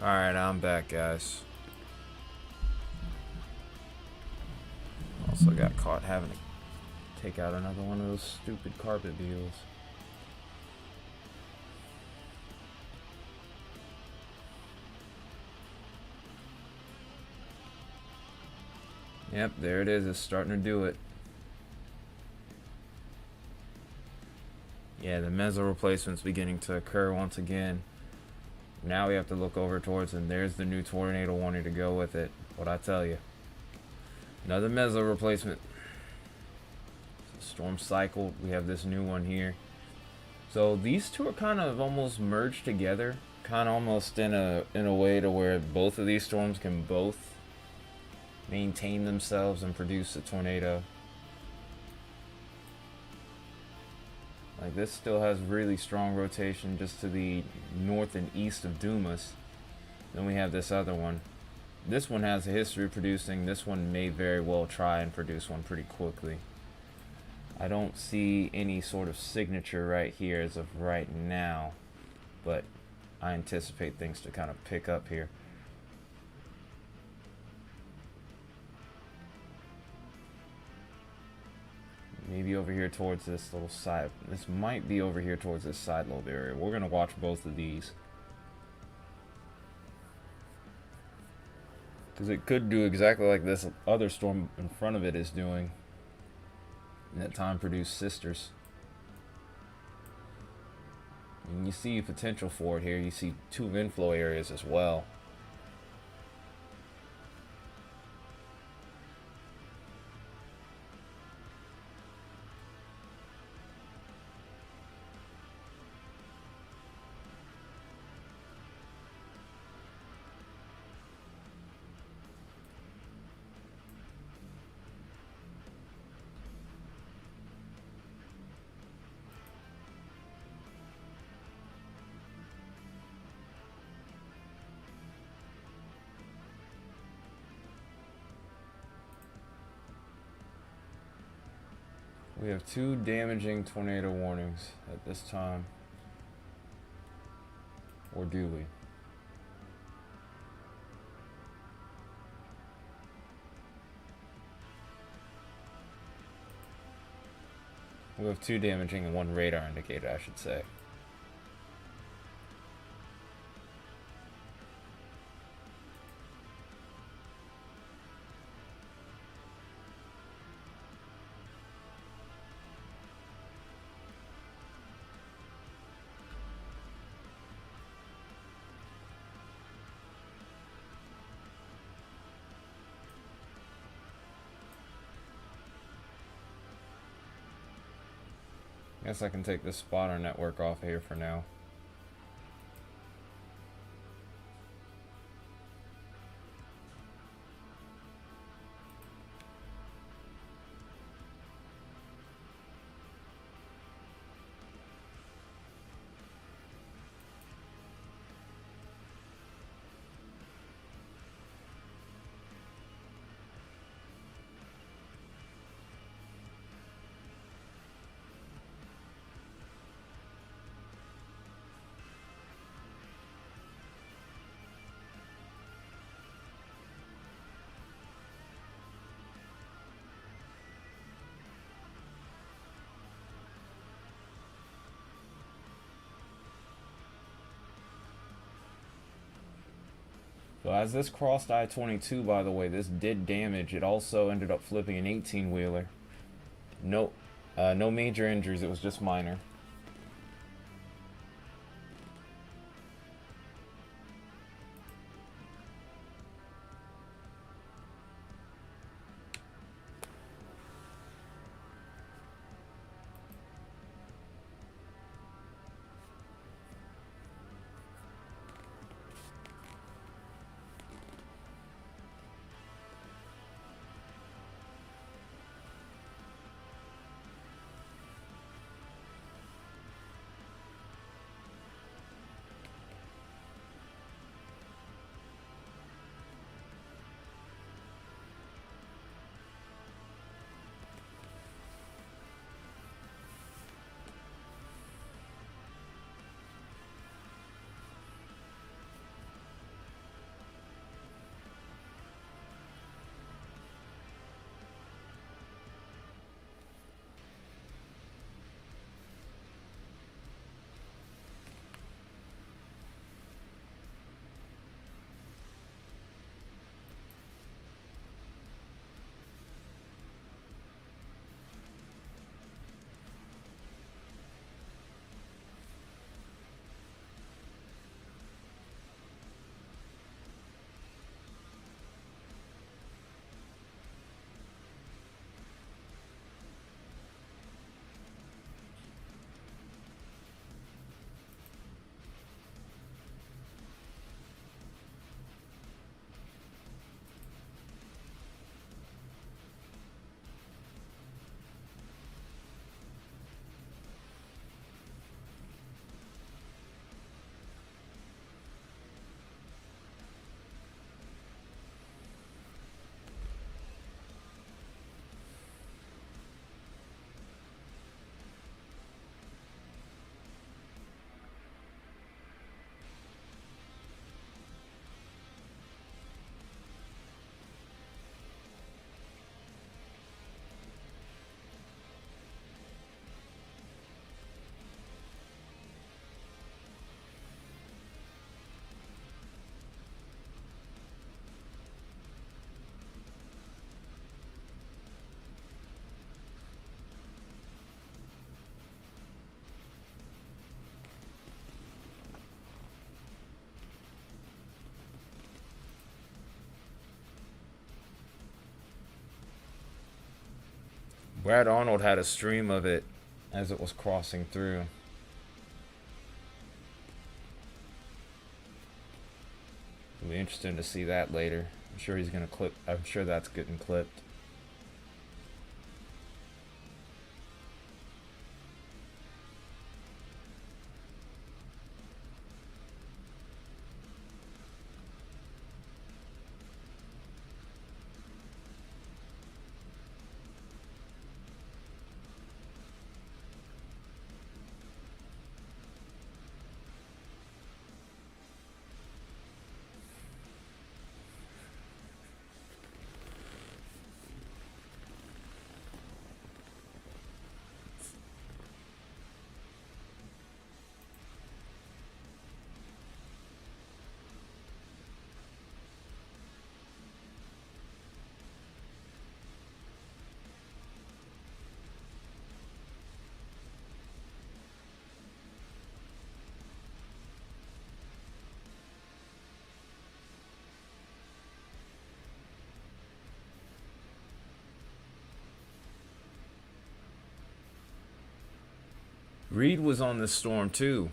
Alright, I'm back, guys. Also got caught having to take out another one of those stupid carpet beetles. Yep, there it is. It's starting to do it. Yeah, the meso replacement's beginning to occur once again. Now we have to look over towards, and there's the new tornado warning to go with it. What I tell you. Another meso replacement. Storm cycle. We have this new one here. So these two are kind of almost merged together. Kind of almost in a way to where both of these storms can both maintain themselves and produce a tornado. Like this still has really strong rotation just to the north and east of Dumas. Then we have this other one. This one has a history of producing. This one may very well try and produce one pretty quickly. I don't see any sort of signature right here as of right now, but I anticipate things to kind of pick up here. Maybe over here towards this little side. This might be over here towards this side lobe area. We're going to watch both of these, because it could do exactly like this other storm in front of it is doing. And that time produced sisters. And you see potential for it here. You see two inflow areas as well. We have two damaging tornado warnings at this time. Or do we? We have two damaging and one radar indicator, I should say. Guess I can take this spotter network off here for now. So as this crossed I-22, by the way, this did damage. It also ended up flipping an 18-wheeler. No major injuries. It was just minor. Brad Arnold had a stream of it as it was crossing through. It'll be interesting to see that later. I'm sure he's gonna clip. I'm sure that's getting clipped. Reed was on this storm too.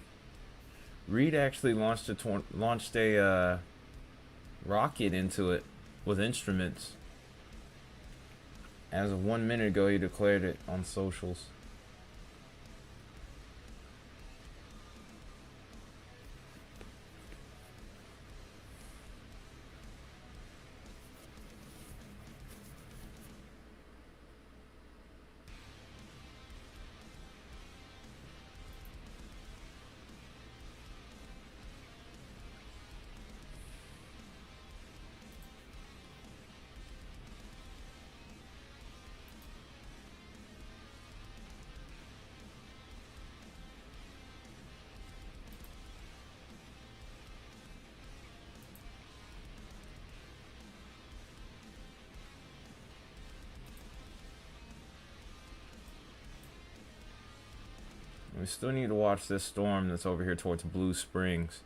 Reed actually launched a rocket into it with instruments. As of 1 minute ago, he declared it on socials. We still need to watch this storm that's over here towards Blue Springs.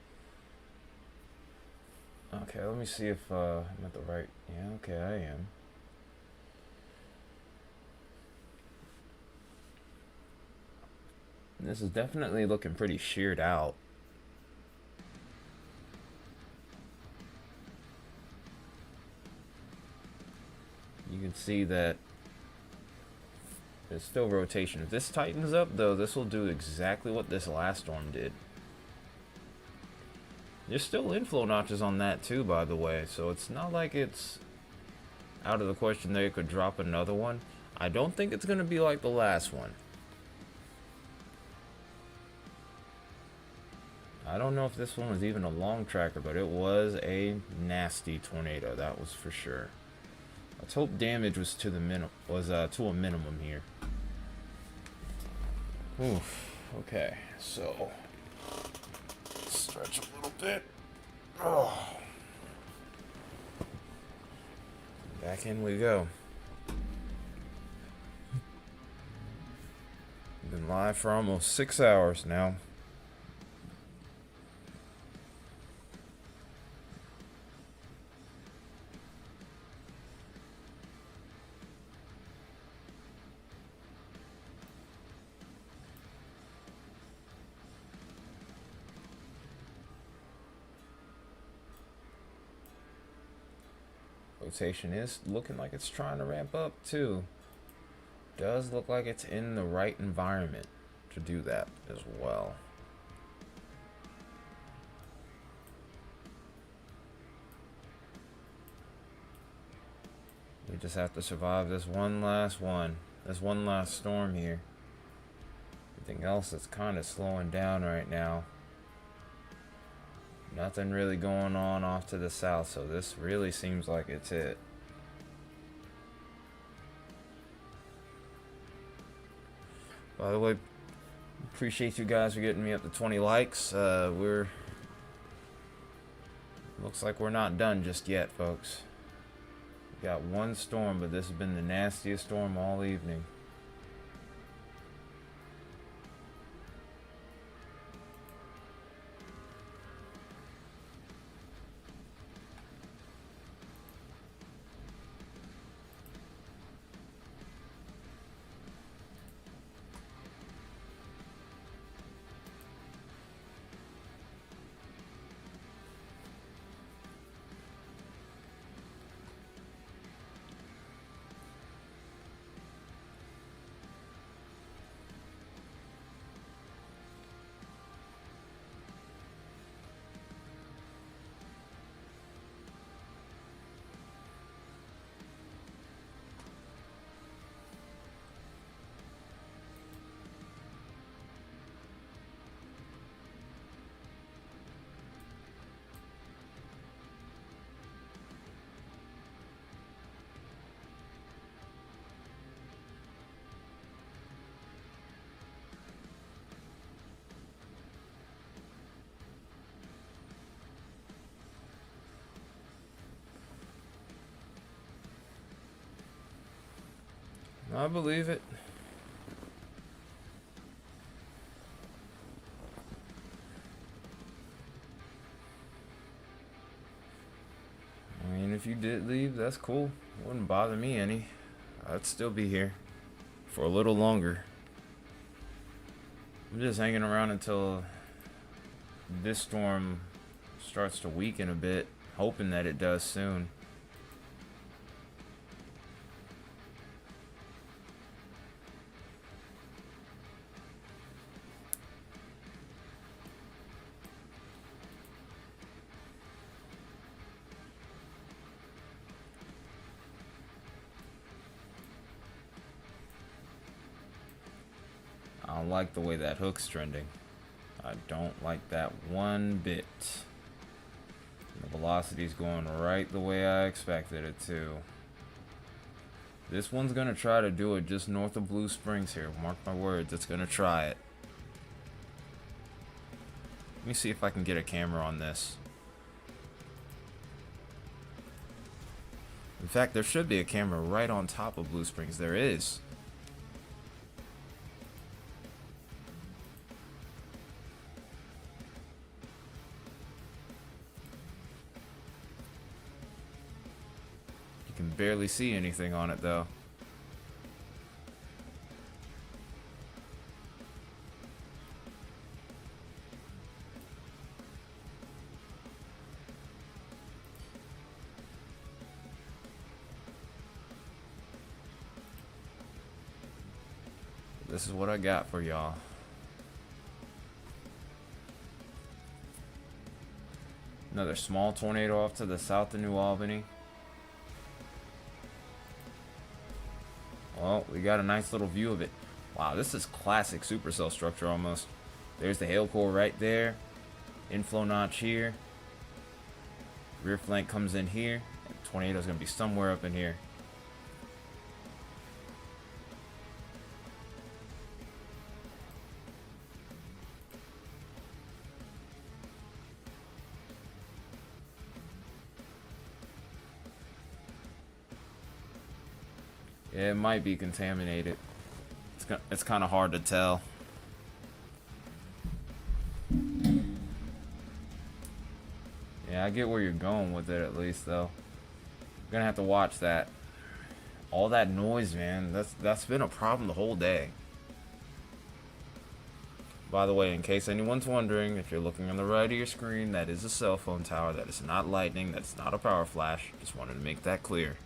Okay, let me see if I'm at the right. Yeah, okay, I am. This is definitely looking pretty sheared out. You can see that there's still rotation. If this tightens up, though, this will do exactly what this last storm did. There's still inflow notches on that, too, by the way. So it's not like it's out of the question they could drop another one. I don't think it's going to be like the last one. I don't know if this one was even a long tracker, but it was a nasty tornado. That was for sure. Let's hope damage was to the to a minimum here. Oof. Okay, so stretch a little bit. Oh. Back in we go. Been live for almost 6 hours now. Rotation is looking like it's trying to ramp up too. Does look like it's in the right environment to do that as well. We just have to survive this one last storm here. Everything else is kind of slowing down right now. Nothing really going on off to the south, so this really seems like it's it. By the way, appreciate you guys for getting me up to 20 likes. Looks like we're not done just yet, folks. We got one storm, but this has been the nastiest storm all evening. I believe it. I mean, if you did leave, that's cool. Wouldn't bother me any. I'd still be here for a little longer. I'm just hanging around until this storm starts to weaken a bit, hoping that it does soon. I don't like the way that hook's trending. I don't like that one bit. The velocity's going right the way I expected it to. This one's gonna try to do it just north of Blue Springs here. Mark my words, it's gonna try it. Let me see if I can get a camera on this. In fact, there should be a camera right on top of Blue Springs. There is. You can barely see anything on it though. This is what I got for y'all. Another small tornado off to the south of New Albany. Well, we got a nice little view of it. Wow, this is classic supercell structure almost. There's the hail core right there. Inflow notch here. Rear flank comes in here. And the tornado's gonna be somewhere up in here. Yeah, it might be contaminated. It's kind of hard to tell. Yeah, I get where you're going with it at least, though. I'm gonna have to watch that. All that noise, man. That's been a problem the whole day. By the way, in case anyone's wondering, if you're looking on the right of your screen, that is a cell phone tower. That is not lightning. That's not a power flash. Just wanted to make that clear.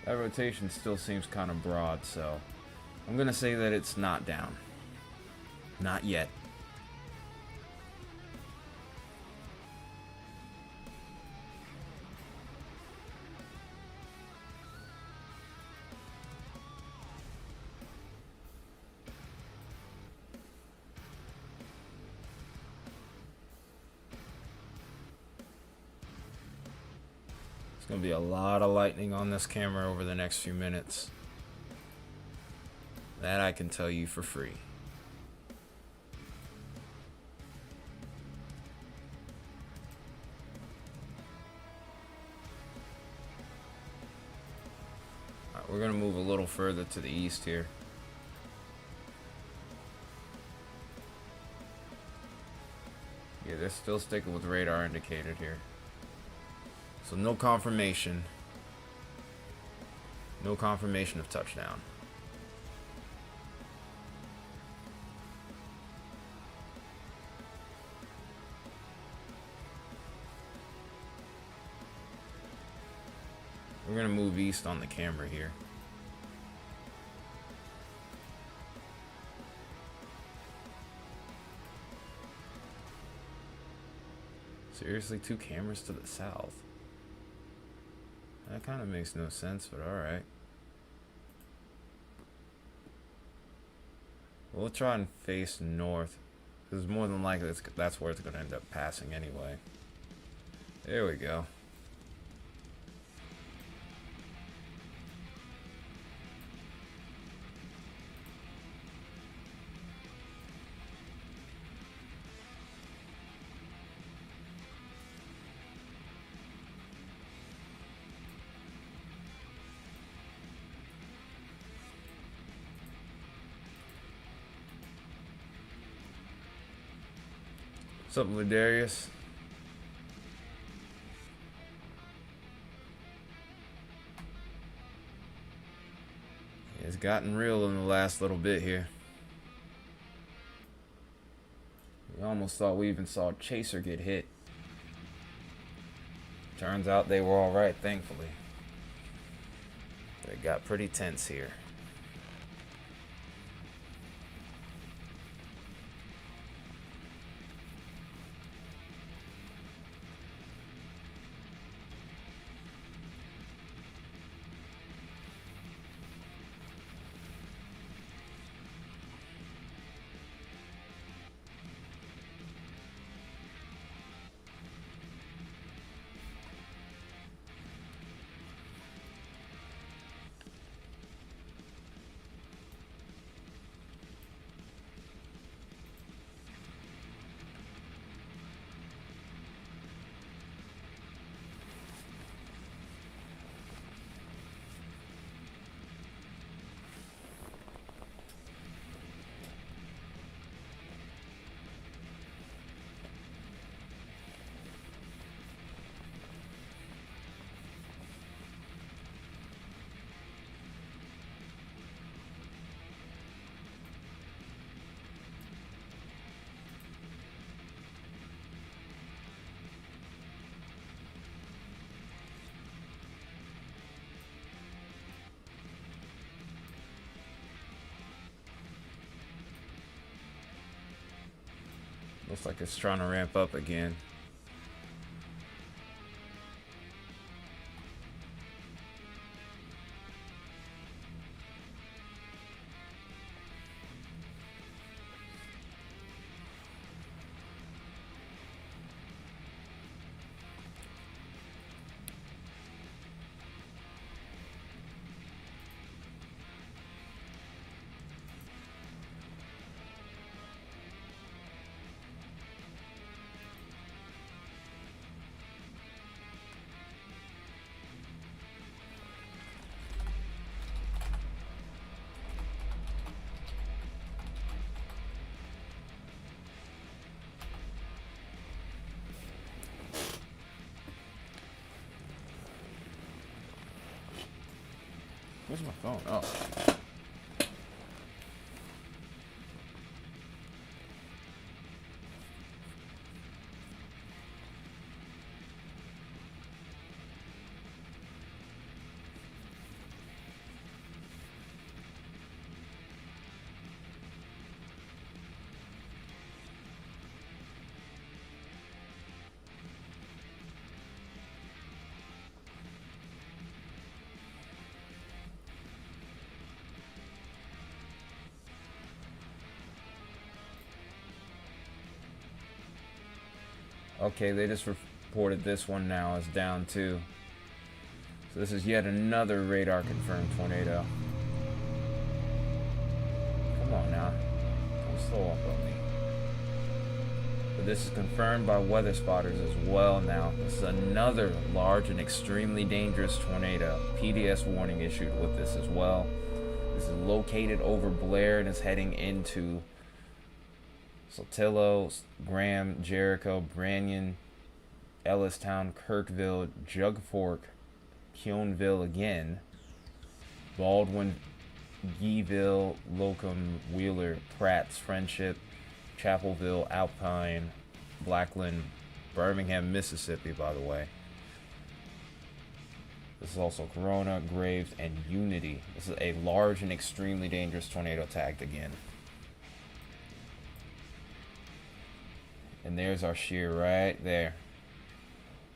That rotation still seems kind of broad, so I'm gonna say that it's not down. Not yet. There's gonna be a lot of lightning on this camera over the next few minutes. That I can tell you for free. Alright, we're gonna move a little further to the east here. Yeah, they're still sticking with radar indicated here. So no confirmation. No confirmation of touchdown. We're gonna move east on the camera here. Seriously, 2 cameras to the south? That kind of makes no sense, but alright. We'll try and face north, because more than likely that's where it's going to end up passing anyway. There we go. What's up, Ladarius? It's gotten real in the last little bit here. We almost thought we even saw a chaser get hit. Turns out they were alright, thankfully. It got pretty tense here. Looks like it's trying to ramp up again. Where's my phone? Oh. Okay, they just reported this one now as down 2. So this is yet another radar confirmed tornado. Come on now. Don't slow up on me. But this is confirmed by weather spotters as well now. This is another large and extremely dangerous tornado. PDS warning issued with this as well. This is located over Blair and is heading into Saltillo, Graham, Jericho, Branyan, Ellistown, Kirkville, Jug Fork, Keonville again, Baldwin, Geeville, Locum, Wheeler, Pratt's, Friendship, Chapelville, Alpine, Blackland, Birmingham, Mississippi, by the way. This is also Corona, Graves, and Unity. This is a large and extremely dangerous tornado tagged again. And there's our shear right there.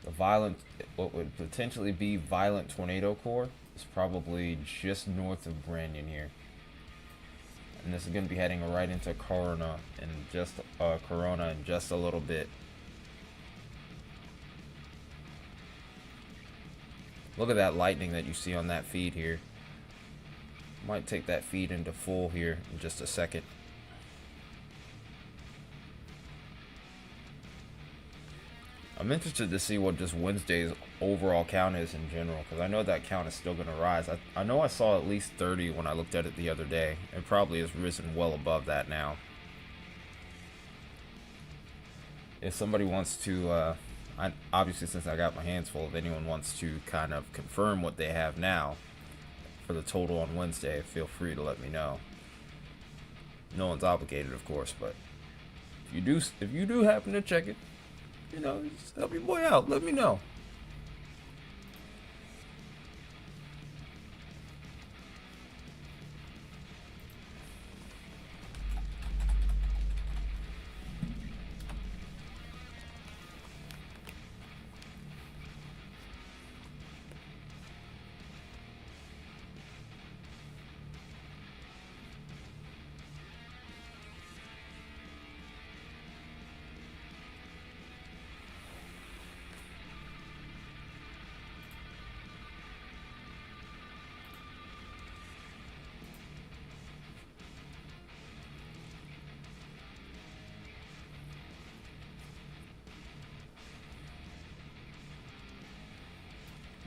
The violent, what would potentially be violent tornado core is probably just north of Brandon here. And this is going to be heading right into Corona in just a little bit. Look at that lightning that you see on that feed here. Might take that feed into full here in just a second. I'm interested to see what just Wednesday's overall count is in general, because I know that count is still going to rise. I know I saw at least 30 when I looked at it the other day. It probably has risen well above that now. If somebody wants to, obviously since I got my hands full, if anyone wants to kind of confirm what they have now for the total on Wednesday, feel free to let me know. No one's obligated, of course, but if you do happen to check it, you know, just help your boy out. Let me know.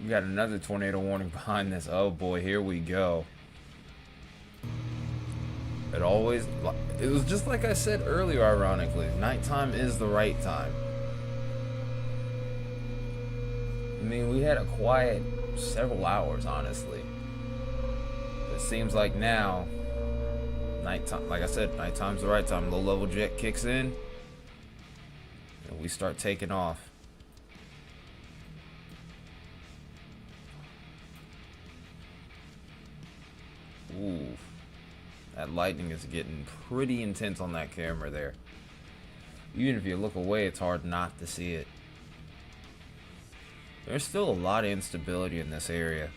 We got another tornado warning behind this. Oh boy, here we go. It was just like I said earlier, ironically. Nighttime is the right time. I mean, we had a quiet several hours, honestly. It seems like now, nighttime, like I said, nighttime's the right time. Low level jet kicks in, and we start taking off. Ooh, that lightning is getting pretty intense on that camera there. Even if you look away, it's hard not to see it. There's still a lot of instability in this area.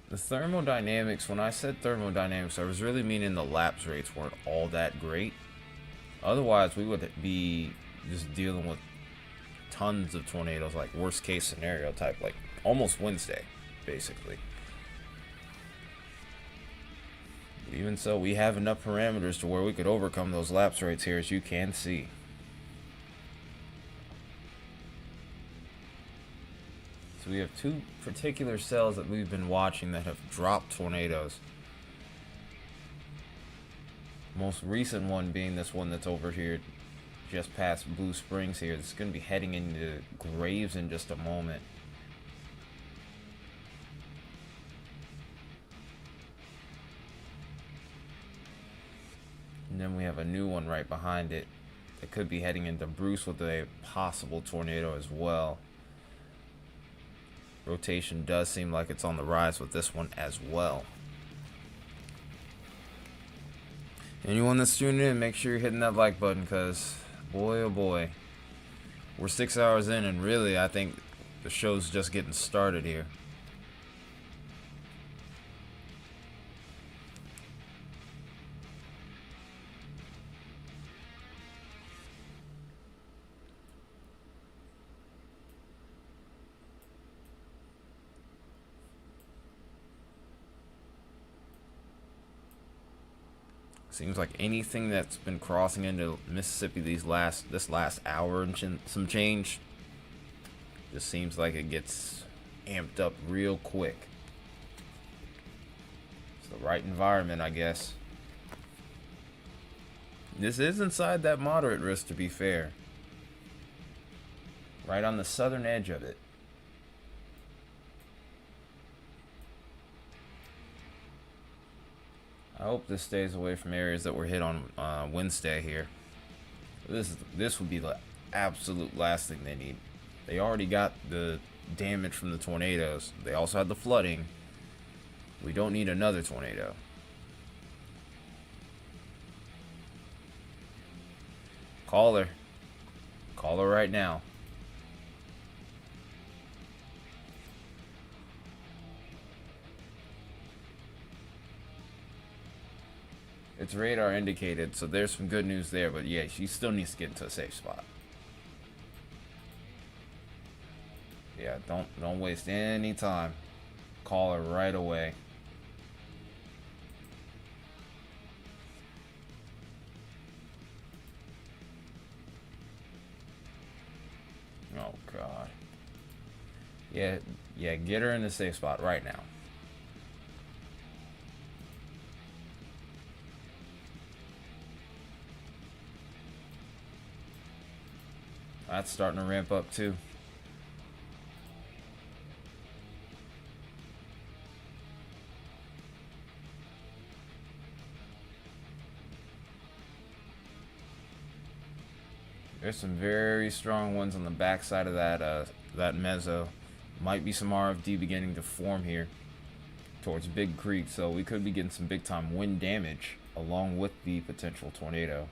The thermodynamics, when I said thermodynamics, I was really meaning the lapse rates weren't all that great. Otherwise, we would be just dealing with tons of tornadoes, like worst case scenario type, like almost Wednesday, basically. Even so, we have enough parameters to where we could overcome those lapse rates here, as you can see. So we have two particular cells that we've been watching that have dropped tornadoes. Most recent one being this one that's over here just past Blue Springs here. It's going to be heading into Graves in just a moment. And then we have a new one right behind it that could be heading into Bruce with a possible tornado as well. Rotation does seem like it's on the rise with this one as well. Anyone that's tuning in, make sure you're hitting that like button, because boy oh boy, we're 6 hours in, and really I think the show's just getting started here. Seems like anything that's been crossing into Mississippi this last hour and some change, just seems like it gets amped up real quick. It's the right environment, I guess. This is inside that moderate risk, to be fair. Right on the southern edge of it. I hope this stays away from areas that were hit on Wednesday here. This would be the absolute last thing they need. They already got the damage from the tornadoes. They also had the flooding. We don't need another tornado. Call her. Call her right now. It's radar indicated, so there's some good news there, but yeah, she still needs to get into a safe spot. Yeah, don't waste any time. Call her right away. Oh god. Yeah, get her in the safe spot right now. That's starting to ramp up too. There's some very strong ones on the backside of that mezzo. Might be some RFD beginning to form here towards Big Creek, so we could be getting some big time wind damage along with the potential tornado.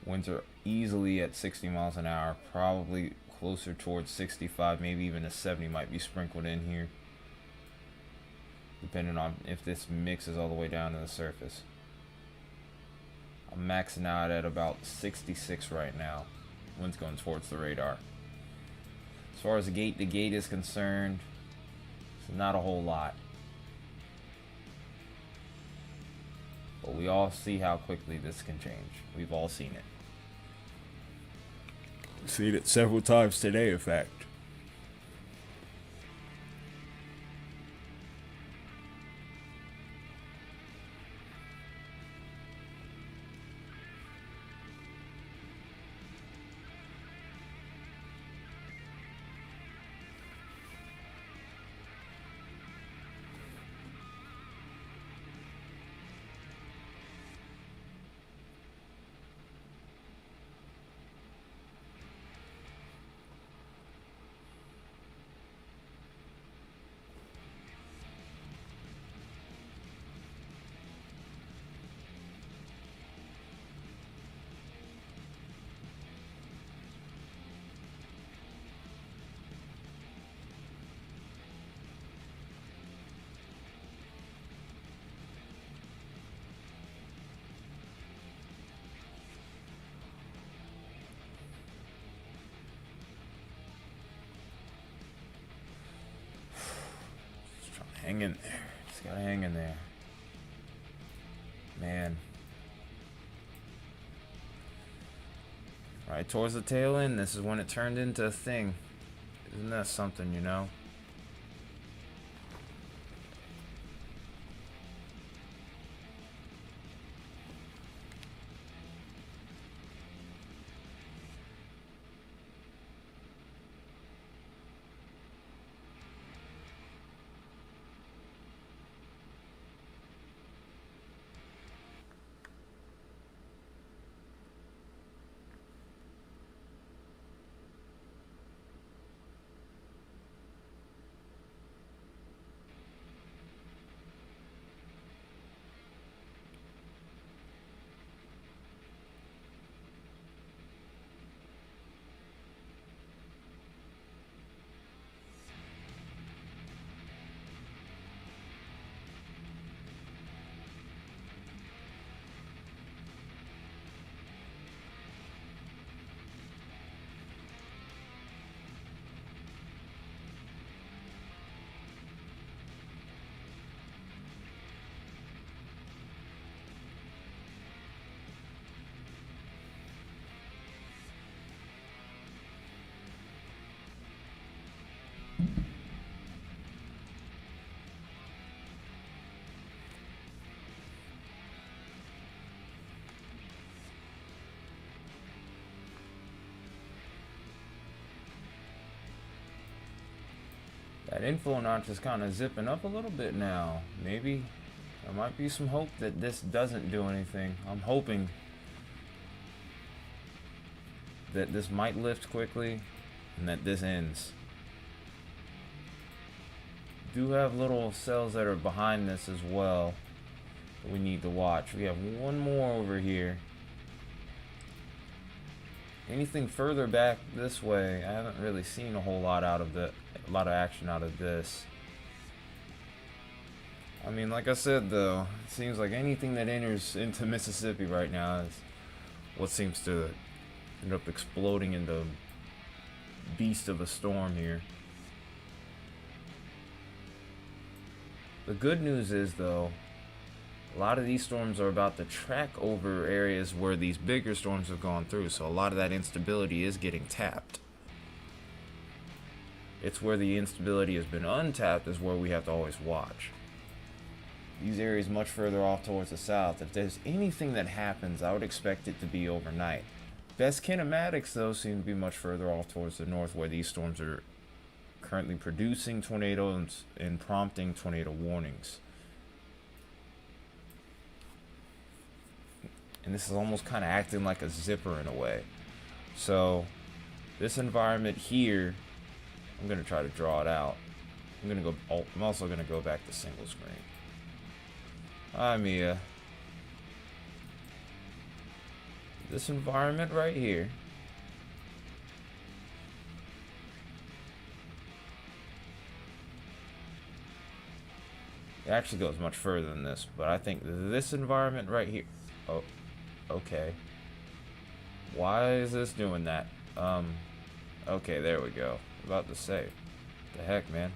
Winds are easily at 60 miles an hour, probably closer towards 65, maybe even a 70 might be sprinkled in here, depending on if this mixes all the way down to the surface. I'm maxing out at about 66 right now. Wind's going towards the radar. As far as the gate is concerned, it's not a whole lot. But we all see how quickly this can change. We've all seen it. Seen it several times today, in fact. Hang in there. Just gotta hang in there. Man. Right towards the tail end, this is when it turned into a thing. Isn't that something, you know? That inflow notch is kind of zipping up a little bit now. Maybe there might be some hope that this doesn't do anything. I'm hoping that this might lift quickly. and that this ends. Do have little cells that are behind this as well that we need to watch. We have one more over here. Anything further back this way, I haven't really seen a whole lot out of a lot of action out of this. I mean, like I said though, it seems like anything that enters into Mississippi right now is what seems to end up exploding into a beast of a storm here. The good news is though, a lot of these storms are about to track over areas where these bigger storms have gone through, so a lot of that instability is getting tapped. It's where the instability has been untapped is where we have to always watch. These areas much further off towards the south, if there's anything that happens, I would expect it to be overnight. Best kinematics though seem to be much further off towards the north where these storms are currently producing tornadoes and prompting tornado warnings. And this is almost kind of acting like a zipper in a way. So this environment here, I'm going to try to draw it out. I'm also going to go back to single screen. Hi Mia. This environment right here, it actually goes much further than this, but I think this environment right here, oh, okay. Why is this doing that? Okay, there we go. About to say, the heck, man.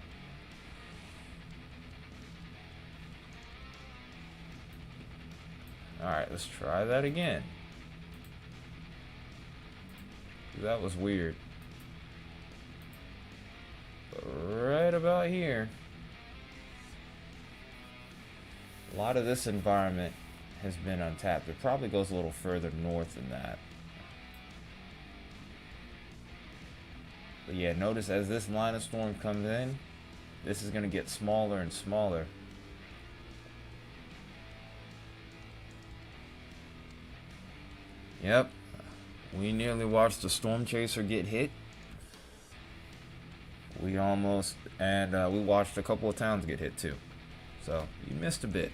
Alright, let's try that again. That was weird. But right about here, a lot of this environment has been untapped. It probably goes a little further north than that. But yeah, notice as this line of storm comes in, this is going to get smaller and smaller. Yep, we nearly watched the storm chaser get hit. We almost, and we watched a couple of towns get hit too. So you missed a bit.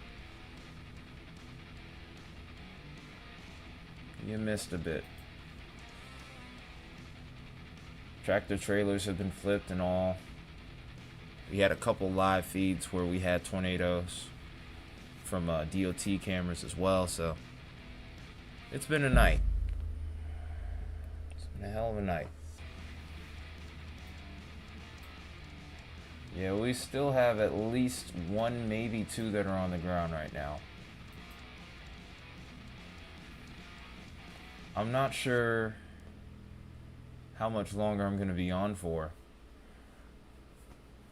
You missed a bit. Tractor trailers have been flipped and all. We had a couple live feeds where we had tornadoes from DOT cameras as well, so it's been a night. It's been a hell of a night. Yeah, we still have at least one, maybe two that are on the ground right now. I'm not sure how much longer I'm going to be on for.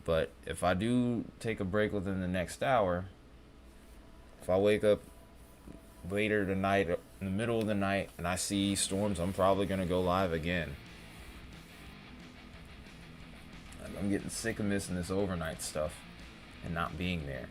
But if I do take a break within the next hour, if I wake up later tonight, in the middle of the night, and I see storms, I'm probably going to go live again. I'm getting sick of missing this overnight stuff and not being there.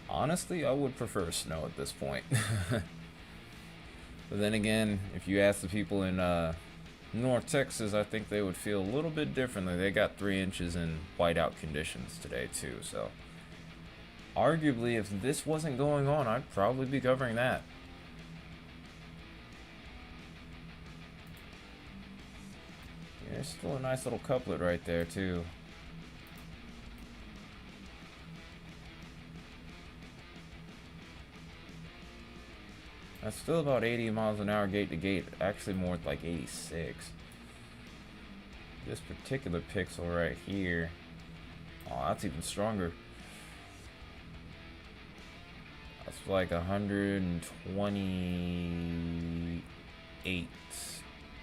Honestly, I would prefer snow at this point. But then again, if you ask the people in North Texas, I think they would feel a little bit differently. They got 3 inches in whiteout conditions today too, so arguably if this wasn't going on, I'd probably be covering that. Yeah, there's still a nice little couplet right there too. That's still about 80 miles an hour gate to gate. Actually more like 86. This particular pixel right here Oh, that's even stronger. That's like 128,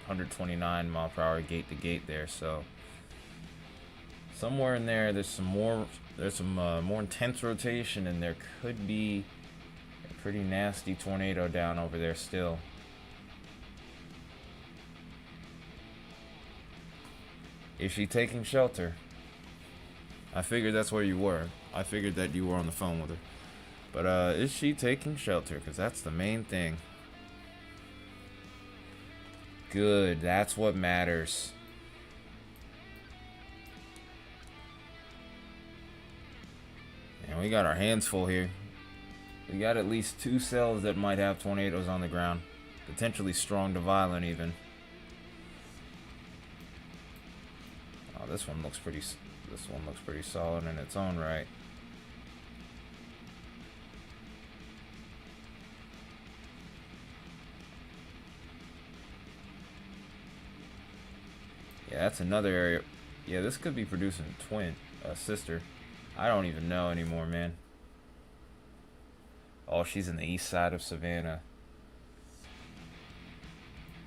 129 mile per hour gate to gate there. So somewhere in there, there's some more intense rotation, and there could be a pretty nasty tornado down over there still. Is she taking shelter? I figured that's where you were. I figured that you were on the phone with her. But is she taking shelter? Because that's the main thing. Good. That's what matters. And we got our hands full here. We got at least 2 cells that might have tornadoes on the ground. Potentially strong to violent even. Oh, this one looks pretty solid in its own right. Yeah, that's another area. Yeah, this could be producing a sister. I don't even know anymore, man. Oh, she's in the east side of Savannah.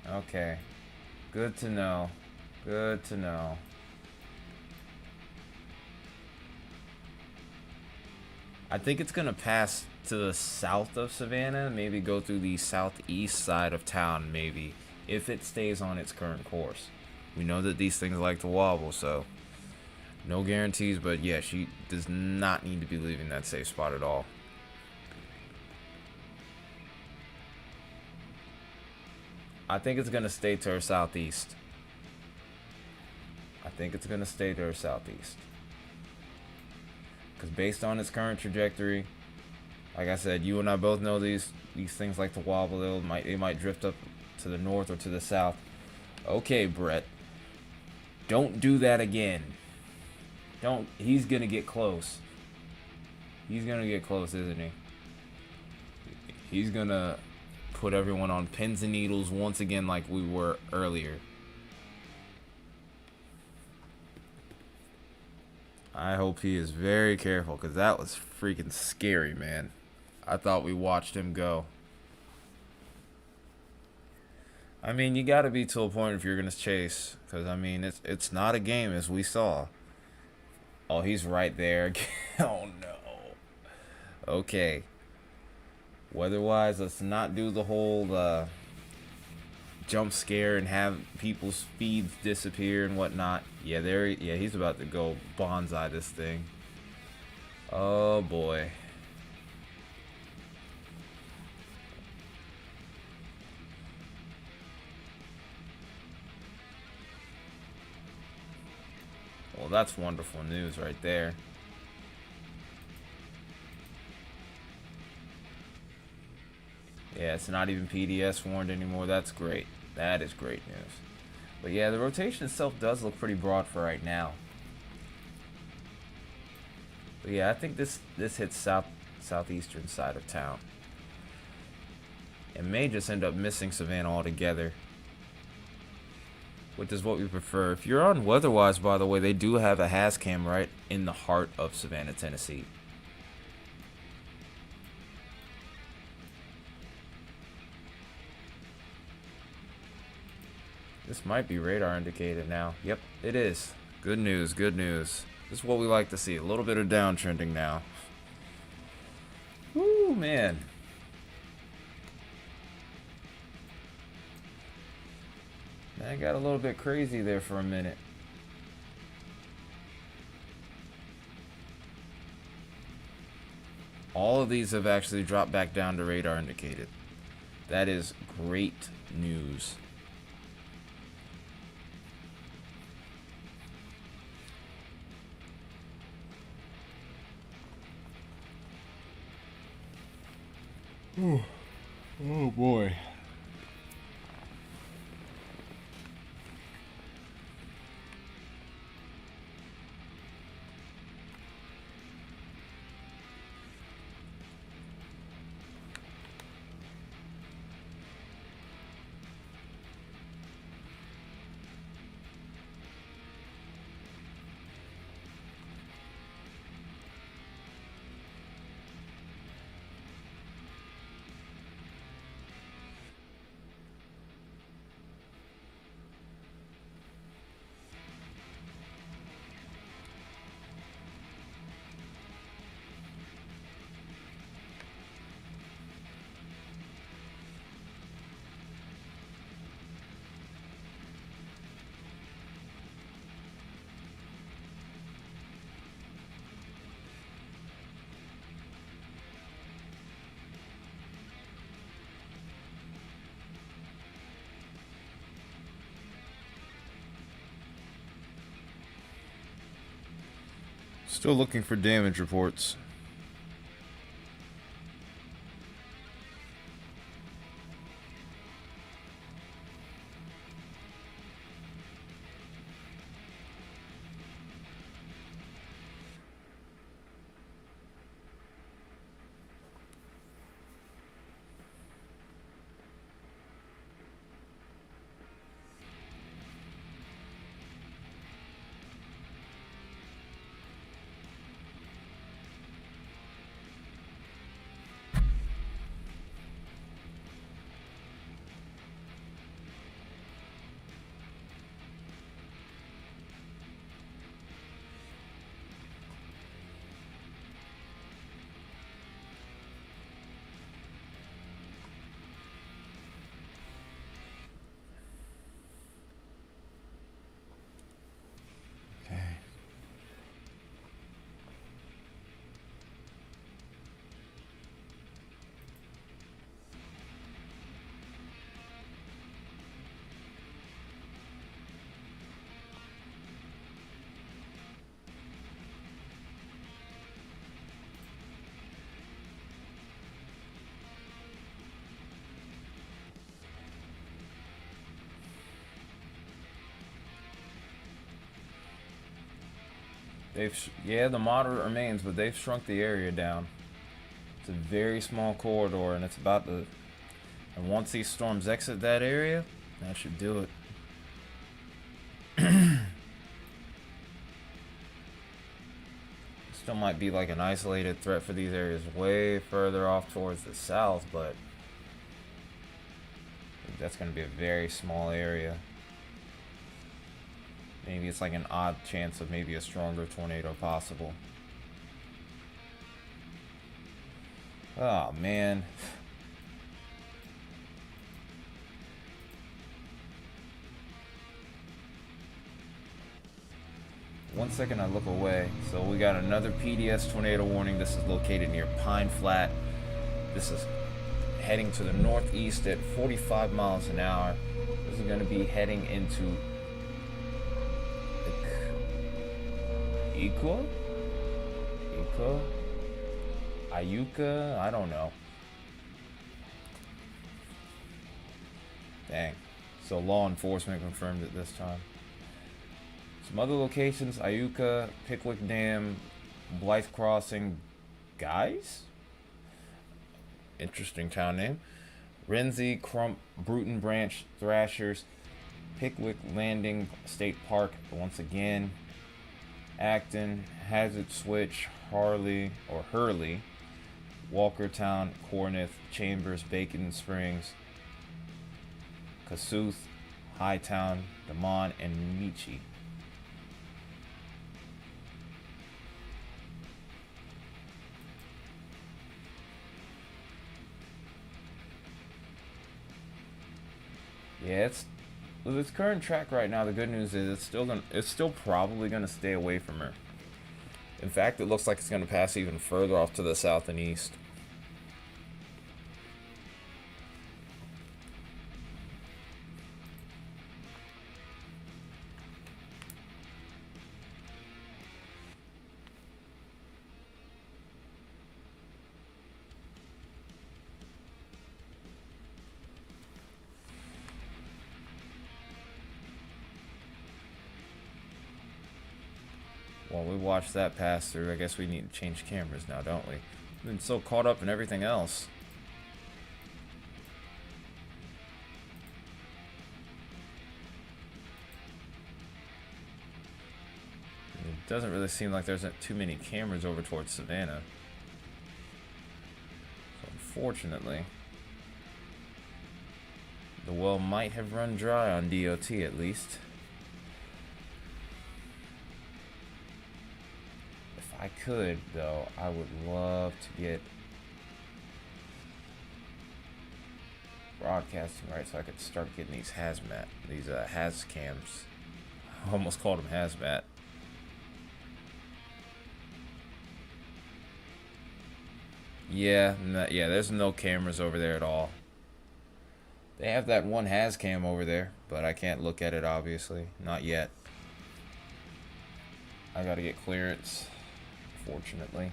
Okay. Good to know. Good to know. I think it's gonna pass to the south of Savannah, maybe go through the southeast side of town, maybe, if it stays on its current course. We know that these things like to wobble, so no guarantees, but yeah, she does not need to be leaving that safe spot at all. I think it's gonna stay to her southeast. Because based on its current trajectory, like I said, you and I both know these things like to wobble. They might drift up to the north or to the south. Okay, Brett. Don't do that again. He's gonna get close. He's gonna get close, isn't he? He's gonna put everyone on pins and needles once again like we were earlier. I hope he is very careful, because that was freaking scary, man. I thought we watched him go. I mean, you got to be to a point if you're going to chase, because, I mean, it's not a game, as we saw. Oh, he's right there. Oh, no. Okay. Weather-wise, let's not do the whole jump scare and have people's speeds disappear and whatnot. Yeah, he's about to go bonsai this thing. Oh boy. Well, that's wonderful news right there. Yeah, it's not even PDS warned anymore. That's great. That is great news. But yeah, the rotation itself does look pretty broad for right now. But yeah, I think this hits southeastern side of town. It may just end up missing Savannah altogether, which is what we prefer. If you're on WeatherWise, by the way, they do have a HazCam right in the heart of Savannah, Tennessee. This might be radar indicated now. Yep, it is. Good news, good news. This is what we like to see. A little bit of downtrending now. Woo, man. That got a little bit crazy there for a minute. All of these have actually dropped back down to radar indicated. That is great news. Oh boy. Still looking for damage reports. Yeah, the moderate remains, but they've shrunk the area down. It's a very small corridor, and it's about to. And once these storms exit that area, that should do it. Still might be like an isolated threat for these areas way further off towards the south, but that's going to be a very small area. Maybe it's like an odd chance of maybe a stronger tornado possible. Oh, man. One second I look away. So we got another PDS tornado warning. This is located near Pine Flat. This is heading to the northeast at 45 miles an hour. This is going to be heading into Iuka? I don't know. Dang. So law enforcement confirmed it this time. Some other locations: Iuka, Pickwick Dam, Blythe Crossing, Guys? Interesting town name. Renzi, Crump, Bruton Branch, Thrashers, Pickwick Landing State Park once again, Acton, Hazard Switch, Hurley, Walkertown, Corneth, Chambers, Bacon Springs, Kasuth, Hightown, Damon, and Michi. Yeah, it's with its current track right now. The good news is it's still probably gonna stay away from her. In fact, it looks like it's gonna pass even further off to the south and east. While we watch that pass through, I guess we need to change cameras now, don't we? We've been so caught up in everything else. It doesn't really seem like there's too many cameras over towards Savannah. So unfortunately, the well might have run dry on DOT at least. If I could, though, I would love to get broadcasting right so I could start getting these haz cams. I almost called them hazmat. Yeah, there's no cameras over there at all. They have that one haz cam over there, but I can't look at it, obviously. Not yet. I gotta get clearance. unfortunately.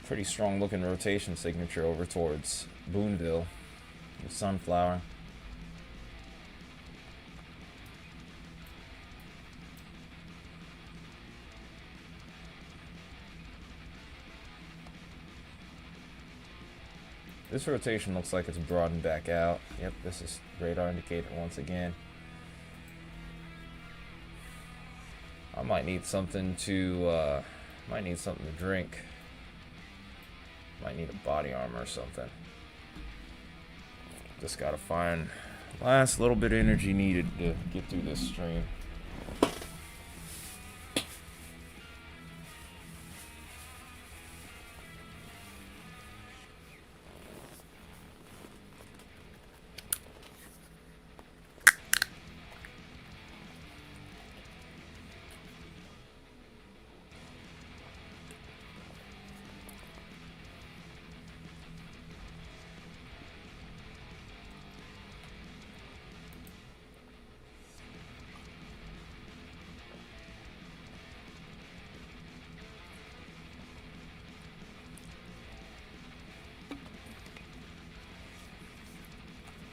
Pretty strong looking rotation signature over towards Boonville with Sunflower. This rotation looks like it's broadened back out. Yep, this is radar indicator once again. I might need something to drink. Might need a body armor or something. Just gotta find last little bit of energy needed to get through this stream.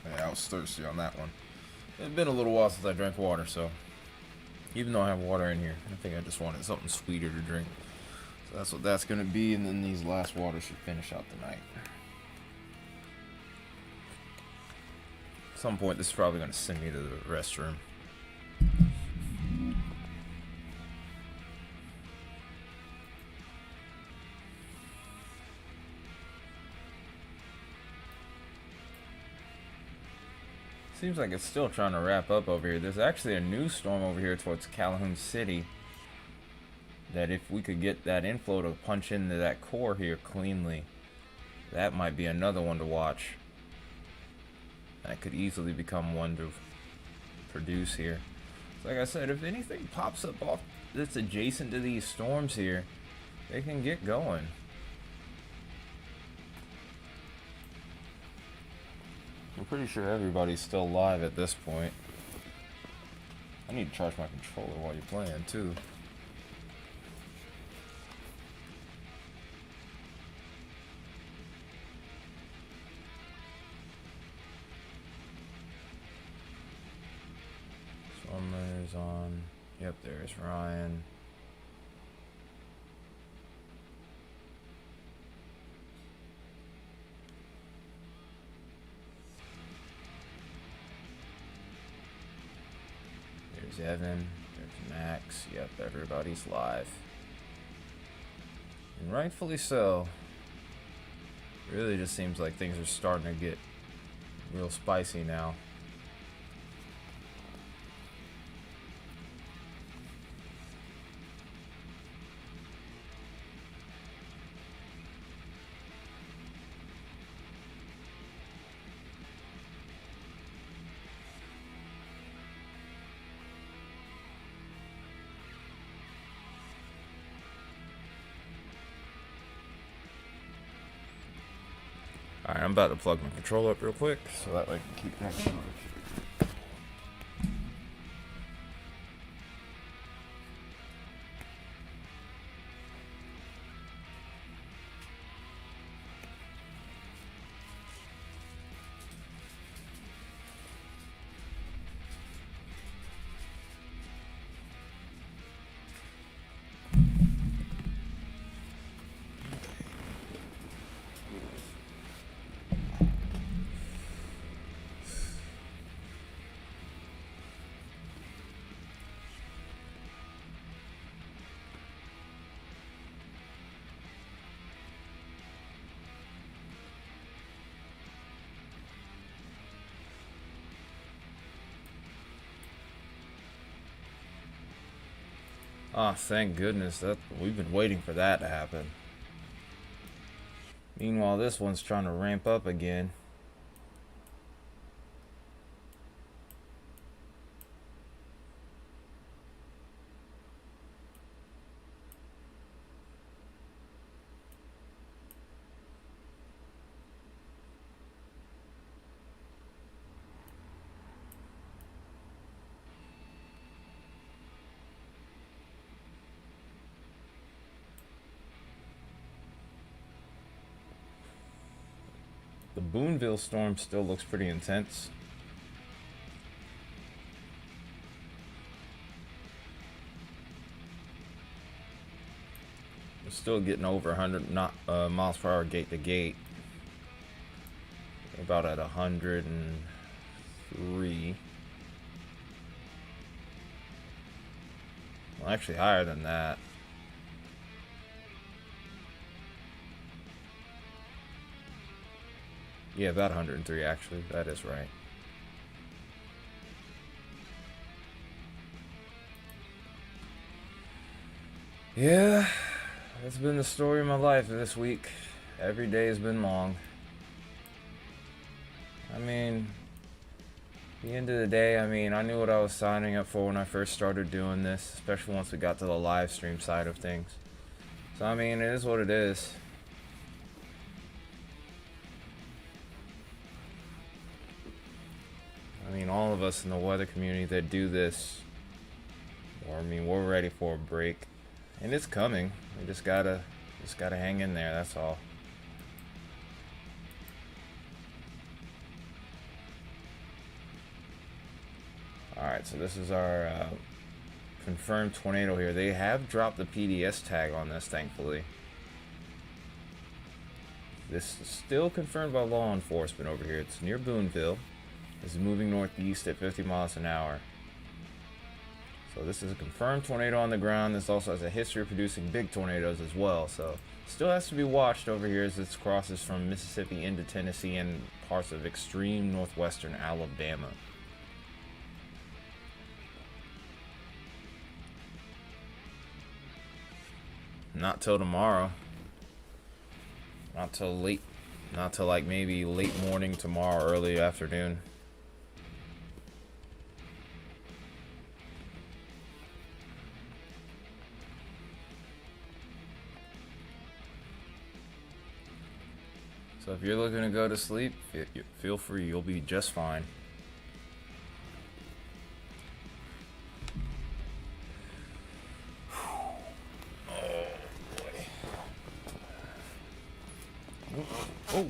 Yeah, I was thirsty on that one. It's been a little while since I drank water, so even though I have water in here, I think I just wanted something sweeter to drink. So that's what that's gonna be, and then these last waters should finish out the night. At some point, this is probably gonna send me to the restroom. Seems like it's still trying to wrap up over here. There's actually a new storm over here towards Calhoun City that if we could get that inflow to punch into that core here cleanly, that might be another one to watch. That could easily become one to produce here. So like I said, if anything pops up off that's adjacent to these storms here, they can get going. I'm pretty sure everybody's still live at this point. I need to charge my controller while you're playing too. Summer's on. Yep, there's Ryan. There's Evan. There's Max. Yep, everybody's live. And rightfully so. Really just seems like things are starting to get real spicy now. Alright, I'm about to plug my controller up real quick so that way I can keep that charged. Ah, thank goodness that we've been waiting for that to happen. Meanwhile, this one's trying to ramp up again. The Boonville storm still looks pretty intense. We're still getting over 100 miles per hour gate to gate. About at 103. Well, actually higher than that. Yeah, about 103 actually. That is right. Yeah, that's been the story of my life this week. Every day has been long. I mean, at the end of the day, I mean, I knew what I was signing up for when I first started doing this, especially once we got to the live stream side of things. So, I mean, it is what it is. I mean, all of us in the weather community that do this, or I mean, we're ready for a break. And it's coming. We just gotta hang in there, that's all. Alright, so this is our confirmed tornado here. They have dropped the PDS tag on this, thankfully. This is still confirmed by law enforcement over here. It's near Boonville. It's moving northeast at 50 miles an hour. So this is a confirmed tornado on the ground. This also has a history of producing big tornadoes as well. So still has to be watched over here as this crosses from Mississippi into Tennessee and parts of extreme northwestern Alabama. Not till tomorrow. Not till like maybe late morning tomorrow, early afternoon. So if you're looking to go to sleep, feel free. You'll be just fine. Oh,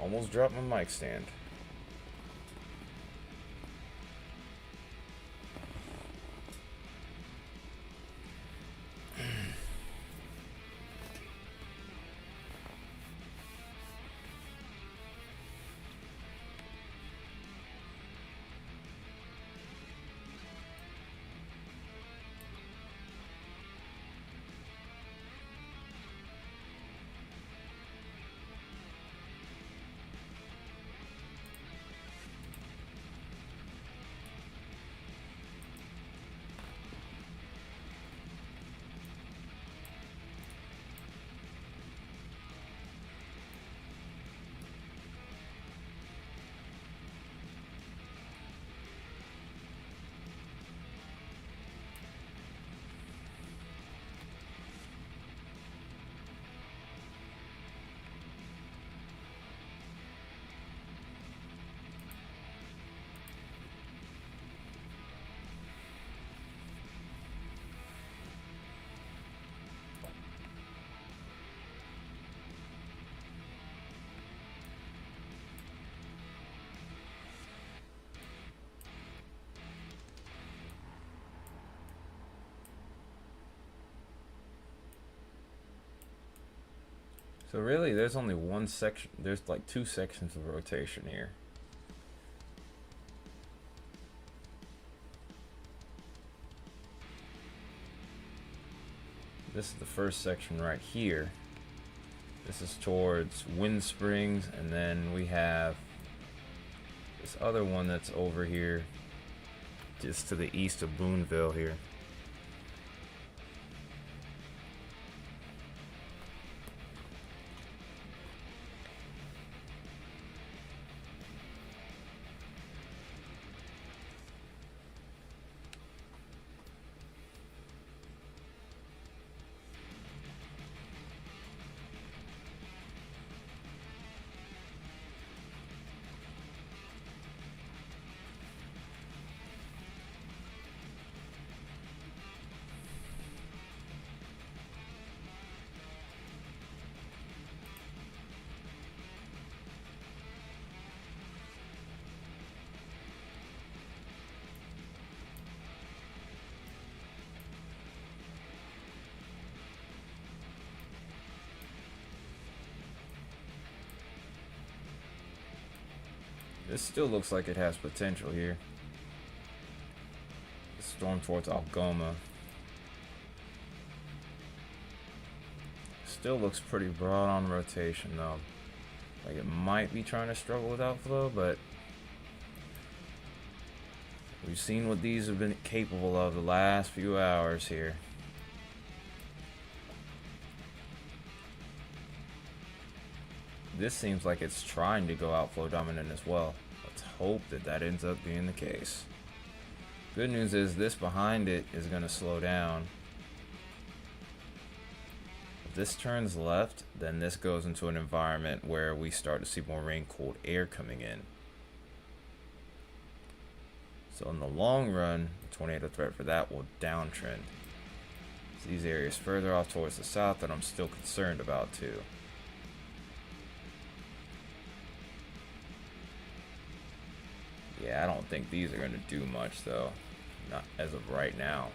almost dropped my mic stand. So really, there's only one section. There's like two sections of rotation here. This is the first section right here. This is towards Wind Springs, and then we have this other one that's over here, just to the east of Boonville here. This still looks like it has potential here. The storm towards Algoma. Still looks pretty broad on rotation though. Like it might be trying to struggle with outflow, but we've seen what these have been capable of the last few hours here. This seems like it's trying to go outflow dominant as well. Let's hope that that ends up being the case. Good news is this behind it is going to slow down. If this turns left, then this goes into an environment where we start to see more rain-cooled air coming in. So in the long run, the tornado threat for that will downtrend. It's these areas further off towards the south that I'm still concerned about too. Yeah, I don't think these are going to do much though. Not as of right now.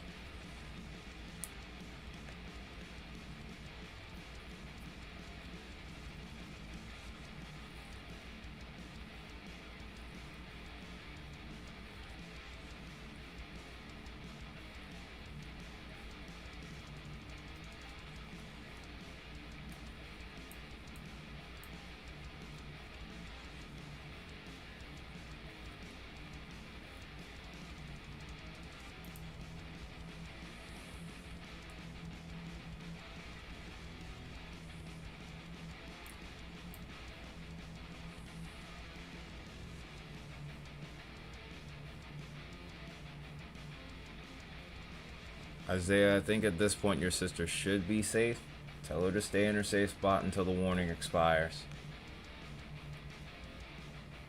Isaiah, I think at this point your sister should be safe. Tell her to stay in her safe spot until the warning expires.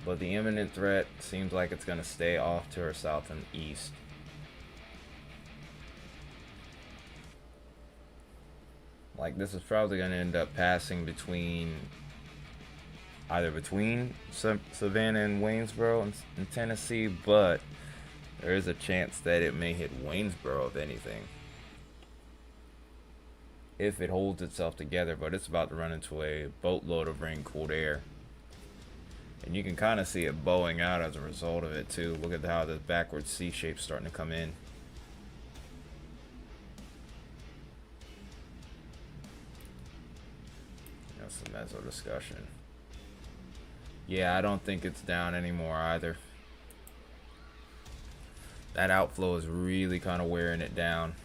But the imminent threat seems like it's going to stay off to her south and east. Like this is probably going to end up passing either between Savannah and Waynesboro in Tennessee, but there is a chance that it may hit Waynesboro if anything. If it holds itself together, but it's about to run into a boatload of rain-cooled air. And you can kind of see it bowing out as a result of it too. Look at how the backwards C shape's starting to come in. That's the mezzo discussion. Yeah, I don't think it's down anymore either. That outflow is really kind of wearing it down.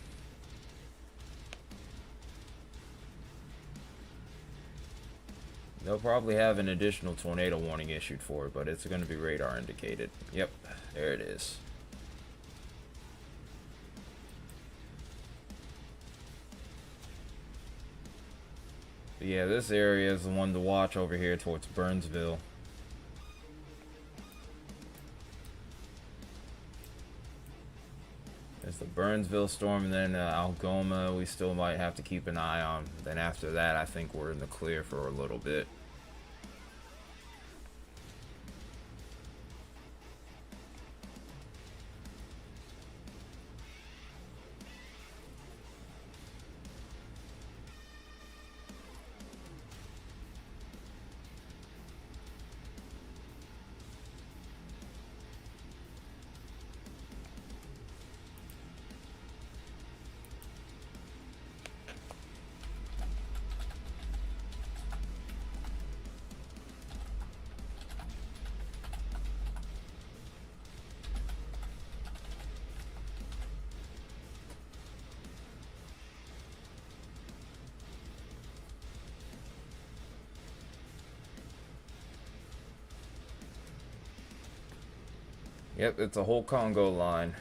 They'll probably have an additional tornado warning issued for it, but it's going to be radar indicated. Yep, there it is. But yeah, this area is the one to watch over here towards Burnsville. There's the Burnsville storm, and then Algoma we still might have to keep an eye on. Then after that, I think we're in the clear for a little bit. Yep, it's a whole Congo line.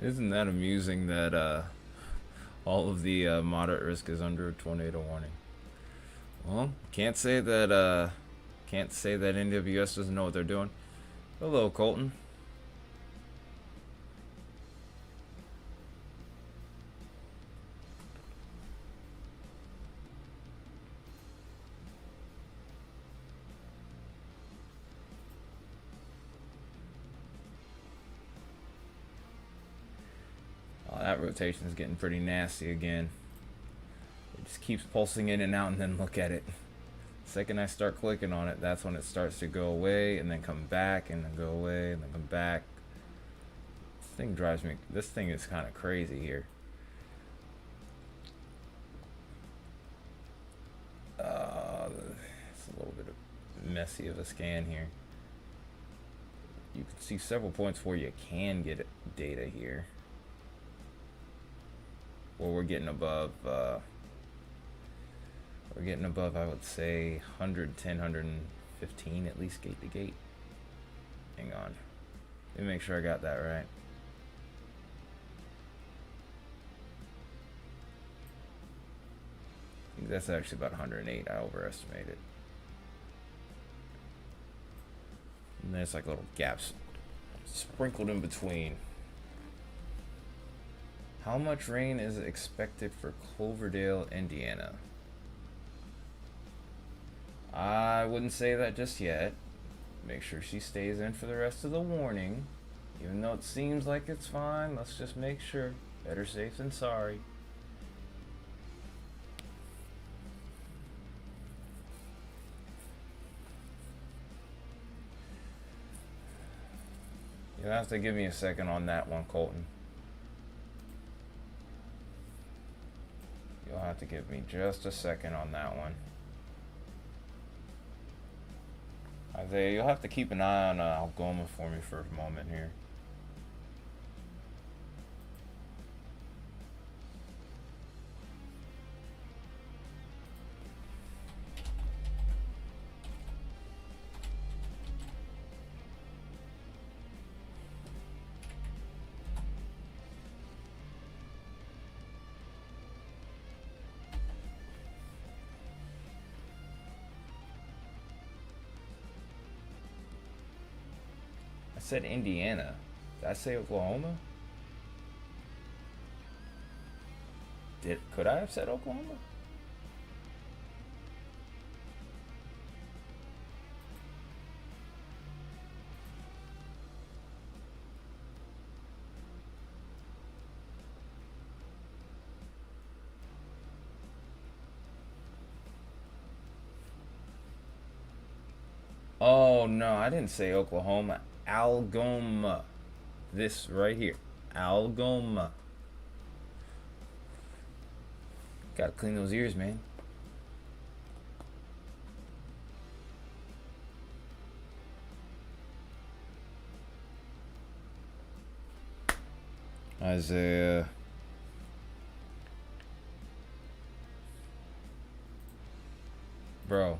Isn't that amusing that all of the moderate risk is under a tornado warning? Well, can't say that NWS doesn't know what they're doing. Hello, Colton. Oh, that rotation is getting pretty nasty again. It just keeps pulsing in and out, and then look at it. The second I start clicking on it, that's when it starts to go away and then come back and then go away and then come back. This thing is kind of crazy here. It's a little bit messy of a scan here. You can see several points where you can get data here. Where we're getting above, I would say, 110, 115 at least gate to gate. Hang on. Let me make sure I got that right. I think that's actually about 108. I overestimated. And there's like little gaps sprinkled in between. How much rain is expected for Cloverdale, Indiana? I wouldn't say that just yet. Make sure she stays in for the rest of the warning. Even though it seems like it's fine, let's just make sure. Better safe than sorry. You'll have to give me a second on that one, Colton. You'll have to give me just a second on that one. Isaiah, you'll have to keep an eye on Algoma for me for a moment here. I said Indiana. Did I say Oklahoma? Could I have said Oklahoma? Oh no, I didn't say Oklahoma. Algoma. This right here. Algoma. Gotta clean those ears, man. Isaiah. Bro.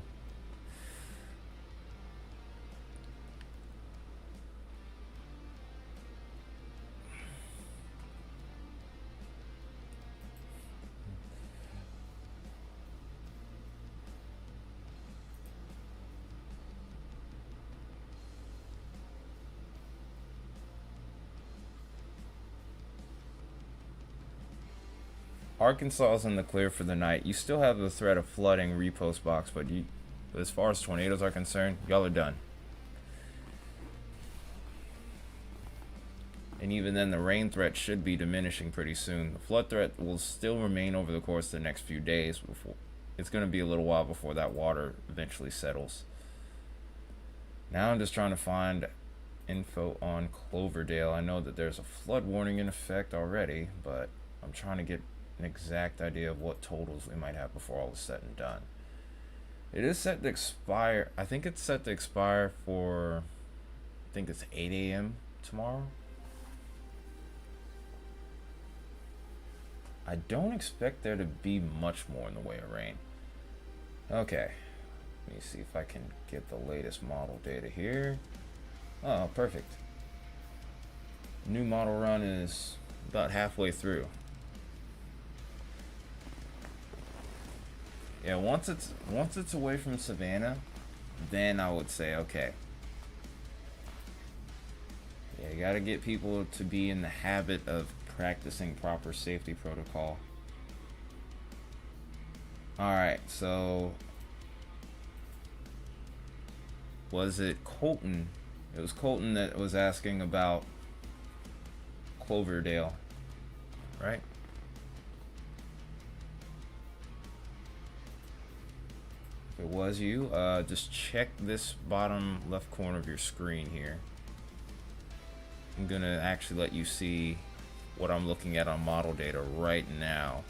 Arkansas is in the clear for the night. You still have the threat of flooding repost box, but as far as tornadoes are concerned, y'all are done. And even then, the rain threat should be diminishing pretty soon. The flood threat will still remain over the course of the next few days. It's going to be a little while before that water eventually settles. Now I'm just trying to find info on Cloverdale. I know that there's a flood warning in effect already, but I'm trying to get an exact idea of what totals we might have before all is said and done. It is set to expire. I think it's set to expire for, I think it's 8 a.m. tomorrow. I don't expect there to be much more in the way of rain. Okay, let me see if I can get the latest model data here. Oh, perfect. New model run is about halfway through. Yeah, once it's away from Savannah, then I would say okay. Yeah, you gotta get people to be in the habit of practicing proper safety protocol. Alright, so was it Colton? It was Colton that was asking about Cloverdale, right? If it was you, just check this bottom left corner of your screen here. I'm gonna actually let you see what I'm looking at on model data right now.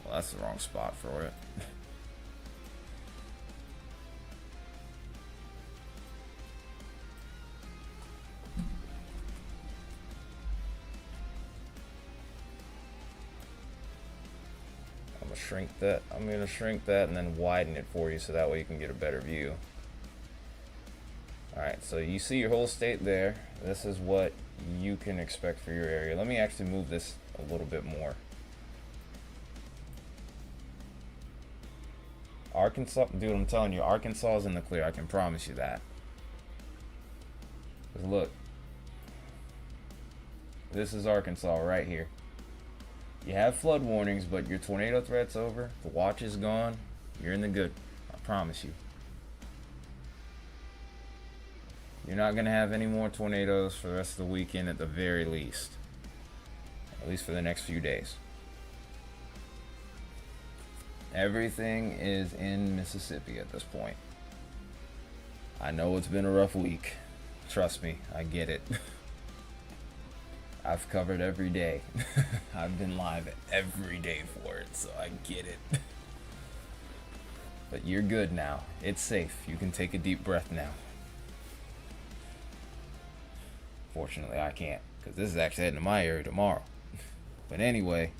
Well, that's the wrong spot for it. I'm gonna shrink that and then widen it for you so that way you can get a better view. Alright, so you see your whole state there. This is what you can expect for your area. Let me actually move this a little bit more. Arkansas, dude, I'm telling you, Arkansas is in the clear. I can promise you that. 'Cause look, this is Arkansas right here. You have flood warnings, but your tornado threat's over. The watch is gone. You're in the good. I promise you. You're not going to have any more tornadoes for the rest of the weekend at the very least. At least for the next few days. Everything is in Mississippi at this point. I know it's been a rough week. Trust me, I get it. I've covered every day. I've been live every day for it, so I get it. But you're good now. It's safe. You can take a deep breath now. Fortunately, I can't, because this is actually heading to my area tomorrow. But anyway.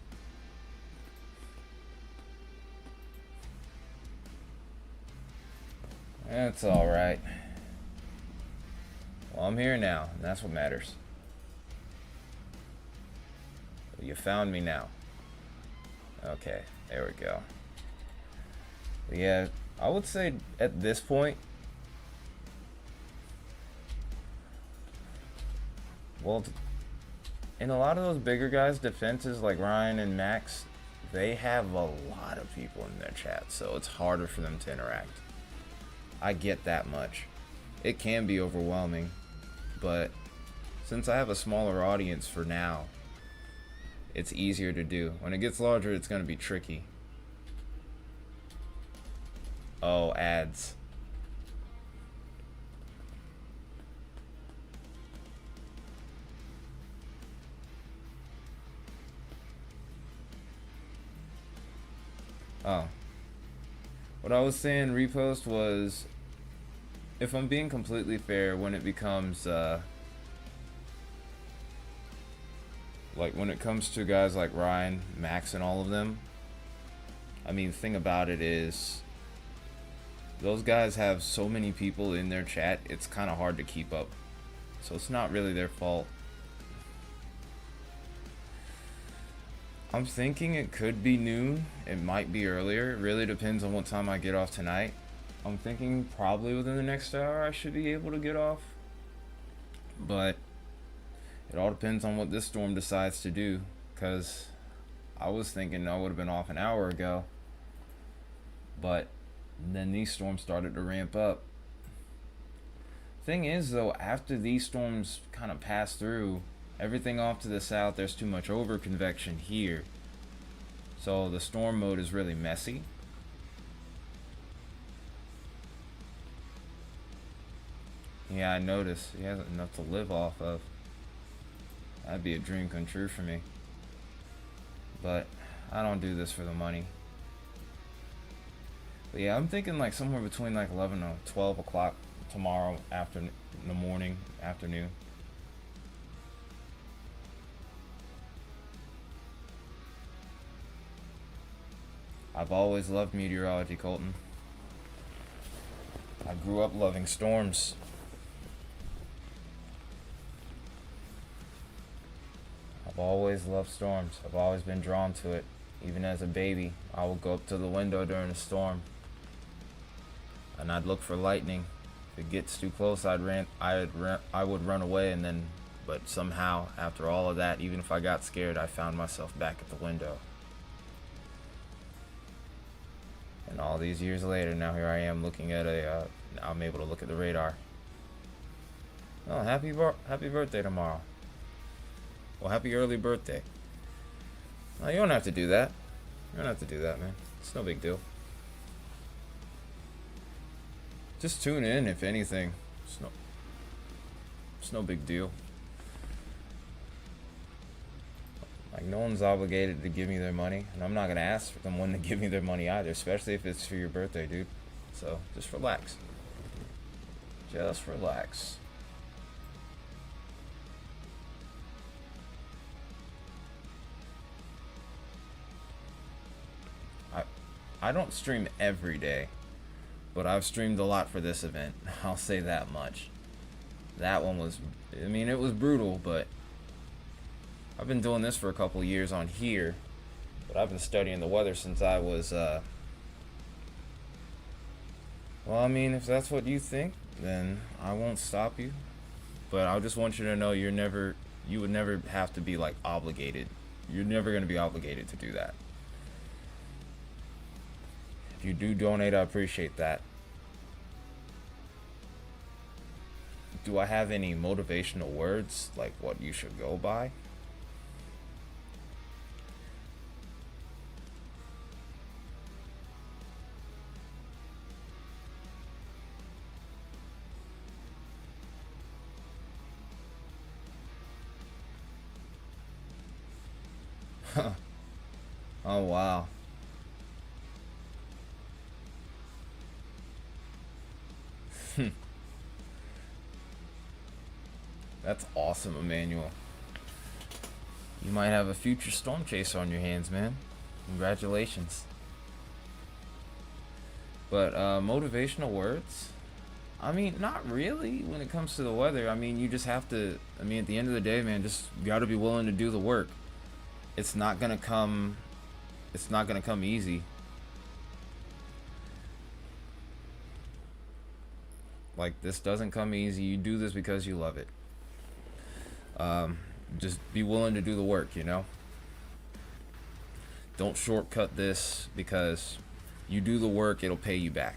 That's alright. Well, I'm here now, and that's what matters. You found me now. Okay, there we go. Yeah, I would say at this point, well, in a lot of those bigger guys' defenses like Ryan and Max, they have a lot of people in their chat, so it's harder for them to interact. I get that much. It can be overwhelming, but since I have a smaller audience for now, it's easier to do. When it gets larger, it's going to be tricky. Oh, ads. Oh. What I was saying, repost, was, if I'm being completely fair, when it becomes, like when it comes to guys like Ryan, Max, and all of them, I mean, the thing about it is, those guys have so many people in their chat, it's kind of hard to keep up. So it's not really their fault. I'm thinking it could be noon. It might be earlier. It really depends on what time I get off tonight. I'm thinking probably within the next hour I should be able to get off. But it all depends on what this storm decides to do. Because I was thinking I would have been off an hour ago. But then these storms started to ramp up. Thing is, though, after these storms kind of pass through, everything off to the south, there's too much over convection here. So the storm mode is really messy. Yeah, I noticed. He hasn't enough to live off of. That'd be a dream come true for me. But I don't do this for the money. But yeah, I'm thinking like somewhere between like 11 and 12 o'clock tomorrow afternoon, in the morning, afternoon. I've always loved meteorology, Colton. I grew up loving storms. always loved storms. I've always been drawn to it. Even as a baby, I would go up to the window during a storm and I'd look for lightning. If it gets too close, I would run away, and then, but somehow after all of that, even if I got scared, I found myself back at the window. And all these years later, now here I am looking at I'm able to look at the radar. Oh, happy birthday tomorrow. Well, happy early birthday. No, you don't have to do that. You don't have to do that, man. It's no big deal. Just tune in, if anything. It's no big deal. Like, no one's obligated to give me their money, and I'm not gonna ask for someone to give me their money either, especially if it's for your birthday, dude. So just relax. Just relax. I don't stream every day, but I've streamed a lot for this event. I'll say that much. That one was, I mean, it was brutal, but I've been doing this for a couple years on here, but I've been studying the weather since I was, well, I mean, if that's what you think, then I won't stop you. But I just want you to know you would never have to be, like, obligated. You're never going to be obligated to do that. If you do donate, I appreciate that. Do I have any motivational words, like what you should go by? Oh, wow. That's awesome, Emmanuel. You might have a future storm chaser on your hands, man. Congratulations. But motivational words? I mean, not really when it comes to the weather. I mean, you just have to, I mean, at the end of the day, man, just got to be willing to do the work. It's not going to come easy. Like, this doesn't come easy. You do this because you love it. Just be willing to do the work, you know? Don't shortcut this, because you do the work, it'll pay you back.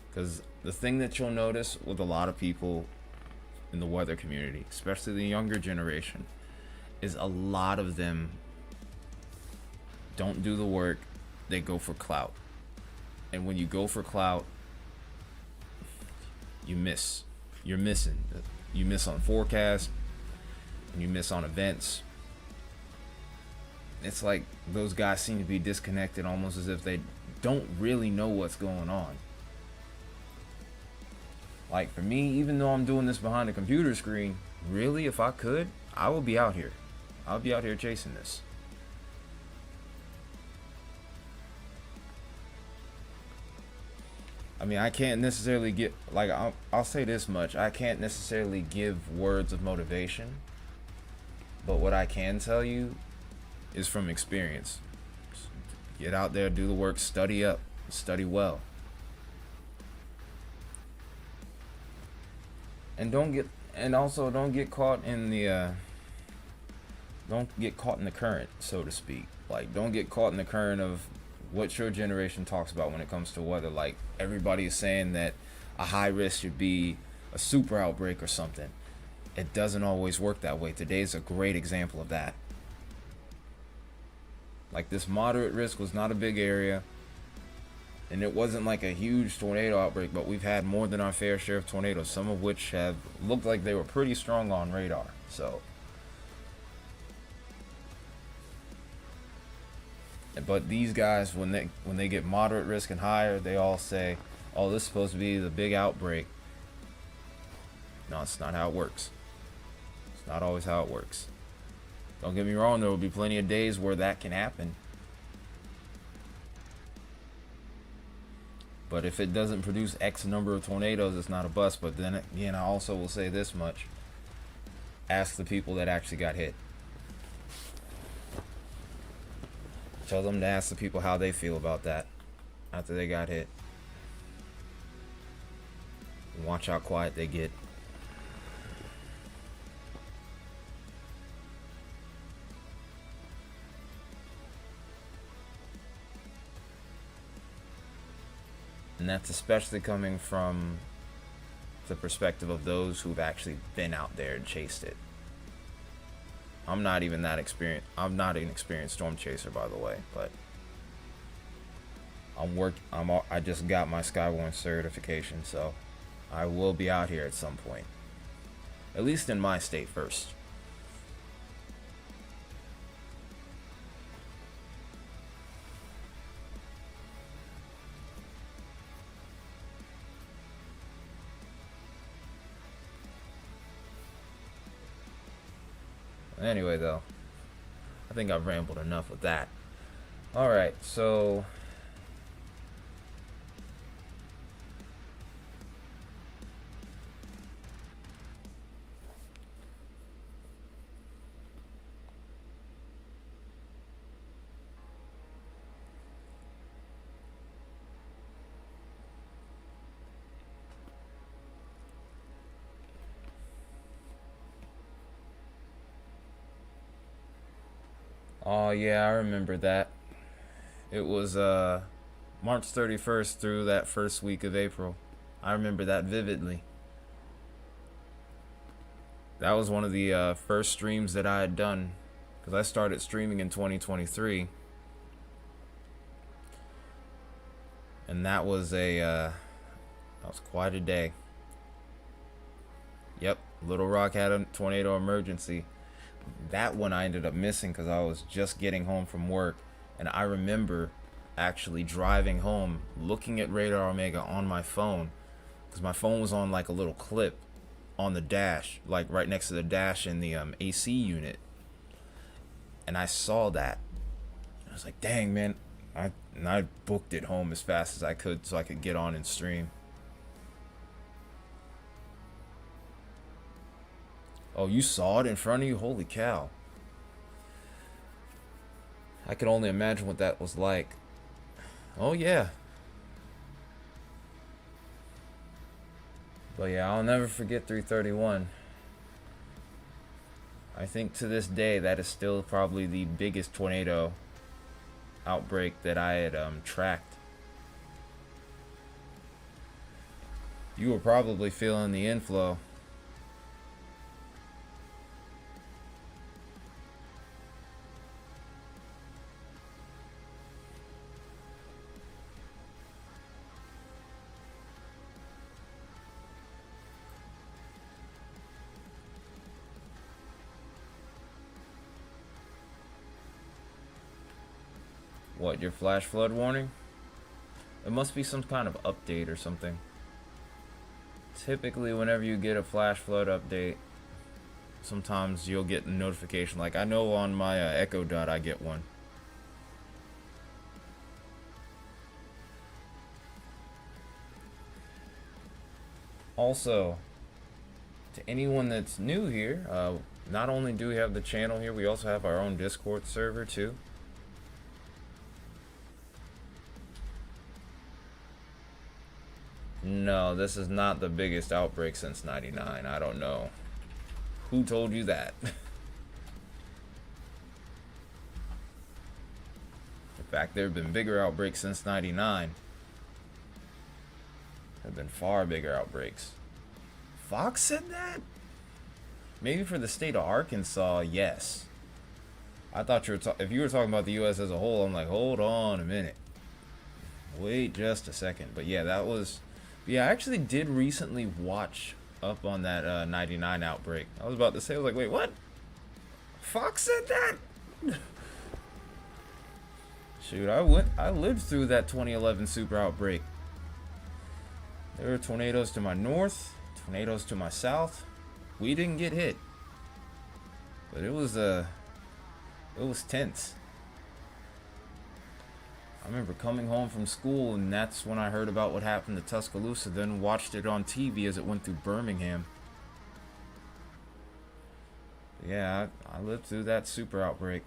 Because the thing that you'll notice with a lot of people in the weather community, especially the younger generation, is a lot of them don't do the work, they go for clout. And when you go for clout, you miss. You're missing. You miss on forecasts, and you miss on events. It's like those guys seem to be disconnected, almost as if they don't really know what's going on. Like, for me, even though I'm doing this behind a computer screen, really, if I could, I would be out here. I'll be out here chasing this. I mean, I can't necessarily get, like, I'll say this much. I can't necessarily give words of motivation. But what I can tell you is from experience. Just get out there, do the work, study up, study well. And don't get caught in the, don't get caught in the current, so to speak. Like, don't get caught in the current of what your generation talks about when it comes to weather. Like, everybody is saying that a high risk should be a super outbreak or something. It doesn't always work that way. Today's a great example of that. Like, this moderate risk was not a big area, and it wasn't like a huge tornado outbreak, but we've had more than our fair share of tornadoes, some of which have looked like they were pretty strong on radar. So, but these guys, when they get moderate risk and higher, they all say, oh, this is supposed to be the big outbreak. No, it's not how it works. It's not always how it works. Don't get me wrong, there will be plenty of days where that can happen. But if it doesn't produce X number of tornadoes, it's not a bust. But then again, I also will say this much. Ask the people that actually got hit. Tell them to ask the people how they feel about that after they got hit. Watch how quiet they get. And that's especially coming from the perspective of those who've actually been out there and chased it. I'm not even that experienced. I'm not an experienced storm chaser, by the way, but I just got my Skywarn certification, so I will be out here at some point. At least in my state first. Anyway, though, I think I've rambled enough with that. Alright, so oh yeah, I remember that. It was March 31st through that first week of April. I remember that vividly. That was one of the first streams that I had done, because I started streaming in 2023, and that was quite a day. Yep, Little Rock had a tornado emergency. That one I ended up missing because I was just getting home from work, and I remember actually driving home, looking at Radar Omega on my phone, because my phone was on like a little clip on the dash, like right next to the dash in the AC unit, and I saw that. I was like, dang, man. I booked it home as fast as I could so I could get on and stream. Oh, you saw it in front of you? Holy cow. I can only imagine what that was like. Oh, yeah. But yeah, I'll never forget 331. I think to this day, that is still probably the biggest tornado outbreak that I had tracked. You were probably feeling the inflow. What, your flash flood warning? It must be some kind of update or something. Typically, whenever you get a flash flood update, sometimes you'll get a notification. Like, I know on my Echo Dot I get one. Also, to anyone that's new here, not only do we have the channel here, we also have our own Discord server too. No, this is not the biggest outbreak since '99. I don't know. Who told you that? In fact, there have been bigger outbreaks since '99. There have been far bigger outbreaks. Fox said that? Maybe for the state of Arkansas, yes. I thought you were if you were talking about the U.S. as a whole, I'm like, hold on a minute. Wait just a second. But yeah, that was... Yeah, I actually did recently watch up on that 99 outbreak. I was about to say, I was like, wait, what? Fox said that? Shoot, I lived through that 2011 super outbreak. There were tornadoes to my north, tornadoes to my south. We didn't get hit, but it was tense. remember coming home from school, and that's when I heard about what happened to Tuscaloosa, then watched it on TV as it went through Birmingham. Yeah, I lived through that super outbreak.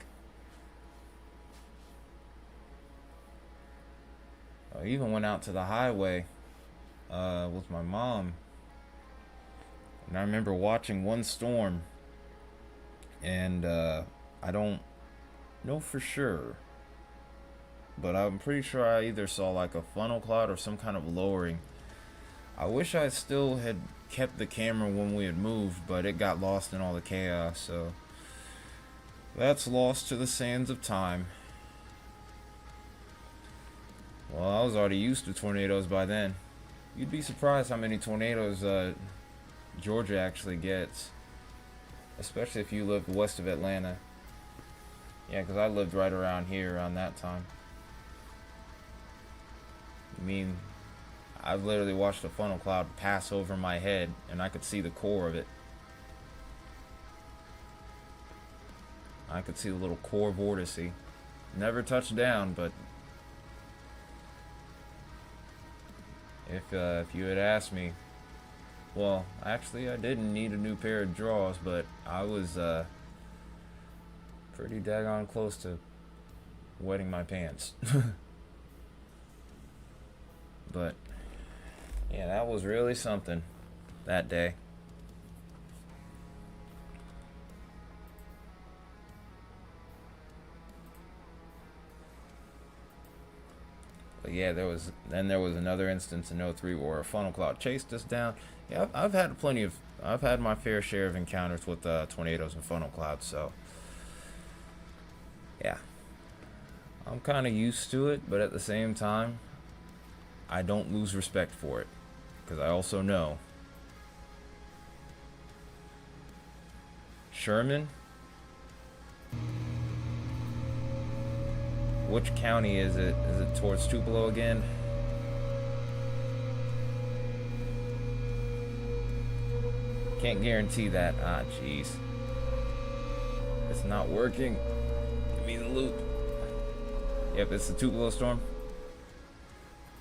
I even went out to the highway with my mom, and I remember watching one storm, and I don't know for sure, but I'm pretty sure I either saw like a funnel cloud or some kind of lowering. I wish I still had kept the camera when we had moved, but it got lost in all the chaos, so that's lost to the sands of time. Well, I was already used to tornadoes by then. You'd be surprised how many tornadoes Georgia actually gets, especially if you lived west of Atlanta. Yeah, because I lived right around here around that time. I mean, I've literally watched a funnel cloud pass over my head, and I could see the core of it. I could see the little core vortice. Never touched down, but if you had asked me, well, actually, I didn't need a new pair of drawers, but I was pretty daggone close to wetting my pants. But yeah, that was really something that day. But yeah, there was another instance in '03 where a funnel cloud chased us down. Yeah, I've had my fair share of encounters with tornadoes and funnel clouds. So yeah, I'm kind of used to it, but at the same time, I don't lose respect for it, because I also know Sherman. Which county is it? Is it towards Tupelo again? Can't guarantee that. Ah, jeez. It's not working. Give me the loop. Yep, it's the Tupelo storm.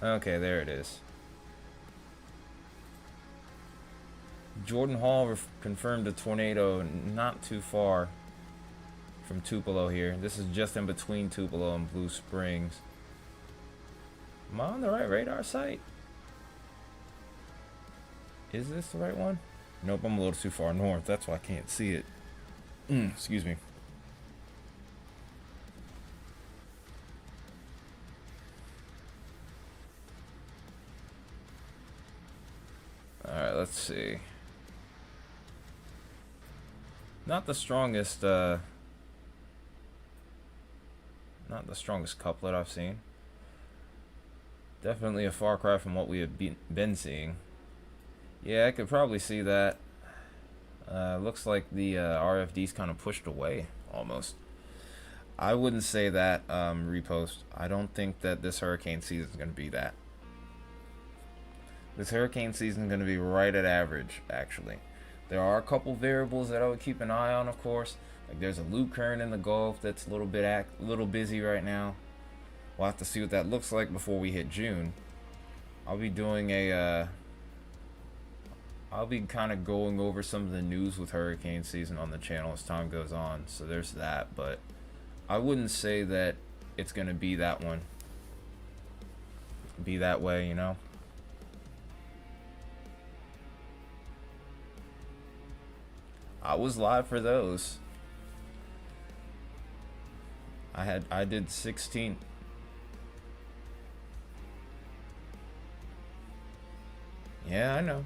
Okay, there it is. Jordan Hall confirmed a tornado not too far from Tupelo here. This is just in between Tupelo and Blue Springs. Am I on the right radar site? Is this the right one? Nope, I'm a little too far north. That's why I can't see it. Excuse me. Alright, let's see. Not the strongest couplet I've seen. Definitely a far cry from what we have been seeing. Yeah, I could probably see that. Looks like the RFD's kind of pushed away, almost. I wouldn't say that, repost. I don't think that this hurricane season is going to be that. This hurricane season is going to be right at average, actually. There are a couple variables that I would keep an eye on, of course. Like there's a loop current in the Gulf that's a little busy right now. We'll have to see what that looks like before we hit June. I'll be doing I'll be kind of going over some of the news with hurricane season on the channel as time goes on. So there's that, but I wouldn't say that it's gonna be that one. Be that way, you know. I was live for those. I did 16. Yeah, I know.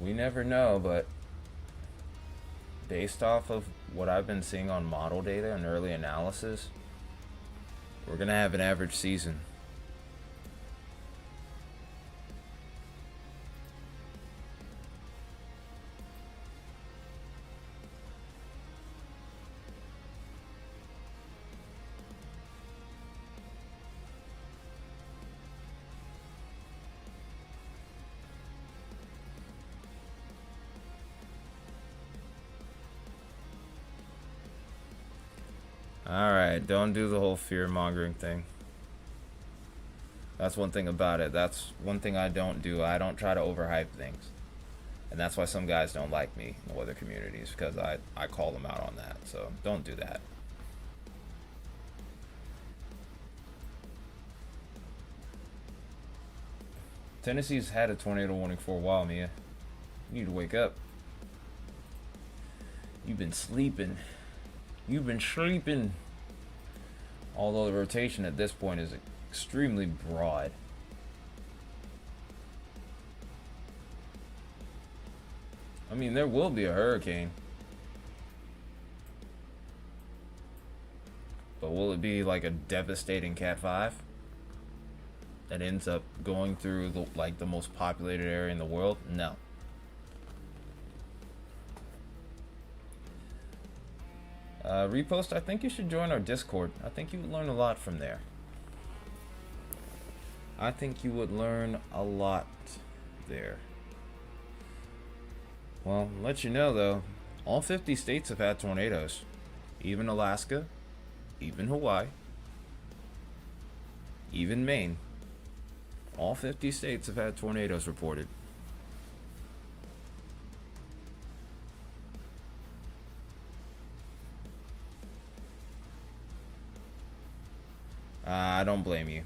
We never know, but based off of what I've been seeing on model data and early analysis, we're gonna have an average season. Alright, don't do the whole fear mongering thing. That's one thing about it. That's one thing I don't do. I don't try to overhype things. And that's why some guys don't like me in the weather communities, because I call them out on that. So don't do that. Tennessee's had a tornado warning for a while, Mia. You need to wake up. You've been sleeping. You've been sleeping. Although the rotation at this point is extremely broad. I mean, there will be a hurricane. But will it be like a devastating Cat 5? That ends up going through the most populated area in the world? No. Repost, I think you should join our Discord. I think you would learn a lot from there. I think you would learn a lot there. Well, let you know though, all 50 states have had tornadoes. Even Alaska, even Hawaii, even Maine. All 50 states have had tornadoes reported. I don't blame you.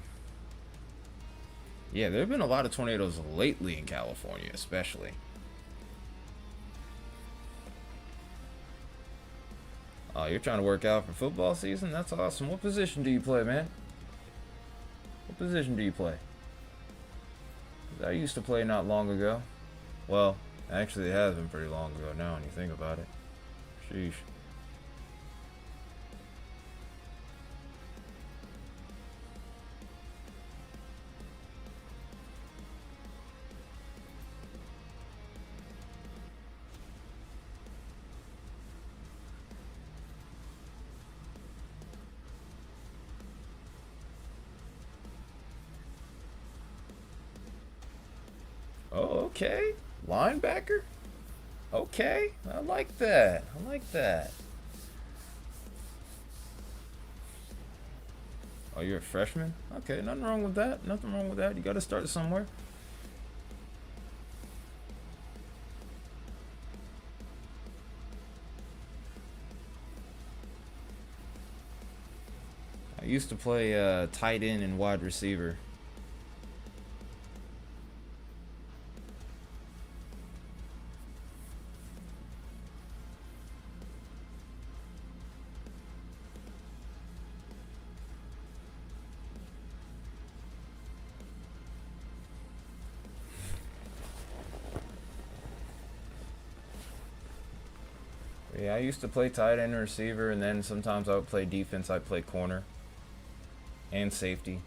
Yeah, there have been a lot of tornadoes lately in California, especially. Oh, you're trying to work out for football season? That's awesome. What position do you play, man? What position do you play? I used to play not long ago. Well, actually it has been pretty long ago now when you think about it. Sheesh. Oh, okay. Linebacker? Okay. I like that. I like that. Oh, you're a freshman? Okay, nothing wrong with that. Nothing wrong with that. You gotta start somewhere. I used to play tight end and wide receiver. Yeah, I used to play tight end and receiver, and then sometimes I would play defense. I'd play corner and safety.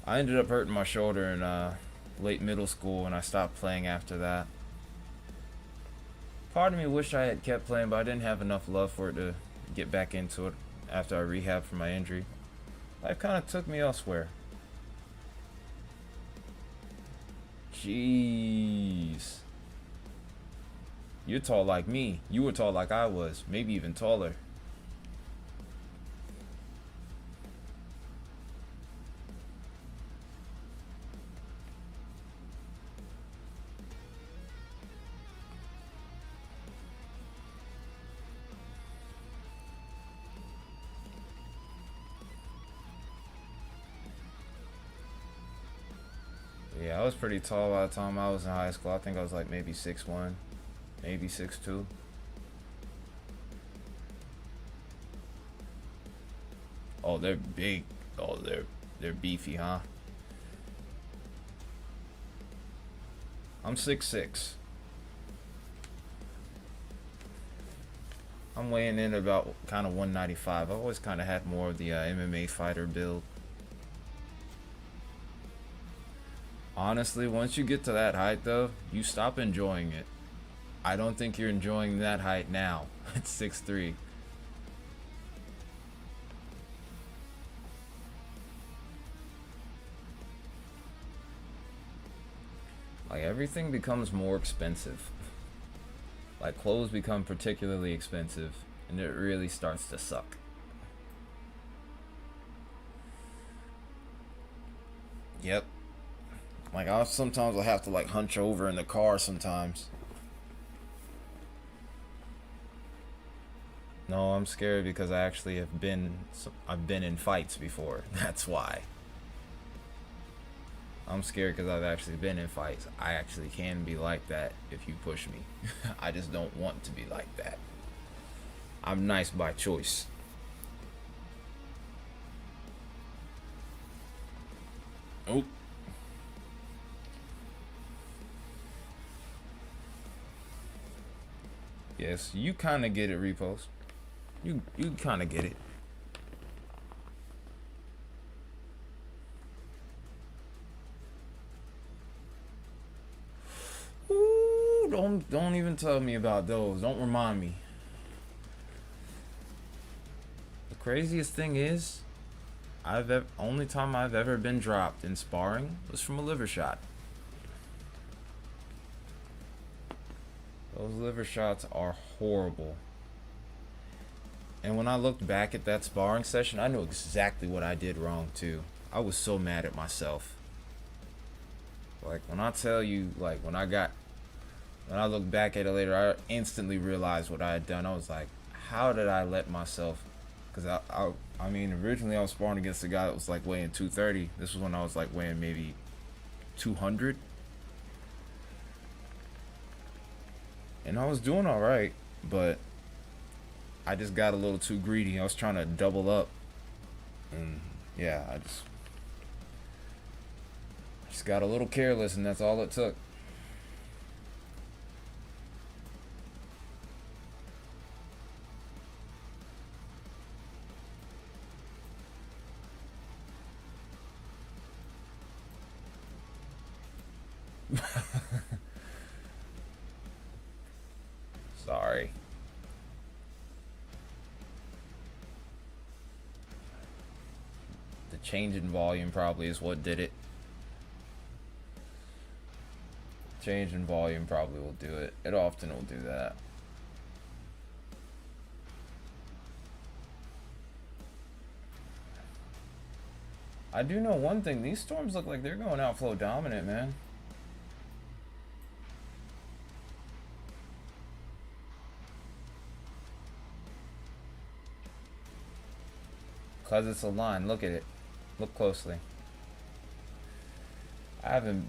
I ended up hurting my shoulder in late middle school, and I stopped playing after that. Part of me wished I had kept playing, but I didn't have enough love for it to get back into it after I rehabbed from my injury. Life kind of took me elsewhere. Jeez. You're tall like me. You were tall like I was. Maybe even taller. Yeah, I was pretty tall by the time I was in high school. I think I was like maybe 6'1", maybe 6'2". Oh, they're big. Oh, they're beefy, huh? I'm 6'6". I'm weighing in about kind of 195. I've always kind of had more of the MMA fighter build. Honestly, once you get to that height, though, you stop enjoying it. I don't think you're enjoying that height now. It's 6'3". Like, everything becomes more expensive. Like, clothes become particularly expensive, and it really starts to suck. Yep. Like I sometimes I have to like hunch over in the car sometimes. No, I'm scared because I actually I've been in fights before. That's why. I'm scared because I've actually been in fights. I actually can be like that if you push me. I just don't want to be like that. I'm nice by choice. Oh. Yes, you kind of get it, repost. You kind of get it. Ooh, don't even tell me about those. Don't remind me. The craziest thing is, only time I've ever been dropped in sparring was from a liver shot. Those liver shots are horrible. And when I looked back at that sparring session, I knew exactly what I did wrong too. I was so mad at myself. Like when I tell you, like when I look back at it later, I instantly realized what I had done. I was like, how did I let myself? Because I mean, originally I was sparring against a guy that was like weighing 230. This was when I was like weighing maybe 200, and I was doing all right, but I just got a little too greedy. I was trying to double up, and yeah, I just got a little careless, and that's all it took. Sorry. The change in volume probably is what did it. Change in volume probably will do it. It often will do that. I do know one thing. These storms look like they're going outflow dominant, man. Because it's a line. Look at it. Look closely. I haven't.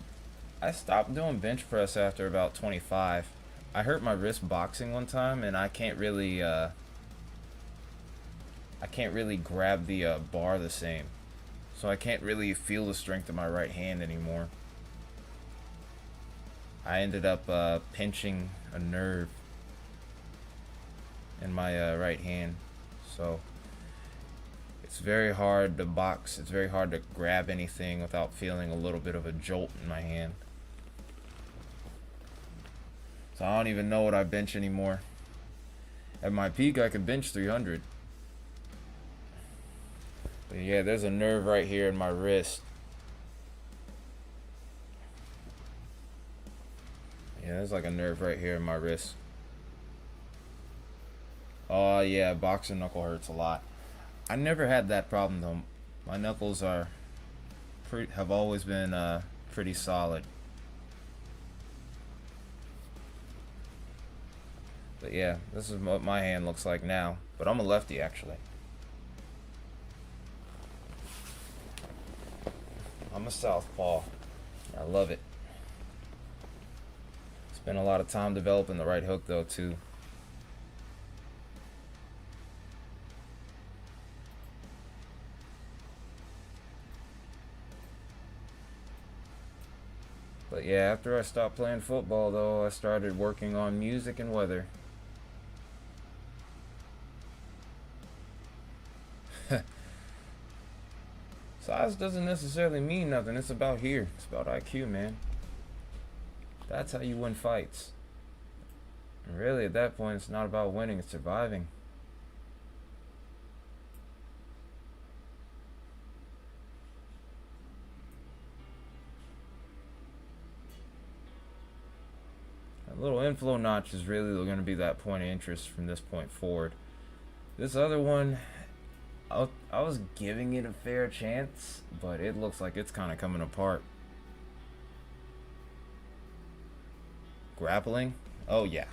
I stopped doing bench press after about 25. I hurt my wrist boxing one time, and I can't really grab the bar the same. So I can't really feel the strength of my right hand anymore. I ended up pinching a nerve in my right hand. So it's very hard to box. It's very hard to grab anything without feeling a little bit of a jolt in my hand. So I don't even know what I bench anymore. At my peak, I could bench 300. But yeah, there's a nerve right here in my wrist. Yeah, there's like a nerve right here in my wrist. Oh yeah, boxing knuckle hurts a lot. I never had that problem though. My knuckles have always been pretty solid. But yeah, this is what my hand looks like now. But I'm a lefty actually. I'm a southpaw. I love it. Spent a lot of time developing the right hook though too. But yeah, after I stopped playing football though, I started working on music and weather. Size doesn't necessarily mean nothing. It's about here. It's about IQ, man. That's how you win fights. And really, at that point, it's not about winning, it's surviving. That little inflow notch is really going to be that point of interest from this point forward. This other one, I was giving it a fair chance, but it looks like it's kind of coming apart. Grappling? Oh yeah.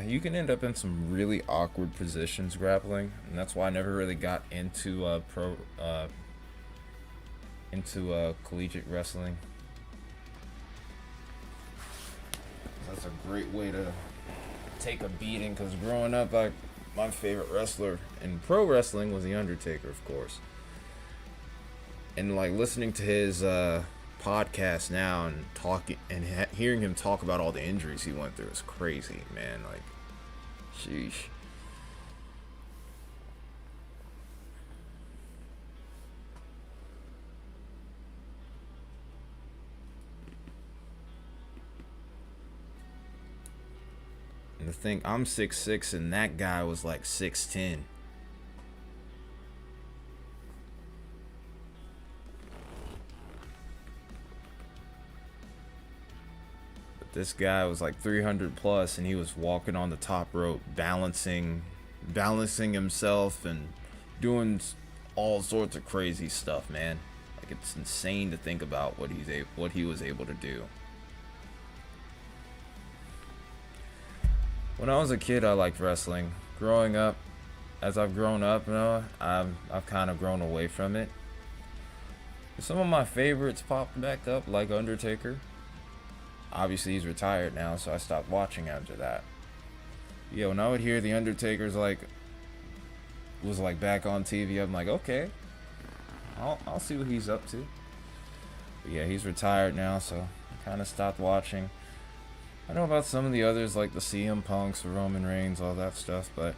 You can end up in some really awkward positions grappling, and that's why I never really got into collegiate wrestling. That's a great way to take a beating. Because growing up, my favorite wrestler in pro wrestling was the Undertaker, of course. And like listening to his podcast now and talking and hearing him talk about all the injuries he went through is crazy, man. Like, sheesh. And the thing, I'm 6'6", and that guy was like 6'10". But this guy was like 300 plus, and he was walking on the top rope, balancing himself, and doing all sorts of crazy stuff, man. Like, it's insane to think about what he was able to do. When I was a kid, I liked wrestling. Growing up, as I've grown up, I've kind of grown away from it. Some of my favorites popped back up, like Undertaker. Obviously, he's retired now, so I stopped watching after that. Yeah, when I would hear the Undertaker's was back on TV, I'm like, okay, I'll see what he's up to. But yeah, he's retired now, so I kind of stopped watching. I know about some of the others, like the CM Punks, the Roman Reigns, all that stuff, but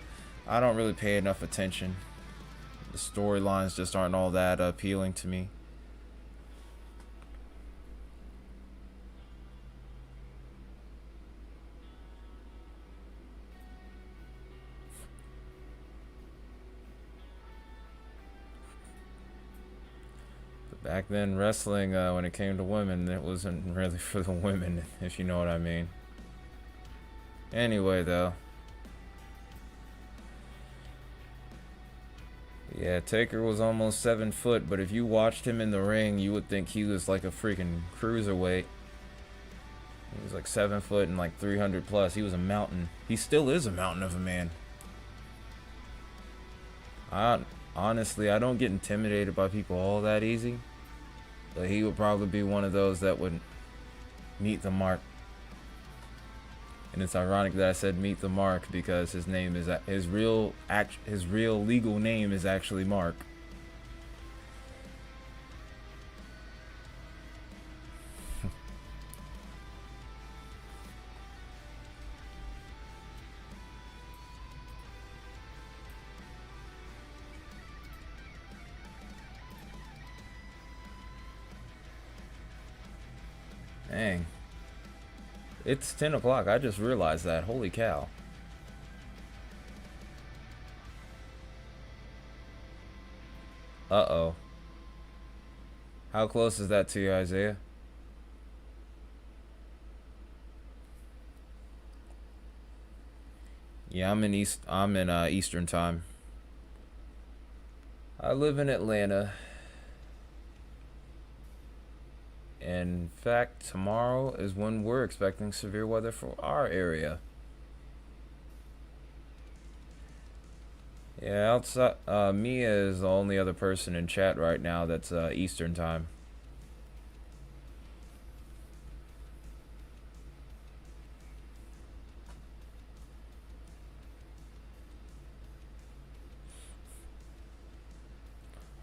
I don't really pay enough attention. The storylines just aren't all that appealing to me. But back then, wrestling, when it came to women, it wasn't really for the women, if you know what I mean. Anyway, though. Yeah, Taker was almost 7 foot, but if you watched him in the ring, you would think he was like a freaking cruiserweight. He was like 7 foot and like 300 plus. He was a mountain. He still is a mountain of a man. Honestly, I don't get intimidated by people all that easy. But he would probably be one of those that would meet the mark. And it's ironic that I said meet the mark, because his name is his real legal name is actually Mark. Dang. It's 10 o'clock. I just realized that. Holy cow. Uh-oh. How close is that to you, Isaiah? Yeah, I'm in Eastern time. I live in Atlanta. In fact, tomorrow is when we're expecting severe weather for our area. Yeah, outside, Mia is the only other person in chat right now that's Eastern time.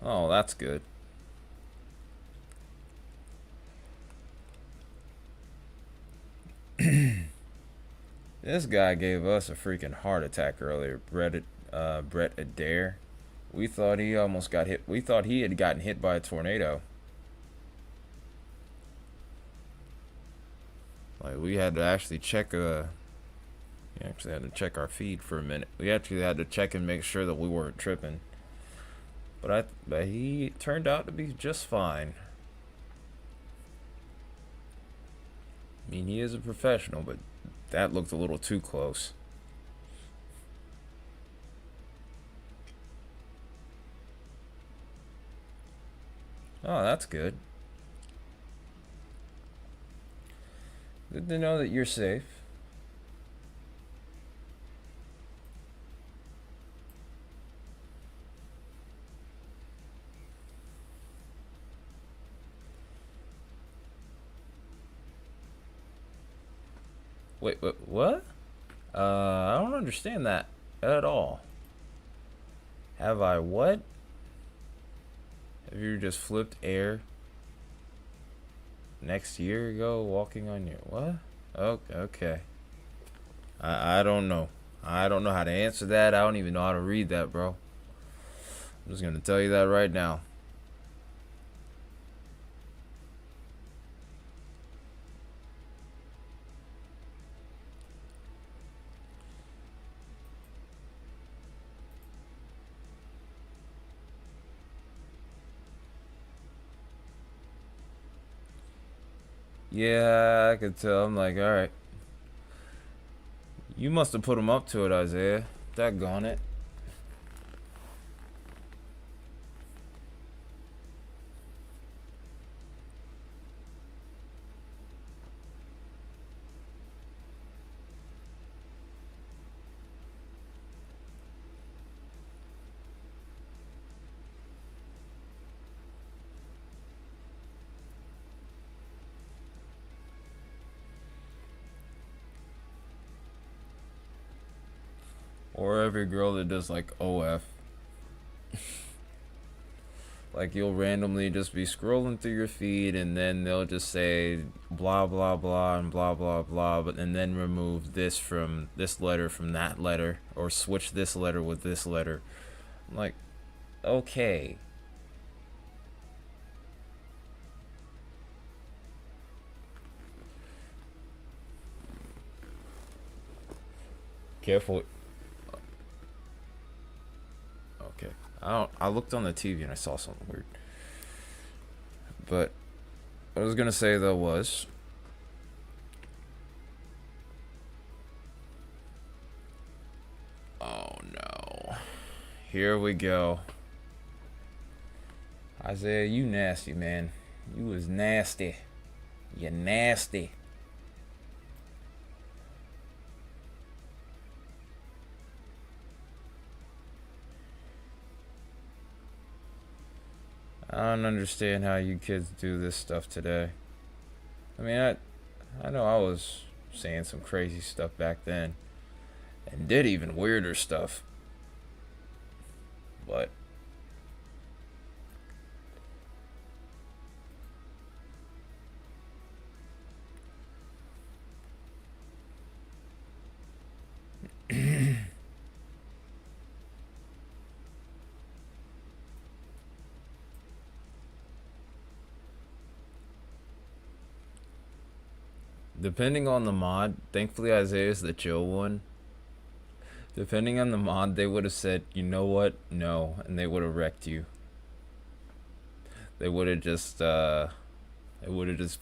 Oh, that's good. This guy gave us a freaking heart attack earlier, Brett Adair. We thought he almost got hit. We thought he had gotten hit by a tornado. Like, we had to actually check our feed for a minute. We actually had to check and make sure that we weren't tripping. But he turned out to be just fine. I mean, he is a professional, but that looked a little too close. Oh, that's good. Good to know that you're safe. Wait, what? I don't understand that at all. Have I what? Have you just flipped air next year ago walking on your what? Okay. I don't know. I don't know how to answer that. I don't even know how to read that, bro. I'm just gonna tell you that right now. Yeah, I could tell. I'm like, all right. You must have put him up to it, Isaiah. Daggone it. Or every girl that does like OF. Like you'll randomly just be scrolling through your feed and then they'll just say blah blah blah and blah blah blah, but and then remove this letter from that letter or switch this letter with this letter. I'm like, okay. Careful. Okay. I looked on the TV and I saw something weird. But what I was gonna say though was oh no. Here we go. Isaiah, you nasty, man. You was nasty. You nasty. I don't understand how you kids do this stuff today. I mean, I know I was saying some crazy stuff back then and did even weirder stuff. But depending on the mod, thankfully Isaiah's the chill one. Depending on the mod, they would have said, you know what, no, and they would have wrecked you. They would have just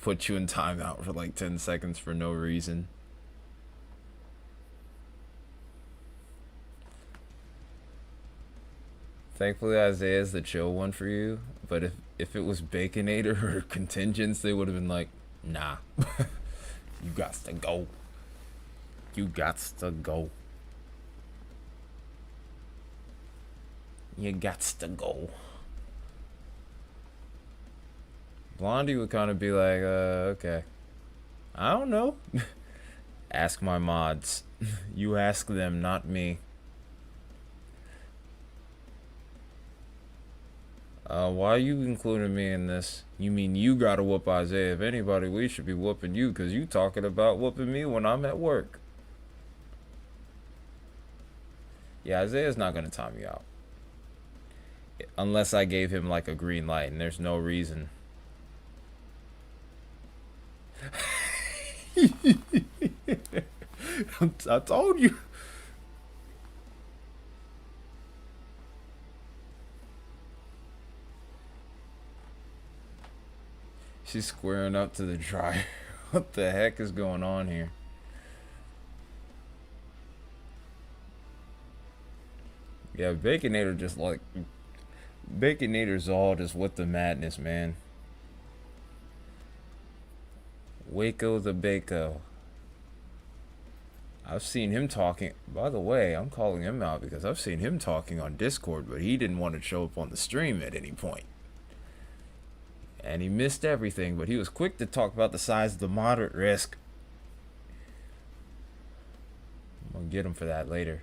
put you in timeout for like 10 seconds for no reason. Thankfully, Isaiah's the chill one for you. But if it was Baconator or Contingents, they would have been like, nah, you got to go. You got to go. You got to go. Blondie would kind of be like, okay. I don't know. Ask my mods. You ask them, not me. Why you including me in this? You mean you gotta whoop Isaiah? If anybody, we should be whooping you because you talking about whooping me when I'm at work. Yeah, Isaiah's not gonna time you out. Unless I gave him like a green light and there's no reason. I told you. She's squaring up to the dryer. What the heck is going on here? Yeah, Baconator just like Baconator's all just with the madness, man. Waco the Baco. I've seen him talking. By the way, I'm calling him out because I've seen him talking on Discord, but he didn't want to show up on the stream at any point. And he missed everything, but he was quick to talk about the size of the moderate risk. I'm gonna get him for that later.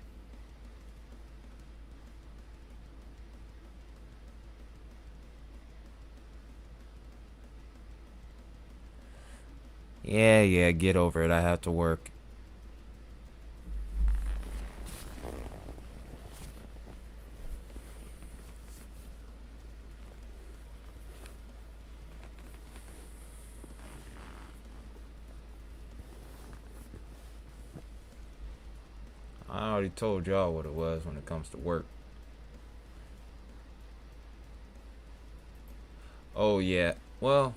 Yeah, get over it. I have to work. I already told y'all what it was when it comes to work. Oh, yeah. Well,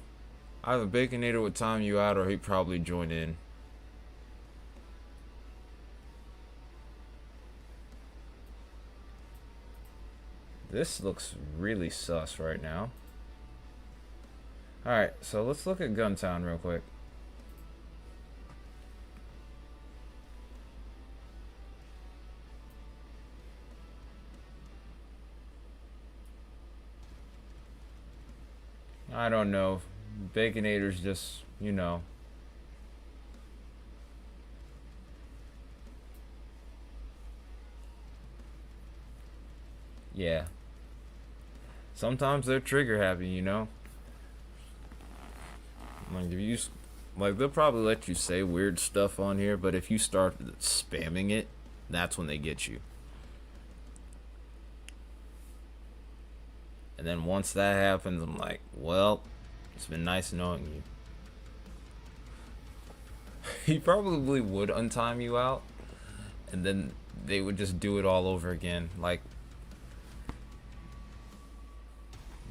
either Baconator would time you out or he'd probably join in. This looks really sus right now. Alright, so let's look at Guntown real quick. I don't know. Baconator's just, you know. Yeah. Sometimes they're trigger happy, you know. Like if you, like they'll probably let you say weird stuff on here, but if you start spamming it, that's when they get you. And then once that happens, I'm like, well, it's been nice knowing you. He probably would untime you out, and then they would just do it all over again. Like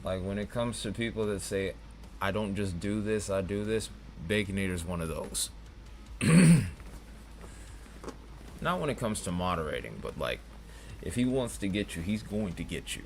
when it comes to people that say, I don't just do this, I do this, Baconator's one of those. Not when it comes to moderating, but like, if he wants to get you, he's going to get you.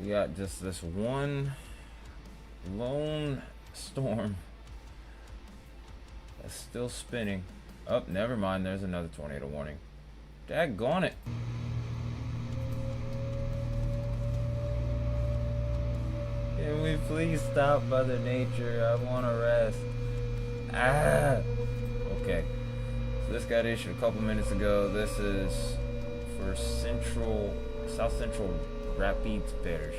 We got just this one lone storm that's still spinning. Oh, never mind. There's another tornado warning. Daggone it. Can we please stop Mother Nature? I want to rest. Ah. Okay. So this got issued a couple minutes ago. This is for South Central Rapids Parish.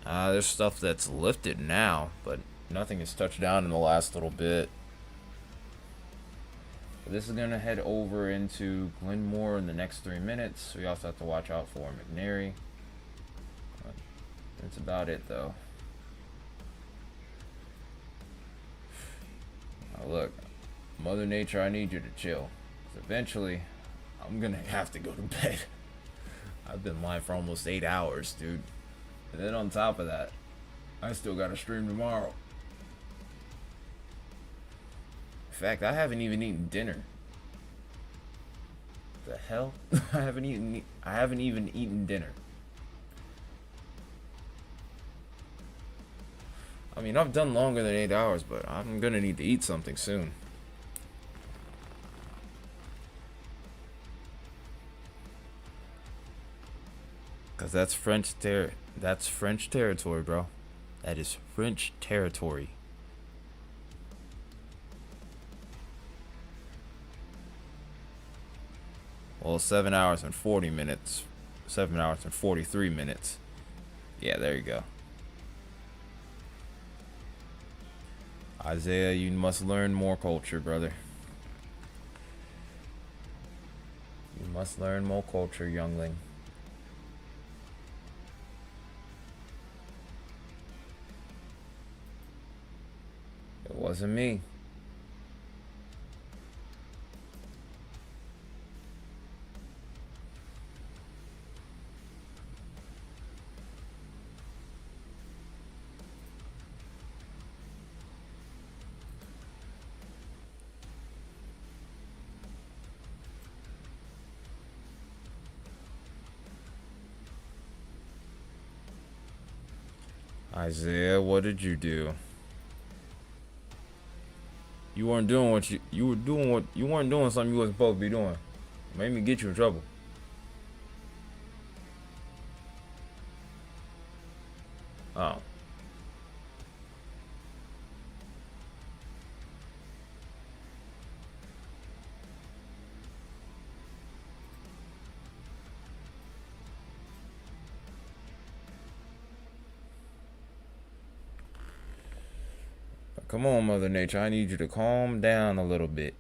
There's stuff that's lifted now, but nothing has touched down in the last little bit. This is gonna head over into Glenmore in the next 3 minutes. We also have to watch out for McNary. That's about it, though. Now look, Mother Nature, I need you to chill. 'Cause eventually, I'm gonna have to go to bed. I've been live for almost 8 hours, dude. And then on top of that, I still gotta stream tomorrow. In fact, I haven't even eaten dinner. The hell? I haven't even eaten dinner. I mean, I've done longer than 8 hours, but I'm gonna need to eat something soon. Cause that's French territory, bro. That is French territory. Well, 7 hours and 40 minutes. 7 hours and 43 minutes. Yeah, there you go. Isaiah, you must learn more culture, brother. You must learn more culture, youngling. Wasn't me. Isaiah, what did you do? You weren't doing what you were doing. What you weren't doing something you wasn't supposed to be doing. Made me get you in trouble. Oh. Come on, Mother Nature. I need you to calm down a little bit.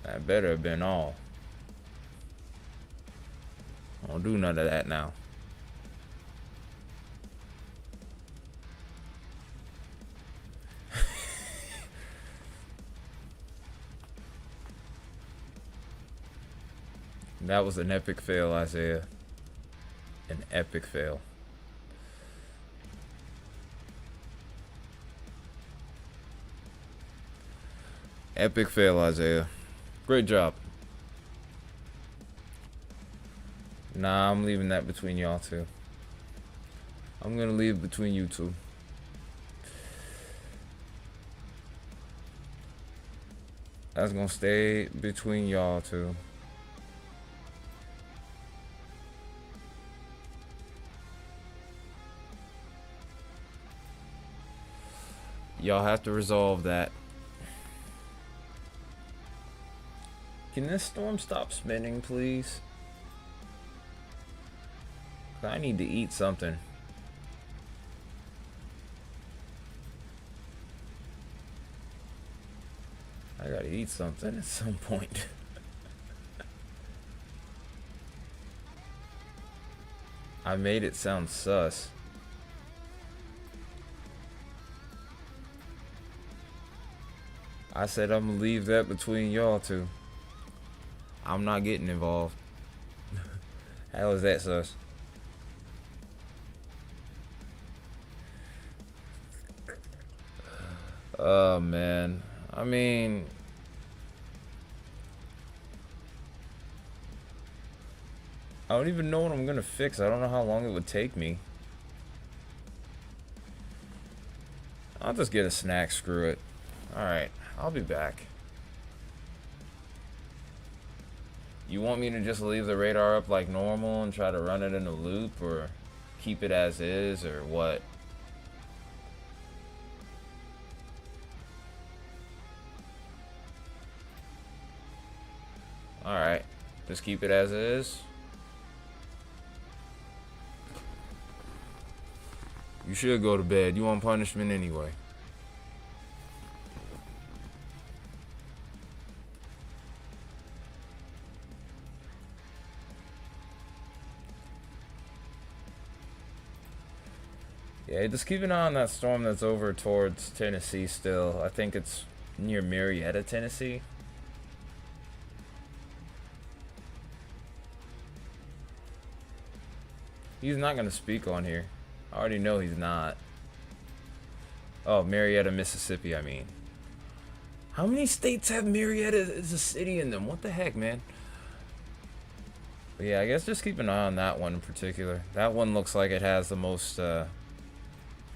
That better have been all. Don't do none of that now. That was an epic fail, Isaiah. An epic fail. Epic fail, Isaiah. Great job. Nah, I'm leaving that between y'all two. I'm gonna leave it between you two. That's gonna stay between y'all two. Y'all have to resolve that. Can this storm stop spinning, please? I need to eat something. I gotta eat something at some point. I made it sound sus. I said I'm gonna leave that between y'all two. I'm not getting involved. How is that sus? Oh man. I mean, I don't even know what I'm gonna fix. I don't know how long it would take me. I'll just get a snack, screw it. Alright, I'll be back. You want me to just leave the radar up like normal and try to run it in a loop, or keep it as is, or what? Alright, just keep it as is. You should go to bed. You want punishment anyway. Yeah, just keep an eye on that storm that's over towards Tennessee still. I think it's near Marietta, Tennessee. He's not going to speak on here. I already know he's not. Oh, Marietta, Mississippi, I mean. How many states have Marietta as a city in them? What the heck, man? But yeah, I guess just keep an eye on that one in particular. That one looks like it has the most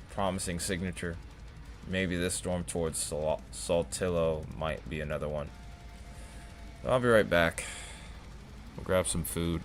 promising signature. Maybe this storm towards Saltillo might be another one. I'll be right back. We'll grab some food.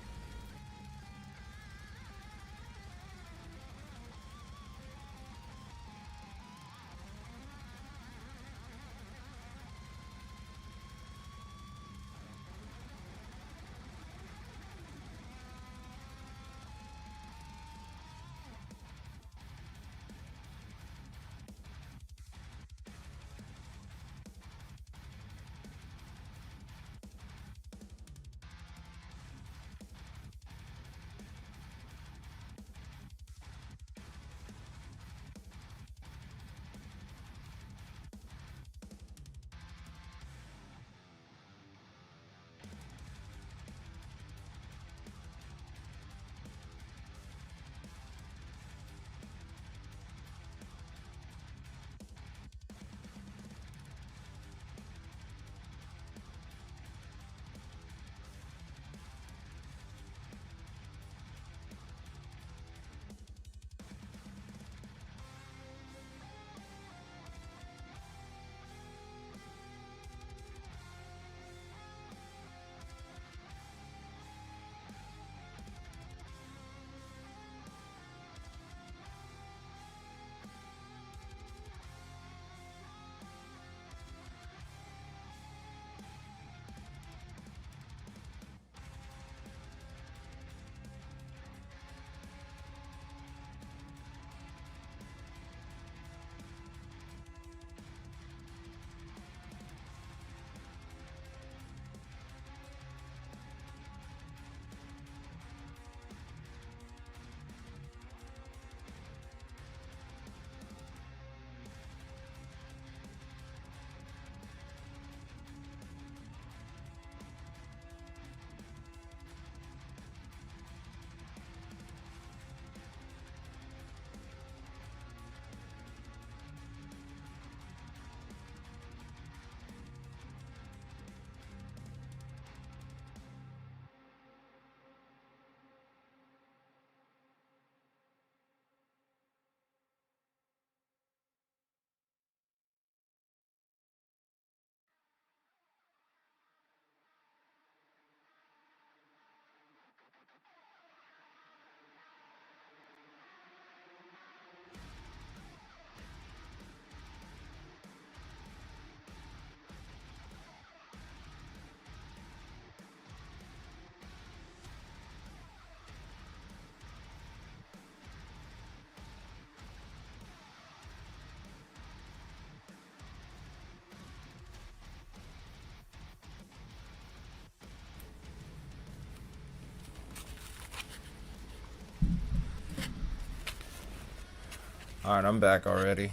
Alright, I'm back already.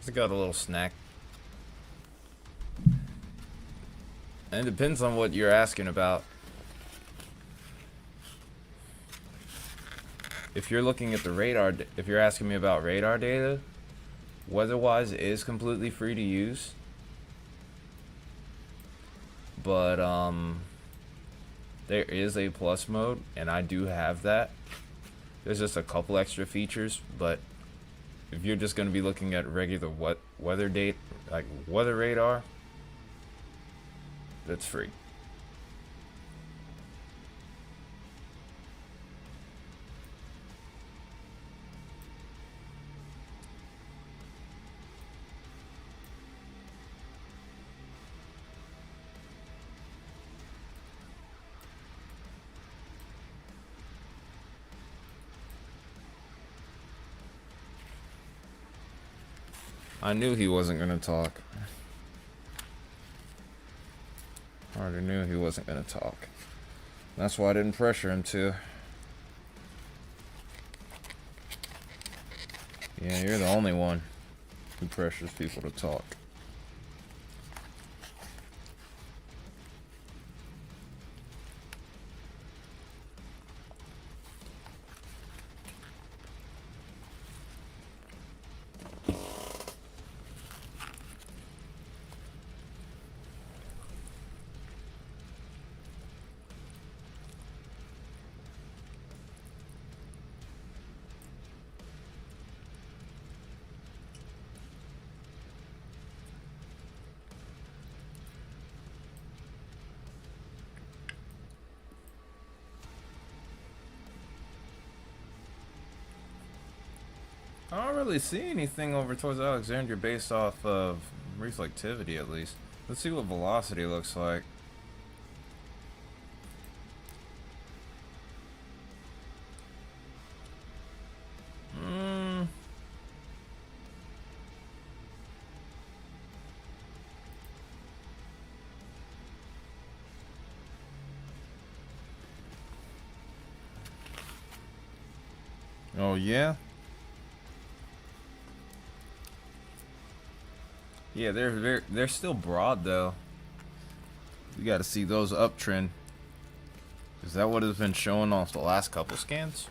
Just got a little snack. And it depends on what you're asking about. If you're looking at the radar, if you're asking me about radar data, weather-wise it is completely free to use. But there is a plus mode, and I do have that. There's just a couple extra features, but if you're just going to be looking at regular weather date, like weather radar, that's free. I knew he wasn't gonna talk. I already knew he wasn't gonna talk. That's why I didn't pressure him to. Yeah, you're the only one who pressures people to talk. I don't really see anything over towards Alexandria based off of reflectivity, at least. Let's see what velocity looks like. Oh yeah? Yeah, they're still broad though. You got to see those uptrend. Is that what has been showing off the last couple scans?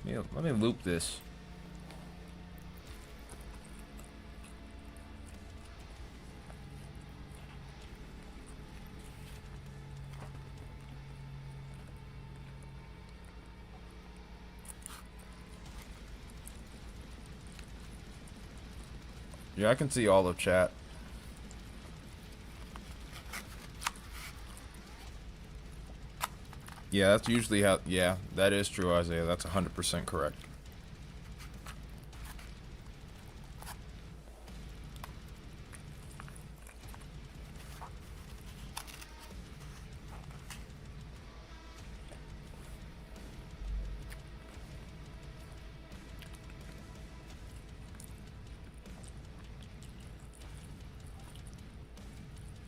Yeah, let me loop this. Yeah, I can see all of chat. Yeah, that's usually how. Yeah, that is true, Isaiah. That's 100% correct.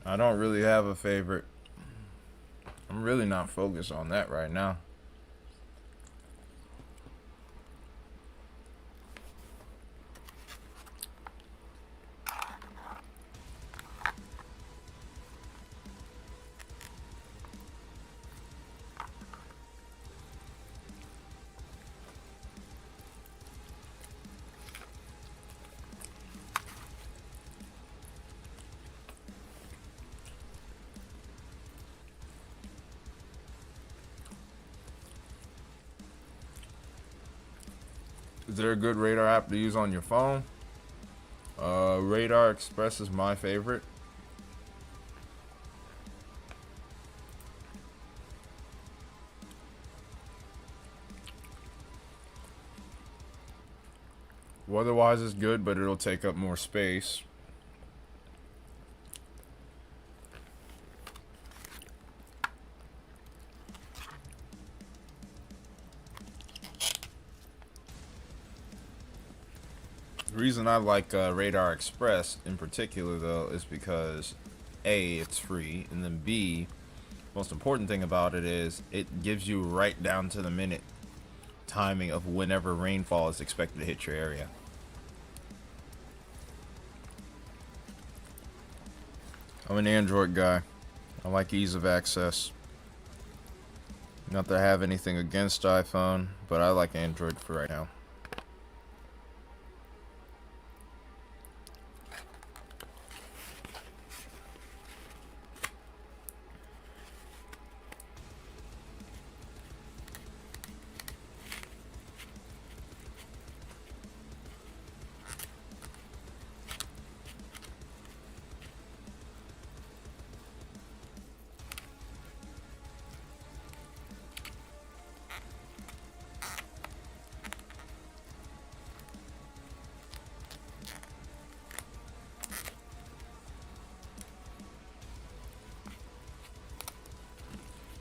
I don't really have a favorite. I'm really not focused on that right now. Is there a good radar app to use on your phone? Radar Express is my favorite. Weatherwise is good, but it'll take up more space. The reason I like Radar Express in particular, though, is because A, it's free, and then B, most important thing about it is it gives you right down to the minute timing of whenever rainfall is expected to hit your area. I'm an Android guy. I like ease of access. Not that I have anything against iPhone, but I like Android for right now.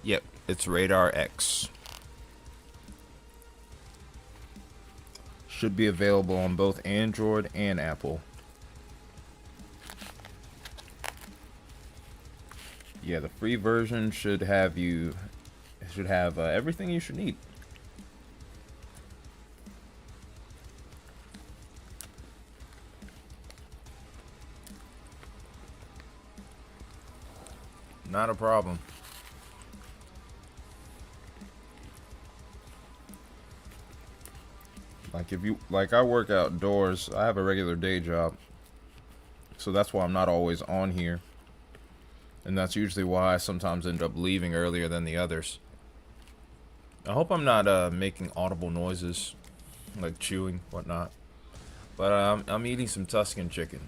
Yep, it's Radar X. Should be available on both Android and Apple. Yeah, the free version should have everything you should need. Not a problem. I work outdoors. I have a regular day job. So that's why I'm not always on here. And that's usually why I sometimes end up leaving earlier than the others. I hope I'm not making audible noises, like chewing, whatnot. But I'm eating some Tuscan chicken.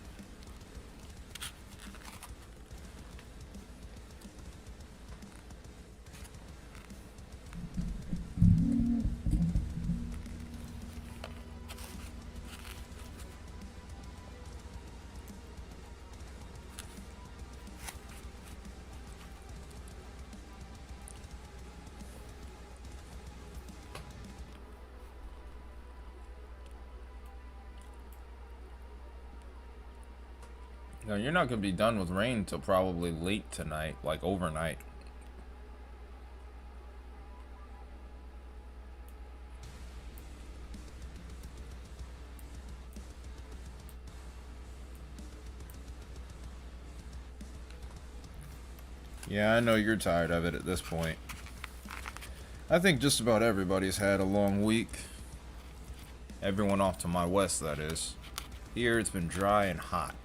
Now, you're not going to be done with rain until probably late tonight, like overnight. Yeah, I know you're tired of it at this point. I think just about everybody's had a long week. Everyone off to my west, that is. Here, it's been dry and hot.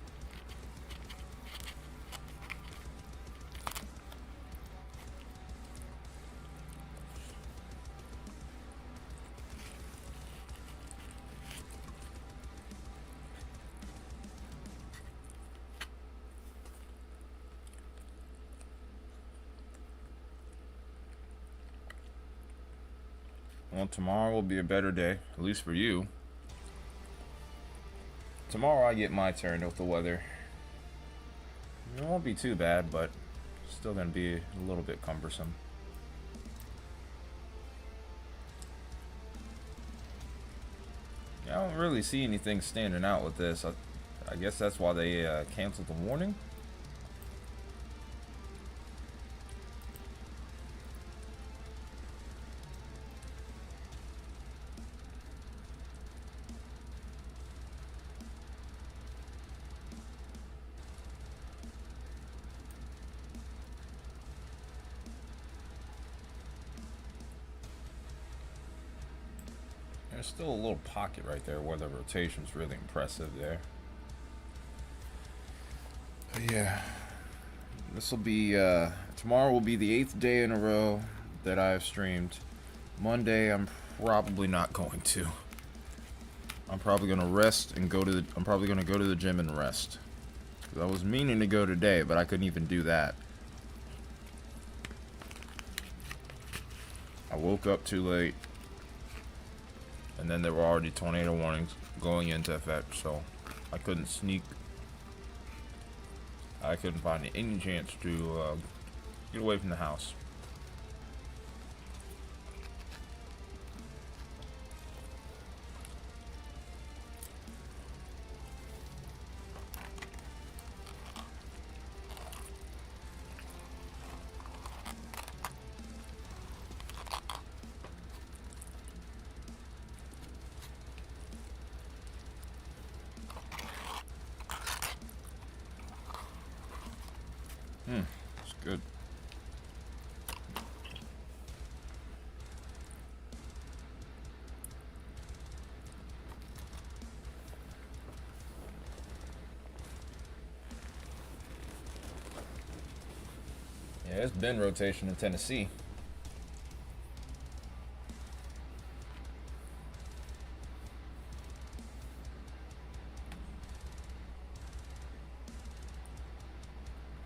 Well, tomorrow will be a better day, at least for you. Tomorrow I get my turn with the weather. It won't be too bad, but still gonna be a little bit cumbersome. Yeah, I don't really see anything standing out with this. I guess that's why they canceled the warning. There's still a little pocket right there where the rotation's really impressive there. But yeah, this will be, tomorrow will be the 8th day in a row that I've streamed. Monday, I'm probably not going to. I'm probably going to rest and I'm probably going to go to the gym and rest. 'Cause I was meaning to go today, but I couldn't even do that. I woke up too late. And then there were already tornado warnings going into effect, so I couldn't sneak. I couldn't find any chance to get away from the house. It's good. Yeah, it's been rotation in Tennessee.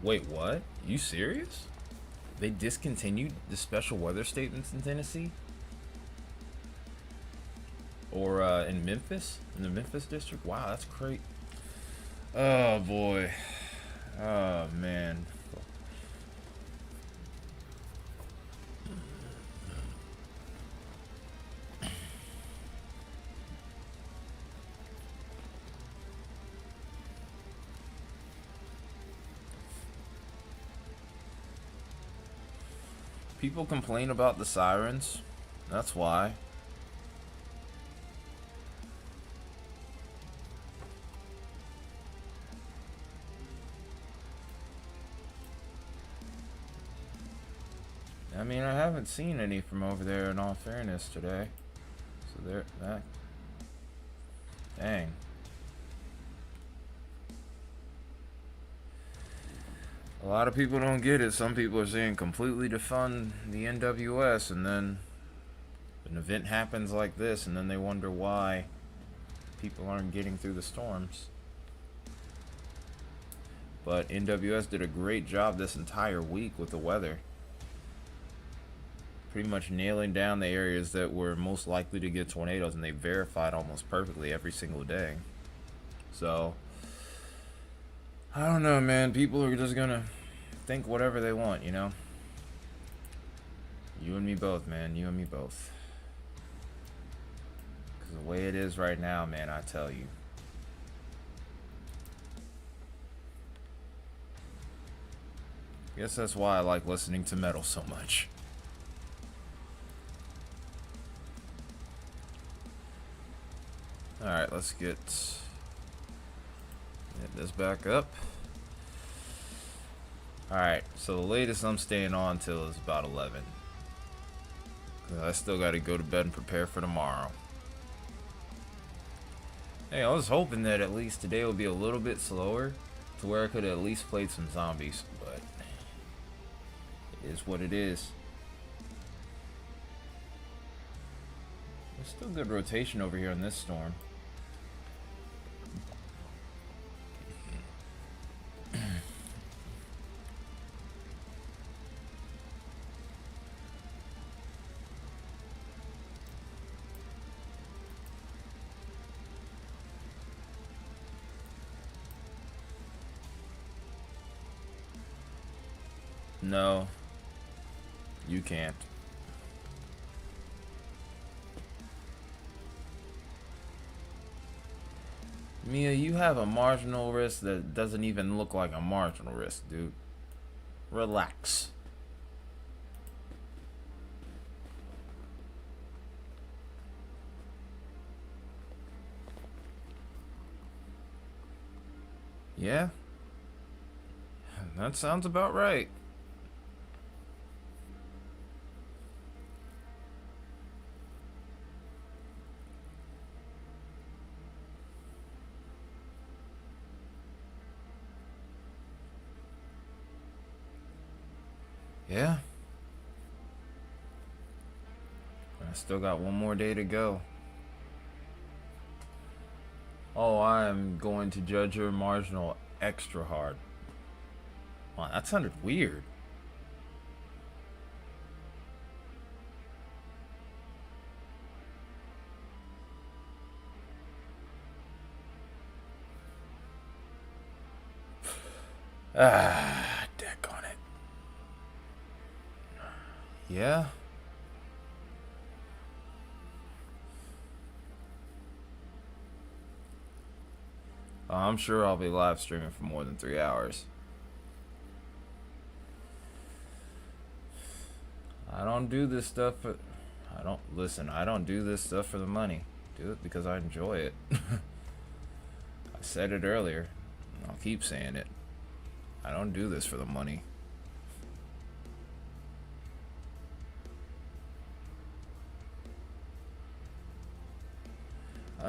Wait, what? You serious? They discontinued the special weather statements in Tennessee? Or in Memphis? In the Memphis district? Wow, that's great. Oh, boy. Oh, man. People complain about the sirens. That's why. I mean, I haven't seen any from over there in all fairness today. So there, that. Dang. A lot of people don't get it. Some people are saying completely defund the NWS, and then an event happens like this, and then they wonder why people aren't getting through the storms. But NWS did a great job this entire week with the weather. Pretty much nailing down the areas that were most likely to get tornadoes, and they verified almost perfectly every single day. So, I don't know, man. People are just gonna think whatever they want, you know? You and me both, man. You and me both. Because the way it is right now, man, I tell you. Guess that's why I like listening to metal so much. Alright, let's get this back up. Alright, so the latest I'm staying on till is about 11. 'Cause I still gotta go to bed and prepare for tomorrow. Hey, I was hoping that at least today will be a little bit slower to where I could at least play some zombies, but it is what it is. There's still good rotation over here in this storm. No, you can't. Mia, you have a marginal risk that doesn't even look like a marginal risk, dude. Relax. Yeah? That sounds about right. Yeah. I still got one more day to go. Oh, I am going to judge your marginal extra hard. Wow, that sounded weird. Ah, deck on it. Yeah. I'm sure I'll be live streaming for more than 3 hours. I don't do this stuff for. I don't listen. I don't do this stuff for the money. Do it because I enjoy it. I said it earlier. I'll keep saying it. I don't do this for the money.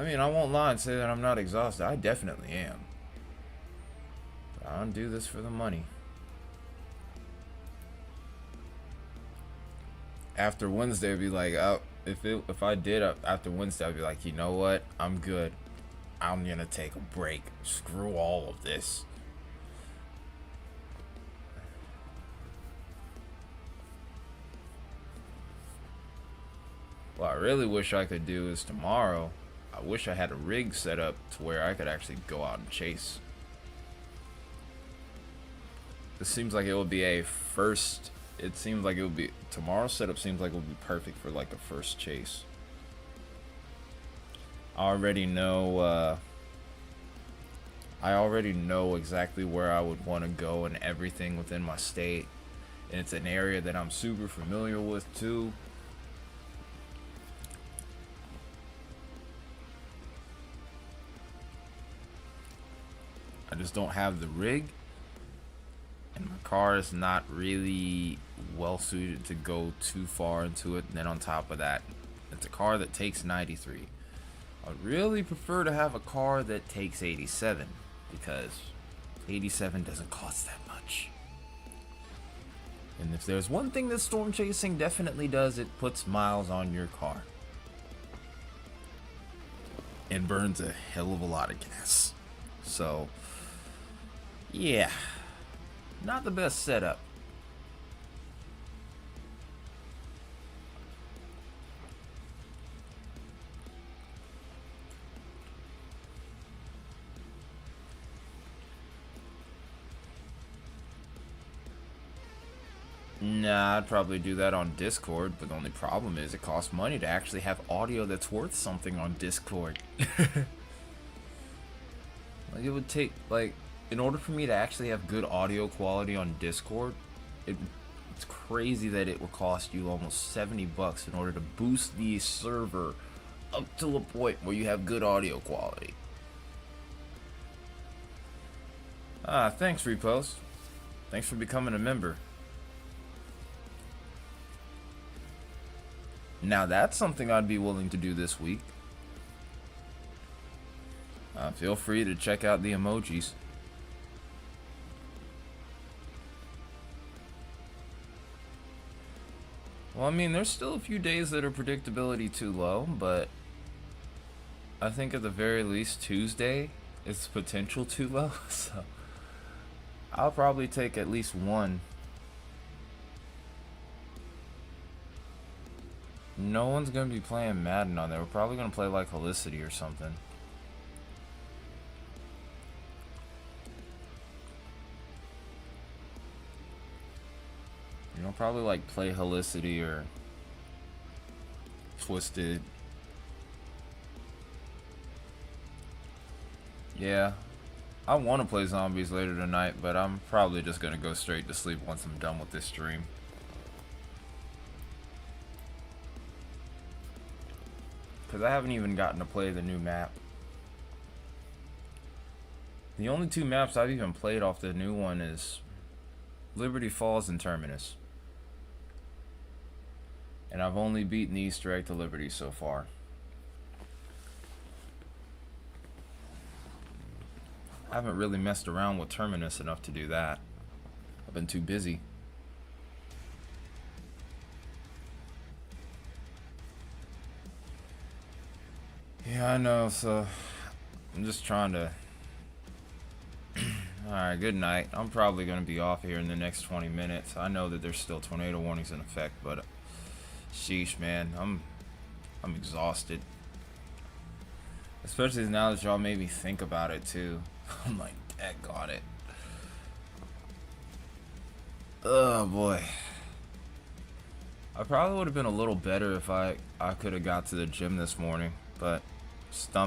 I mean, I won't lie and say that I'm not exhausted. I definitely am. But I don't do this for the money. After Wednesday, I'd be like, oh, if I did after Wednesday, I'd be like, you know what? I'm good. I'm gonna take a break. Screw all of this. What I really wish I could do is tomorrow. I wish I had a rig set up to where I could actually go out and chase. This seems like it would be a first. It seems like it would be tomorrow's setup. Seems like it would be perfect for like a first chase. I already know. I already know exactly where I would want to go and everything within my state, and it's an area that I'm super familiar with too. I just don't have the rig, and my car is not really well suited to go too far into it. And then on top of that, it's a car that takes 93. I'd really prefer to have a car that takes 87, because 87 doesn't cost that much. And if there's one thing that storm chasing definitely does, it puts miles on your car. And burns a hell of a lot of gas. So, yeah, not the best setup. Nah, I'd probably do that on Discord, but the only problem is it costs money to actually have audio that's worth something on Discord. Like, it would take, like, in order for me to actually have good audio quality on Discord, it's crazy that it will cost you almost 70 bucks in order to boost the server up to a point where you have good audio quality. Thanks, Repost. Thanks for becoming a member. Now that's something I'd be willing to do this week. Feel free to check out the emojis. Well, I mean, there's still a few days that are predictability too low, but I think at the very least Tuesday is potential too low, so I'll probably take at least one. No one's gonna be playing Madden on there. We're probably gonna play like Helicity or something. You know, probably like play Helicity or Twisted. Yeah, I want to play zombies later tonight, but I'm probably just gonna go straight to sleep once I'm done with this stream. Because I haven't even gotten to play the new map. The only two maps I've even played off the new one is Liberty Falls and Terminus. And I've only beaten the Easter egg to Liberty so far. I haven't really messed around with Terminus enough to do that. I've been too busy. Yeah, I know, so I'm just trying to... Alright, good night. I'm probably going to be off here in the next 20 minutes. I know that there's still tornado warnings in effect, but sheesh, man, I'm exhausted. Especially now that y'all made me think about it too. I'm like, got it. Oh boy. I probably would have been a little better if I could have got to the gym this morning, but my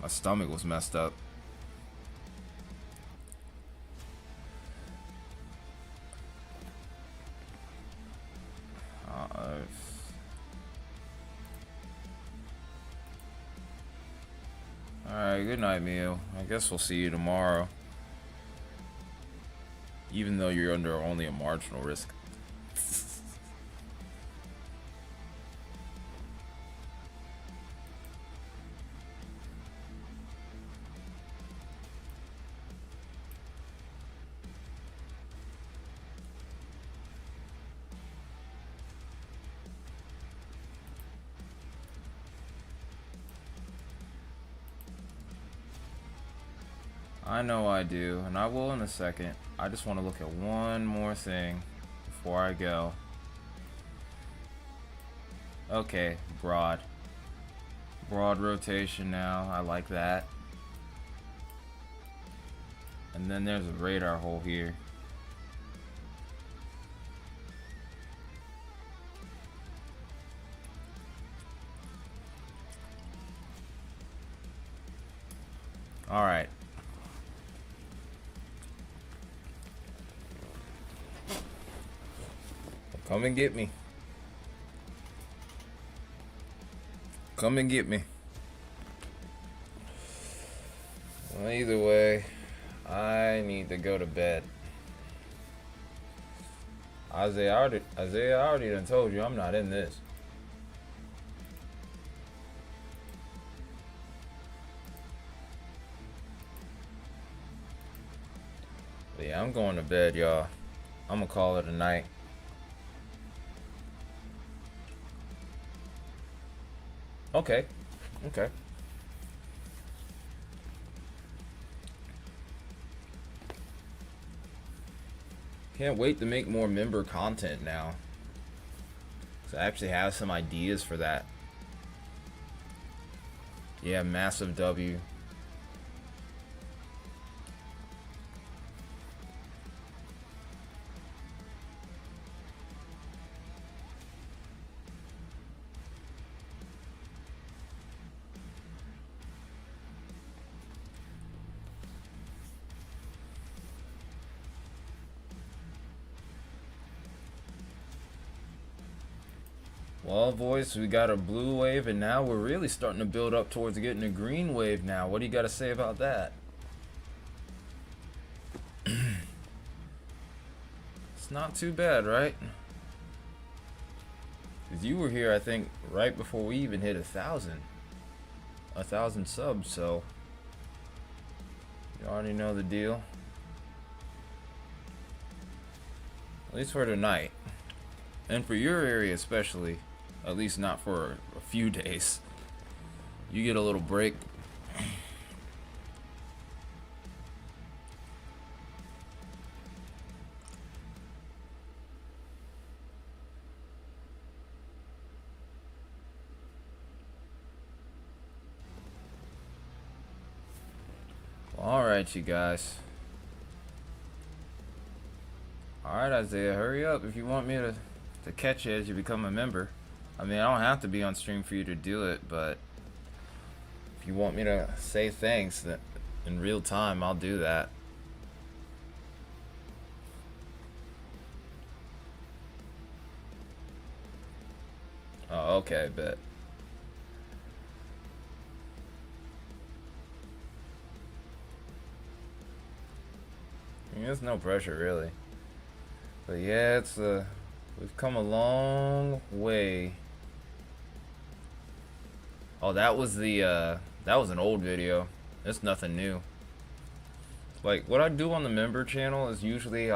stomach was messed up. Alright, good night, Mio. I guess we'll see you tomorrow. Even though you're under only a marginal risk. I know I do, and I will in a second. I just want to look at one more thing before I go. Okay, broad. Broad rotation now. I like that. And then there's a radar hole here. All right. Come and get me. Come and get me. Well, either way, I need to go to bed. Isaiah I already done told you I'm not in this. But yeah, I'm going to bed, y'all. I'm gonna call it a night. Okay. Okay. Can't wait to make more member content now. So I actually have some ideas for that. Yeah, massive W. Well, boys, we got a blue wave, and now we're really starting to build up towards getting a green wave now. What do you got to say about that? It's not too bad, right? Because you were here, I think, right before we even hit 1,000 subs, so you already know the deal. At least for tonight. And for your area especially. At least not for a few days. You get a little break. Alright, you guys. Alright, Isaiah, hurry up if you want me to catch you as you become a member. I mean, I don't have to be on stream for you to do it, but if you want me to say thanks in real time, I'll do that. Oh, okay, bet. I mean, there's no pressure, really. But yeah, we've come a long way. Oh, that was an old video. It's nothing new. Like, what I do on the member channel is usually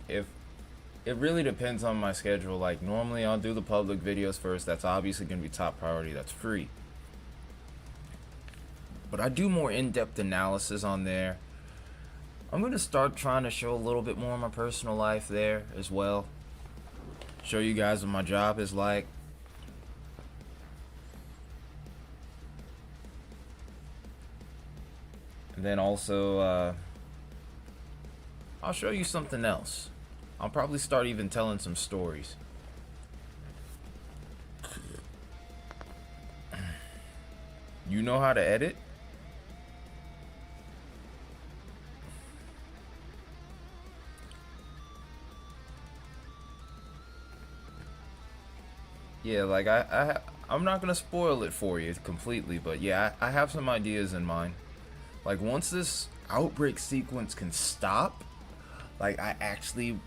if it really depends on my schedule. Like, normally I'll do the public videos first. That's obviously going to be top priority. That's free. But I do more in-depth analysis on there. I'm going to start trying to show a little bit more of my personal life there as well. Show you guys what my job is like. And then also, I'll show you something else. I'll probably start even telling some stories. You know how to edit? Yeah, like I'm not gonna spoil it for you completely, but yeah, I have some ideas in mind. Like, once this outbreak sequence can stop, like I actually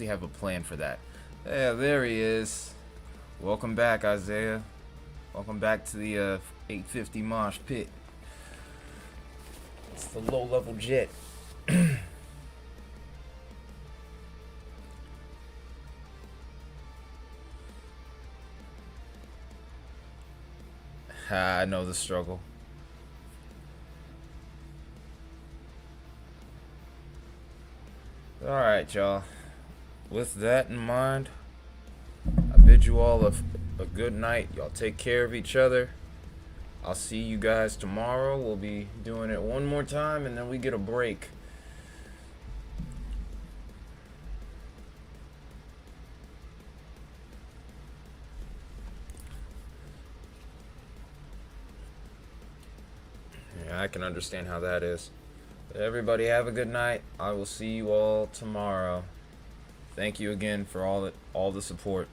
have a plan for that. Yeah, there he is. Welcome back, Isaiah. Welcome back to the 850 Mosh Pit. It's the low-level jet. I know the struggle. Alright, y'all. With that in mind, I bid you all a good night. Y'all take care of each other. I'll see you guys tomorrow. We'll be doing it one more time and then we get a break. Yeah, I can understand how that is. Everybody have a good night. I will see you all tomorrow. Thank you again for all the support.